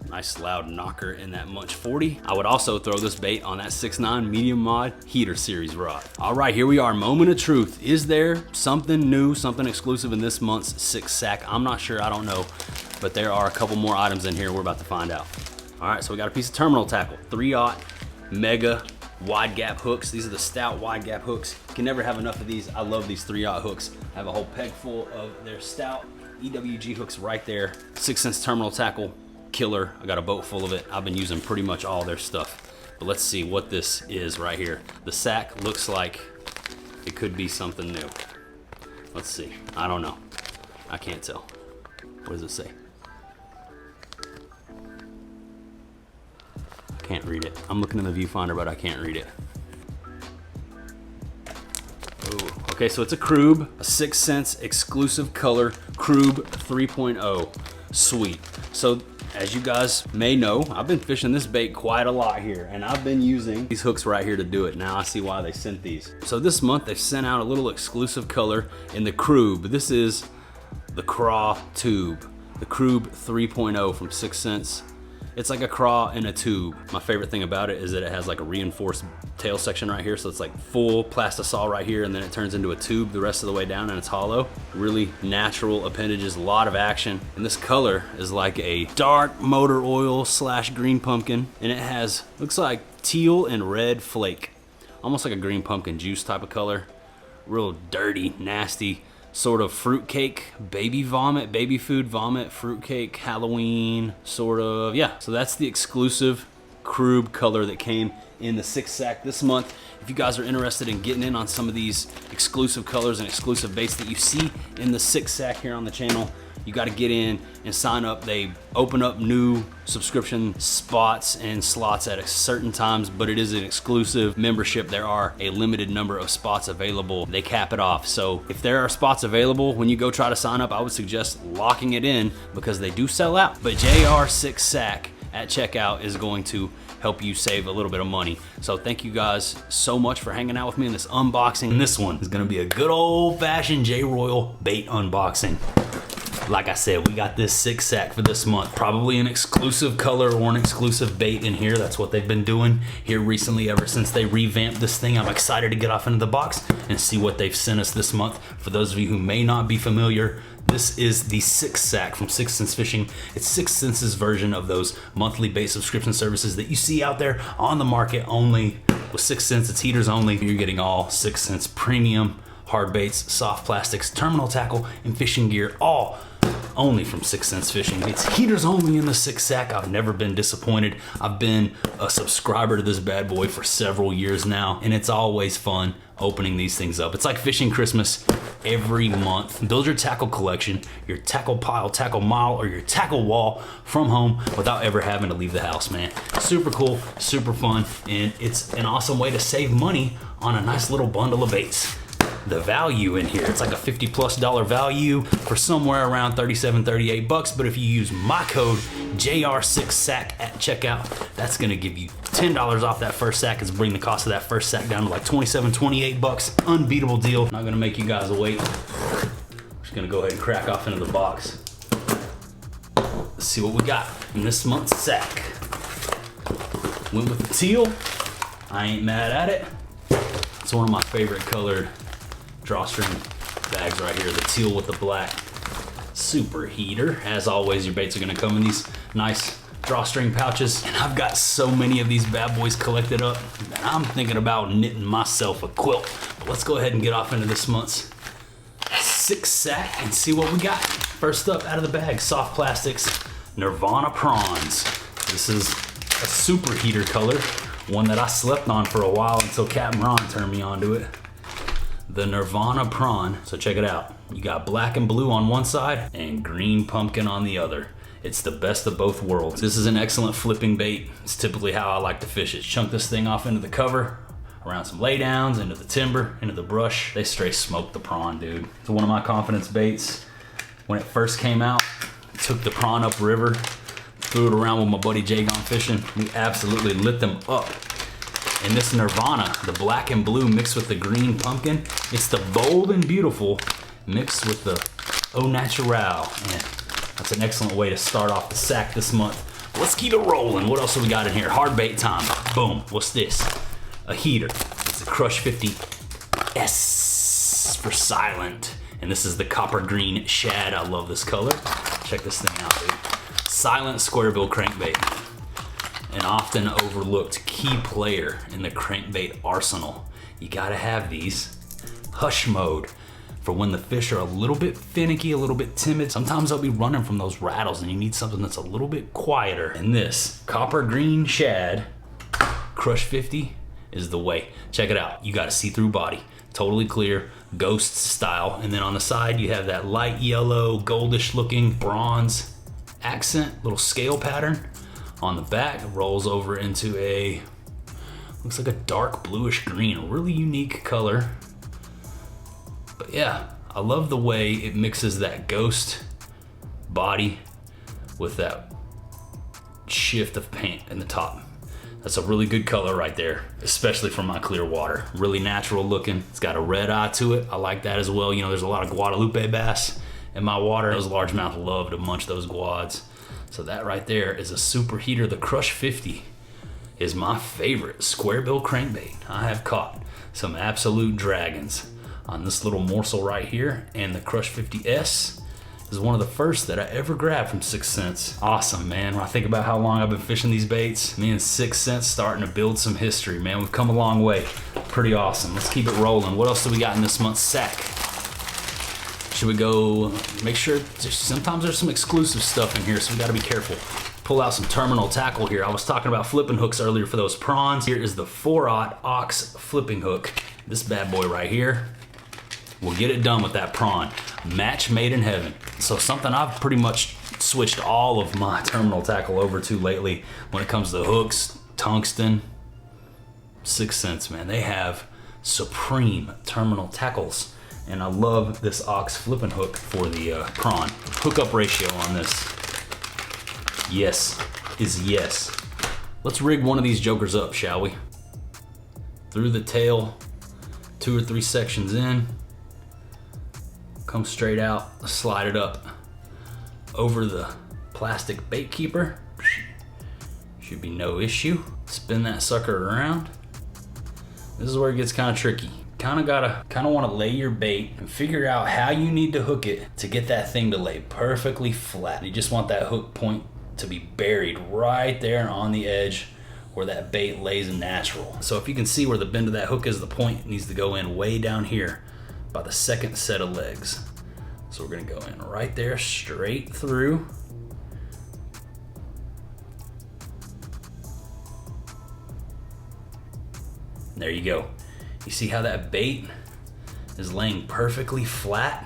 Nice loud knocker in that Munch 40. I would also throw this bait on that 6'9" medium mod heater series rod. All right, here we are, moment of truth. Is there something new, something exclusive in this month's 6 sack? I'm not sure, I don't know, but there are a couple more items in here we're about to find out. All right, so we got a piece of terminal tackle, 3/0 mega wide gap hooks. These are the stout wide gap hooks. You can never have enough of these. I love these 3/0 hooks. I have a whole peg full of their stout EWG hooks right there. 6 Sense terminal tackle, killer. I got a boat full of it. I've been using pretty much all their stuff. But let's see what this is right here. The sack looks like it could be something new. Let's see. I don't know. I can't tell. What does it say? I can't read it. I'm looking in the viewfinder, but I can't read it. Ooh. Okay, so it's a Krub, a 6 Sense exclusive color Krub 3.0. Sweet. So As you guys may know, I've been fishing this bait quite a lot here, and I've been using these hooks right here to do it. Now I see why they sent these. So this month they've sent out a little exclusive color in the Krub. This is the craw tube, the Krub 3.0 from 6 Cents. It's like a craw in a tube. My favorite thing about it is that it has like a reinforced tail section right here. So it's like full plastisol right here, and then it turns into a tube the rest of the way down, and it's hollow. Really natural appendages, a lot of action. And this color is like a dark motor oil / green pumpkin. And it has, looks like teal and red flake. Almost like a green pumpkin juice type of color. Real dirty, nasty, sort of fruitcake, baby vomit, baby food vomit, fruitcake, Halloween, sort of, yeah. So that's the exclusive Krub color that came in the 6 sack this month. If you guys are interested in getting in on some of these exclusive colors and exclusive baits that you see in the 6 sack here on the channel, you got to get in and sign up. They open up new subscription spots and slots at certain times, but it is an exclusive membership. There are a limited number of spots available. They cap it off. So if there are spots available when you go try to sign up, I would suggest locking it in because they do sell out. But JR 6 sack at checkout is going to help you save a little bit of money. So thank you guys so much for hanging out with me in this unboxing. And this one is gonna be a good old fashioned J Royal bait unboxing. Like I said, we got this 6 sack for this month. Probably an exclusive color or an exclusive bait in here. That's what they've been doing here recently ever since they revamped this thing. I'm excited to get off into the box and see what they've sent us this month. For those of you who may not be familiar, this is the 6 sack from 6 Cents Fishing. It's 6 Cents' version of those monthly bait subscription services that you see out there on the market. Only with 6 Cents, it's heaters only. You're getting all 6 Cents premium hard baits, soft plastics, terminal tackle, and fishing gear, all only from 6 Cents Fishing. It's heaters only in the 6 sack. I've never been disappointed. I've been a subscriber to this bad boy for several years now, and it's always fun opening these things up. It's like fishing Christmas every month. Build your tackle collection, your tackle pile, tackle mile, or your tackle wall from home without ever having to leave the house, man. Super cool, super fun, and it's an awesome way to save money on a nice little bundle of baits. The value in here, it's like a $50+ value for somewhere around 37, 38 bucks. But if you use my code JR6SACK at checkout, that's gonna give you $10 off that first sack. It's bring the cost of that first sack down to like 27, 28 bucks. Unbeatable deal. Not gonna make you guys wait. Just gonna go ahead and crack off into the box. Let's see what we got in this month's sack. Went with the teal. I ain't mad at it. It's one of my favorite colored drawstring bags right here, the teal with the black. Super heater. As always, your baits are gonna come in these nice drawstring pouches, and I've got so many of these bad boys collected up that I'm thinking about knitting myself a quilt. But let's go ahead and get off into this month's 6 sack and see what we got. First up out of the bag, soft plastics, Nirvana prawns. This is a super heater color, one that I slept on for a while until Captain Ron turned me onto it. The Nirvana prawn. So check it out. You got black and blue on one side and green pumpkin on the other. It's the best of both worlds. This is an excellent flipping bait. It's typically how I like to fish it. Chunk this thing off into the cover, around some laydowns, into the timber, into the brush. They straight smoke the prawn, dude. It's one of my confidence baits. When it first came out, I took the prawn upriver, threw it around with my buddy Jay gone fishing. We absolutely lit them up. And this Nirvana, the black and blue mixed with the green pumpkin, it's the bold and beautiful mixed with the au natural. And that's an excellent way to start off the sack this month. Let's keep it rolling. What else have we got in here? Hard bait time. Boom. What's this? A heater. It's a Crush 50 S for silent. And this is the copper green shad. I love this color. Check this thing out, dude. Silent square bill crankbait. An often overlooked key player in the crankbait arsenal. You gotta have these. Hush mode for when the fish are a little bit finicky, a little bit timid. Sometimes they'll be running from those rattles and you need something that's a little bit quieter. And this copper green shad, Crush 50 is the way. Check it out. You got a see-through body, totally clear, ghost style. And then on the side, you have that light yellow, goldish looking bronze accent, little scale pattern. On the back, it rolls over into a, looks like a dark bluish green, a really unique color. But yeah, I love the way it mixes that ghost body with that shift of paint in the top. That's a really good color right there, especially for my clear water. Really natural looking. It's got a red eye to it. I like that as well. You know, there's a lot of Guadalupe bass in my water. Those largemouth love to munch those guads. So that right there is a super heater. The Crush 50 is my favorite square bill crankbait. I have caught some absolute dragons on this little morsel right here, and the Crush 50S is one of the first that I ever grabbed from 6th Sense. Awesome, man. When I think about how long I've been fishing these baits, me and 6th Sense starting to build some history, man. We've come a long way. Pretty awesome. Let's keep it rolling. What else do we got in this month's sack? Should we go make sure, sometimes there's some exclusive stuff in here, so we gotta be careful. Pull out some terminal tackle here. I was talking about flipping hooks earlier for those prawns. Here is the 4/0 Ox flipping hook. This bad boy right here will get it done with that prawn. Match made in heaven. So something I've pretty much switched all of my terminal tackle over to lately when it comes to hooks, tungsten, 6th Sense, man. They have supreme terminal tackles. And I love this Ox flipping hook for the prawn. Hookup ratio on this, yes is yes. Let's rig one of these jokers up, shall we? Through the tail, 2 or 3 sections in, come straight out, slide it up over the plastic bait keeper. Should be no issue. Spin that sucker around. This is where it gets kind of tricky. Kind of want to lay your bait and figure out how you need to hook it to get that thing to lay perfectly flat. You just want that hook point to be buried right there on the edge where that bait lays natural. So if you can see where the bend of that hook is, the point needs to go in way down here by the second set of legs. So we're gonna go in right there, straight through. There you go. You see how that bait is laying perfectly flat?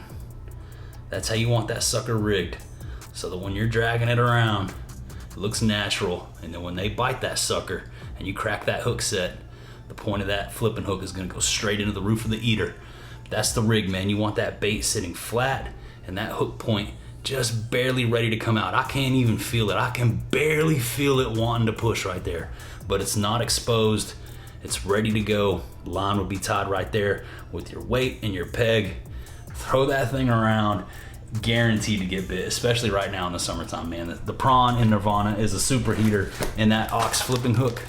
That's how you want that sucker rigged. So that when you're dragging it around, it looks natural. And then when they bite that sucker and you crack that hook set, the point of that flipping hook is gonna go straight into the roof of the eater. That's the rig, man. You want that bait sitting flat and that hook point just barely ready to come out. I can't even feel it. I can barely feel it wanting to push right there, but it's not exposed. It's ready to go. Line will be tied right there with your weight and your peg. Throw that thing around, guaranteed to get bit, especially right now in the summertime, man. The prawn in Nirvana is a super heater, and that Ox flipping hook,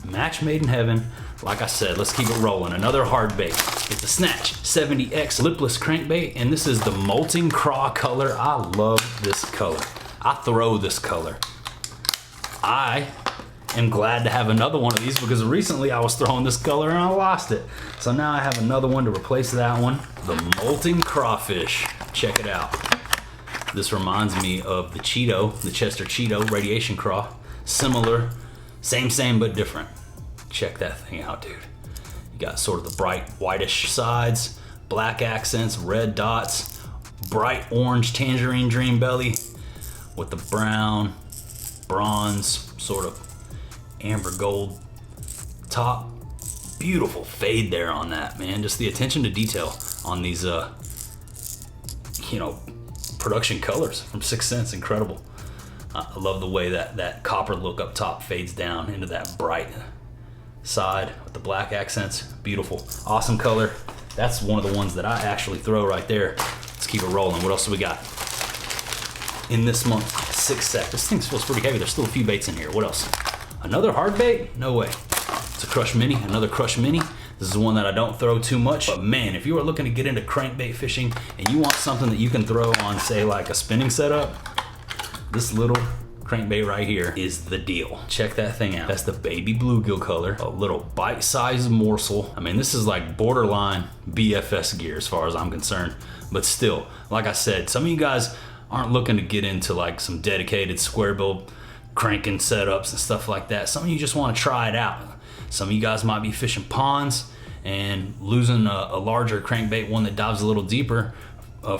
match made in heaven. Like I said, let's keep it rolling. Another hard bait. It's the Snatch 70X lipless crankbait, and this is the molting craw color. I love this color. I throw this color. I am glad to have another one of these because recently I was throwing this color and I lost it. So now I have another one to replace that one. The molting crawfish. Check it out. This reminds me of the Cheeto, the Chester Cheeto radiation craw. Similar, same but different. Check that thing out, dude. You got sort of the bright whitish sides, black accents, red dots, bright orange tangerine dream belly with the brown, bronze, sort of amber gold top. Beautiful fade there on that, man. Just the attention to detail on these production colors from 6th Sense. Incredible. I love the way that copper look up top fades down into that bright side with the black accents. Beautiful, awesome color. That's one of the ones that I actually throw right there. Let's keep it rolling. What else do we got in this month? 6th Sec. This thing feels pretty heavy. There's still a few baits in here. What else? Another hard bait? No way. It's a Crush Mini, another Crush Mini. This is one that I don't throw too much, but man, if you are looking to get into crankbait fishing and you want something that you can throw on, say, like a spinning setup, this little crankbait right here is the deal. Check that thing out. That's the baby bluegill color, a little bite-sized morsel. I mean, this is like borderline BFS gear as far as I'm concerned, but still, like I said, some of you guys aren't looking to get into like some dedicated square bill cranking setups and stuff like that. Some of you just want to try it out. Some of you guys might be fishing ponds and losing a larger crankbait, one that dives a little deeper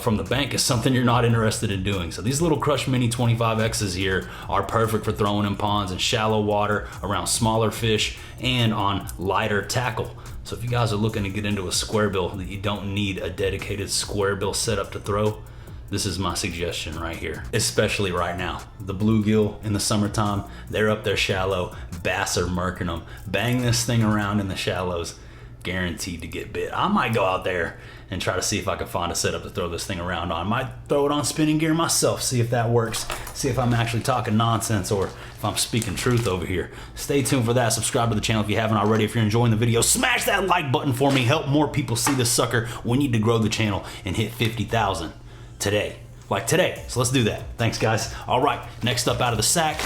from the bank, is something you're not interested in doing. So these little Crush Mini 25Xs here are perfect for throwing in ponds and shallow water around smaller fish and on lighter tackle. So if you guys are looking to get into a square bill that you don't need a dedicated square bill setup to throw, this is my suggestion right here, especially right now. The bluegill in the summertime, they're up there shallow, bass are murking them. Bang this thing around in the shallows, guaranteed to get bit. I might go out there and try to see if I can find a setup to throw this thing around on. Might throw it on spinning gear myself, see if that works, see if I'm actually talking nonsense or if I'm speaking truth over here. Stay tuned for that. Subscribe to the channel if you haven't already. If you're enjoying the video, smash that like button for me. Help more people see this sucker. We need to grow the channel and hit 50,000 today. Like today. So let's do that. Thanks, guys. All right, next up out of the sack,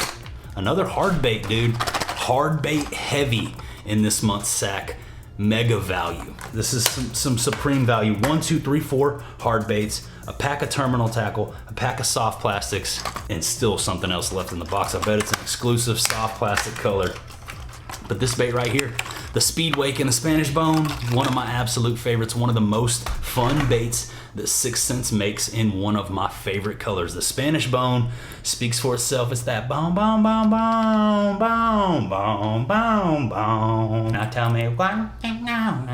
another hard bait, dude. Hard bait heavy in this month's sack. Mega value. This is some supreme value. 1, 2, 3, 4 hard baits, a pack of terminal tackle, a pack of soft plastics, and still something else left in the box. I bet it's an exclusive soft plastic color. But this bait right here, the speed wake and the Spanish bone, one of my absolute favorites, one of the most fun baits that 6th Sense makes in one of my favorite colors. The Spanish bone speaks for itself. It's that boom, boom, boom, boom, boom, boom, boom, boom. Now tell me one thing now.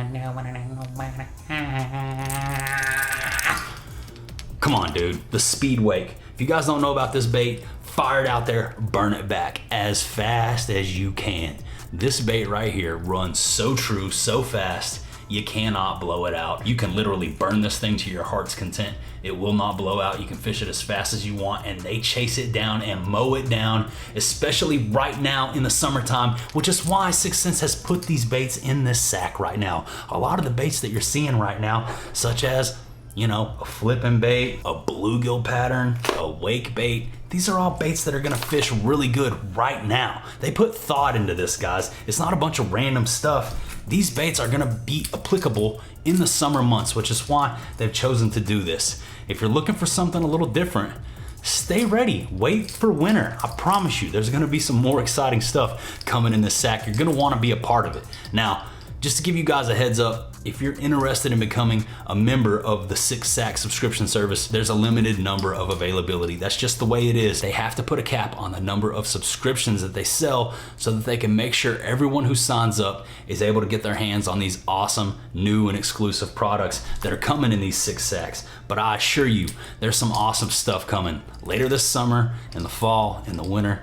Come on, dude. The speed wake. If you guys don't know about this bait, fire it out there, burn it back as fast as you can. This bait right here runs so true, so fast, you cannot blow it out. You can literally burn this thing to your heart's content. It will not blow out. You can fish it as fast as you want, and they chase it down and mow it down, especially right now in the summertime, which is why 6th Sense has put these baits in this sack right now. A lot of the baits that you're seeing right now, such as, you know, a flipping bait, a bluegill pattern, a wake bait, these are all baits that are gonna fish really good right now. They put thought into this, guys. It's not a bunch of random stuff. These baits are gonna be applicable in the summer months, which is why they've chosen to do this. If you're looking for something a little different, stay ready, wait for winter. I promise you, there's gonna be some more exciting stuff coming in this sack. You're gonna wanna be a part of it. Now, just to give you guys a heads up, if you're interested in becoming a member of the 6 Sack subscription service, there's a limited number of availability. That's just the way it is. They have to put a cap on the number of subscriptions that they sell so that they can make sure everyone who signs up is able to get their hands on these awesome new and exclusive products that are coming in these 6 Sacks. But I assure you, there's some awesome stuff coming later this summer, in the fall, in the winter.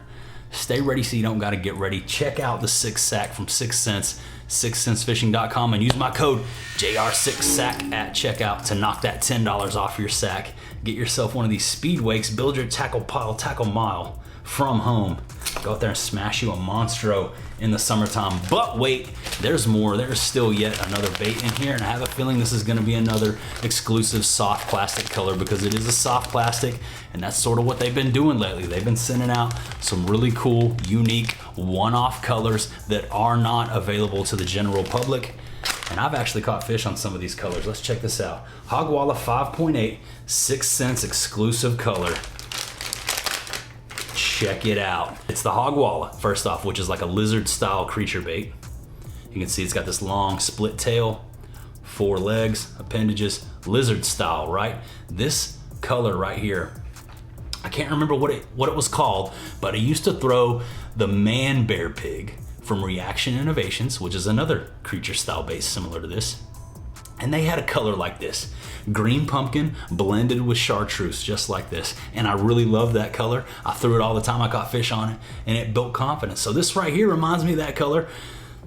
Stay ready so you don't gotta get ready. Check out the 6 Sack from 6th Sense, 6thsensefishing.com, and use my code JR6SACK at checkout to knock that $10 off your sack. Get yourself one of these speed wakes, build your tackle pile, tackle mile from home. Go out there and smash you a monstro in the summertime. But wait, there's more. There's still yet another bait in here, and I have a feeling this is gonna be another exclusive soft plastic color because it is a soft plastic, and that's sort of what they've been doing lately. They've been sending out some really cool, unique, one-off colors that are not available to the general public. And I've actually caught fish on some of these colors. Let's check this out. Hogwalla 5.8, 6th Sense exclusive color. Check it out. It's the Hogwalla, first off, which is like a lizard style creature bait. You can see it's got this long split tail, 4 legs, appendages, lizard style, right? This color right here, I can't remember what it was called, but I used to throw the man bear pig from Reaction Innovations, which is another creature style bait similar to this. And they had a color like this, green pumpkin blended with chartreuse, just like this. And I really loved that color. I threw it all the time. I caught fish on it, and it built confidence. So this right here reminds me of that color.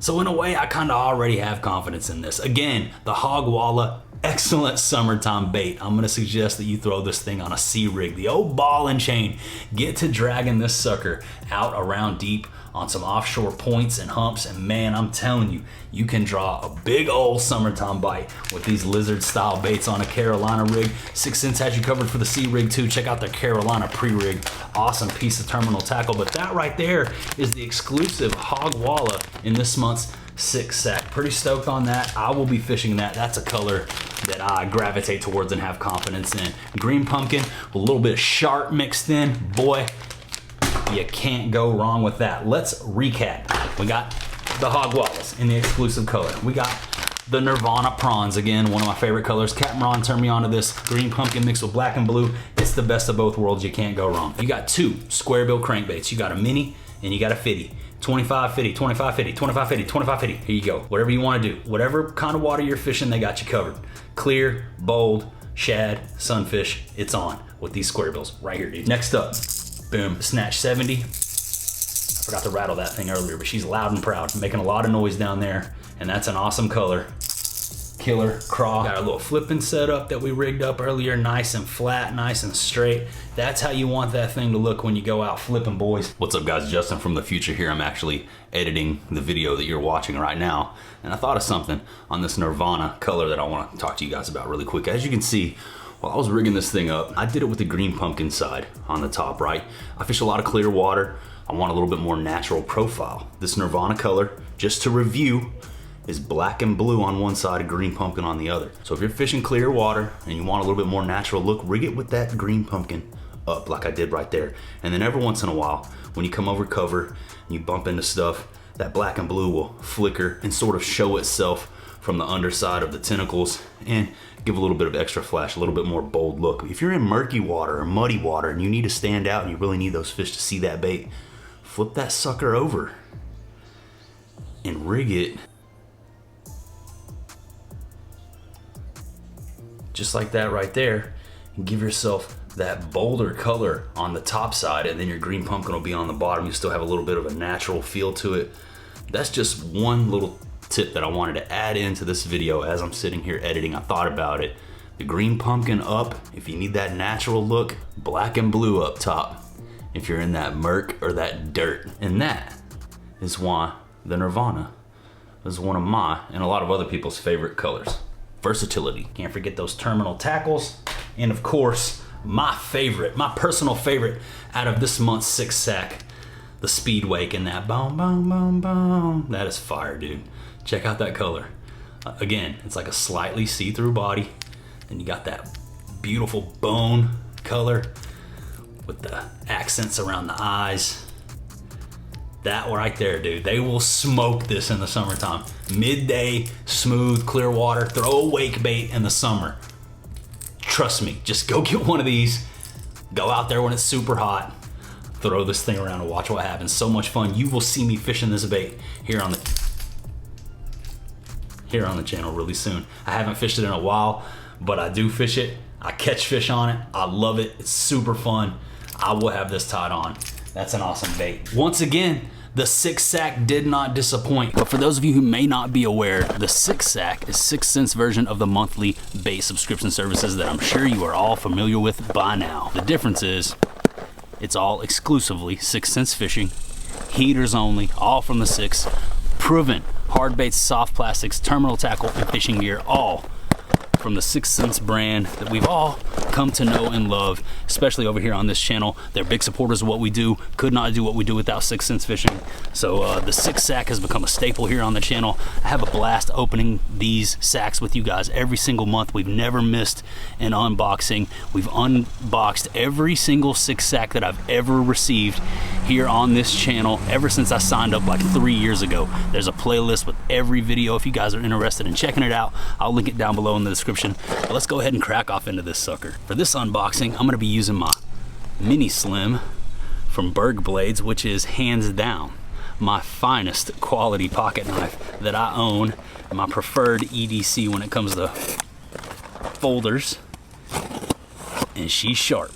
So in a way, I kind of already have confidence in this. Again, the Hogwalla, excellent summertime bait. I'm gonna suggest that you throw this thing on a sea rig, the old ball and chain. Get to dragging this sucker out around deep on some offshore points and humps, and man, I'm telling you, you can draw a big old summertime bite with these lizard style baits on a Carolina rig. 6th Sense has you covered for the sea rig too. Check out their Carolina pre-rig. Awesome piece of terminal tackle. But that right there is the exclusive Hogwalla in this month's 6 Sack. Pretty stoked on that. I will be fishing that. That's a color that I gravitate towards and have confidence in. Green pumpkin, a little bit of sharp mixed in. Boy, you can't go wrong with that. Let's recap. We got the Hogwallas in the exclusive color. We got the Nirvana prawns, again, one of my favorite colors. Captain Ron turned me on to this. Green pumpkin mixed with black and blue. It's the best of both worlds. You can't go wrong. You got 2 square bill crankbaits. You got a mini and you got a 50. 25, 50, 25, 50, 25, 50, 25, 50. Here you go. Whatever you want to do. Whatever kind of water you're fishing, they got you covered. Clear, bold, shad, sunfish, it's on. with these square bills right here, dude. Next up, boom, Snatch 70. I forgot to rattle that thing earlier, but she's loud and proud, making a lot of noise down there, and that's an awesome color. Killer craw. Got our little flipping setup that we rigged up earlier, nice and flat, nice and straight. That's how you want that thing to look when you go out flipping, boys. What's up, guys? Justin from the future here. I'm actually editing the video that you're watching right now, and I thought of something on this Nirvana color that I want to talk to you guys about really quick. As you can see, while I was rigging this thing up, I did it with the green pumpkin side on the top, right? I fish a lot of clear water. I want a little bit more natural profile. This Nirvana color, just to review, is black and blue on one side and green pumpkin on the other. So if you're fishing clear water and you want a little bit more natural look, rig it with that green pumpkin up like I did right there. And then every once in a while, when you come over cover and you bump into stuff, that black and blue will flicker and sort of show itself from the underside of the tentacles and give a little bit of extra flash, a little bit more bold look. If you're in murky water or muddy water and you need to stand out and you really need those fish to see that bait, flip that sucker over and rig it just like that right there, and give yourself that bolder color on the top side, and then your green pumpkin will be on the bottom. You still have a little bit of a natural feel to it. That's just one little tip that I wanted to add into this video as I'm sitting here editing. I thought about it. The green pumpkin up if you need that natural look, black and blue up top if you're in that murk or that dirt. And that is why the Nirvana is one of my and a lot of other people's favorite colors. Versatility. Can't forget those terminal tackles. And of course, my favorite, my personal favorite out of this month's 6 sack, the speed wake and that boom, boom, boom, boom. That is fire, dude. Check out that color. Again, it's like a slightly see-through body. And you got that beautiful bone color with the accents around the eyes. That right there, dude. They will smoke this in the summertime. Midday, smooth, clear water. Throw a wake bait in the summer. Trust me, just go get one of these. Go out there when it's super hot. Throw this thing around and watch what happens. So much fun. You will see me fishing this bait here on the channel really soon. I haven't fished it in a while, but I do fish it. I catch fish on it. I love it. It's super fun. I will have this tied on. That's an awesome bait. Once again, the 6 sack did not disappoint. But for those of you who may not be aware, the 6 sack is 6 cents version of the monthly bait subscription services that I'm sure you are all familiar with by now. The difference is it's all exclusively 6 cents fishing, heaters only, all from the 6, proven hard baits, soft plastics, terminal tackle, and fishing gear, all from the 6 cents brand that we've all come to know and love, especially over here on this channel. They're big supporters of what we do. Could not do what we do without 6 cents fishing. So the 6 sack has become a staple here on the channel. I have a blast opening these sacks with you guys every single month. We've never missed an unboxing. We've unboxed every single 6 sack that I've ever received here on this channel ever since I signed up like 3 years ago. There's a playlist with every video if you guys are interested in checking it out. I'll link it down below in the description. But let's go ahead and crack off into this sucker. For this unboxing, I'm gonna be using my Mini Slim from Berg Blades, which is hands down my finest quality pocket knife that I own, my preferred EDC when it comes to folders, and she's sharp.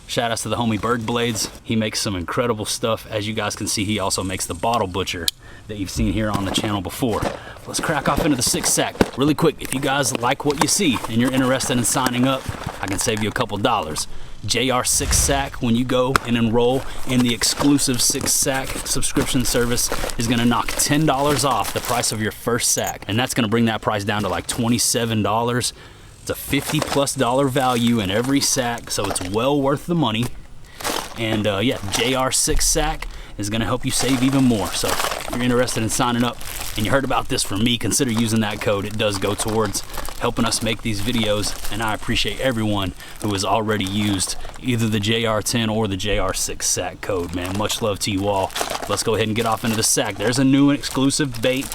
Shout outs to the homie Berg Blades. He makes some incredible stuff. As you guys can see, he also makes the Bottle Butcher that you've seen here on the channel before. Let's crack off into the 6 sack. Really quick, if you guys like what you see and you're interested in signing up, I can save you a couple dollars. JR6 sack, when you go and enroll in the exclusive 6 sack subscription service, is gonna knock $10 off the price of your first sack. And that's gonna bring that price down to like $27. It's a $50+ value in every sack, so it's well worth the money. And yeah, JR6 sack is gonna help you save even more. So if you're interested in signing up and you heard about this from me, consider using that code. It does go towards helping us make these videos, and I appreciate everyone who has already used either the JR10 or the JR6 sack code, man. Much love to you all. Let's go ahead and get off into the sack. There's a new and exclusive bait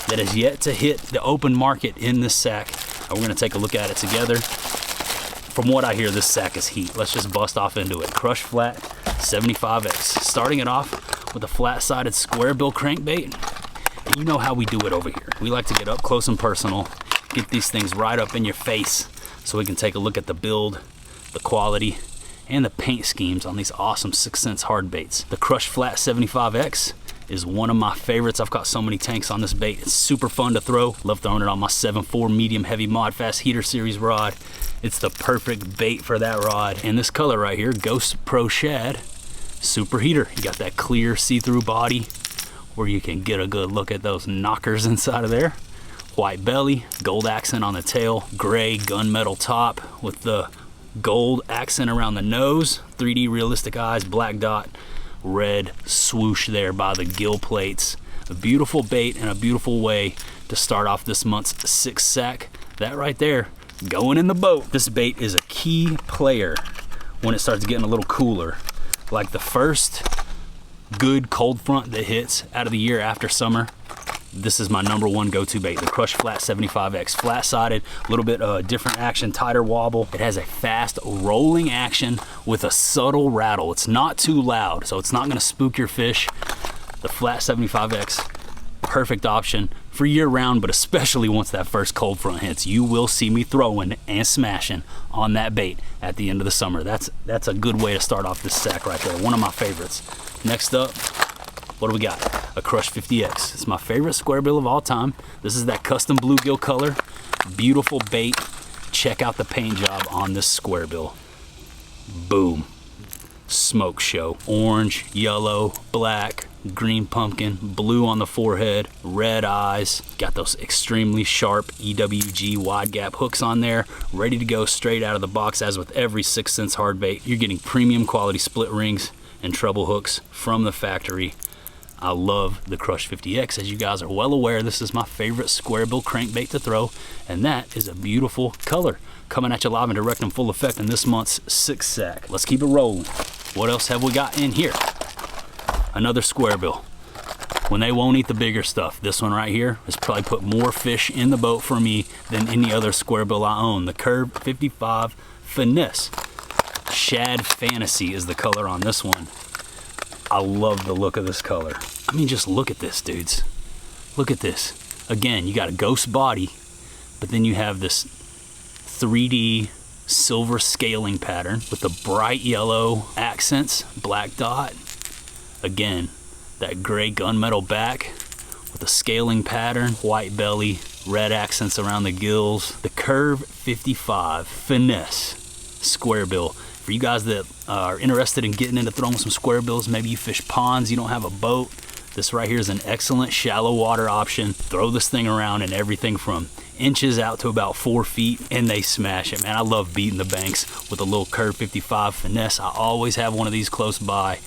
that is yet to hit the open market in this sack. We're gonna take a look at it together. From what I hear, this sack is heat. Let's just bust off into it. Crush Flat 75X. Starting it off with a flat-sided square bill crankbait. And you know how we do it over here. We like to get up close and personal, get these things right up in your face so we can take a look at the build, the quality, and the paint schemes on these awesome 6th Sense hard baits. The Crush Flat 75X is one of my favorites. I've got so many tanks on this bait. It's super fun to throw. Love throwing it on my 7.4 medium heavy Mod Fast Heater Series rod. It's the perfect bait for that rod. And this color right here, Ghost Pro Shad Super Heater. You got that clear see-through body where you can get a good look at those knockers inside of there. White belly, gold accent on the tail, gray gunmetal top with the gold accent around the nose, 3D realistic eyes, black dot, red swoosh there by the gill plates. A beautiful bait and a beautiful way to start off this month's 6th sack. That right there, going in the boat. This bait is a key player when it starts getting a little cooler. Like the first good cold front that hits out of the year after summer, this is my #1 go-to bait, the Crush Flat 75X. Flat-sided, a little bit different action, tighter wobble. It has a fast rolling action with a subtle rattle. It's not too loud, so it's not gonna spook your fish. The Flat 75X, perfect option for year-round, but especially once that first cold front hits. You will see me throwing and smashing on that bait at the end of the summer. That's a good way to start off this sack right there. One of my favorites. Next up, what do we got? A Crush 50X. It's my favorite square bill of all time. This is that custom bluegill color. Beautiful bait. Check out the paint job on this square bill. Boom. Smoke show. Orange, yellow, black, green pumpkin, blue on the forehead, red eyes. Got those extremely sharp EWG wide gap hooks on there, ready to go straight out of the box. As with every 6th Sense hard bait, you're getting premium quality split rings and treble hooks from the factory. I love the Crush 50X. As you guys are well aware, this is my favorite square bill crankbait to throw, and that is a beautiful color. Coming at you live and direct in full effect in this month's 6th sack. Let's keep it rolling. What else have we got in here? Another square bill. When they won't eat the bigger stuff, this one right here has probably put more fish in the boat for me than any other square bill I own. The Curve 55 Finesse. Shad Fantasy is the color on this one. I love the look of this color. I mean, just look at this, dudes. Look at this. Again, you got a ghost body, but then you have this 3D silver scaling pattern with the bright yellow accents, black dot. Again, that gray gunmetal back with the scaling pattern, white belly, red accents around the gills. The Curve 55 Finesse square bill. For you guys that are interested in getting into throwing some square bills, maybe you fish ponds, you don't have a boat, this right here is an excellent shallow water option. Throw this thing around and everything from inches out to about 4 feet, and they smash it, man. I love beating the banks with a little Curve 55 Finesse. I always have one of these close by,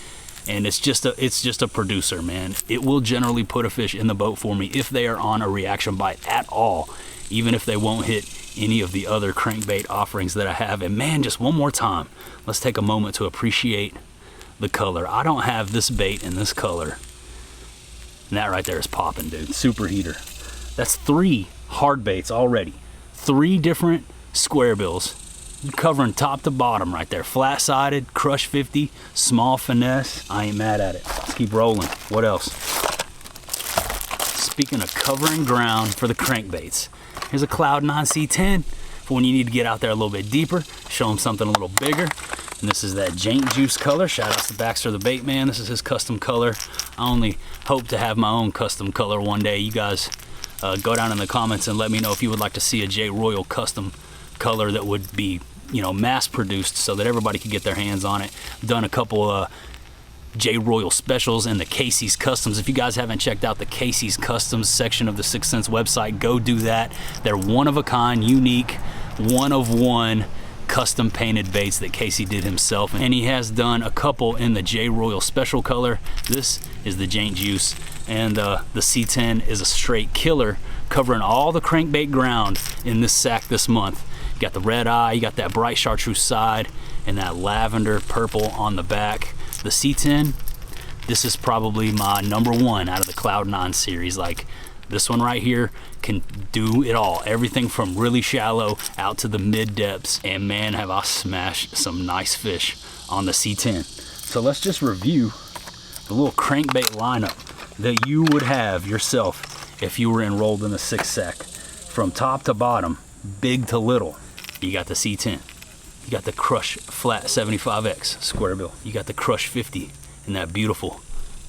and it's just a producer, man. It will generally put a fish in the boat for me if they are on a reaction bite at all, even if they won't hit any of the other crankbait offerings that I have. And man, just one more time, let's take a moment to appreciate the color. I don't have this bait in this color, and that right there is popping, dude. Super heater. That's 3 hard baits already. 3 different square bills. You're covering top to bottom right there. Flat-sided, Crush 50, small finesse. I ain't mad at it. Let's keep rolling. What else? Speaking of covering ground for the crankbaits, here's a Cloud 9 C10 for when you need to get out there a little bit deeper, show them something a little bigger. And this is that Jaint Juice color. Shout out to Baxter the Bait Man. This is his custom color. I only hope to have my own custom color one day. You guys go down in the comments and let me know if you would like to see a J Royal custom color that would be, you know, mass produced so that everybody could get their hands on it. Done a couple J Royal specials and the Casey's Customs. If you guys haven't checked out the Casey's Customs section of the 6th Sense website, go do that. They're one of a kind, unique, one of one custom painted baits that Casey did himself, and he has done a couple in the J Royal special color. This is the Jaint Juice, and the C10 is a straight killer, covering all the crankbait ground in this sack this month. You got the red eye, you got that bright chartreuse side, and that lavender purple on the back. The C10, this is probably my #1 out of the Cloud 9 series. Like, this one right here can do it all. Everything from really shallow out to the mid depths. And man, have I smashed some nice fish on the C10. So let's just review the little crankbait lineup that you would have yourself if you were enrolled in the 6th sack. From top to bottom, big to little, you got the C10. You got the Crush Flat 75X square bill. You got the Crush 50 and that beautiful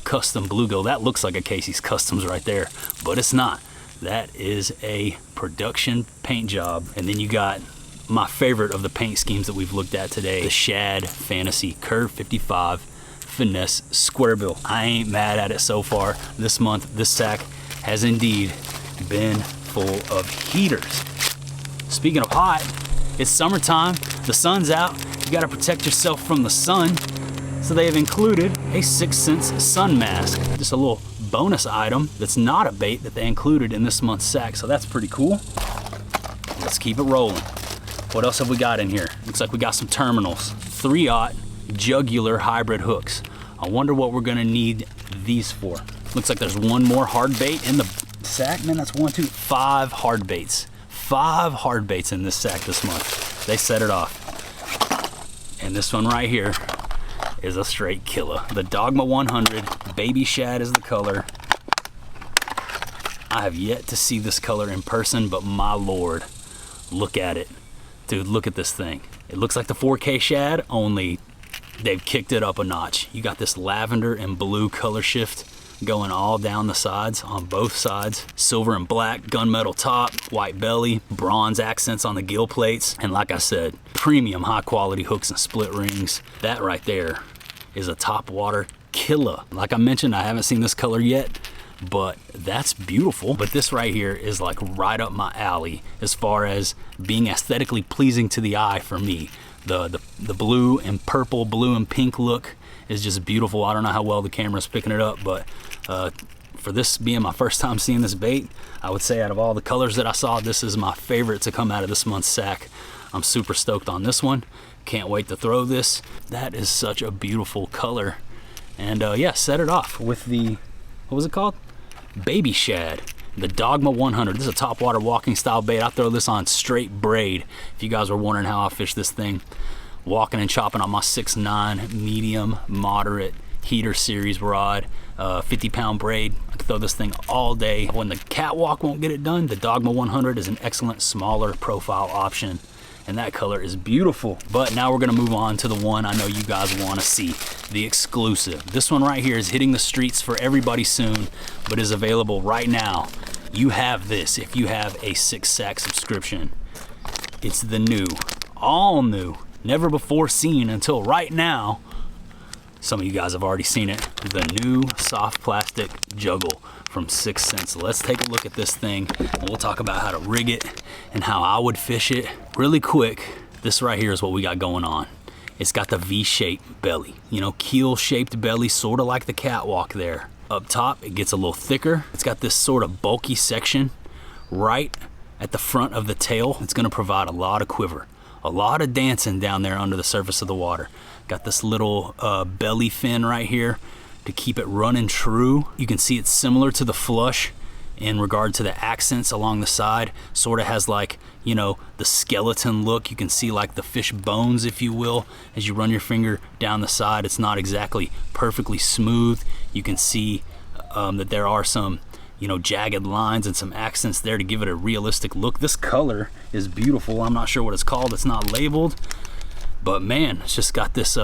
custom bluegill. That looks like a Casey's Customs right there, but it's not. That is a production paint job. And then you got my favorite of the paint schemes that we've looked at today, the Shad Fantasy Curve 55 Finesse Square Bill. I ain't mad at it so far. This month, this sack has indeed been full of heaters. Speaking of hot, it's summertime, the sun's out, you gotta protect yourself from the sun. So they have included a 6th Sense sun mask, just a little bonus item that's not a bait that they included in this month's sack. So that's pretty cool. Let's keep it rolling. What else have we got in here? Looks like we got some terminals. 3/0 jugular hybrid hooks. I wonder what we're gonna need these for. Looks like there's one more hard bait in the sack. Man, that's 1, 2, 5 hard baits. 5 hard baits in this sack this month. They set it off. And this one right here is a straight killer. The Dogma 100, baby shad is the color. I have yet to see this color in person, but my Lord, look at it. Dude, look at this thing. It looks like the 4K shad, only they've kicked it up a notch. You got this lavender and blue color shift going all down the sides, on both sides. Silver and black, gunmetal top, white belly, bronze accents on the gill plates. And like I said, premium high quality hooks and split rings. That right there is a top water killer. Like I mentioned, I haven't seen this color yet, but that's beautiful. But this right here is like right up my alley as far as being aesthetically pleasing to the eye for me. The blue and purple, blue and pink look is just beautiful. I don't know how well the camera's picking it up, but for this being my first time seeing this bait, I would say out of all the colors that I saw, this is my favorite to come out of this month's sack. I'm super stoked on this one. Can't wait to throw this. That is such a beautiful color. And yeah, set it off with the, what was it called? Baby shad. The Dogma 100. This is a top water walking style bait. I throw this on straight braid. If you guys were wondering how I fish this thing, walking and chopping on my 6'9" medium moderate heater series rod, 50-pound braid. I can throw this thing all day. When the catwalk won't get it done, the Dogma 100 is an excellent smaller profile option, and that color is beautiful. But now we're gonna move on to the one I know you guys wanna see, the exclusive. This one right here is hitting the streets for everybody soon, but is available right now. You have this if you have a 6-sack subscription. It's the new, all new, never before seen until right now. Some of you guys have already seen it. The new soft plastic juggle from 6th Sense. Let's take a look at this thing and we'll talk about how to rig it and how I would fish it. Really quick, this right here is what we got going on. It's got the V-shaped belly, you know, keel-shaped belly, sort of like the catwalk there. Up top, it gets a little thicker. It's got this sort of bulky section right at the front of the tail. It's gonna provide a lot of quiver, a lot of dancing down there under the surface of the water. Got this little belly fin right here to keep it running true. You can see it's similar to the flush in regard to the accents along the side. Sort of has like, you know, the skeleton look. You can see like the fish bones, if you will, as you run your finger down the side. It's not exactly perfectly smooth. You can see that there are some, you know, jagged lines and some accents there to give it a realistic look. This color is beautiful. I'm not sure what it's called. It's not labeled, but man, it's just got this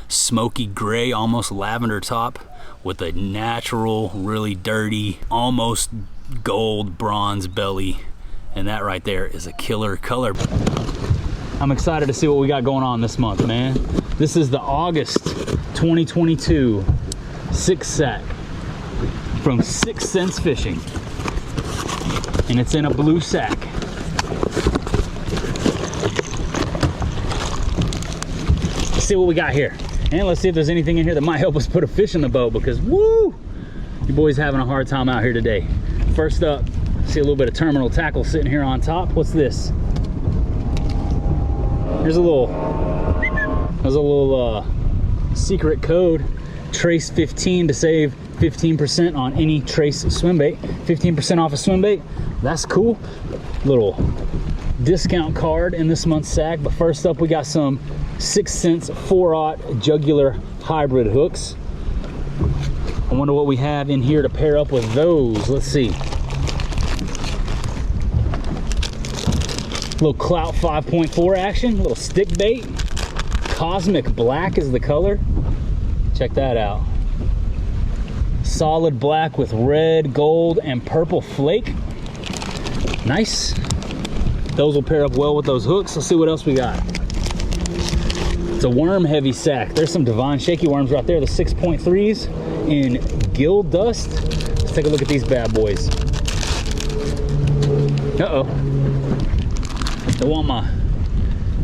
smoky gray, almost lavender top with a natural, really dirty, almost gold bronze belly. And that right there is a killer color. I'm excited to see what we got going on this month, man. This is the August 2022 6-sack from 6th Sense Fishing. And it's in a blue sack. Let's see what we got here. And let's see if there's anything in here that might help us put a fish in the boat, because woo, your boy's having a hard time out here today. First up, see a little bit of terminal tackle sitting here on top. What's this? There's a little secret code, Trace 15, to save 15% on any Trace swim bait. 15% off a swim bait. That's cool. Little discount card in this month's sack. But first up, we got some 6th Sense 4/0 jugular hybrid hooks. I wonder what we have in here to pair up with those. Let's see. Little Clout 5.4 action, little stick bait. Cosmic black is the color. Check that out. Solid black with red, gold, and purple flake. Nice. Those will pair up well with those hooks. Let's see what else we got. It's a worm heavy sack. There's some Divine shaky worms right there, the 6.3s in gill dust. Let's take a look at these bad boys. Uh-oh. Don't want my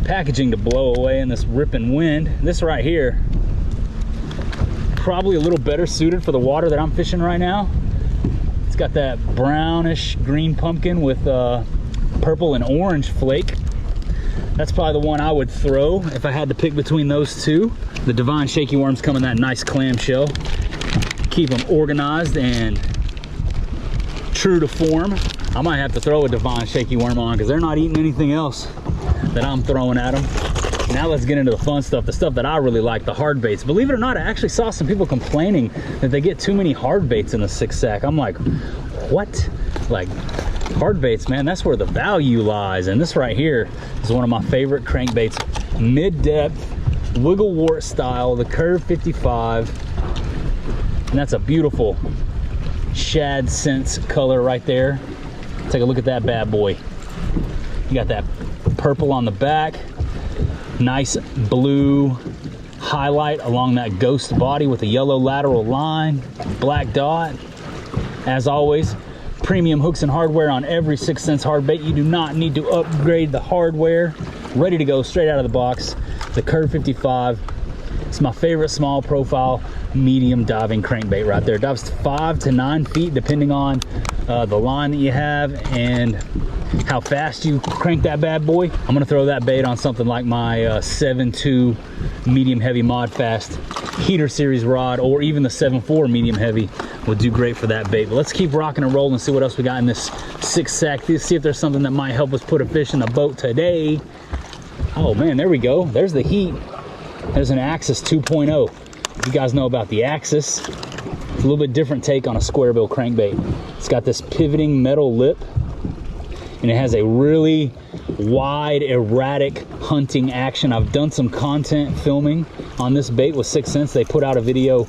packaging to blow away in this ripping wind. This right here, probably a little better suited for the water that I'm fishing right now. It's got that brownish green pumpkin with purple and orange flake. That's probably the one I would throw if I had to pick between those two. The Divine shaky worms come in that nice clamshell. Keep them organized and true to form. I might have to throw a Divine shaky worm on because they're not eating anything else that I'm throwing at them. Now let's get into the fun stuff, the stuff that I really like, the hard baits. Believe it or not, I actually saw some people complaining that they get too many hard baits in the 6-sack. I'm like, what? Like, hard baits, man, that's where the value lies. And this right here is one of my favorite crankbaits, mid-depth, wiggle wart style, the Curve 55. And that's a beautiful shad sense color right there. Take a look at that bad boy. You got that purple on the back, nice blue highlight along that ghost body with a yellow lateral line, black dot. As always, premium hooks and hardware on every 6th Sense hard bait. You do not need to upgrade the hardware. Ready to go straight out of the box. The Curve 55. It's my favorite small profile medium diving crankbait right there. Dives 5 to 9 feet depending on the line that you have and how fast you crank that bad boy. I'm gonna throw that bait on something like my 7.2 medium heavy mod fast heater series rod, or even the 7.4 medium heavy would do great for that bait. But let's keep rocking and rolling and see what else we got in this 6-sack. Let's see if there's something that might help us put a fish in the boat today. Oh man, there we go. There's the heat. There's an Axis 2.0. You guys know about the Axis. It's a little bit different take on a square bill crankbait. It's got this pivoting metal lip, and it has a really wide, erratic hunting action. I've done some content filming on this bait with 6th Sense. They put out a video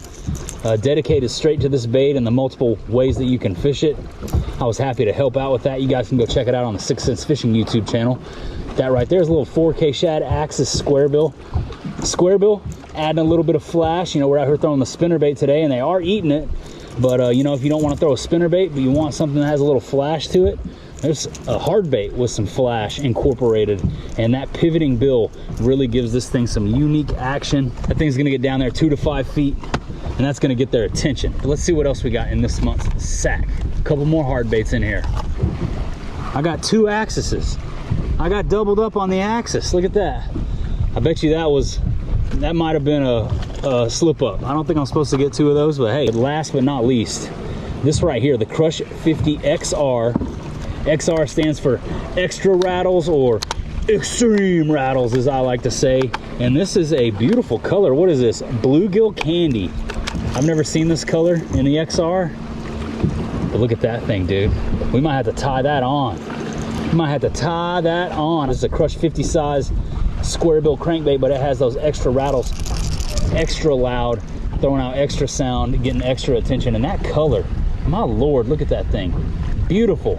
dedicated straight to this bait and the multiple ways that you can fish it. I was happy to help out with that. You guys can go check it out on the 6th Sense Fishing YouTube channel. That right there is a little 4K shad Axis square bill. Square bill, adding a little bit of flash. You know, we're out here throwing the spinner bait today and they are eating it. But you know, if you don't want to throw a spinner bait, but you want something that has a little flash to it, there's a hard bait with some flash incorporated, and that pivoting bill really gives this thing some unique action. That thing's gonna get down there 2 to 5 feet, and that's gonna get their attention. But let's see what else we got in this month's sack. A couple more hard baits in here. I got 2 Axises. I got doubled up on the Axis. Look at that. I bet you that might have been a slip up. I don't think I'm supposed to get 2 of those, but hey, last but not least, this right here, the Crush 50 XR. XR stands for extra rattles, or extreme rattles as I like to say. And this is a beautiful color. What is this? Bluegill candy. I've never seen this color in the XR, but look at that thing, dude. We might have to tie that on. We might have to tie that on. This is a Crush 50 size square bill crankbait, but it has those extra rattles, extra loud, throwing out extra sound, getting extra attention. And that color, my lord, look at that thing. Beautiful,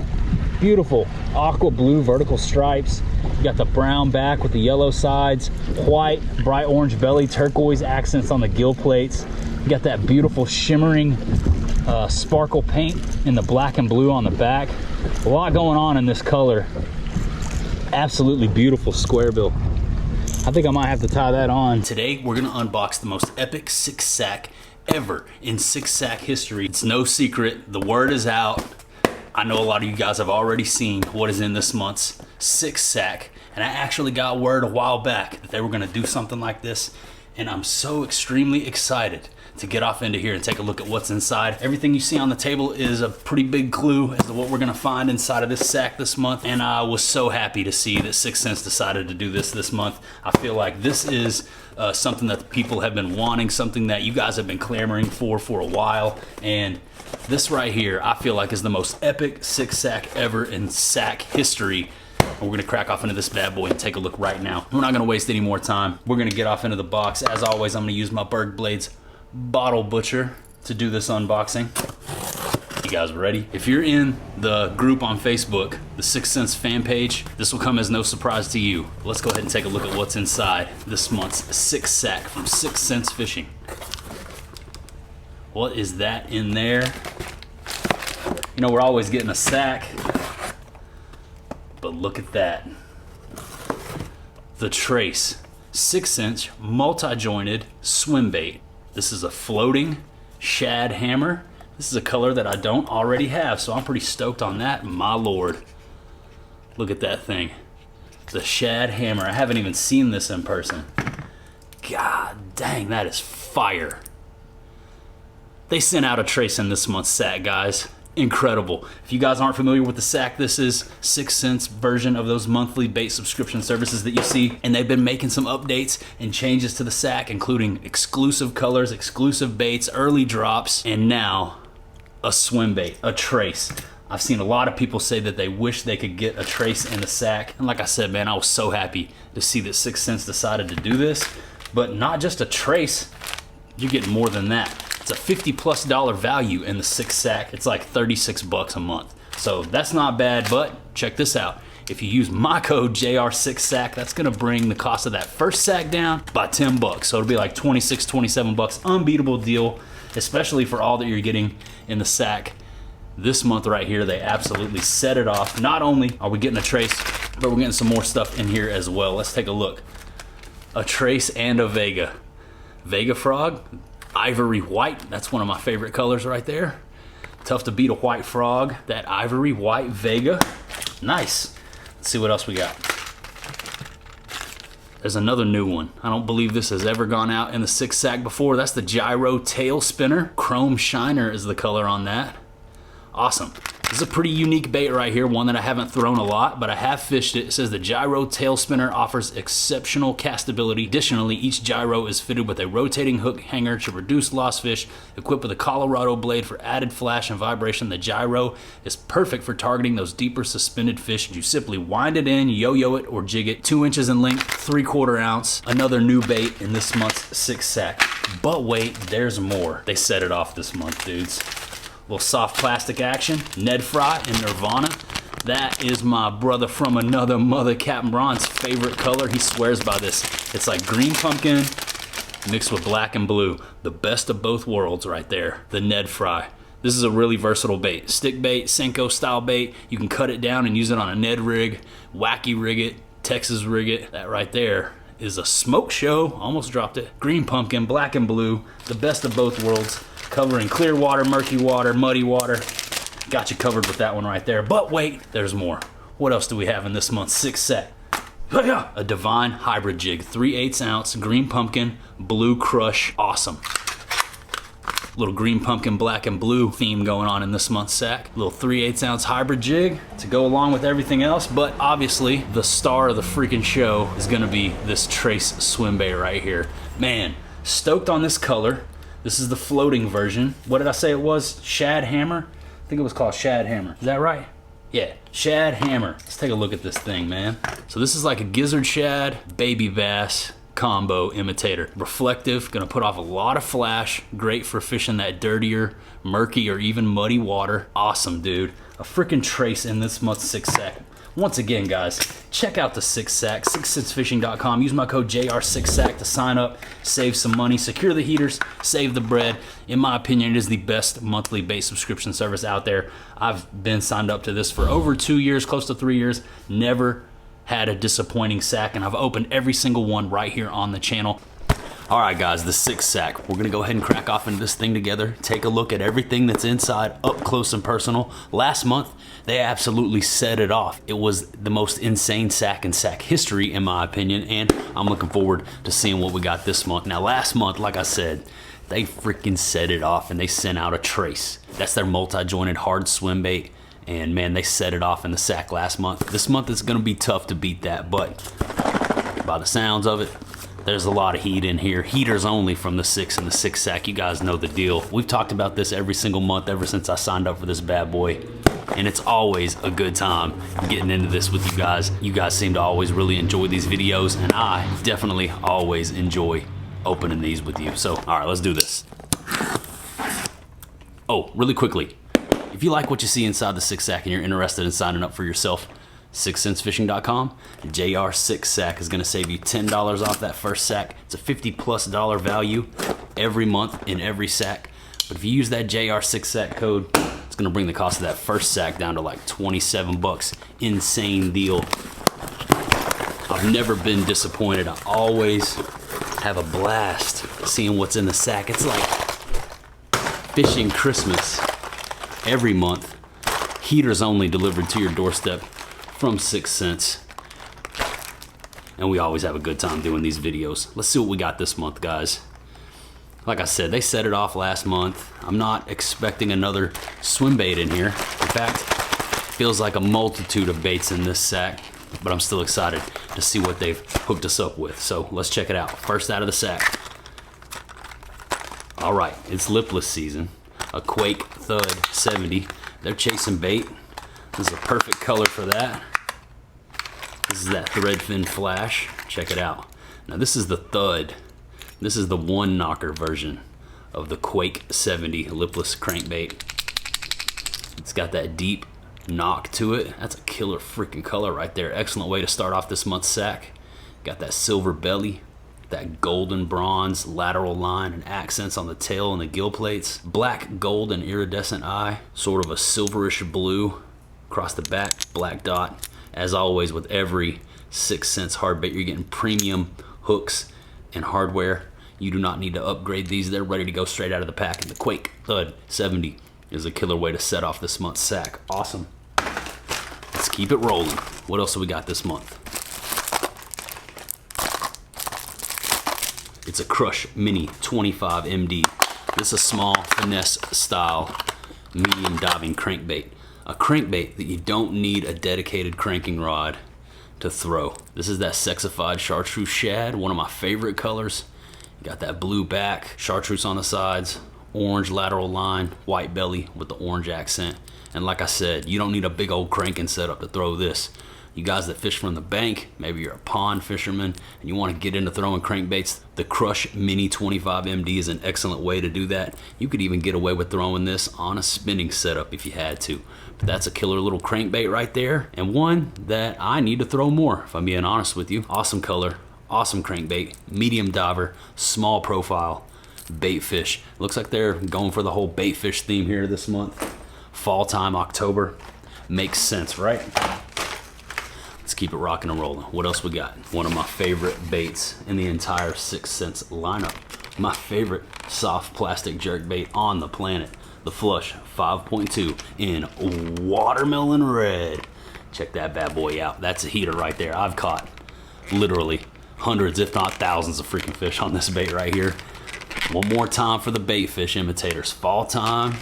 beautiful aqua blue vertical stripes. You got the brown back with the yellow sides, white, bright orange belly, turquoise accents on the gill plates. You got that beautiful shimmering sparkle paint in the black and blue on the back. A lot going on in this color. Absolutely beautiful square bill. I think I might have to tie that on. Today, we're gonna unbox the most epic 6-sack ever in 6-sack history. It's no secret, the word is out. I know a lot of you guys have already seen what is in this month's 6-sack, and I actually got word a while back that they were gonna do something like this, and I'm so extremely excited to get off into here and take a look at what's inside. Everything you see on the table is a pretty big clue as to what we're gonna find inside of this sack this month, and I was so happy to see that 6th Sense decided to do this month. I feel like this is something that the people have been wanting, something that you guys have been clamoring for a while, and this right here I feel like is the most epic 6-sack ever in sack history. and we're gonna crack off into this bad boy and take a look right now. We're not gonna waste any more time. We're gonna get off into the box. As always, I'm gonna use my Berg Blades bottle butcher to do this unboxing. You guys ready? If you're in the group on Facebook, the 6th Sense fan page, this will come as no surprise to you. Let's go ahead and take a look at what's inside this month's 6th sack from 6th Sense Fishing. What is that in there? You know, we're always getting a sack, but look at that. The Trace 6-inch multi-jointed swim bait. This is a floating shad hammer. This is a color that I don't already have, so I'm pretty stoked on that. My lord. Look at that thing. The shad hammer. I haven't even seen this in person. God dang, that is fire. They sent out a Trace in this month's sack, guys. Incredible. If you guys aren't familiar with the sack, this is 6th Sense version of those monthly bait subscription services that you see, and they've been making some updates and changes to the sack, including exclusive colors, exclusive baits, early drops, and now a swim bait, a Trace. I've seen a lot of people say that they wish they could get a Trace in the sack, and like I said, man, I was so happy to see that 6th Sense decided to do this. But not just a Trace, you're getting more than that. It's a $50+ value in the 6 sack. It's like 36 bucks a month. So that's not bad, but check this out. If you use my code JR6SACK, that's gonna bring the cost of that first sack down by 10 bucks. So it'll be like 26, 27 bucks. Unbeatable deal, especially for all that you're getting in the sack. This month right here, they absolutely set it off. Not only are we getting a Trace, but we're getting some more stuff in here as well. Let's take a look. A Trace and a Vega. Vega frog, ivory white. That's one of my favorite colors right there. Tough to beat a white frog. That ivory white Vega. Nice. Let's see what else we got. There's another new one. I don't believe this has ever gone out in the 6 sack before. That's the Gyro Tail Spinner. Chrome Shiner is the color on that. Awesome. This is a pretty unique bait right here, one that I haven't thrown a lot, but I have fished it. It says the Gyro Tail Spinner offers exceptional castability. Additionally, each gyro is fitted with a rotating hook hanger to reduce lost fish, equipped with a Colorado blade for added flash and vibration. The gyro is perfect for targeting those deeper suspended fish. You simply wind it in, yo-yo it, or jig it. 2 inches in length, 3/4 ounce. Another new bait in this month's 6 sack. But wait, there's more. They set it off this month, dudes. Little soft plastic action, Ned Fry in Nirvana. That is my brother from another mother, Captain Ron's favorite color. He swears by this. It's like green pumpkin mixed with black and blue. The best of both worlds right there, the Ned Fry. This is a really versatile bait. Stick bait, Senko style bait. You can cut it down and use it on a Ned rig, wacky rig it, Texas rig it. That right there is a smoke show. Almost dropped it. Green pumpkin, black and blue, the best of both worlds. Covering clear water, murky water, muddy water. Got you covered with that one right there. But wait, there's more. What else do we have in this month's 6 sack? A Divine Hybrid Jig, 3/8 ounce, green pumpkin, blue crush, awesome. Little green pumpkin, black and blue theme going on in this month's sack. Little 3/8 ounce hybrid jig to go along with everything else, but obviously the star of the freaking show is gonna be this Trace swim bait right here. Man, stoked on this color. This is the floating version. What did I say it was? Shad Hammer? I think it was called Shad Hammer. Is that right? Yeah, Shad Hammer. Let's take a look at this thing, man. So this is like a gizzard shad, baby bass combo imitator. Reflective, gonna put off a lot of flash. Great for fishing that dirtier, murky, or even muddy water. Awesome, dude. A freaking Trace in this month's 6 sack. Once again, guys, check out the 6 sack, 6sensefishing.com. Use my code JR6SACK to sign up, save some money, secure the heaters, save the bread. In my opinion, it is the best monthly bait subscription service out there. I've been signed up to this for over 2 years, close to 3 years. Never had a disappointing sack, and I've opened every single one right here on the channel. All right, guys, the 6 sack. We're gonna go ahead and crack off into this thing together, take a look at everything that's inside up close and personal. Last month, they absolutely set it off. It was the most insane sack in sack history, in my opinion, and I'm looking forward to seeing what we got this month. Now, last month, like I said, they freaking set it off and they sent out a Trace. That's their multi-jointed hard swim bait. And man, they set it off in the sack last month. This month it's gonna be tough to beat that, but by the sounds of it, there's a lot of heat in here. Heaters only from the 6 and the 6 sack. You guys know the deal. We've talked about this every single month ever since I signed up for this bad boy. and it's always a good time getting into this with you guys. You guys seem to always really enjoy these videos, and I definitely always enjoy opening these with you. So, all right, let's do this. Oh, really quickly, if you like what you see inside the 6-sack and you're interested in signing up for yourself, 6centsfishing.com, JR6Sack is gonna save you $10 off that first sack. It's a $50+ value every month in every sack. But if you use that JR6Sack code, it's gonna bring the cost of that first sack down to like 27 bucks. Insane deal. I've never been disappointed. I always have a blast seeing what's in the sack. It's like fishing Christmas every month. Heaters only delivered to your doorstep from 6 Cents. And we always have a good time doing these videos. Let's see what we got this month, guys. Like I said, they set it off last month. I'm not expecting another swim bait in here. In fact, feels like a multitude of baits in this sack, but I'm still excited to see what they've hooked us up with. So let's check it out. First out of the sack. All right, it's lipless season. A Quake Thud 70. They're chasing bait. This is a perfect color for that. This is that Threadfin Flash. Check it out. Now this is the Thud. This is the one knocker version of the Quake 70 lipless crankbait. It's got that deep knock to it. That's a killer freaking color right there. Excellent way to start off this month's sack. Got that silver belly, that golden bronze lateral line and accents on the tail and the gill plates. Black, gold, and iridescent eye. Sort of a silverish blue across the back, black dot. As always with every 6 Cents hard bait, you're getting premium hooks and hardware. You do not need to upgrade these. They're ready to go straight out of the pack. And the Quake Thud 70 is a killer way to set off this month's sack. Awesome. Let's keep it rolling. What else do we got this month? It's a Crush Mini 25 MD. This is a small finesse style medium diving crankbait. A crankbait that you don't need a dedicated cranking rod to throw. This is that sexified chartreuse shad, one of my favorite colors. You got that blue back, chartreuse on the sides, orange lateral line, white belly with the orange accent. And like I said, you don't need a big old cranking setup to throw this. You guys that fish from the bank, maybe you're a pond fisherman and you want to get into throwing crankbaits, the Crush Mini 25 MD is an excellent way to do that. You could even get away with throwing this on a spinning setup if you had to. But that's a killer little crankbait right there, and one that I need to throw more, if I'm being honest with you. Awesome color, awesome crankbait, medium diver, small profile, bait fish. Looks like they're going for the whole bait fish theme here this month. Fall time, October. Makes sense, right? Let's keep it rocking and rolling. What else we got? One of my favorite baits in the entire 6 Cents lineup. My favorite soft plastic jerkbait on the planet. The Flush 5.2 in watermelon red. Check that bad boy out. That's a heater right there. I've caught literally hundreds, if not thousands of freaking fish on this bait right here. One more time for the bait fish imitators. Fall time,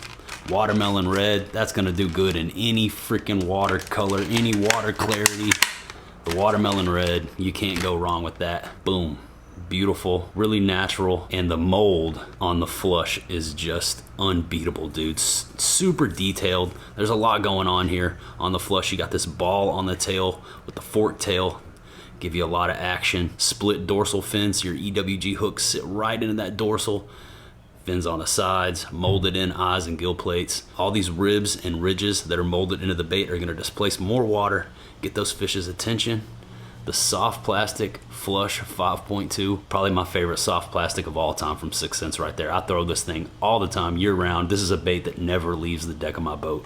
watermelon red. That's gonna do good in any freaking watercolor, any water clarity. The watermelon red, you can't go wrong with that. Boom. Beautiful, really natural, and the mold on the Flush is just unbeatable, dude. Super detailed. There's a lot going on here on the Flush. You got this ball on the tail with the forked tail, give you a lot of action. Split dorsal fins, your EWG hooks sit right into that dorsal. Fins on the sides, molded in eyes and gill plates. All these ribs and ridges that are molded into the bait are gonna displace more water, get those fish's attention. The soft plastic Flush 5.2, probably my favorite soft plastic of all time from 6 Cents right there. I throw this thing all the time, year round. This is a bait that never leaves the deck of my boat.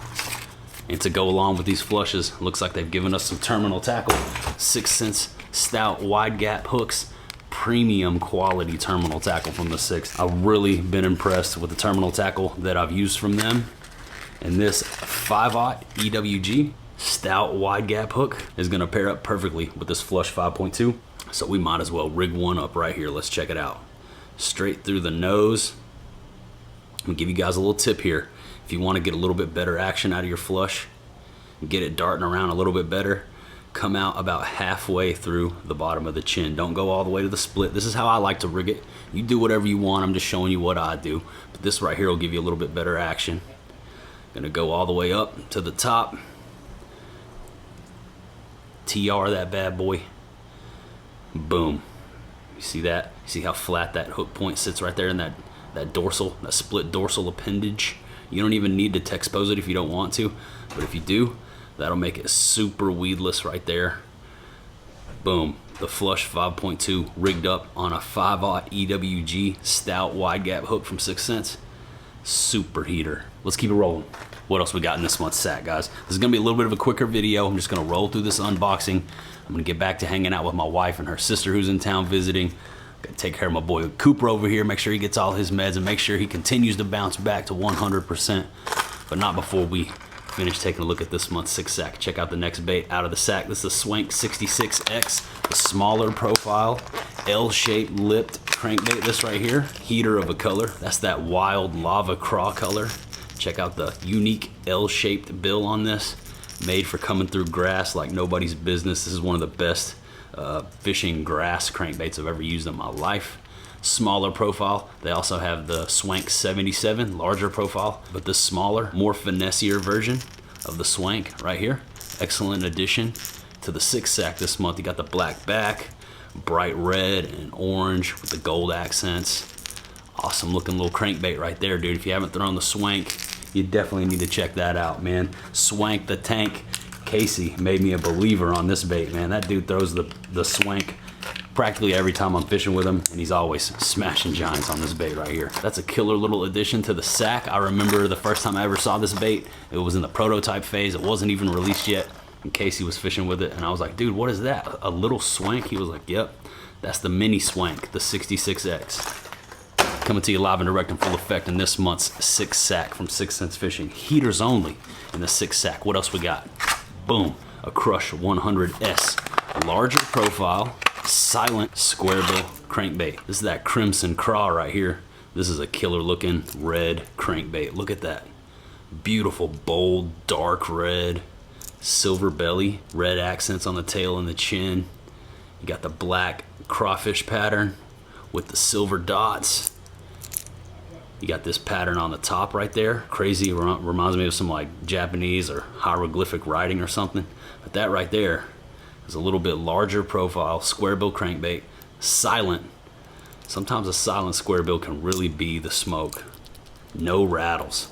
And to go along with these flushes, looks like they've given us some terminal tackle. 6 Cents stout wide gap hooks, premium quality terminal tackle from the 6. I've really been impressed with the terminal tackle that I've used from them. And this 5/0 EWG stout wide gap hook is gonna pair up perfectly with this Flush 5.2. So we might as well rig one up right here. Let's check it out. Straight through the nose. I'll give you guys a little tip here. If you want to get a little bit better action out of your Flush, get it darting around a little bit better, come out about halfway through the bottom of the chin. Don't go all the way to the split. This is how I like to rig it. You do whatever you want. I'm just showing you what I do. But this right here will give you a little bit better action. Gonna go all the way up to the top. TR that bad boy. Boom. You see that? You see how flat that hook point sits right there in that dorsal, that split dorsal appendage? You don't even need to expose it if you don't want to, but if you do, that'll make it super weedless right there. Boom. The flush 5.2 rigged up on a 5/0 EWG stout wide gap hook from 6 cents. Super heater. Let's keep it rolling. What else we got in this month's sack, guys? This is gonna be a little bit of a quicker video. I'm just gonna roll through this unboxing. I'm gonna get back to hanging out with my wife and her sister who's in town visiting. Gotta take care of my boy Cooper over here, make sure he gets all his meds and make sure he continues to bounce back to 100%, but not before we finish taking a look at this month's 6 sack. Check out the next bait out of the sack. This is the Swank 66X, the smaller profile, L-shaped lipped crankbait. This right here, heater of a color. That's that wild lava craw color. Check out the unique L-shaped bill on this, made for coming through grass like nobody's business. This is one of the best fishing grass crankbaits I've ever used in my life. Smaller profile. They also have the Swank 77, larger profile, but the smaller, more finessier version of the Swank right here. Excellent addition to the 6 sack this month. You got the black back, bright red and orange with the gold accents. Awesome looking little crankbait right there, dude. If you haven't thrown the Swank, you definitely need to check that out, man. Swank the Tank. Casey made me a believer on this bait, man. That dude throws the Swank practically every time I'm fishing with him, and he's always smashing giants on this bait right here. That's a killer little addition to the sack. I remember the first time I ever saw this bait, it was in the prototype phase. It wasn't even released yet, and Casey was fishing with it, and I was like, dude, what is that? A little Swank? He was like, yep, that's the mini Swank, the 66X. Coming to you live and direct in full effect in this month's 6 sack from 6 Cents Fishing. Heaters only in the 6 sack. What else we got? Boom, a Crush 100S. Larger profile, silent square bill crankbait. This is that crimson craw right here. This is a killer looking red crankbait. Look at that. Beautiful, bold, dark red, silver belly, red accents on the tail and the chin. You got the black crawfish pattern with the silver dots. You got this pattern on the top right there. Crazy, reminds me of some like Japanese or hieroglyphic writing or something. But that right there is a little bit larger profile, square bill crankbait, silent. Sometimes a silent square bill can really be the smoke. No rattles.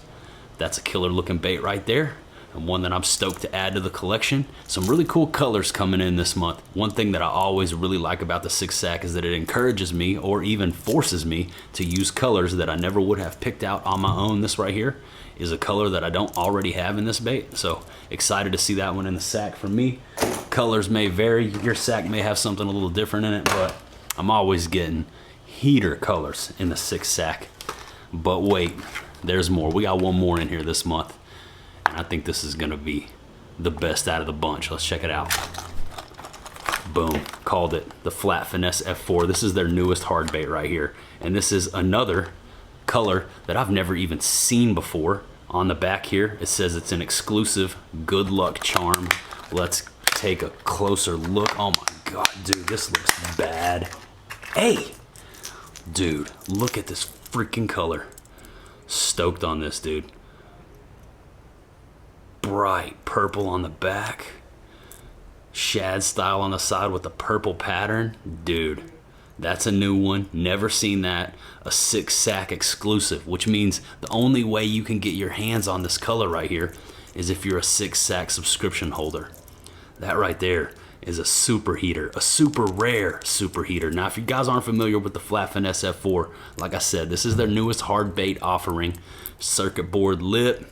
That's a killer looking bait right there, and one that I'm stoked to add to the collection. Some really cool colors coming in this month. One thing that I always really like about the 6 sack is that it encourages me, or even forces me, to use colors that I never would have picked out on my own. This right here is a color that I don't already have in this bait, so excited to see that one in the sack for me. Colors may vary, your sack may have something a little different in it, but I'm always getting heater colors in the 6 sack. But wait, there's more. We got one more in here this month, and I think this is gonna be the best out of the bunch. Let's check it out. Boom, called it. The Flat Finesse F4. This is their newest hard bait right here, and this is another color that I've never even seen before. On the back here, it says it's an exclusive good luck charm. Let's take a closer look. Oh my God, dude, this looks bad. Hey, dude, look at this freaking color. Stoked on this, dude. Bright purple on the back, shad style on the side with the purple pattern. Dude, that's a new one. Never seen that. A 6 sack exclusive, which means the only way you can get your hands on this color right here is if you're a 6 sack subscription holder. That right there is a super heater, a super rare super heater. Now, if you guys aren't familiar with the Flat Finesse F4, like I said, this is their newest hard bait offering. Circuit board lip,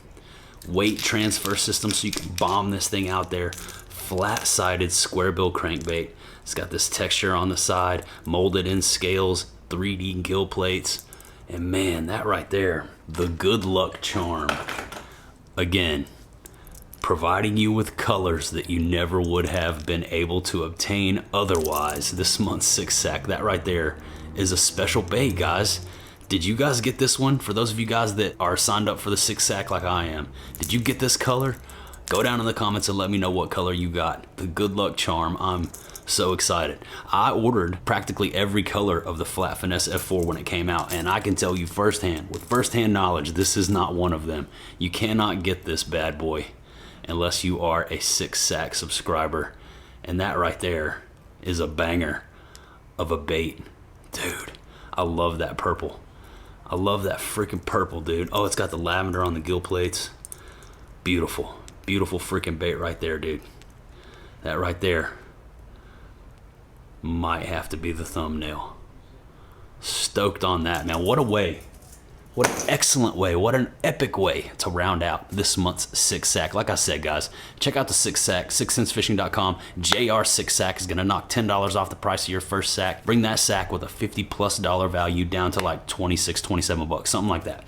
weight transfer system so you can bomb this thing out there. Flat-sided square bill crankbait. It's got this texture on the side, molded in scales, 3D gill plates, and man, that right there, the good luck charm. Again, providing you with colors that you never would have been able to obtain otherwise. This month's 6 sack, that right there is a special bait, guys. Did you guys get this one? For those of you guys that are signed up for the 6 sack like I am, did you get this color? Go down in the comments and let me know what color you got. The good luck charm. I'm so excited. I ordered practically every color of the Flat Finesse F4 when it came out, and I can tell you firsthand, with firsthand knowledge, this is not one of them. You cannot get this bad boy unless you are a 6SAC subscriber, and that right there is a banger of a bait. Dude, I love that purple. I love that freaking purple, dude. Oh, it's got the lavender on the gill plates. Beautiful, beautiful freaking bait right there, dude. That right there might have to be the thumbnail. Stoked on that, man. What a way. What an excellent way. What an epic way to round out this month's 6SAC. Like I said, guys, check out the 6SAC, 6centsfishing.com. JR 6SAC is going to knock $10 off the price of your first sack. Bring that sack with a $50+ value down to like 26, 27 bucks, something like that.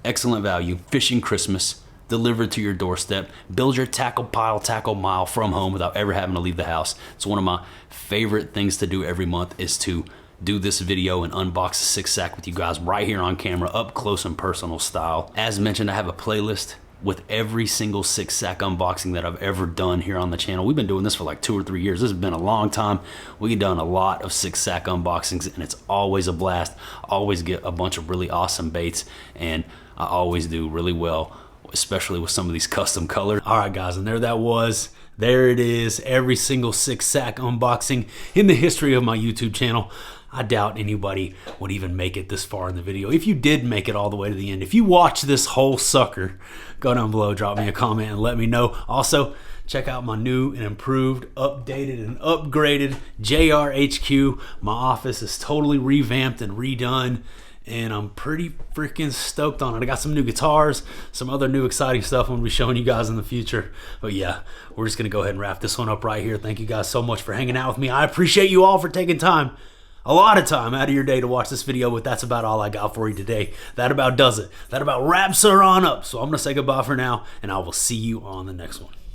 Excellent value. Fishing Christmas. Delivered to your doorstep. Build your tackle pile, tackle mile from home without ever having to leave the house. It's one of my favorite things to do every month, is to do this video and unbox a 6SAC with you guys right here on camera, up close and personal style. As mentioned, I have a playlist with every single 6SAC unboxing that I've ever done here on the channel. We've been doing this for like 2 or 3 years. This has been a long time. We've done a lot of 6SAC unboxings, and it's always a blast. Always get a bunch of really awesome baits, and I always do really well, especially with some of these custom colors. All right, guys, and there that was. There it is, every single 6SAC unboxing in the history of my YouTube channel. I doubt anybody would even make it this far in the video. If you did make it all the way to the end, if you watch this whole sucker, go down below, drop me a comment, and let me know. Also, check out my new and improved, updated, and upgraded JR HQ. My office is totally revamped and redone, and I'm pretty freaking stoked on it. I got some new guitars, some other new exciting stuff I'm gonna be showing you guys in the future. But yeah, we're just gonna go ahead and wrap this one up right here. Thank you guys so much for hanging out with me. I appreciate you all for taking time, a lot of time out of your day to watch this video, but that's about all I got for you today. That about does it. That about wraps her on up. So I'm gonna say goodbye for now, and I will see you on the next one.